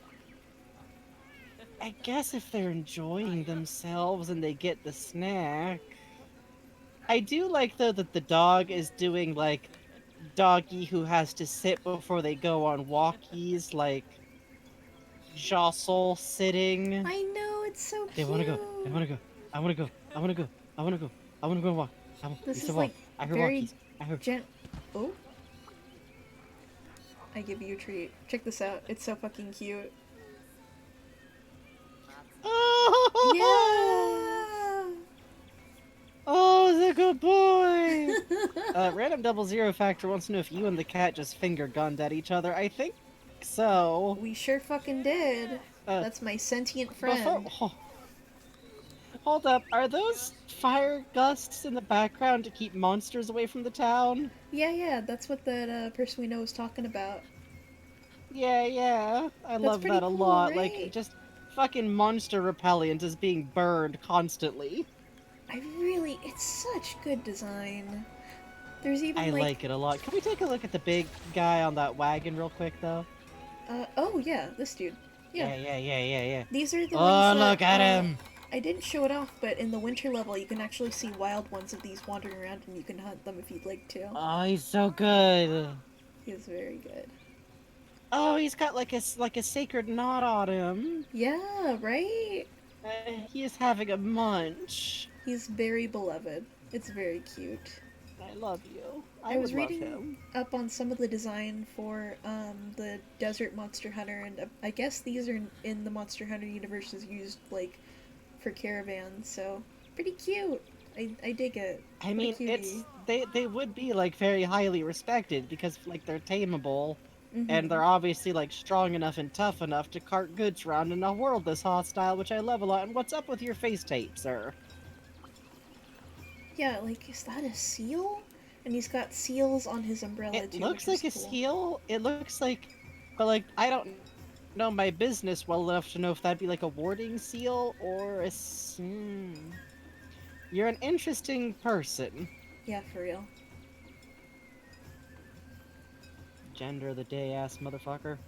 I guess if they're enjoying themselves and they get the snack. I do like though that the dog is doing like doggy who has to sit before they go on walkies, like jostle sitting. I know, it's so cute. They wanna go. I wanna go. I wanna go. I wanna go. I wanna go. I wanna go walk. This It's is a walk. like I heard very walkies. I heard. Oh? I give you a treat. Check this out. It's so fucking cute. Oh! Yeah! Oh, the good boy! Random 00 Factor wants to know if you and the cat just finger gunned at each other. I think so. We sure fucking did. That's my sentient friend. Hold up, are those fire gusts in the background to keep monsters away from the town? Yeah, that's what that person we know was talking about. Yeah. I love pretty that a cool, lot. right? Like, just fucking monster repellent is being burned constantly. It's such good design. There's even I like it a lot. Can we take a look at the big guy on that wagon real quick, though? Oh yeah, this dude. Yeah. Yeah. These are the Oh, ones that, look at him! I didn't show it off, but in the winter level you can actually see wild ones of these wandering around and you can hunt them if you'd like to. Oh, he's so good. He is very good. Oh, he's got like a sacred knot on him. Yeah, right? He is having a munch. He's very beloved. It's very cute. I love you. I I was would love reading him. up on some of the design for the Desert Monster Hunter, and I guess these are in the Monster Hunter universes used like for caravans. So pretty cute. I dig it. I What a mean, cutie. it's they would be like very highly respected because like they're tameable, and Mhm. they're obviously like strong enough and tough enough to cart goods around in a world this hostile, which I love a lot. And what's up with your face tape, sir? Yeah, like is that a seal? And he's got seals on his umbrella It too, looks which like a is cool. seal. It looks like, but like I don't know my business well enough to know if that'd be like a warding seal or a. You're an interesting person. Yeah, for real. Gender of the day ass motherfucker.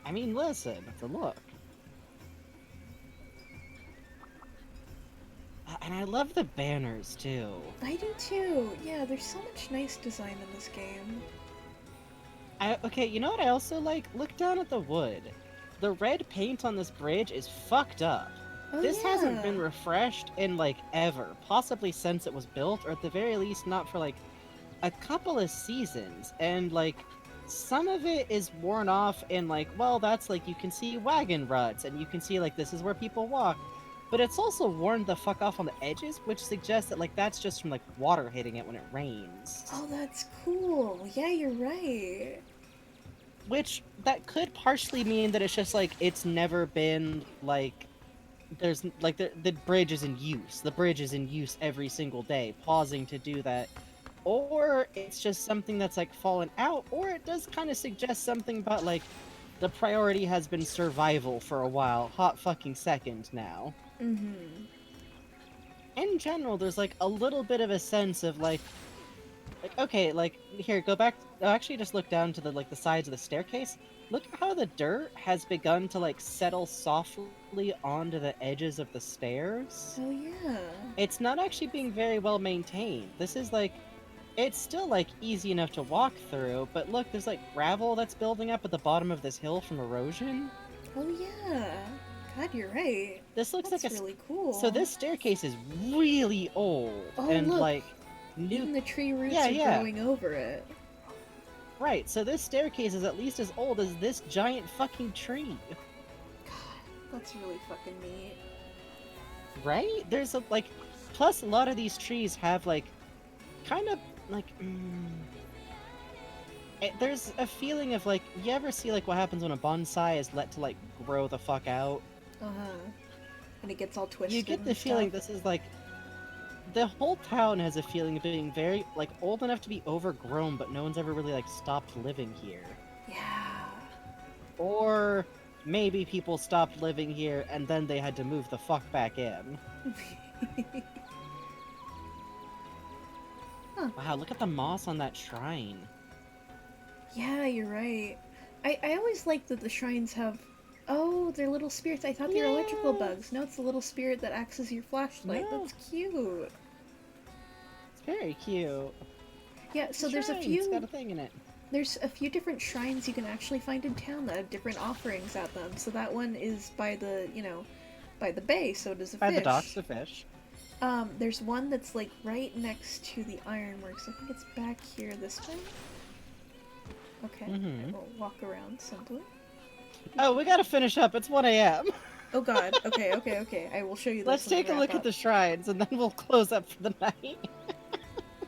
I mean, listen, it's a look. And I love the banners too. I do too. Yeah, there's so much nice design in this game. Okay, you know what I also like? Look down at the wood. The red paint on this bridge is fucked up. Oh, This yeah. hasn't been refreshed in like ever, possibly since it was built, or at the very least not for like a couple of seasons. And like some of it is worn off and like, well, that's like you can see wagon ruts and you can see like this is where people walk. But it's also worn the fuck off on the edges, which suggests that like that's just from like water hitting it when it rains. Oh, that's cool. Yeah, you're right. Which that could partially mean that it's just like it's never been like there's like the bridge is in use. The bridge is in use every single day, pausing to do that. Or it's just something that's like fallen out, or it does kind of suggest something about like the priority has been survival for a while, hot fucking second now. Mm-hmm. In general, there's like a little bit of a sense of like okay, like here, go back. Actually, just look down to the like the sides of the staircase. Look at how the dirt has begun to like settle softly onto the edges of the stairs. Oh, yeah. It's not actually being very well maintained. This is like, it's still like easy enough to walk through, but look, there's like gravel that's building up at the bottom of this hill from erosion. Oh, yeah. God, you're right. This looks That's like a really cool. So this staircase is really old Oh, and look. like Even the tree roots Yeah, are yeah. growing over it. Right, so this staircase is at least as old as this giant fucking tree. God, that's really fucking neat. Right? There's a, like, plus a lot of these trees have, like, kind of, like, there's a feeling of, like, you ever see, like, what happens when a bonsai is let to, like, grow the fuck out? Uh-huh. And it gets all twisted. You get the and feeling stuff. this is, like, the whole town has a feeling of being very, like, old enough to be overgrown, but no one's ever really, like, stopped living here. Yeah. Or maybe people stopped living here and then they had to move the fuck back in. Huh. Wow, look at the moss on that shrine. Yeah, you're right. I always liked that the shrines have... Oh, they're little spirits. I thought they were electrical Yeah. bugs. No, it's a little spirit that acts as your flashlight. No. That's cute. It's very cute. Yeah, so there's a Shrine, few... It's got a thing in it. There's a few different shrines you can actually find in town that have different offerings at them. So that one is by the, by the bay, so does a By fish. the docks of fish. There's one that's like right next to the ironworks. I think it's back here this way. Okay, Mhm. I will walk around simply. Oh, we gotta finish up. It's 1 a.m. Oh god, okay. I will show you this. Let's when we take a wrap look up. at the shrines and then we'll close up for the night.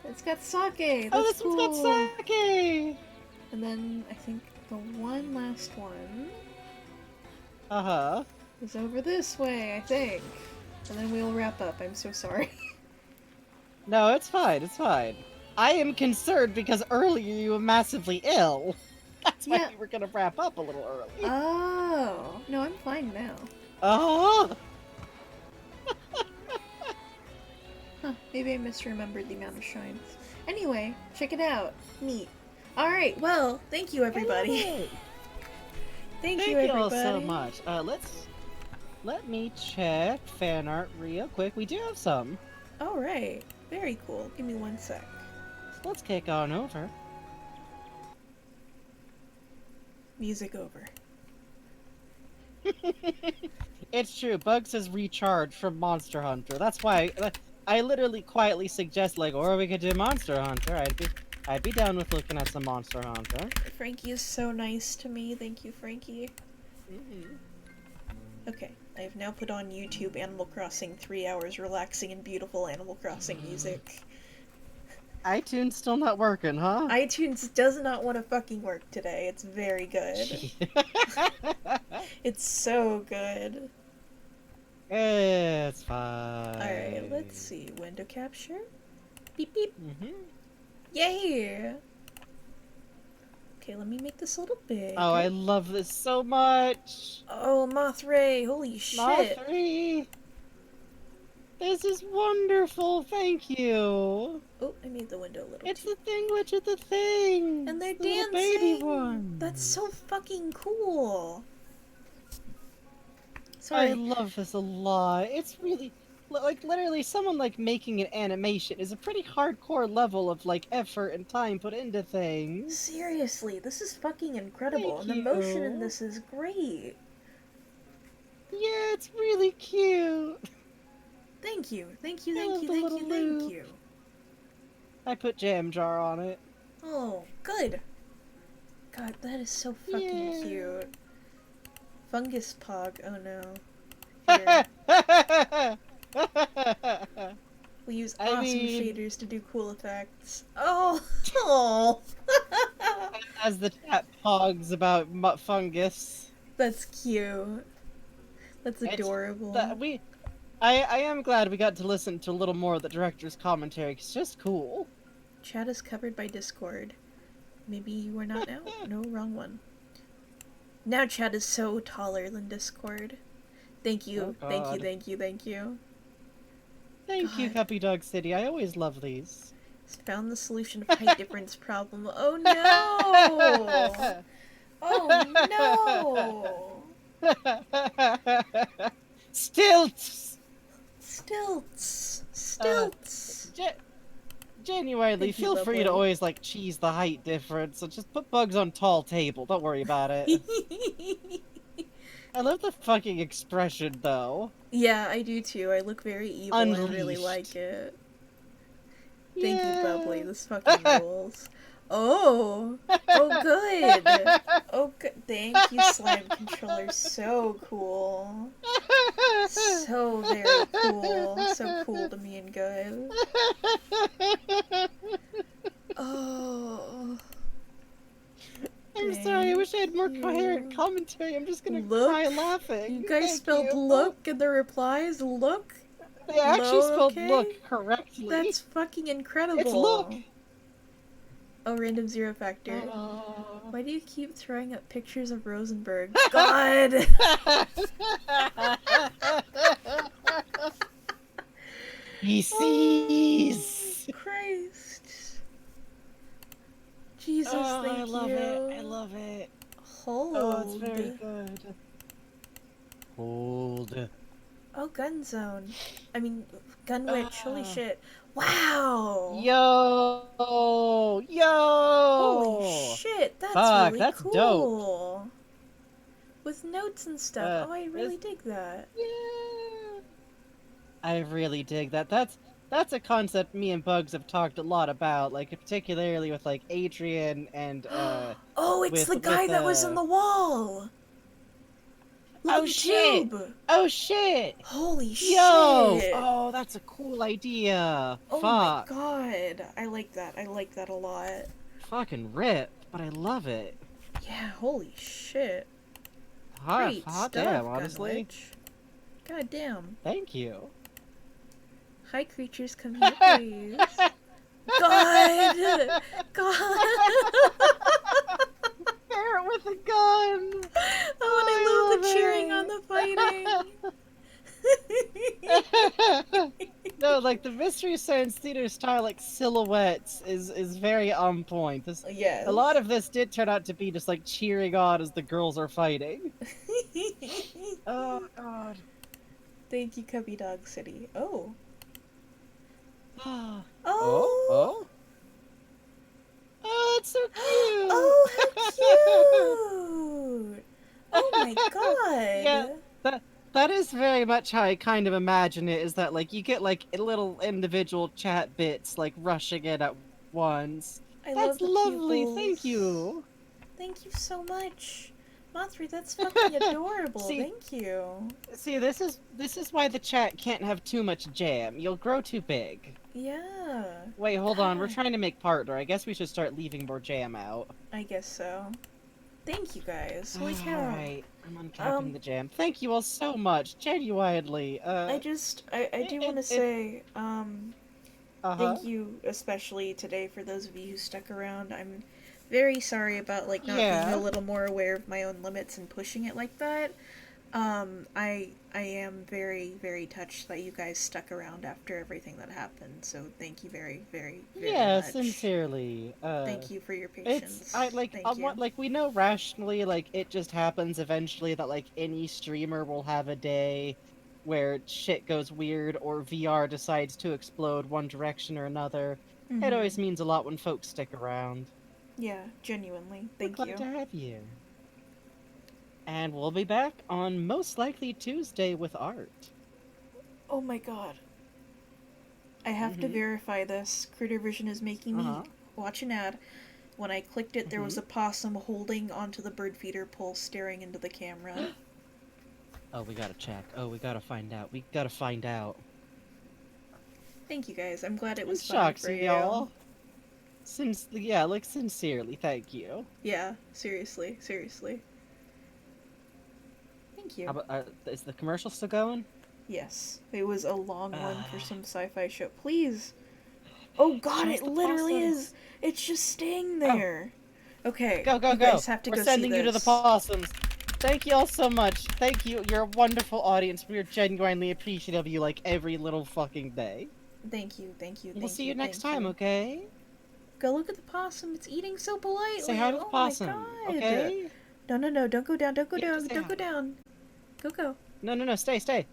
It's got sake! That's Oh, this cool! one's got sake! And then I think the one last one Uh-huh. is over this way, I think. And then we'll wrap up. I'm so sorry. No, it's fine, it's fine. I am concerned because earlier you were massively ill. That's why Yeah. we were gonna wrap up a little early. Oh! No, I'm fine now. Oh! Huh, maybe I misremembered the amount of shrines. Anyway, check it out. Neat. Alright, well, thank you everybody. Hey, Thank Thank you you all everybody. so much. Let me check fan art real quick. We do have some. Alright, very cool. Give me 1 sec. Let's kick on over. Music over. It's true. Bugs is recharged from Monster Hunter. That's why I literally quietly suggest like, or we could do Monster Hunter. I'd be down with looking at some Monster Hunter. Frankie is so nice to me. Thank you, Frankie. Mm-hmm. Okay, I have now put on YouTube Animal Crossing 3 hours relaxing and beautiful Animal Crossing music. iTunes still not working, huh? iTunes does not want to fucking work today. It's very good. It's so good. It's fine. Alright, let's see. Window capture? Beep beep. Mm-hmm. Yay! Okay, let me make this a little big. Oh, I love this so much. Oh, Mothray! Holy shit! Mothray! This is wonderful. Thank you. Oh, I made the window a little. It's the thing which is the thing. And they're the little dancing. baby one. That's so fucking cool. I Sorry. love this a lot. It's really like literally someone like making an animation is a pretty hardcore level of like effort and time put into things. Seriously, this is fucking incredible. Thank and the motion in you. this is great. Yeah, it's really cute. Thank you. Thank you, I thank love you, the thank little you, thank loop. you. I put jam jar on it. Oh, good. God, that is so fucking Yeah. cute. Fungus Pog, oh no. Here. We use I awesome mean- shaders to do cool effects. Oh! Oh! As the chat pogs about fungus. That's cute. That's It's- adorable. I am glad we got to listen to a little more of the director's commentary. It's just cool. Chat is covered by Discord. Maybe you are not now? No, wrong one. Now chat is so taller than Discord. Thank you, Oh, thank you, God. thank you, thank you. Thank you, God. Puppy Dog City. I always love these. Found the solution of height difference problem. Oh no! Oh no! Stilts! Stilts! Stilts! Genuinely, Thank you, feel free to lovely. always like cheese the height difference. So just put bugs on tall table. Don't worry about it. I love the fucking expression though. Yeah, I do too. I look very evil. I really Unleashed. like it. Thank you, Yeah. Bubbly. This fucking rules. Oh! Oh, good! Oh, good. Thank you, Slime Controller. So cool. So very cool. So cool to me and good. Oh. I'm sorry. I wish I had more Thank coherent you. commentary. I'm just gonna Look. cry laughing. You guys Thank spelled you. look in the replies? Look? They actually spelled okay? look correctly. That's fucking incredible. It's look. Oh, random zero factor. Oh. Why do you keep throwing up pictures of Rosenberg? God! He sees. Christ. Jesus, Oh, thank I love you. it. I love it. Hold. Oh, it's very good. Hold. Oh, Gun Zone. I mean, Gun Witch. Holy Ah. shit. Wow! Yo! Yo! Holy shit, that's Fuck, really that's dope. cool. With notes and stuff. Oh, I really this- dig that. Yeah. I really dig that. That's a concept me and Bugs have talked a lot about, like particularly with like Adrian and Oh, it's with- the guy with, that was in the wall! Oh, Little shit. tube! Oh shit! Holy Yo! shit! Oh, that's a cool idea. Oh Fuck. my god. I like that. I like that a lot. Fucking rip, but I love it. Yeah, holy shit. Hot, Great hot stuff, damn, honestly. Gunwitch. God damn. Thank you. Hi, creatures, come here, please. God! God! Parrot with a gun! Oh, and I love the love cheering it. on the fighting. No, like the Mystery Science Theater style, like silhouettes, is very on point. Yes. A lot of this did turn out to be just like cheering on as the girls are fighting. Oh god. Thank you, Cubby Dog City. Oh. Oh, Oh. oh. Oh, it's so cute. Oh, how cute! Oh my my god. Yeah, that is very much how I kind of imagine it, is that, like, you get, like, little individual chat bits, like, rushing in at once. I That's love the lovely, pupils. thank you! Thank you so much. Mothri, that's fucking adorable. See- Thank you. See, this is why the chat can't have too much jam. You'll grow too big. Yeah. Wait, hold on, we're God. trying to make partner. I guess we should start leaving more jam out. I guess so. Thank you guys. Holy cow. Alright, I'm uncapping the jam. Thank you all so much, genuinely. I do want to say, thank you especially today for those of you who stuck around. I'm very sorry about, like, not being a little more aware of my own limits and pushing it like that. I am very, very touched that you guys stuck around after everything that happened, so thank you very, very, very much. Sincerely. Thank you for your patience. Thank you. Like, we know rationally, like, it just happens eventually that, like, any streamer will have a day where shit goes weird or VR decides to explode one direction or another. Mm-hmm. It always means a lot when folks stick around. Yeah, genuinely. Thank We're glad to have you. And we'll be back on most likely Tuesday with art. Oh my god. I have to verify this. Critter Vision is making me watch an ad. When I clicked it, there was a possum holding onto the bird feeder pole staring into the camera. Oh, we gotta check. Oh, we gotta find out. We gotta find out. Thank you guys. I'm glad it was fun Shocks, for you. y'all. Sincerely, thank you. Yeah, seriously. Thank you. How about, is the commercial still going? Yes. It was a long one for some sci-fi show. Please. Oh god, it literally is. It's just staying there. Okay. Go. You guys have to We're go sending see you to the this. possums. Thank you all so much. Thank you. You're a wonderful audience. We are genuinely appreciative of you, like, every little fucking day. Thank you. We'll see you next time, okay? Go look at the possum. It's eating so politely. Say hi to the possum, my god. okay? No. Don't go down. Don't go Yeah, down. say Don't hi. go down. Go. No. Stay. Stay.